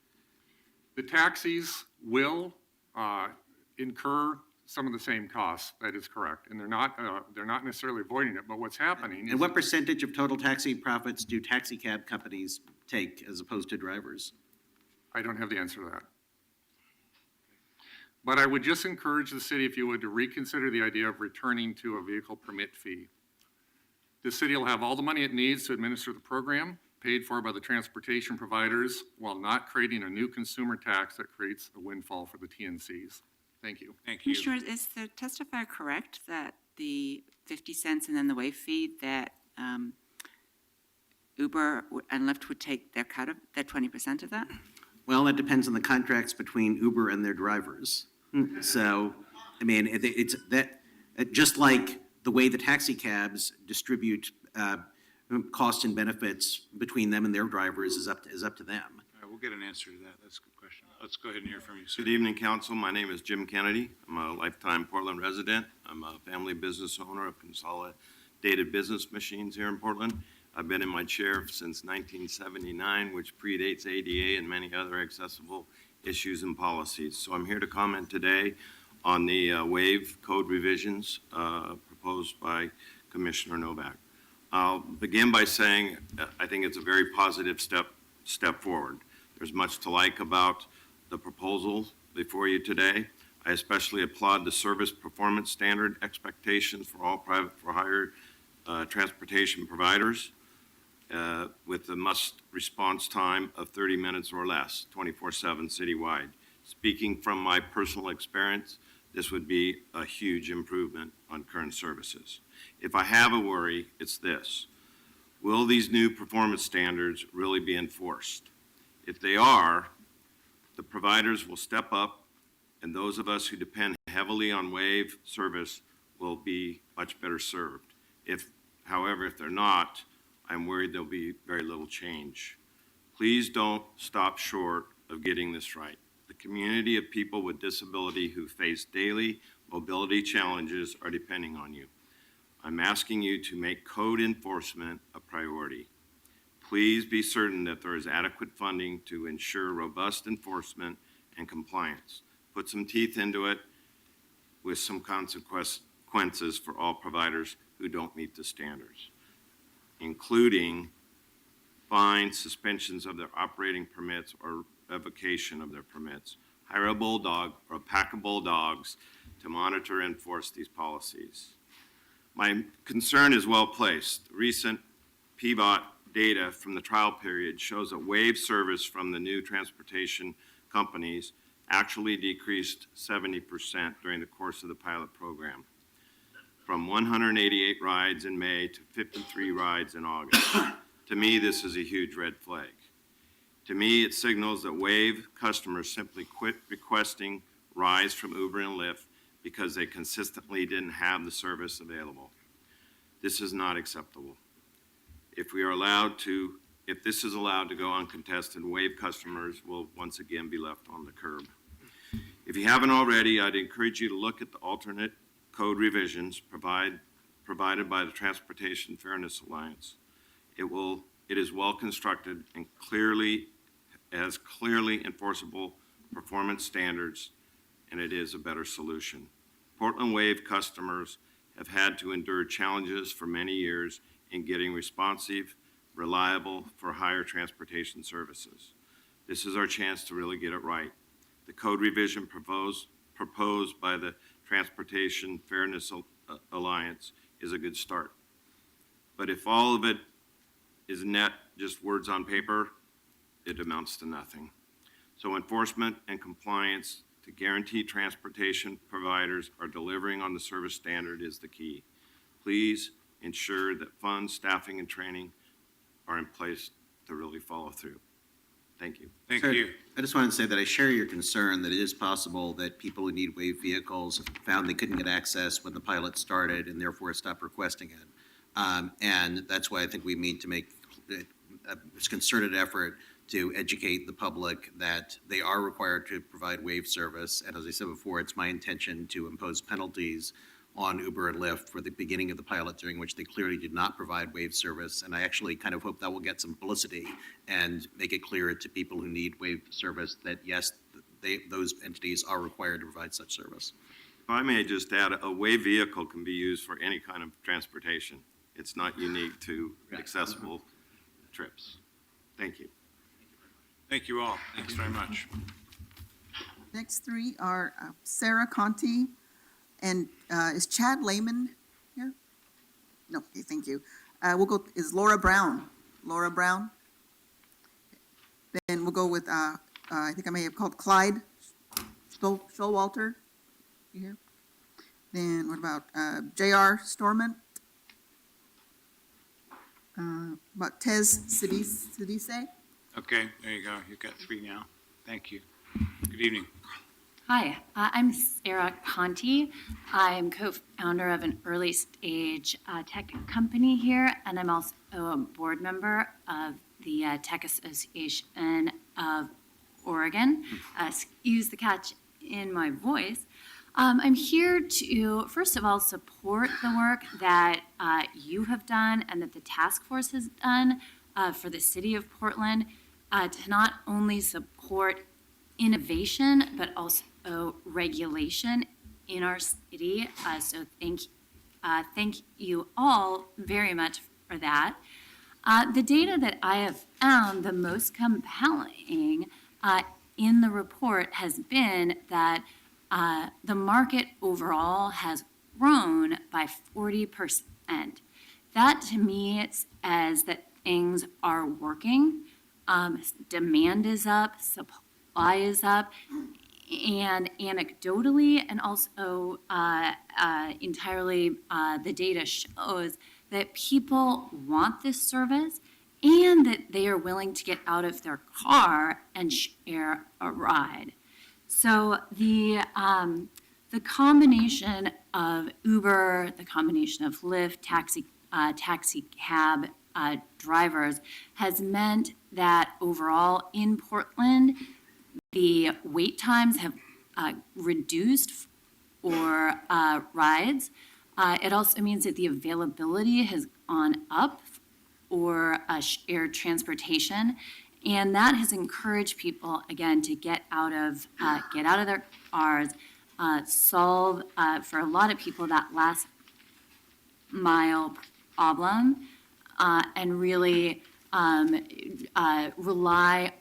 the taxis will incur some of the same costs. That is correct, and they're not necessarily avoiding it. But what's happening? And what percentage of total taxi profits do taxi cab companies take as opposed to drivers? I don't have the answer to that. But I would just encourage the city, if you would, to reconsider the idea of returning to a vehicle permit fee. The city will have all the money it needs to administer the program, paid for by the transportation providers, while not creating a new consumer tax that creates a windfall for the TNCs. Thank you. Thank you. Commissioners, is the testifier correct that the 50 cents and then the wave fee that Uber and Lyft would take their cut of, their 20% of that? Well, that depends on the contracts between Uber and their drivers. So, I mean, it's that, just like the way the taxi cabs distribute costs and benefits between them and their drivers is up to them. All right, we'll get an answer to that. That's a good question. Let's go ahead and hear from you, sir. Good evening, council. My name is Jim Kennedy. I'm a lifetime Portland resident. I'm a family business owner of Consolidated Business Machines here in Portland. I've been in my chair since 1979, which predates ADA and many other accessible issues and policies. So I'm here to comment today on the waive code revisions proposed by Commissioner Novak. I'll begin by saying I think it's a very positive step forward. There's much to like about the proposal before you today. I especially applaud the service performance standard expectations for all private for hire transportation providers with the must response time of 30 minutes or less, 24/7 citywide. Speaking from my personal experience, this would be a huge improvement on current services. If I have a worry, it's this. Will these new performance standards really be enforced? If they are, the providers will step up, and those of us who depend heavily on wave service will be much better served. However, if they're not, I'm worried there'll be very little change. Please don't stop short of getting this right. The community of people with disability who face daily mobility challenges are depending on you. I'm asking you to make code enforcement a priority. Please be certain that there is adequate funding to ensure robust enforcement and compliance. Put some teeth into it with some consequences for all providers who don't meet the standards, including fines, suspensions of their operating permits, or revocation of their permits. Hire a bulldog or a pack of bulldogs to monitor and enforce these policies. My concern is well placed. Recent PBOT data from the trial period shows that wave service from the new transportation companies actually decreased 70% during the course of the pilot program, from 188 rides in May to 53 rides in August. To me, this is a huge red flag. To me, it signals that wave customers simply quit requesting rides from Uber and Lyft because they consistently didn't have the service available. This is not acceptable. If this is allowed to go uncontested, wave customers will once again be left on the curb. If you haven't already, I'd encourage you to look at the alternate code revisions provided by the Transportation Fairness Alliance. It is well constructed and has clearly enforceable performance standards, and it is a better solution. Portland Wave customers have had to endure challenges for many years in getting responsive, reliable for hire transportation services. This is our chance to really get it right. The code revision proposed by the Transportation Fairness Alliance is a good start. But if all of it is just words on paper, it amounts to nothing. So enforcement and compliance to guarantee transportation providers are delivering on the service standard is the key. Please ensure that funds, staffing, and training are in place to really follow through. Thank you. Thank Sir, you. I just wanted to say that I share your concern that it is possible that people who need wave vehicles found they couldn't get access when the pilot started and therefore stopped requesting it. And that's why I think we need to make a concerted effort to educate the public that they are required to provide wave service. And as I said before, it's my intention to impose penalties on Uber and Lyft for the beginning of the pilot, during which they clearly did not provide wave service. And I actually kind of hope that will get some publicity and make it clear to people who need wave service that yes, those entities are required to provide such service. If I may just add, a wave vehicle can be used for any kind of transportation. It's not unique to accessible trips. Thank you. Thank you all. Thanks very much. Next three are Sarah Conti, and is Chad Lehman here? No, okay, thank you. We'll go, is Laura Brown? Laura Brown? Then we'll go with, I think I may have called Clyde Showalter. You here? Then what about J.R. Storment? About Tez Sidise? Okay, there you go. You've got three now. Thank you. Good evening. Hi, I'm Sarah Conti. I'm co-founder of an early stage tech company here, and I'm also a board member of the Tech Association of Oregon. Excuse the catch in my voice. I'm here to, first of all, support the work that you have done and that the task force has done for the city of Portland to not only support innovation, but also regulation in our city. So thank you all very much for that. The data that I have found the most compelling in the report has been that the market overall has grown by 40%. That to me says that things are working. Demand is up, supply is up, and anecdotally and also entirely the data shows that people want this service and that they are willing to get out of their car and share a ride. So the combination of Uber, the combination of Lyft, taxi cab drivers has meant that overall in Portland, the wait times have reduced for rides. It also means that the availability has gone up for shared transportation, and that has encouraged people again to get out of their cars, solve for a lot of people that last mile problem, and really rely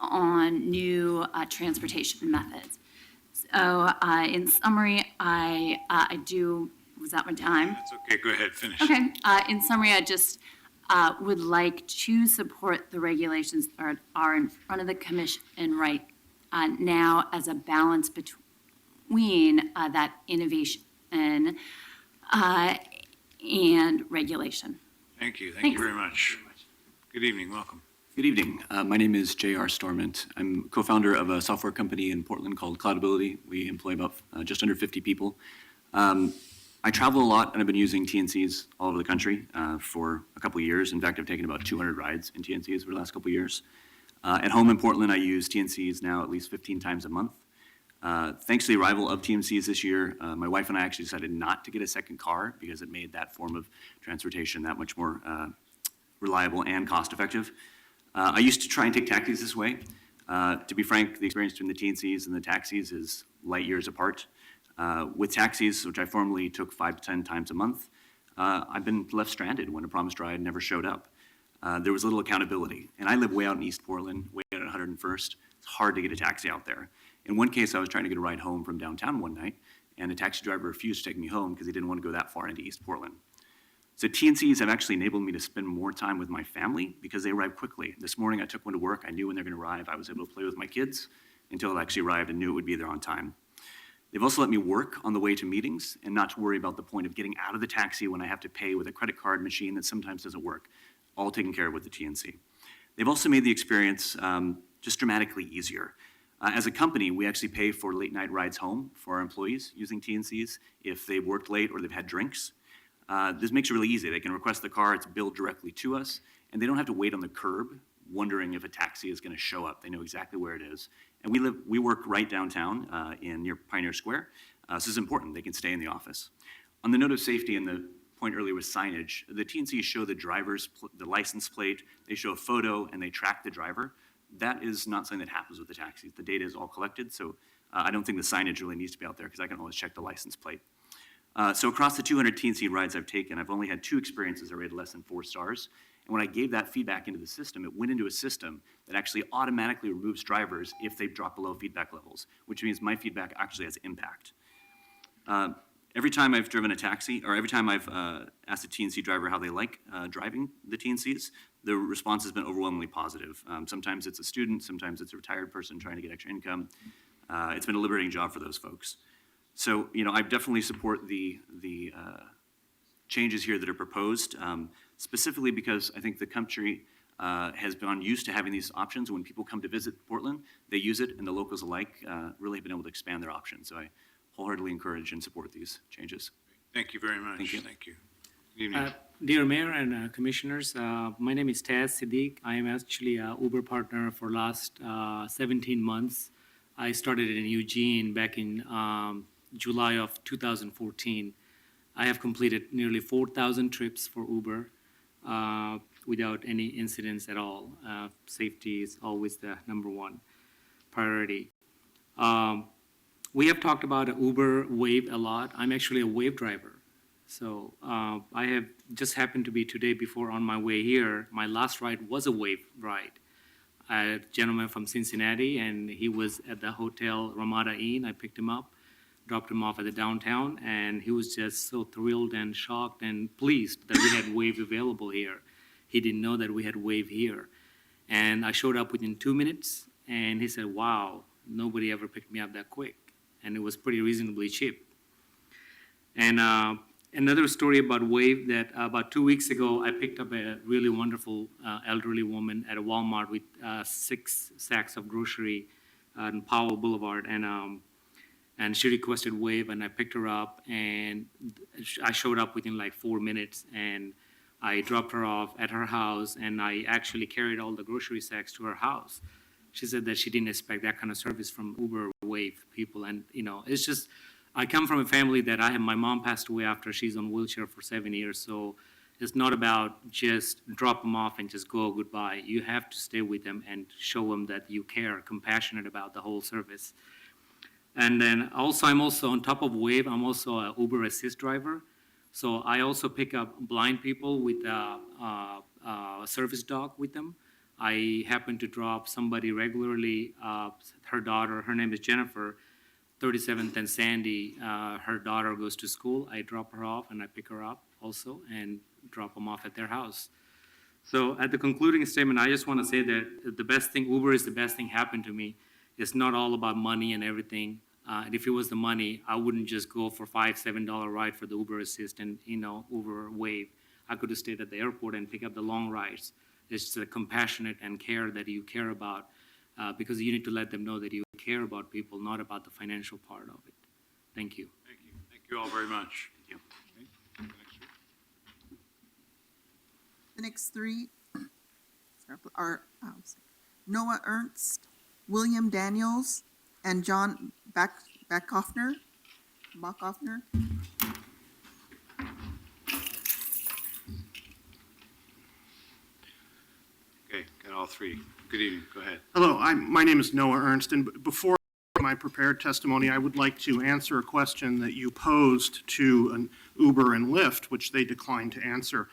on new transportation methods. So in summary, I do, was that my time? That's okay, go ahead, finish. Okay, in summary, I just would like to support the regulations that are in front of the commission right now as a balance between that innovation and regulation. Thank you. Thank Thanks. you very much. Good evening. Welcome. Good evening. My name is J.R. Storment. I'm co-founder of a software company in Portland called Liability. We employ about just under 50 people. I travel a lot, and I've been using TNCs all over the country for a couple of years. In fact, I've taken about 200 rides in TNCs over the last couple of years. At home in Portland, I use TNCs now at least 15 times a month. Thanks to the arrival of TNCs this year, my wife and I actually decided not to get a second car because it made that form of transportation that much more reliable and cost-effective. I used to try and take taxis this way. To be frank, the experience between the TNCs and the taxis is light years apart. With taxis, which I formerly took 5 to 10 times a month, I've been left stranded when a promised ride never showed up. There was little accountability. And I live way out in East Portland, way out at 101st. It's hard to get a taxi out there. In one case, I was trying to get a ride home from downtown one night, and a taxi driver refused to take me home because he didn't want to go that far into East Portland. So TNCs have actually enabled me to spend more time with my family because they arrive quickly. This morning I took one to work. I knew when they're going to arrive. I was able to play with my kids until it actually arrived and knew it would be there on time. They've also let me work on the way to meetings and not to worry about the point of getting out of the taxi when I have to pay with a credit card machine that sometimes doesn't work, all taken care of with the TNC. They've also made the experience just dramatically easier. As a company, we actually pay for late night rides home for our employees using TNCs if they've worked late or they've had drinks. This makes it really easy. They can request the car, it's billed directly to us, and they don't have to wait on the curb wondering if a taxi is going to show up. They know exactly where it is. And we work right downtown near Pioneer Square. So this is important. They can stay in the office. On the note of safety and the point earlier with signage, the TNCs show the the license plate, they show a photo, and they track the driver. That is not something that happens with the taxis. The data is all collected, so I don't think the signage really needs to be out there because I can always check the license plate. So across the 200 TNC rides I've taken, I've only had 2 experiences that rated less than 4 stars. And when I gave that feedback into the system, it went into a system that actually automatically removes drivers if they drop below feedback levels, which means my feedback actually has impact. Every time I've driven a taxi, or every time I've asked a TNC driver how they like driving the TNCs, the response has been overwhelmingly positive. Sometimes it's a student, sometimes it's a retired person trying to get extra income. It's been a liberating job for those folks. So, I definitely support the changes here that are proposed, specifically because I think the country has been used to having these options. When people come to visit Portland, they use it, and the locals alike really have been able to expand their options. So I wholeheartedly encourage and support these changes. Thank you very much. Thank you. Thank you. Good evening. Dear Mayor and Commissioners, my name is Taz Siddiq. I am actually an Uber partner for last 17 months. I started in Eugene back in July of 2014. I have completed nearly 4,000 trips for Uber without any incidents at all. Safety is always the #1 priority. We have talked about Uber Wave a lot. I'm actually a Wave driver. So I have just happened to be today before on my way here, my last ride was a Wave ride. A gentleman from Cincinnati, and he was at the Hotel Ramada Inn. I picked him up, dropped him off at the downtown, and he was just so thrilled and shocked and pleased that we had Wave available here. He didn't know that we had Wave here. And I showed up within 2 minutes, and he said, wow, nobody ever picked me up that quick. And it was pretty reasonably cheap. And another story about Wave, that about 2 weeks ago, I picked up a really wonderful elderly woman at a Walmart with 6 sacks of grocery on Powell Boulevard. And she requested Wave, and I picked her up, and I showed up within like 4 minutes, and I dropped her off at her house, and I actually carried all the grocery sacks to her house. She said that she didn't expect that kind of service from Uber Wave people. And, it's just, I come from a family that my mom passed away after she's on wheelchair for 7 years. So it's not about just drop them off and just go goodbye. You have to stay with them and show them that you care, compassionate about the whole service. And then also, I'm also on top of Wave, I'm also an Uber Assist driver. So I also pick up blind people with a service dog with them. I happen to drop somebody regularly, her daughter, her name is Jennifer, 37th and Sandy, her daughter goes to school. I drop her off and I pick her up also and drop them off at their house. So at the concluding statement, I just want to say that the best thing, Uber is the best thing happened to me. It's not all about money and everything. And if it was the money, I wouldn't just go for $5, $7 ride for the Uber Assist and, Uber Wave. I could have stayed at the airport and pick up the long rides. It's the compassionate and care that you care about, because you need to let them know that you care about people, not about the financial part of it. Thank you. Thank you. Thank you all very much. Thank you. Okay. The next 3 are Noah Ernst, William Daniels, and John Bachhoffner. Okay, got all 3. Good evening. Go ahead. Hello, my name is Noah Ernst, and before my prepared testimony, I would like to answer a question that you posed to an Uber and Lyft, which they declined to answer.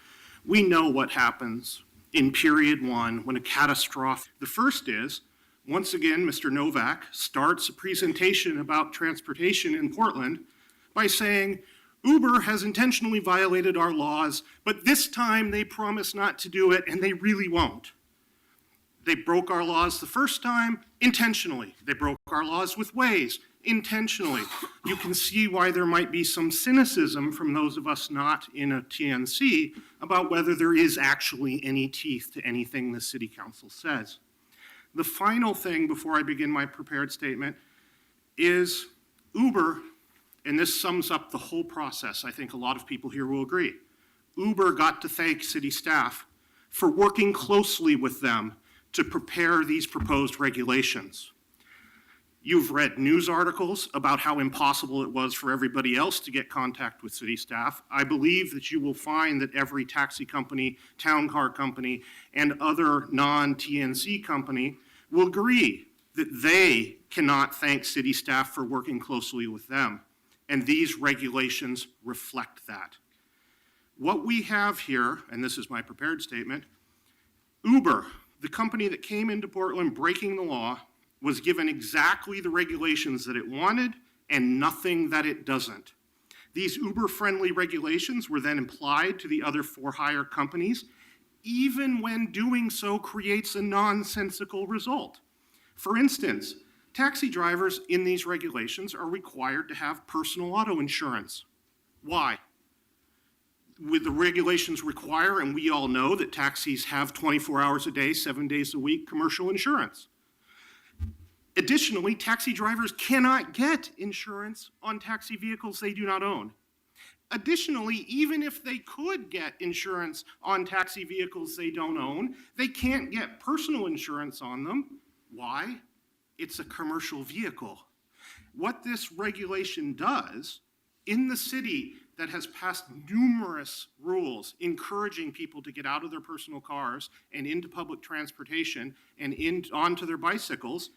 We know what happens in period 1 when a catastrophe. The first is, once again, Mr. Novak starts a presentation about transportation in Portland by saying, Uber has intentionally violated our laws, but this time they promise not to do it, and they really won't. They broke our laws the first time intentionally. They broke our laws with Waze intentionally. You can see why there might be some cynicism from those of us not in a TNC about whether there is actually any teeth to anything the City Council says. The final thing before I begin my prepared statement is Uber, and this sums up the whole process. I think a lot of people here will agree. Uber got to thank city staff for working closely with them to prepare these proposed regulations. You've read news articles about how impossible it was for everybody else to get contact with city staff. I believe that you will find that every taxi company, town car company, and other non-TNC company will agree that they cannot thank city staff for working closely with them. And these regulations reflect that. What we have here, and this is my prepared statement, Uber, the company that came into Portland breaking the law, was given exactly the regulations that it wanted and nothing that it doesn't. These Uber-friendly regulations were then applied to the other for-hire companies, even when doing so creates a nonsensical result. For instance, taxi drivers in these regulations are required to have personal auto insurance. Why? With the regulations require, and we all know that taxis have 24 hours a day, 7 days a week, commercial insurance. Additionally, taxi drivers cannot get insurance on taxi vehicles they do not own. Additionally, even if they could get insurance on taxi vehicles they don't own, they can't get personal insurance on them. Why? It's a commercial vehicle. What this regulation does in the city that has passed numerous rules encouraging people to get out of their personal cars and into public transportation and onto their bicycles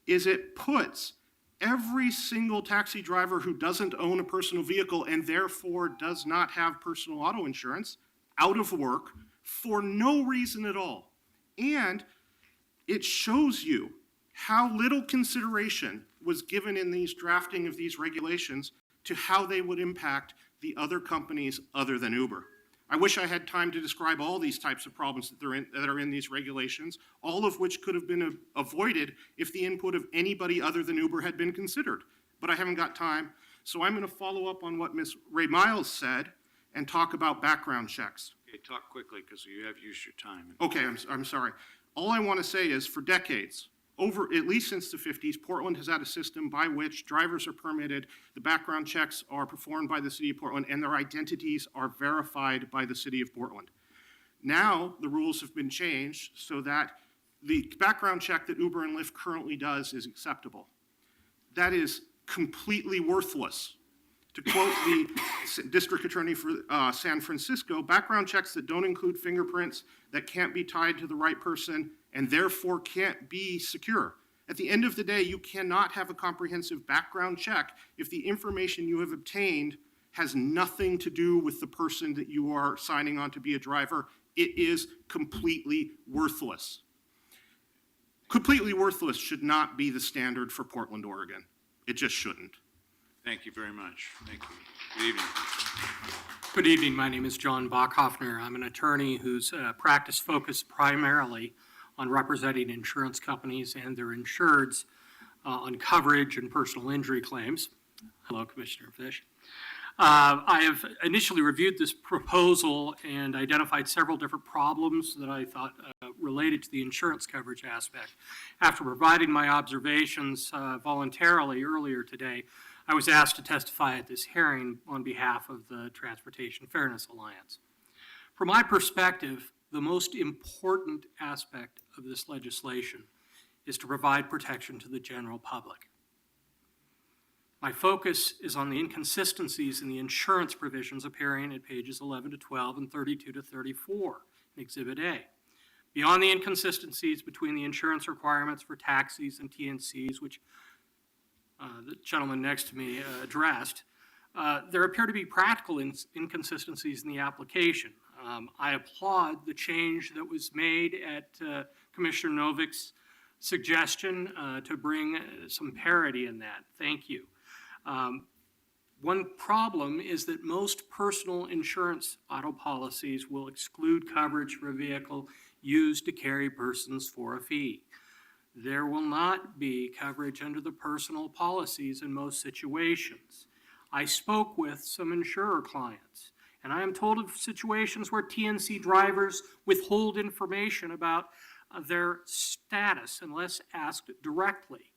is it puts every single taxi driver who doesn't own a personal vehicle and therefore does not have personal auto insurance out of work for no reason at all. And it shows you how little consideration was given in these drafting of these regulations to how they would impact the other companies other than Uber. I wish I had time to describe all these types of problems that are in these regulations, all of which could have been avoided if the input of anybody other than Uber had been considered. But I haven't got time, so I'm going to follow up on what Ms. Ray Miles said and talk about background checks. Okay, talk quickly because you have used your time. Okay, I'm sorry. All I want to say is for decades, over at least since the 50s, Portland has had a system by which drivers are permitted, the background checks are performed by the city of Portland, and their identities are verified by the city of Portland. Now, the rules have been changed so that the background check that Uber and Lyft currently does is acceptable. That is completely worthless. To quote the district attorney for San Francisco, background checks that don't include fingerprints, that can't be tied to the right person, and therefore can't be secure. At the end of the day, you cannot have a comprehensive background check if the information you have obtained has nothing to do with the person that you are signing on to be a driver. It is completely worthless. Completely worthless should not be the standard for Portland, Oregon. It just shouldn't. Thank you very much. Thank you. Good evening. Good evening. My name is John Bachhoffner. I'm an attorney whose practice focused primarily on representing insurance companies and their insureds on coverage and personal injury claims. Hello, Commissioner Fish. I have initially reviewed this proposal and identified several different problems that I thought related to the insurance coverage aspect. After providing my observations voluntarily earlier today, I was asked to testify at this hearing on behalf of the Transportation Fairness Alliance. From my perspective, the most important aspect of this legislation is to provide protection to the general public. My focus is on the inconsistencies in the insurance provisions appearing at pages 11 to 12 and 32 to 34 in Exhibit A. Beyond the inconsistencies between the insurance requirements for taxis and TNCs, which the gentleman next to me addressed, there appear to be practical inconsistencies in the application. I applaud the change that was made at Commissioner Novik's suggestion to bring some parity in that. Thank you. One problem is that most personal insurance auto policies will exclude coverage for a vehicle used to carry persons for a fee. There will not be coverage under the personal policies in most situations. I spoke with some insurer clients, and I am told of situations where TNC drivers withhold information about their status unless asked directly.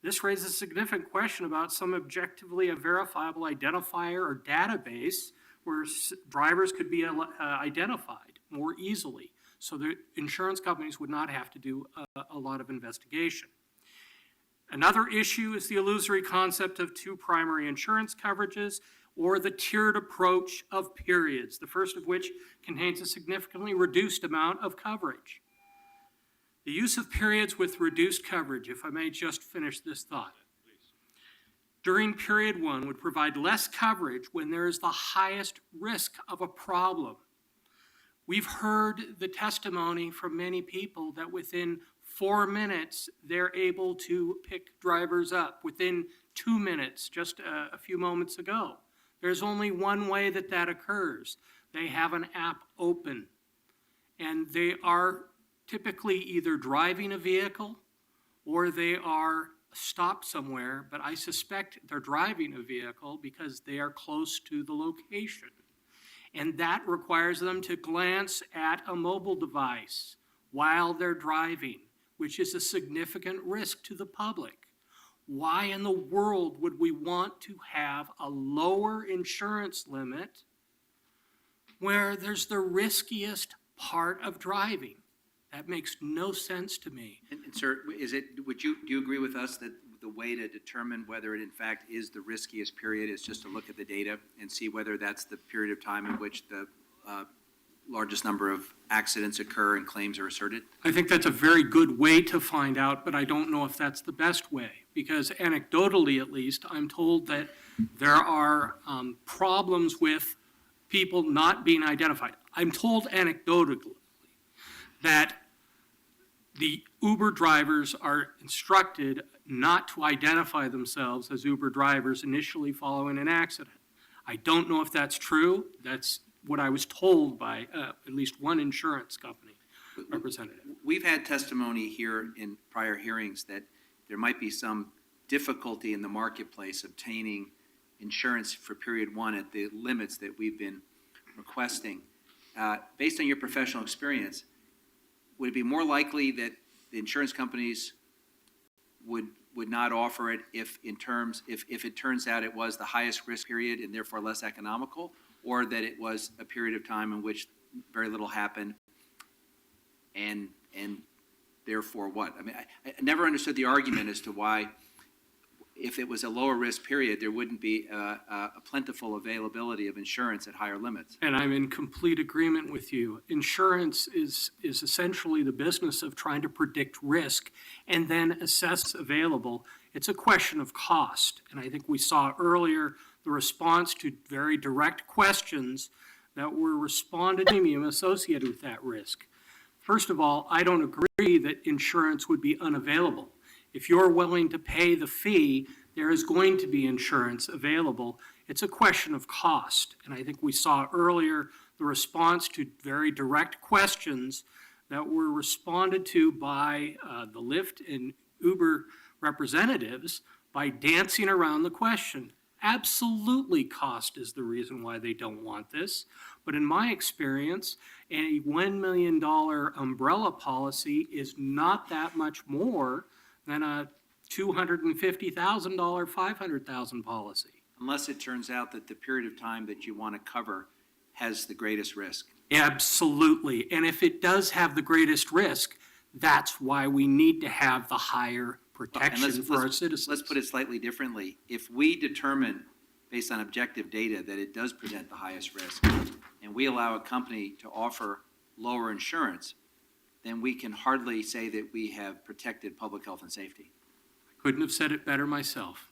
This raises a significant question about some objectively verifiable identifier or database where drivers could be identified more easily. so the insurance companies would not have to do a lot of investigation. Another issue is the illusory concept of two primary insurance coverages, or the tiered approach of periods, the first of which contains a significantly reduced amount of coverage. The use of periods with reduced coverage, if I may just finish this thought, during period 1 would provide less coverage when there is the highest risk of a problem. We've heard the testimony from many people that within 4 minutes, they're able to pick drivers up. Within 2 minutes, just a few moments ago. There's only one way that that occurs. They have an app open, and they are typically either driving a vehicle or they are stopped somewhere, but I suspect they're driving a vehicle because they are close to the location. And that requires them to glance at a mobile device while they're driving, which is a significant risk to the public. Why in the world would we want to have a lower insurance limit where there's the riskiest part of driving? That makes no sense to me. And sir, do you agree with us that the way to determine whether it in fact is the riskiest period is just to look at the data and see whether that's the period of time in which the largest number of accidents occur and claims are asserted? I think that's a very good way to find out, but I don't know if that's the best way, because anecdotally at least, I'm told that there are problems with people not being identified. I'm told anecdotally that the Uber drivers are instructed not to identify themselves as Uber drivers initially following an accident. I don't know if that's true. That's what I was told by at least one insurance company representative. We've had testimony here in prior hearings that there might be some difficulty in the marketplace obtaining insurance for period 1 at the limits that we've been requesting. Based on your professional experience, would it be more likely that the insurance companies would not offer it if it turns out it was the highest risk period and therefore less economical, or that it was a period of time in which very little happened and therefore what? I mean, I never understood the argument as to why, if it was a lower risk period, there wouldn't be a plentiful availability of insurance at higher limits. And I'm in complete agreement with you. Insurance is essentially the business of trying to predict risk and then assess available. It's a question of cost. And I think we saw earlier the response to very direct questions that were responded to premium associated with that risk. First of all, I don't agree that insurance would be unavailable. If you're willing to pay the fee, there is going to be insurance available. It's a question of cost. And I think we saw earlier the response to very direct questions that were responded to by the Lyft and Uber representatives by dancing around the question. Absolutely, cost is the reason why they don't want this. But in my experience, a $1 million umbrella policy is not that much more than a $250,000, $500,000 policy. Unless it turns out that the period of time that you want to cover has the greatest risk. Absolutely. And if it does have the greatest risk, that's why we need to have the higher protection for our citizens. Let's put it slightly differently. If we determine, based on objective data, that it does present the highest risk, and we allow a company to offer lower insurance, then we can hardly say that we have protected public health and safety. Couldn't have said it better myself.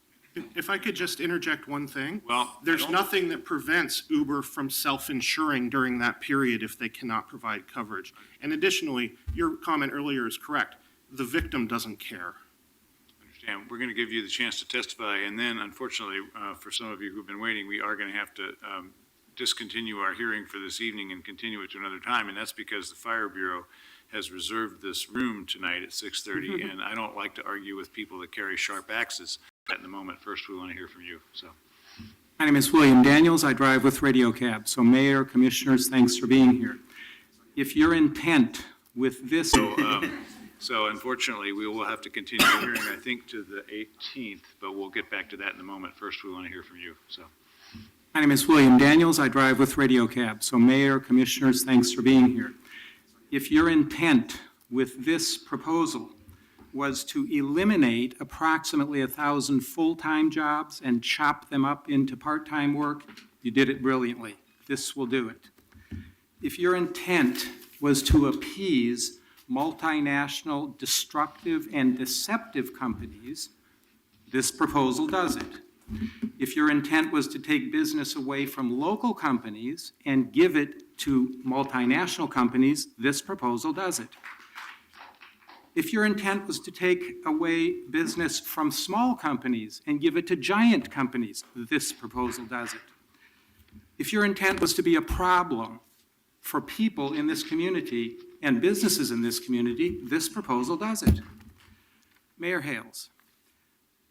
If I could just interject one thing. Well, There's nothing that prevents Uber from self-insuring during that period if they cannot provide coverage. And additionally, your comment earlier is correct. The victim doesn't care. Understand. We're going to give you the chance to testify, and then unfortunately, for some of you who've been waiting, we are going to have to discontinue our hearing for this evening and continue it to another time, and that's because the Fire Bureau has reserved this room tonight at 6:30, and I don't like to argue with people that carry sharp axes. At the moment, first we want to hear from you. So, my name is William Daniels. I drive with Radio Cab. So, Mayor, Commissioners, thanks for being here. If your intent with this, so unfortunately, we will have to continue the hearing, I think, to the 18th, but we'll get back to that in a moment. First, we want to hear from you. So, my name is William Daniels. I drive with Radio Cab. So, Mayor, Commissioners, thanks for being here. If your intent with this proposal was to eliminate approximately 1,000 full-time jobs and chop them up into part-time work, you did it brilliantly. This will do it. If your intent was to appease multinational, destructive, and deceptive companies, this proposal does it. If your intent was to take business away from local companies and give it to multinational companies, this proposal does it. If your intent was to take away business from small companies and give it to giant companies, this proposal does it. If your intent was to be a problem for people in this community and businesses in this community, this proposal does it. Mayor Hales,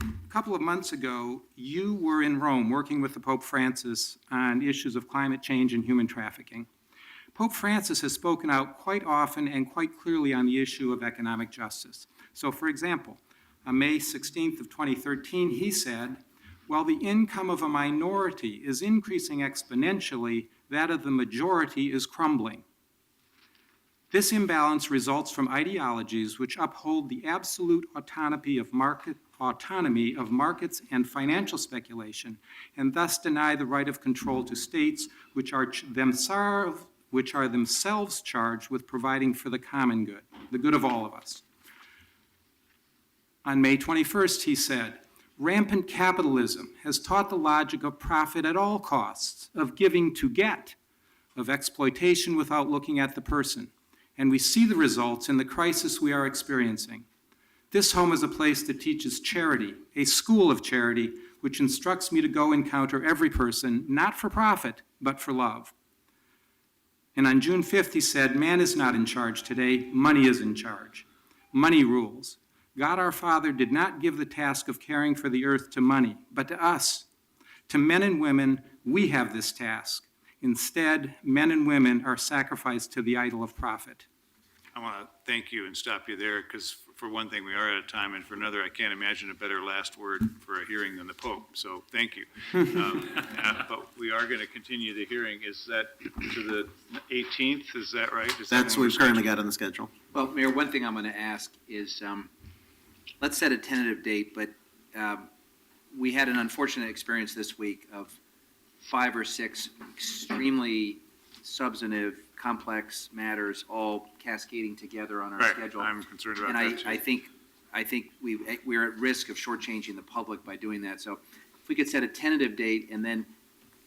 a couple of months ago, you were in Rome working with the Pope Francis on issues of climate change and human trafficking. Pope Francis has spoken out quite often and quite clearly on the issue of economic justice. So, for example, on May 16th of 2013, he said, while the income of a minority is increasing exponentially, that of the majority is crumbling. This imbalance results from ideologies which uphold the absolute autonomy of markets and financial speculation, and thus deny the right of control to states which are themselves charged with providing for the common good, the good of all of us. On May 21st, he said, rampant capitalism has taught the logic of profit at all costs, of giving to get, of exploitation without looking at the person. And we see the results in the crisis we are experiencing. This home is a place that teaches charity, a school of charity, which instructs me to go encounter every person, not for profit, but for love. And on June 5th, he said, man is not in charge today, money is in charge. Money rules. God our Father did not give the task of caring for the earth to money, but to us. To men and women, we have this task. Instead, men and women are sacrificed to the idol of profit. I want to thank you and stop you there, because for one thing, we are out of time, and for another, I can't imagine a better last word for a hearing than the Pope, so thank you. But we are going to continue the hearing. Is that to the 18th, is that right? That's what we've currently got on the schedule. Well, Mayor, one thing I'm going to ask is, let's set a tentative date, but we had an unfortunate experience this week of 5 or 6 extremely substantive, complex matters all cascading together on our schedule. I'm concerned about and that too. I think we're at risk of shortchanging the public by doing that. So if we could set a tentative date and then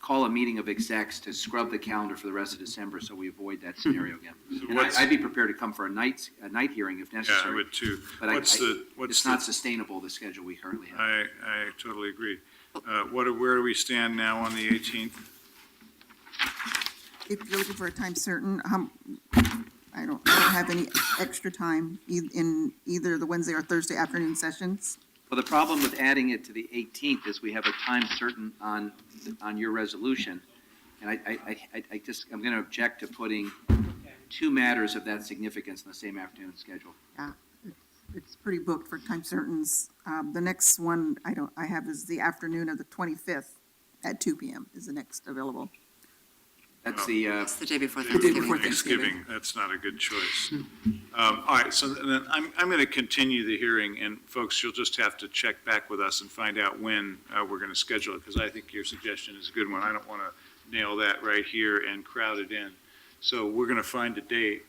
call a meeting of execs to scrub the calendar for the rest of December so we avoid that scenario again. And I'd be prepared to come for a night hearing if necessary. Yeah, I would too. But it's not sustainable, the schedule we currently have. I totally agree. Where do we stand now on the 18th? If you're looking for a time certain, I don't have any extra time in either the Wednesday or Thursday afternoon sessions. Well, the problem with adding it to the 18th is we have a time certain on your resolution. And I'm going to object to putting 2 matters of that significance in the same afternoon schedule. Yeah, it's pretty booked for time certains. The next one I have is the afternoon of the 25th at 2 p.m. is the next available. That's the day before The day before Thanksgiving. That's not a good choice. All right, so then I'm going to continue the hearing, and folks, you'll just have to check back with us and find out when we're going to schedule it, because I think your suggestion is a good one. I don't want to nail that right here and crowd it in. So we're going to find a date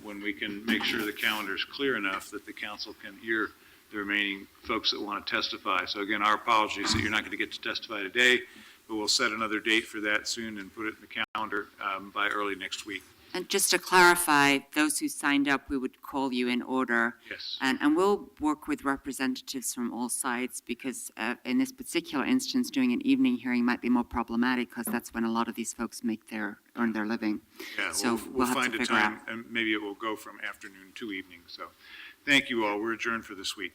when we can make sure the calendar is clear enough that the council can hear the remaining folks that want to testify. So again, our apologies that you're not going to get to testify today, but we'll set another date for that soon and put it in the calendar by early next week. And just to clarify, those who signed up, we would call you in order. Yes. And we'll work with representatives from all sides, because in this particular instance, doing an evening hearing might be more problematic, because that's when a lot of these folks earn their living. Yeah, So we'll have to find a figure out. time, and maybe it will go from afternoon to evening. So thank you all. We're adjourned for this week.